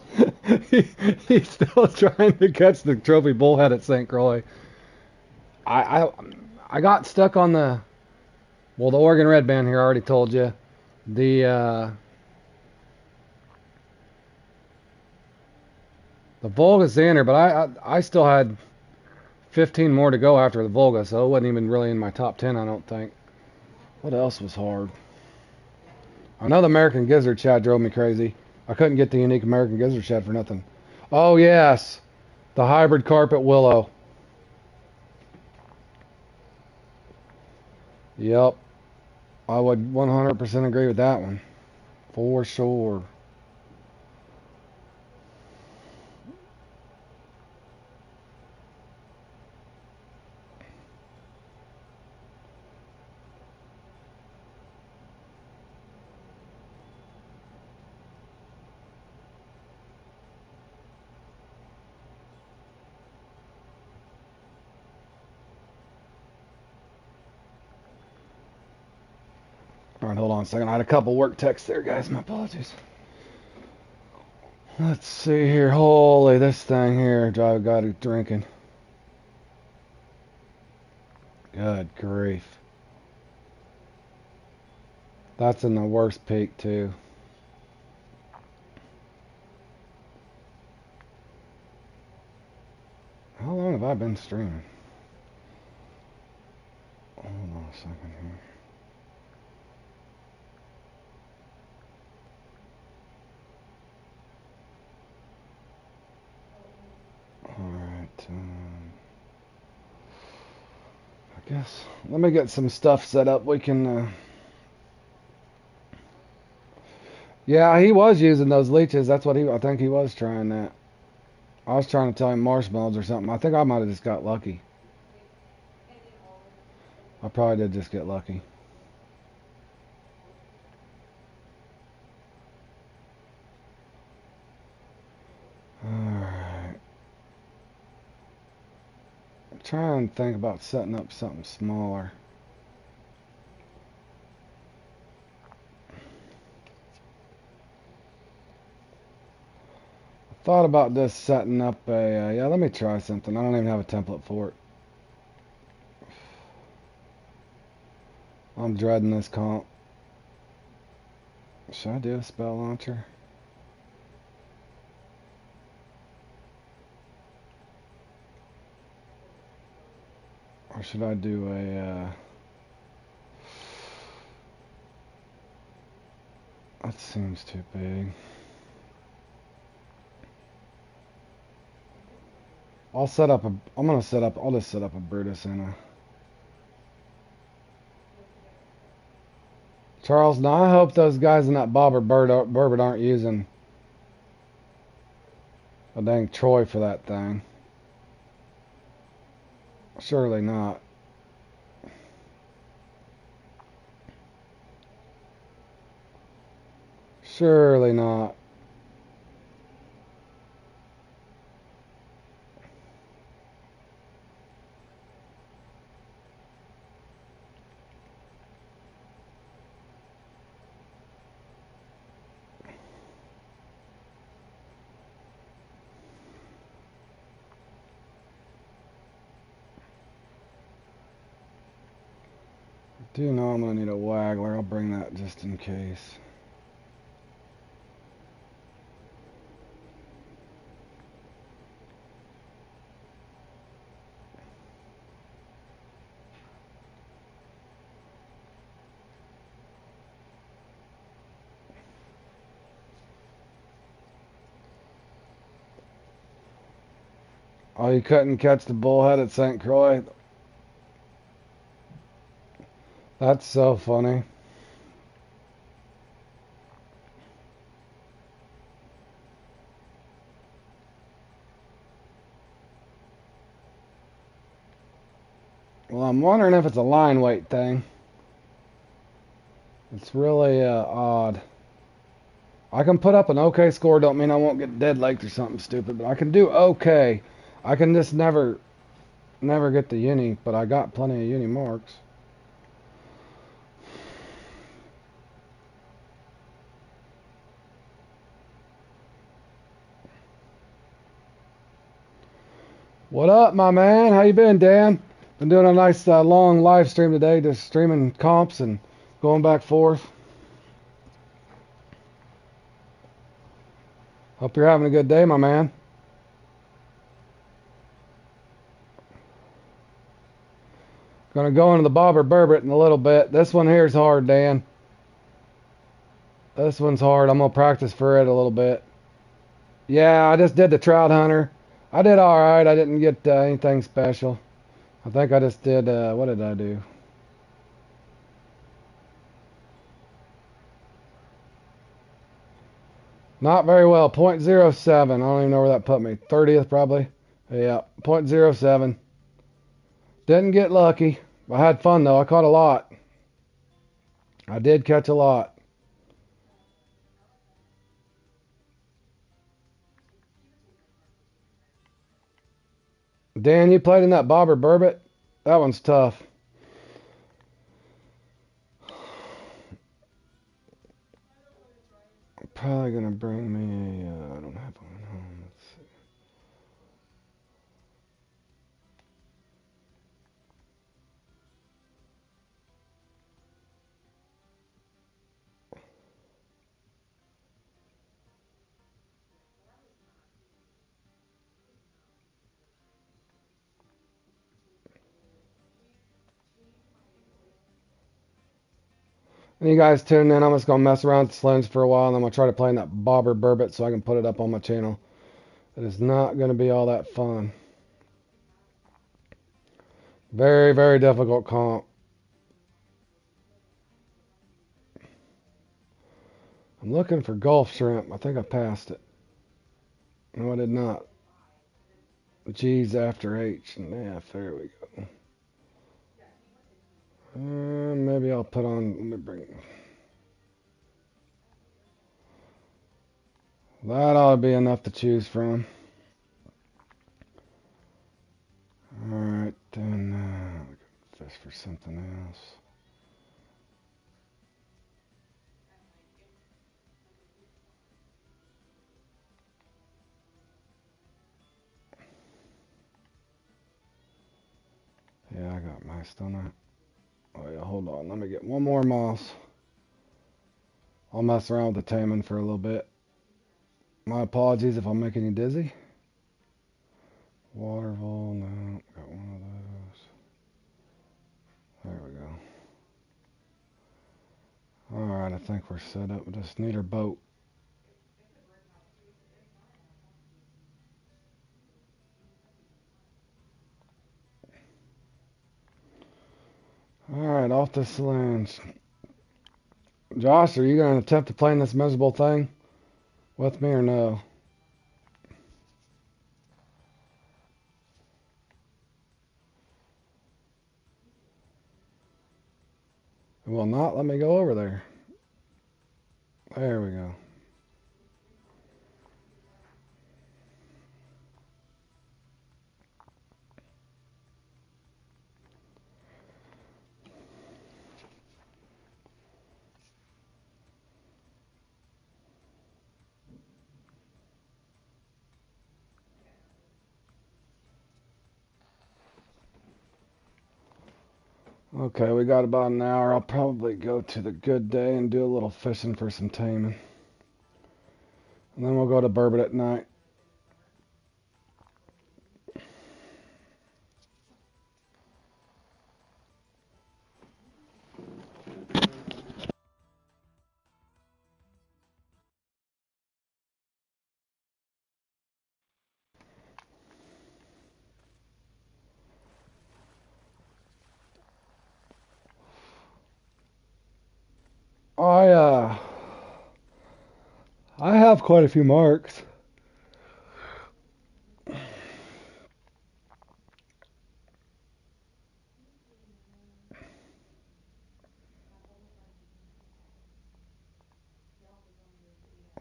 he's still trying to catch the trophy bullhead at St. Croix. I I got stuck on the Well, the Oregon Red Band here, I already told you. The Volga's in there, but I still had 15 more to go after the Volga, so it wasn't even really in my top 10, I don't think. What else was hard? I know the American Gizzard Shad drove me crazy. I couldn't get the unique American Gizzard Shad for nothing. Oh, yes. The hybrid carpet willow. Yep. I would 100% agree with that one. For sure. All right, hold on a second. I had a couple work texts there, guys. My apologies. Let's see here. Holy, this thing here. Drive got it drinking. Good grief. That's in the worst peak, too. How long have I been streaming? Hold on a second here. Alright, I guess, let me get some stuff set up. We can, yeah, he was using those leeches. That's what I think he was trying that. I was trying to tell him marshmallows or something. I think I might have just got lucky. I probably did just get lucky. Alright. I'm trying to think about setting up something smaller. I thought about just setting up a, yeah, let me try something. I don't even have a template for it. I'm dreading this comp. Should I do a spell launcher? Or should I do a, that seems too big. I'll just set up a Brutus and a Charles. Now I hope those guys in that Bourbon aren't using a dang Troy for that thing. Surely not. Surely not. I do know I'm going to need a Waggler. I'll bring that just in case. Oh, you couldn't catch the bullhead at St. Croix? That's so funny. Well, I'm wondering if it's a line weight thing. It's really odd. I can put up an okay score, don't mean I won't get dead legged or something stupid, but I can do okay. I can just never get the uni, but I got plenty of uni marks. What up, my man? How you been, Dan? Been doing a nice long live stream today, just streaming comps and going back forth. Hope you're having a good day, my man. Gonna go into the Bobber Burbot in a little bit. This one here is hard, Dan. This one's hard. I'm gonna practice for it a little bit. Yeah, I just did the Trout Hunter. I did alright. I didn't get anything special. I think I just did, what did I do? Not very well. 0.07. I don't even know where that put me. 30th probably. Yeah, 0.07. Didn't get lucky. I had fun though. I caught a lot. I did catch a lot. Dan, you played in that Bobber Burbot? That one's tough. Probably gonna bring me a, I don't have one home. Let's see. And you guys tune in. I'm just gonna mess around with Slims for a while, and I'm gonna try to play in that Bobber Burbot so I can put it up on my channel. It is not gonna be all that fun. Very, very difficult comp. I'm looking for Gulf Shrimp. I think I passed it. No, I did not. G's after H and F. There we go. Maybe I'll put on. Let me bring. That ought to be enough to choose from. Alright, then we can fish for something else. Yeah, I got mice, don't I? Oh yeah, hold on. Let me get one more mouse. I'll mess around with the taming for a little bit. My apologies if I'm making you dizzy. Watervole, no, got one of those. There we go. Alright, I think we're set up. We just need our boat. Alright, off the saloons. Josh, are you going to attempt to play in this miserable thing with me or no? It will not let me go over there. There we go. Okay, we got about an hour. I'll probably go to the Good Day and do a little fishing for some taming. And then we'll go to Burbot at night. I I have quite a few marks.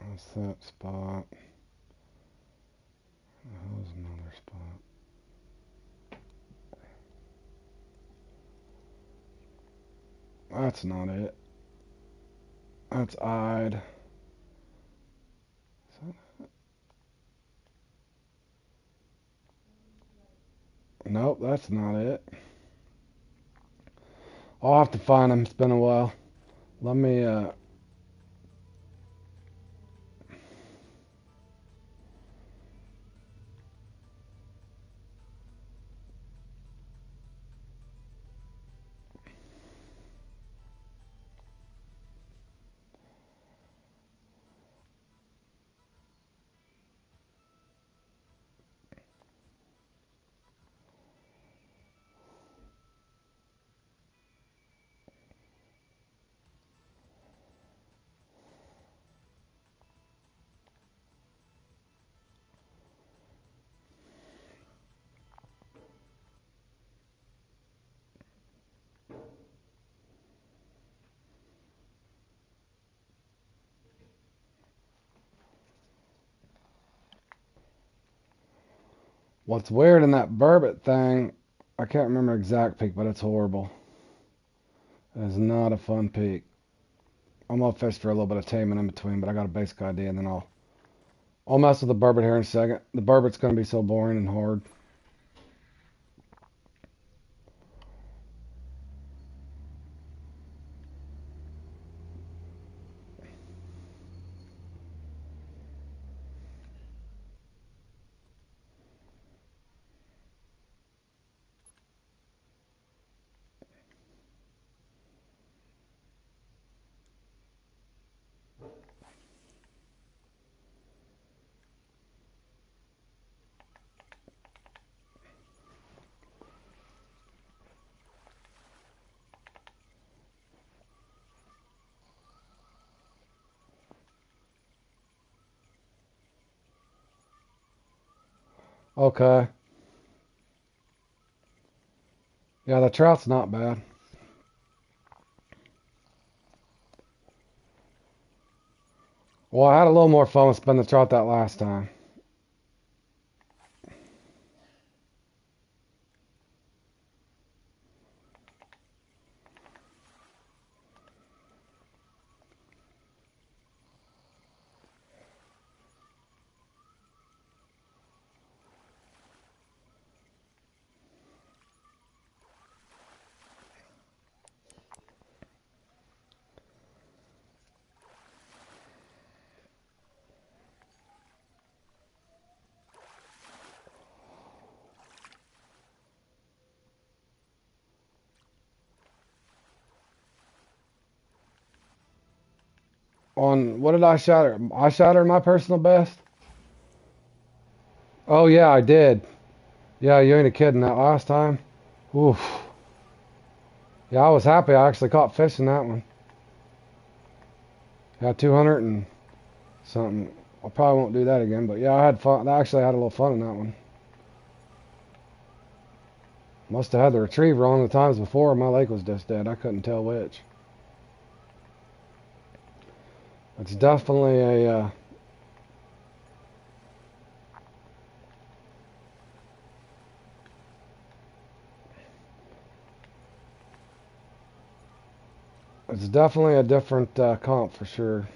That's that spot. That was another spot. That's not it. That's eyed. Nope, that's not it. I'll have to find them. It's been a while. Let me, what's weird in that burbot thing, I can't remember exact peak, but it's horrible. It's not a fun peak. I'm gonna fish for a little bit of taming in between, but I got a basic idea, and then I'll mess with the burbot here in a second. The burbot's gonna be so boring and hard. Okay. Yeah, the trout's not bad. Well, I had a little more fun with spinning the trout that last time. On what did I shatter? I shattered my personal best. Oh yeah, I did. Yeah, you ain't a kidding. That last time. Oof. Yeah, I was happy. I actually caught fish in that one. Yeah, 200 and something. I probably won't do that again, but yeah, I had fun. I actually had a little fun in that one. Must have had the retriever on the times before. My lake was just dead. I couldn't tell which. It's definitely it's definitely a different comp for sure.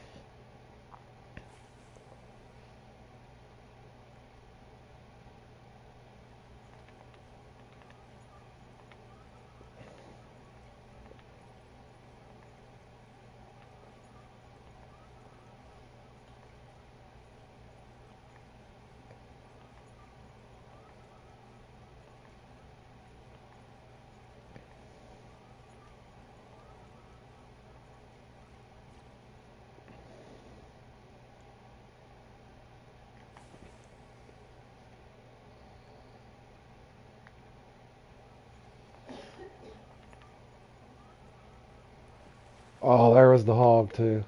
Oh, there was the hog too.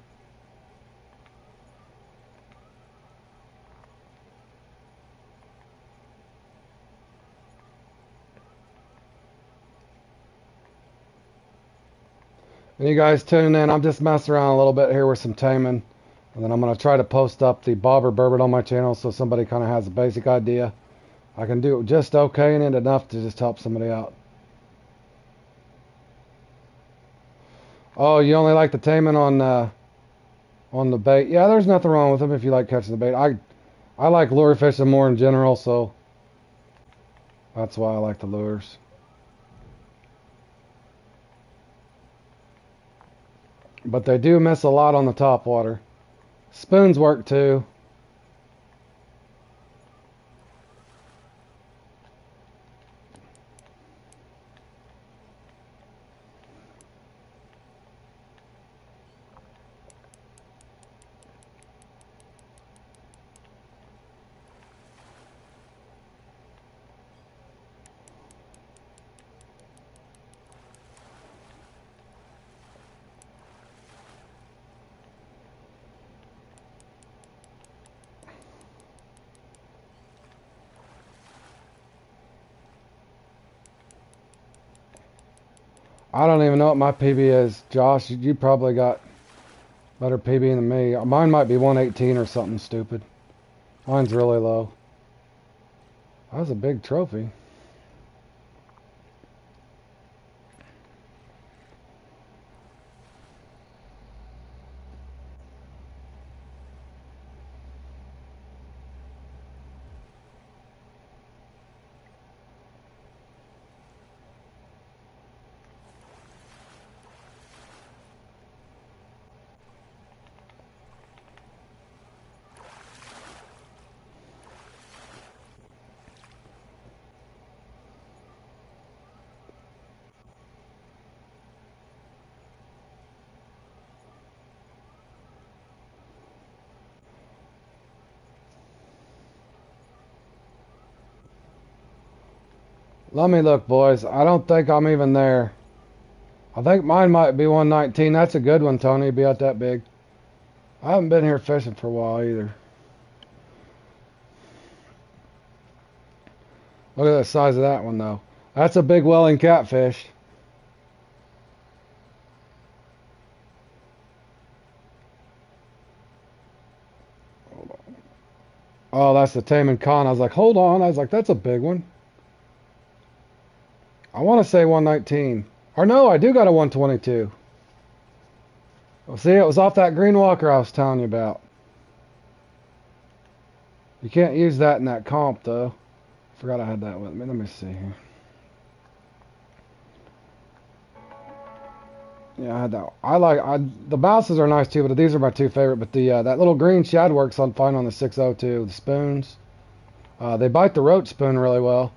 And you guys tune in. I'm just messing around a little bit here with some taming. And then I'm going to try to post up the bobber burbot on my channel so somebody kind of has a basic idea. I can do it just okay in it enough to just help somebody out. Oh, you only like the taming on the bait? Yeah, there's nothing wrong with them if you like catching the bait. I like lure fishing more in general, so that's why I like the lures. but they do miss a lot on the top water. Spoons work too. I don't even know what my PB is. Josh, you probably got better PB than me. Mine might be 118 or something stupid. Mine's really low. That was a big trophy. Let me look, boys. I don't think I'm even there. I think mine might be 119. That's a good one, Tony. Be out that big. I haven't been here fishing for a while either. Look at the size of that one, though. That's a big welling catfish. Oh, that's the Tame and Con. I was like, hold on. I was like, that's a big one. I want to say 119. Or no, I do got a 122. Well, see, it was off that green walker I was telling you about. You can't use that in that comp, though. Forgot I had that with me. Let me see here. Yeah, I had that. The bouncers are nice too, but these are my two favorite. But the that little green shad works on fine on the 602. The spoons, they bite the roach spoon really well.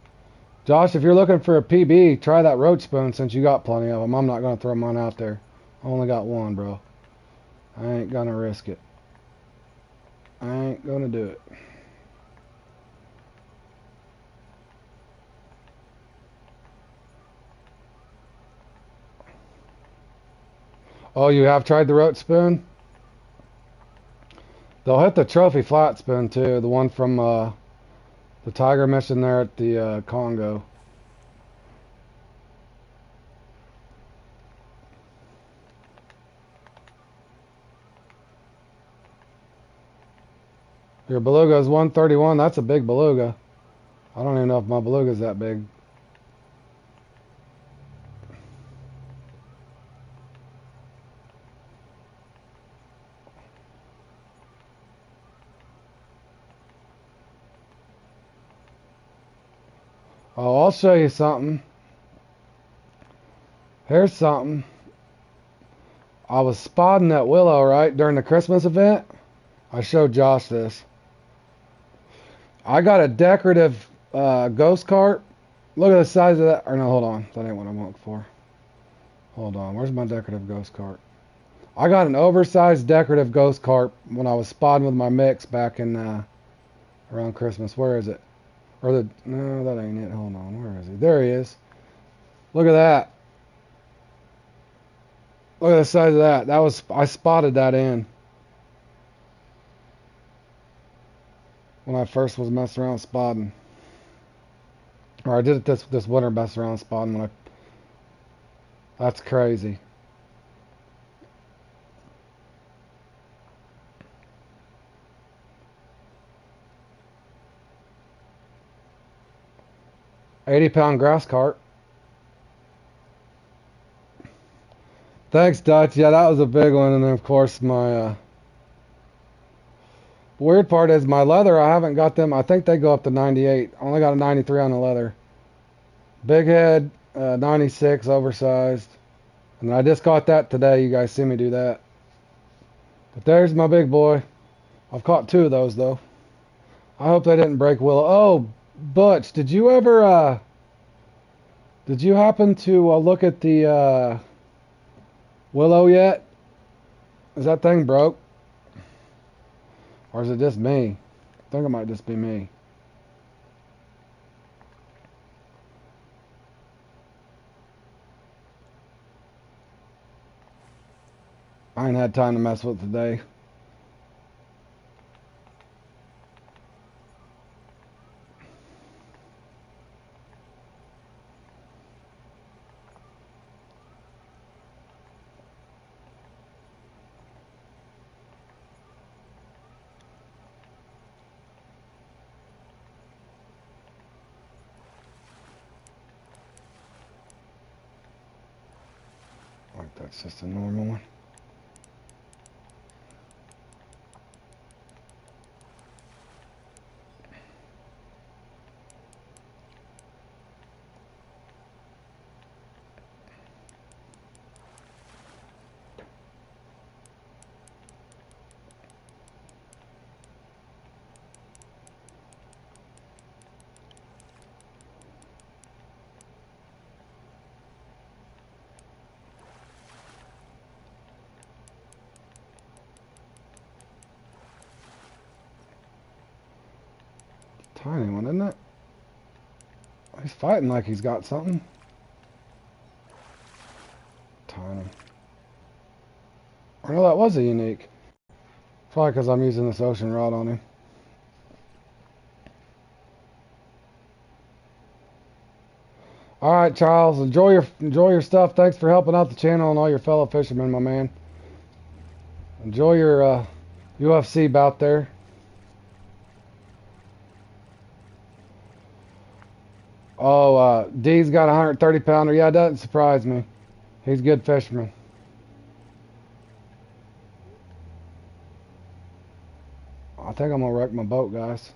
Josh, if you're looking for a PB, try that roach spoon since you got plenty of them. I'm not gonna throw mine out there. I only got one, bro. I ain't gonna risk it. I ain't gonna do it. Oh, you have tried the roach spoon? They'll hit the trophy flat spoon too, the one from the tiger mission there at the Congo. Your beluga is 131. That's a big beluga. I don't even know if my beluga's that big. Oh, I'll show you something. Here's something. I was spotting that willow, right, during the Christmas event. I showed Josh this. I got a decorative ghost carp. Look at the size of that. Or no, hold on. That ain't what I'm looking for. Hold on. Where's my decorative ghost carp? I got an oversized decorative ghost carp when I was spotting with my mix back in around Christmas. Where is it? No, that ain't it. Hold on. Where is he? There he is. Look at that. Look at the size of that. I spotted that in when I first was messing around spotting. Or I did it this winter, messing around spotting that's crazy. £80 grass carp. Thanks, Dutch. Yeah, that was a big one. And then, of course, my weird part is my leather. I haven't got them. I think they go up to 98. I only got a 93 on the leather. Big head, 96, oversized. And I just caught that today. You guys see me do that. But there's my big boy. I've caught 2 of those though. I hope they didn't break Willow. Oh, Butch, did you ever did you happen to look at the Willow yet? Is that thing broke? Or is it just me? I think it might just be me. I ain't had time to mess with it today. Like that's just a normal one. Tiny one, isn't it? He's fighting like he's got something. Tiny. I know that was a unique. Probably because I'm using this ocean rod on him. All right, Charles. Enjoy your stuff. Thanks for helping out the channel and all your fellow fishermen, my man. Enjoy your UFC bout there. Oh, D's got a 130 pounder. Yeah, it doesn't surprise me. He's a good fisherman. I think I'm gonna wreck my boat, guys.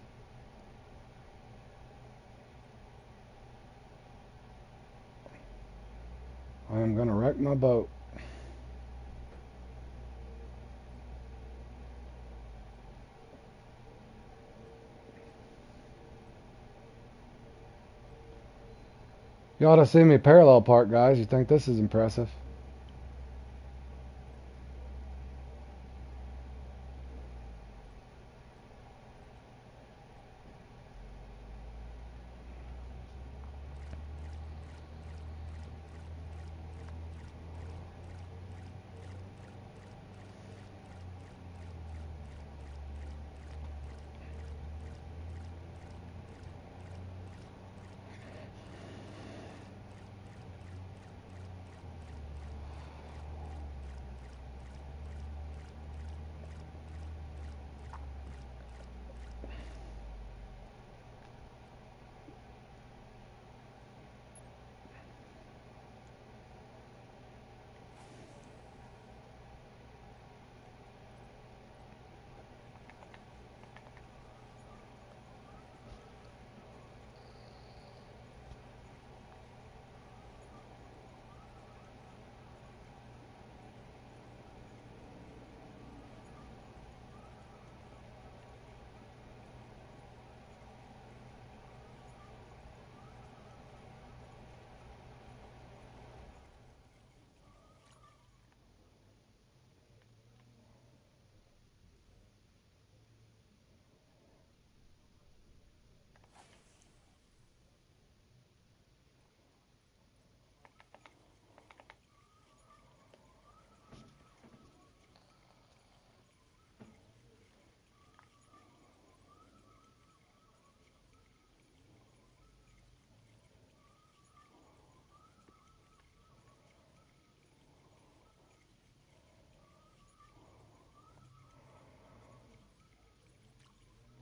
I am gonna wreck my boat. You ought to see me parallel park, guys. You think this is impressive?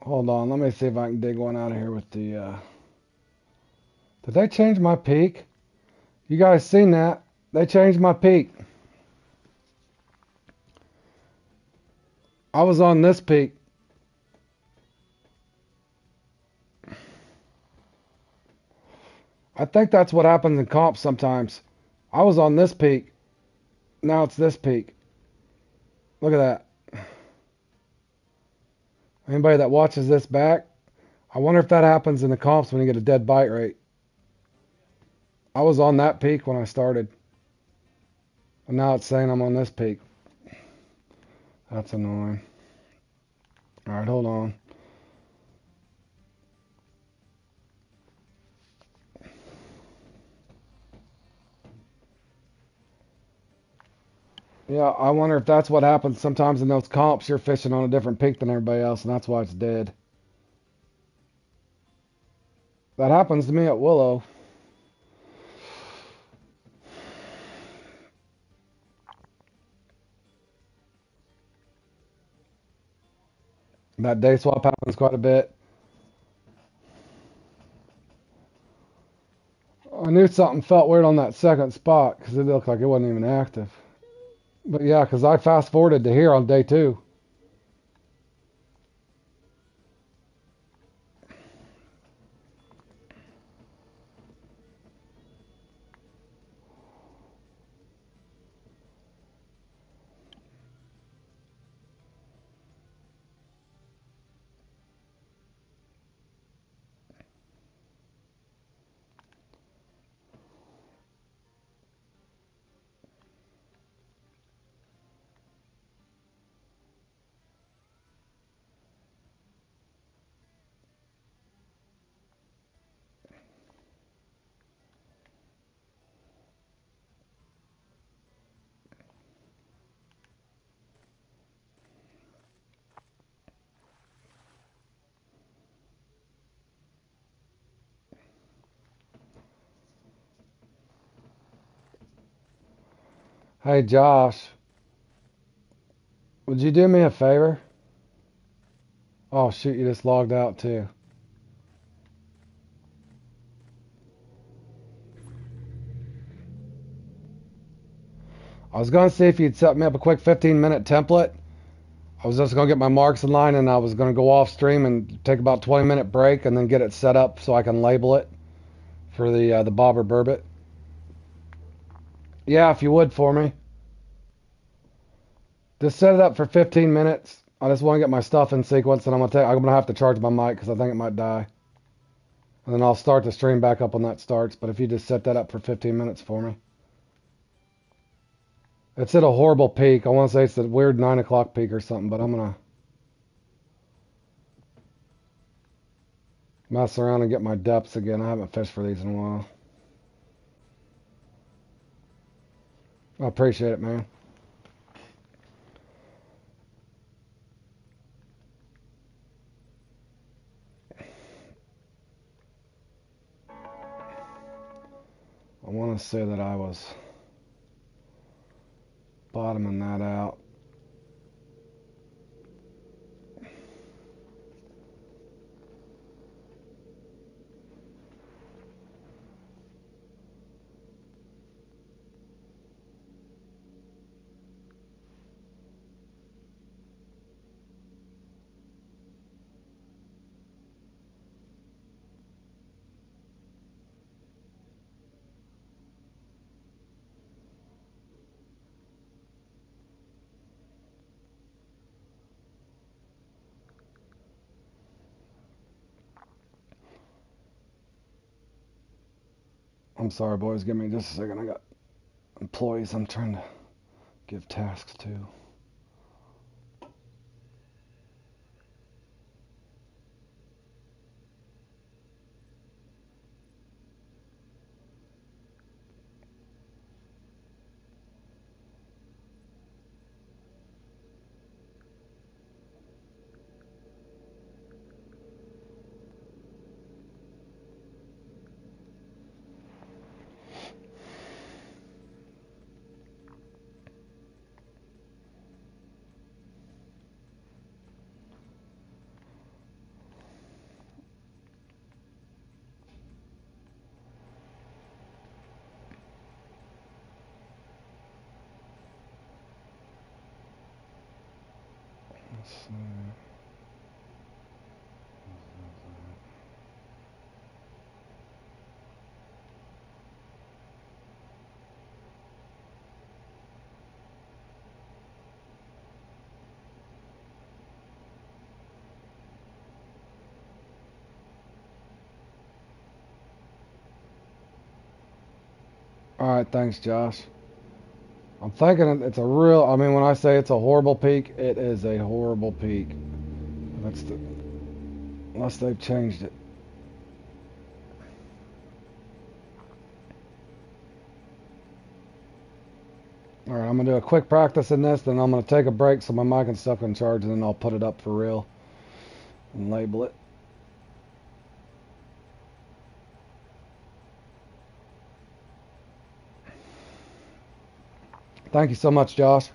Hold on, let me see if I can dig one out of here with the, Did they change my peak? You guys seen that? They changed my peak. I was on this peak. I think that's what happens in comps sometimes. I was on this peak. Now it's this peak. Look at that. Anybody that watches this back, I wonder if that happens in the comps when you get a dead bite rate. I was on that peak when I started. And now it's saying I'm on this peak. That's annoying. Alright, hold on. Yeah, I wonder if that's what happens sometimes in those comps. You're fishing on a different peak than everybody else, and that's why it's dead. That happens to me at Willow. That day swap happens quite a bit. I knew something felt weird on that second spot because it looked like it wasn't even active. But yeah, because I fast forwarded to here on day 2. Hey Josh, would you do me a favor? Oh shoot, you just logged out too. I was going to see if you'd set me up a quick 15-minute template. I was just going to get my marks in line and I was going to go off stream and take about 20-minute break and then get it set up so I can label it for the bobber burbot. Yeah, if you would for me. Just set it up for 15 minutes. I just want to get my stuff in sequence and I'm gonna have to charge my mic because I think it might die. And then I'll start the stream back up when that starts. But if you just set that up for 15 minutes for me. It's at a horrible peak. I want to say it's a weird 9 o'clock peak or something, but I'm going to mess around and get my depths again. I haven't fished for these in a while. I appreciate it, man. I want to say that I was bottoming that out. I'm sorry, boys. Give me just a second. I got employees I'm trying to give tasks to. Let's see. Alright, thanks, Josh. I'm thinking it's a real, I mean, when I say it's a horrible peak, it is a horrible peak. That's the, unless they've changed it. Alright, I'm going to do a quick practice in this, then I'm going to take a break so my mic and stuff can charge, and then I'll put it up for real and label it. Thank you so much, Josh.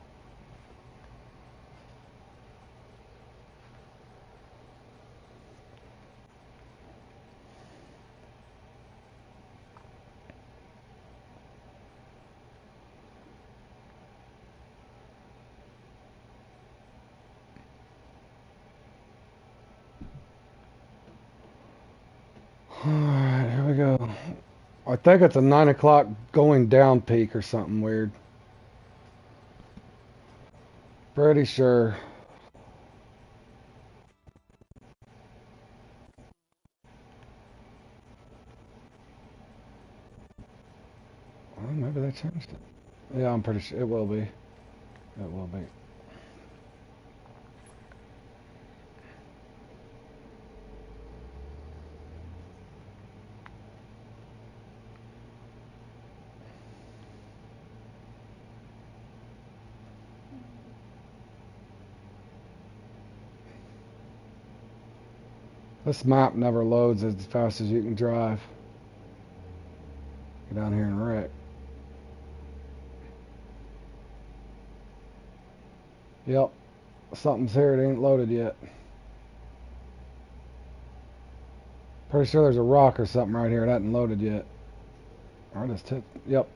Alright, here we go. I think it's a 9 o'clock going down peak or something weird. Pretty sure. Well, maybe they changed it. Yeah, I'm pretty sure it will be. It will be. This map never loads as fast as you can drive. Get down here and wreck. Yep. Something's here. It ain't loaded yet. Pretty sure there's a rock or something right here. It hasn't loaded yet. Or just hit. Yep.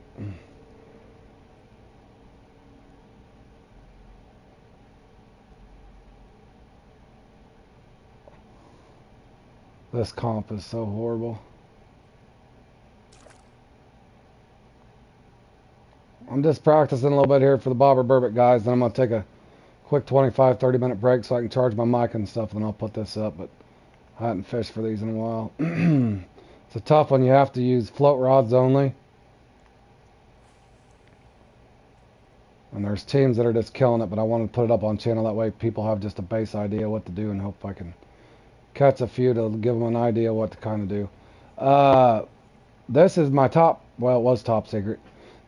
This comp is so horrible. I'm just practicing a little bit here for the Bobber Burbot guys. Then I'm going to take a quick 25-30 minute break so I can charge my mic and stuff. Then I'll put this up. But I hadn't fished for these in a while. It's a tough one. You have to use float rods only. And there's teams that are just killing it, but I want to put it up on channel. That way people have just a base idea what to do, and hope I can catch a few to give them an idea what to kind of do. This is my top, well, it was top secret.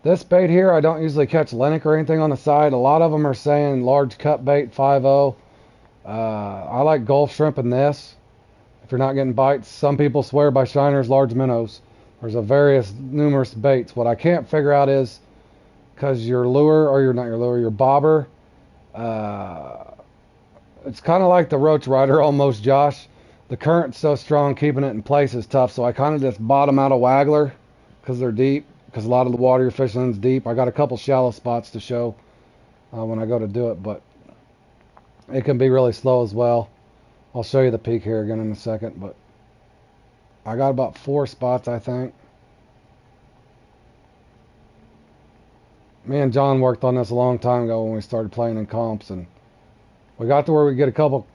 This bait here, I don't usually catch Lennox or anything on the side. A lot of them are saying large cut bait, 5-0. I like Gulf shrimp in this. If you're not getting bites, some people swear by shiners, large minnows. There's numerous baits. What I can't figure out is, because your lure, or not your lure, your bobber, it's kind of like the Roach Rider almost, Josh. The current's so strong, keeping it in place is tough, so I kind of just bottom out a waggler because they're deep, because a lot of the water you're fishing in is deep. I got a couple shallow spots to show when I go to do it, but it can be really slow as well. I'll show you the peak here again in a second, but I got about 4 spots, I think. Me and John worked on this a long time ago when we started playing in comps, and we got to where we get a couple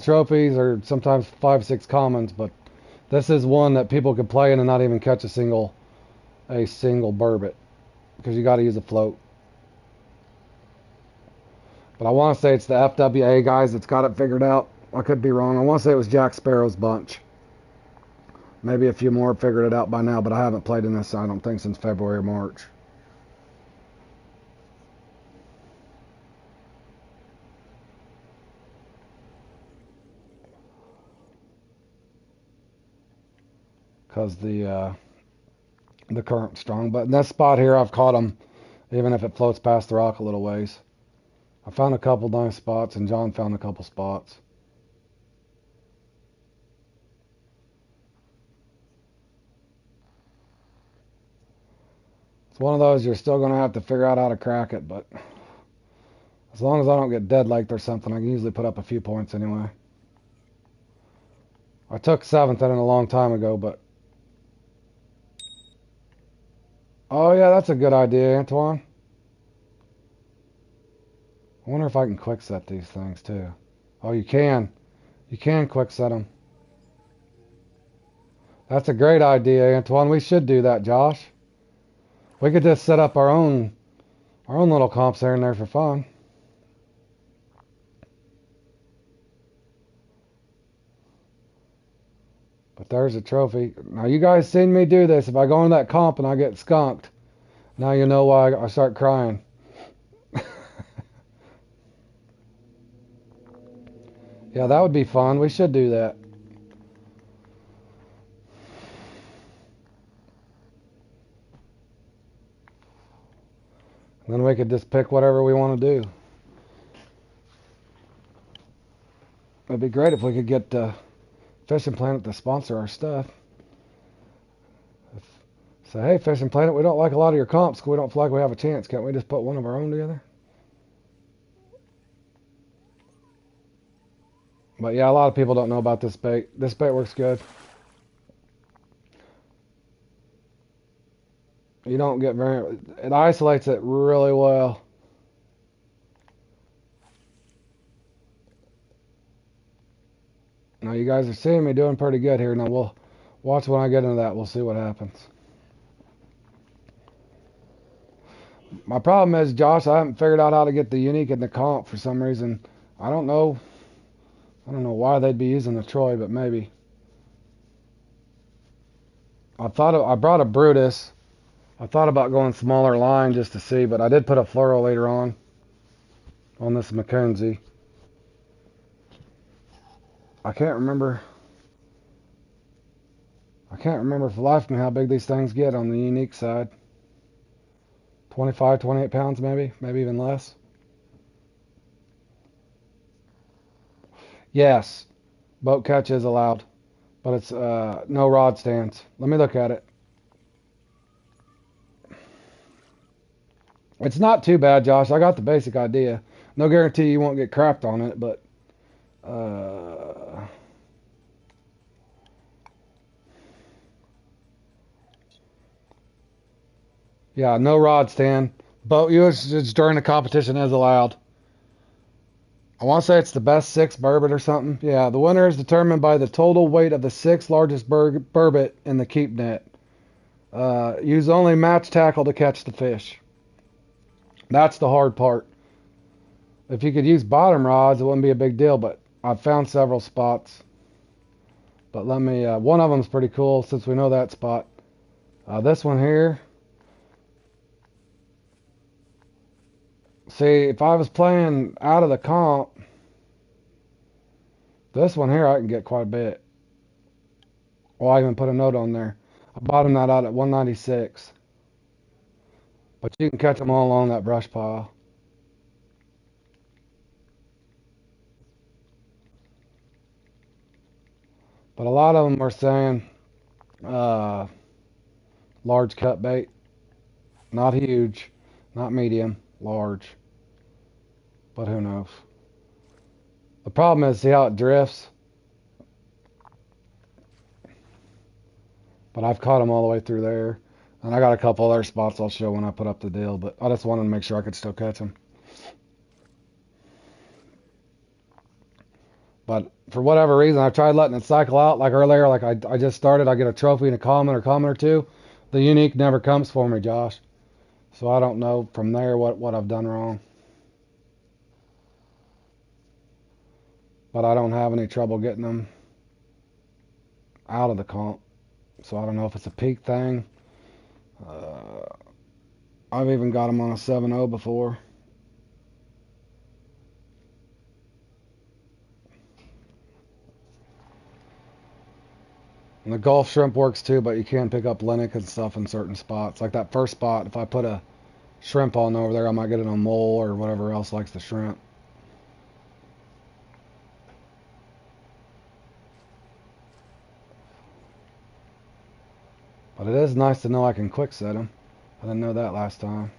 trophies, or sometimes 5-6 commons, but this is one that people can play in and not even catch a single burbot, because you got to use a float. But I want to say it's the FWA guys that's got it figured out. I could be wrong. I want to say it was Jack Sparrow's bunch. Maybe a few more have figured it out by now, but I haven't played in this, I don't think, since February or March. Because the current's strong. But in this spot here, I've caught them, even if it floats past the rock a little ways. I found a couple nice spots, and John found a couple spots. It's one of those you're still going to have to figure out how to crack it, but as long as I don't get dead legged or something, I can usually put up a few points anyway. I took 7th in it a long time ago, but... Oh yeah, that's a good idea, Antoine. I wonder if I can quick set these things too. Oh, you can. You can quick set them. That's a great idea, Antoine. We should do that, Josh. We could just set up our own little comps there and there for fun. But there's a trophy. Now you guys seen me do this. If I go into that comp and I get skunked, now you know why I start crying. Yeah, that would be fun. We should do that. And then we could just pick whatever we want to do. It'd be great if we could get Fishing Planet to sponsor our stuff. Say, hey, Fishing Planet, we don't like a lot of your comps because we don't feel like we have a chance. Can't we just put one of our own together? But yeah, a lot of people don't know about this bait. This bait works good. You don't get very... It isolates it really well. Now you guys are seeing me doing pretty good here. Now we'll watch when I get into that. We'll see what happens. My problem is, Josh, I haven't figured out how to get the unique in the comp for some reason. I don't know. I don't know why they'd be using the Troy, but maybe. I brought a Brutus. I thought about going smaller line just to see, but I did put a fluoro later on this Mackenzie. I can't remember for the life of me how big these things get on the unique side. 25, 28 pounds maybe even less. Yes, boat catch is allowed, but it's no rod stands. Let me look at it. It's not too bad, Josh. I got the basic idea. No guarantee you won't get crapped on it, but yeah, no rod stand. Boat usage during the competition is allowed. I want to say it's the best 6 burbot or something. Yeah, the winner is determined by the total weight of the 6 largest burbot in the keep net. Use only match tackle to catch the fish. That's the hard part. If you could use bottom rods, it wouldn't be a big deal, but I've found several spots. But let me, one of them's pretty cool since we know that spot. This one here. See, if I was playing out of the comp, this one here I can get quite a bit. Well, I even put a note on there. I bought them that out at 196. But you can catch them all along that brush pile. But a lot of them are saying large cut bait. Not huge, not medium, large. But who knows? The problem is, see how it drifts? But I've caught them all the way through there. And I got a couple other spots I'll show when I put up the deal. But I just wanted to make sure I could still catch them. But for whatever reason, I've tried letting it cycle out. Like earlier, like I just started, I get a trophy and a comment or two. The unique never comes for me, Josh. So I don't know from there what I've done wrong. But I don't have any trouble getting them out of the comp. So I don't know if it's a peak thing. I've even got them on a 7.0 before. And the Gulf shrimp works too, but you can pick up Linux and stuff in certain spots. Like that first spot, if I put a shrimp on over there, I might get it on mole or whatever else likes the shrimp. But it is nice to know I can quick set them. I didn't know that last time.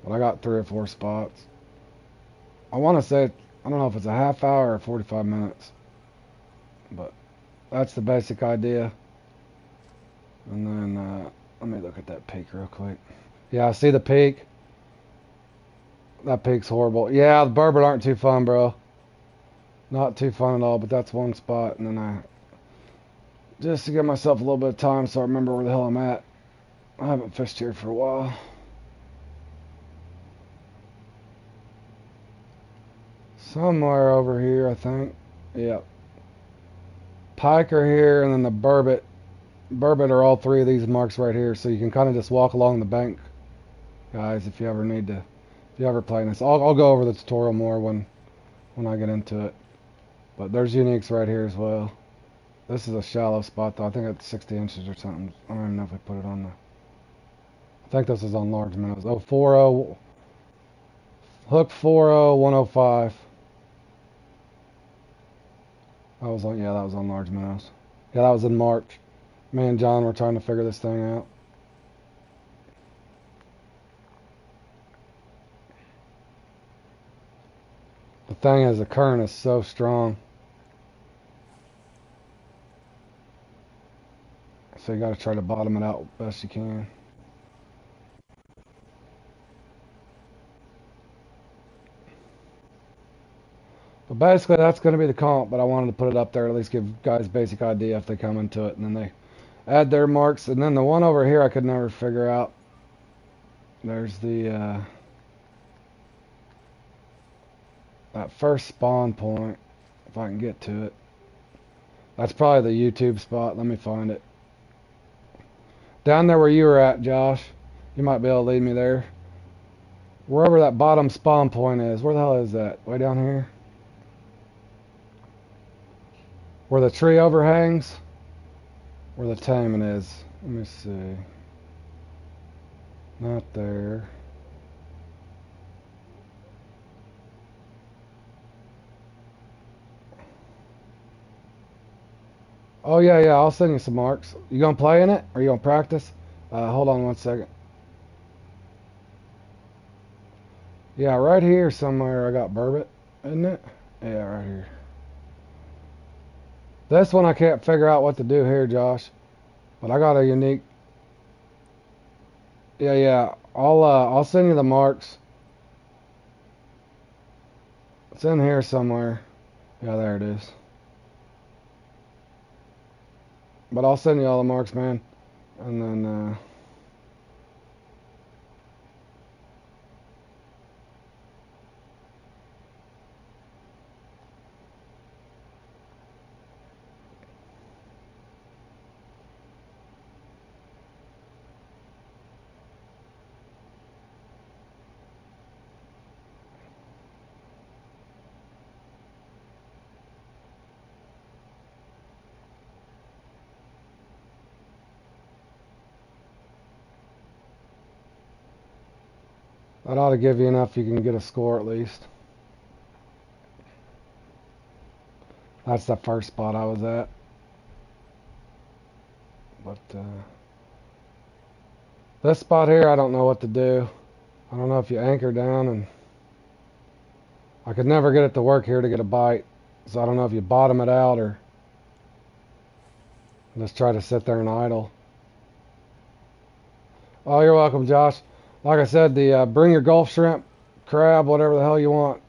But I got 3 or 4 spots. I want to say, I don't know if it's a half hour or 45 minutes. But that's the basic idea. And then, let me look at that peak real quick. Yeah, I see the peak. That peak's horrible. Yeah, the burbot aren't too fun, bro. Not too fun at all, but that's one spot. And then just to give myself a little bit of time so I remember where the hell I'm at. I haven't fished here for a while. Somewhere over here, I think. Yep. Pike are here, and then the burbot. Burbot are all three of these marks right here, so you can kind of just walk along the bank, guys, if you ever need to. If you ever play this, I'll go over the tutorial more when I get into it. But there's uniques right here as well. This is a shallow spot though. I think it's 60 inches or something. I don't even know if we put it on the. I think this is on large minnows. Oh, 40 hook 40105. That was on, yeah, that was on large minnows. Yeah, that was in March. Me and John were trying to figure this thing out. The thing is, the current is so strong. So you got to try to bottom it out best you can. But basically, that's going to be the comp, but I wanted to put it up there, at least give guys a basic idea if they come into it, and then they add their marks. And then the one over here I could never figure out. There's the that first spawn point, if I can get to it. That's probably the YouTube spot. Let me find it. Down there where you were at, Josh. You might be able to lead me there. Wherever that bottom spawn point is. Where the hell is that? Way down here? Where the tree overhangs? Where the taming is. Let me see. Not there. Oh, yeah, I'll send you some marks. You gonna play in it? Or you gonna practice? Hold on one second. Yeah, right here somewhere I got burbot, isn't it? Yeah, right here. This one I can't figure out what to do here, Josh. But I got a unique. Yeah. I'll send you the marks. It's in here somewhere. Yeah, there it is. But I'll send you all the marks, man. And then that ought to give you enough you can get a score at least. That's the first spot I was at. But this spot here, I don't know what to do. I don't know if you anchor down, and I could never get it to work here to get a bite. So I don't know if you bottom it out or just try to sit there and idle. Oh, you're welcome, Josh. Like I said, the bring your Gulf shrimp, crab, whatever the hell you want.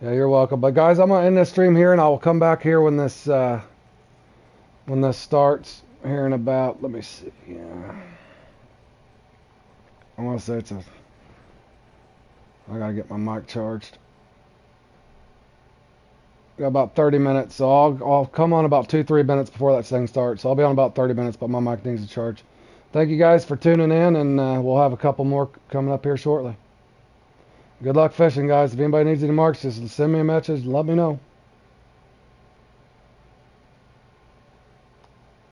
Yeah, you're welcome. But guys, I'm gonna end this stream here, and I will come back here when this starts here in about. Let me see. Yeah, I want to say it's a. I gotta get my mic charged. Got about 30 minutes, so I'll come on about 2-3 minutes before that thing starts. So I'll be on about 30 minutes, but my mic needs to charge. Thank you guys for tuning in, and we'll have a couple more coming up here shortly. Good luck fishing, guys. If anybody needs any marks, just send me a message and let me know.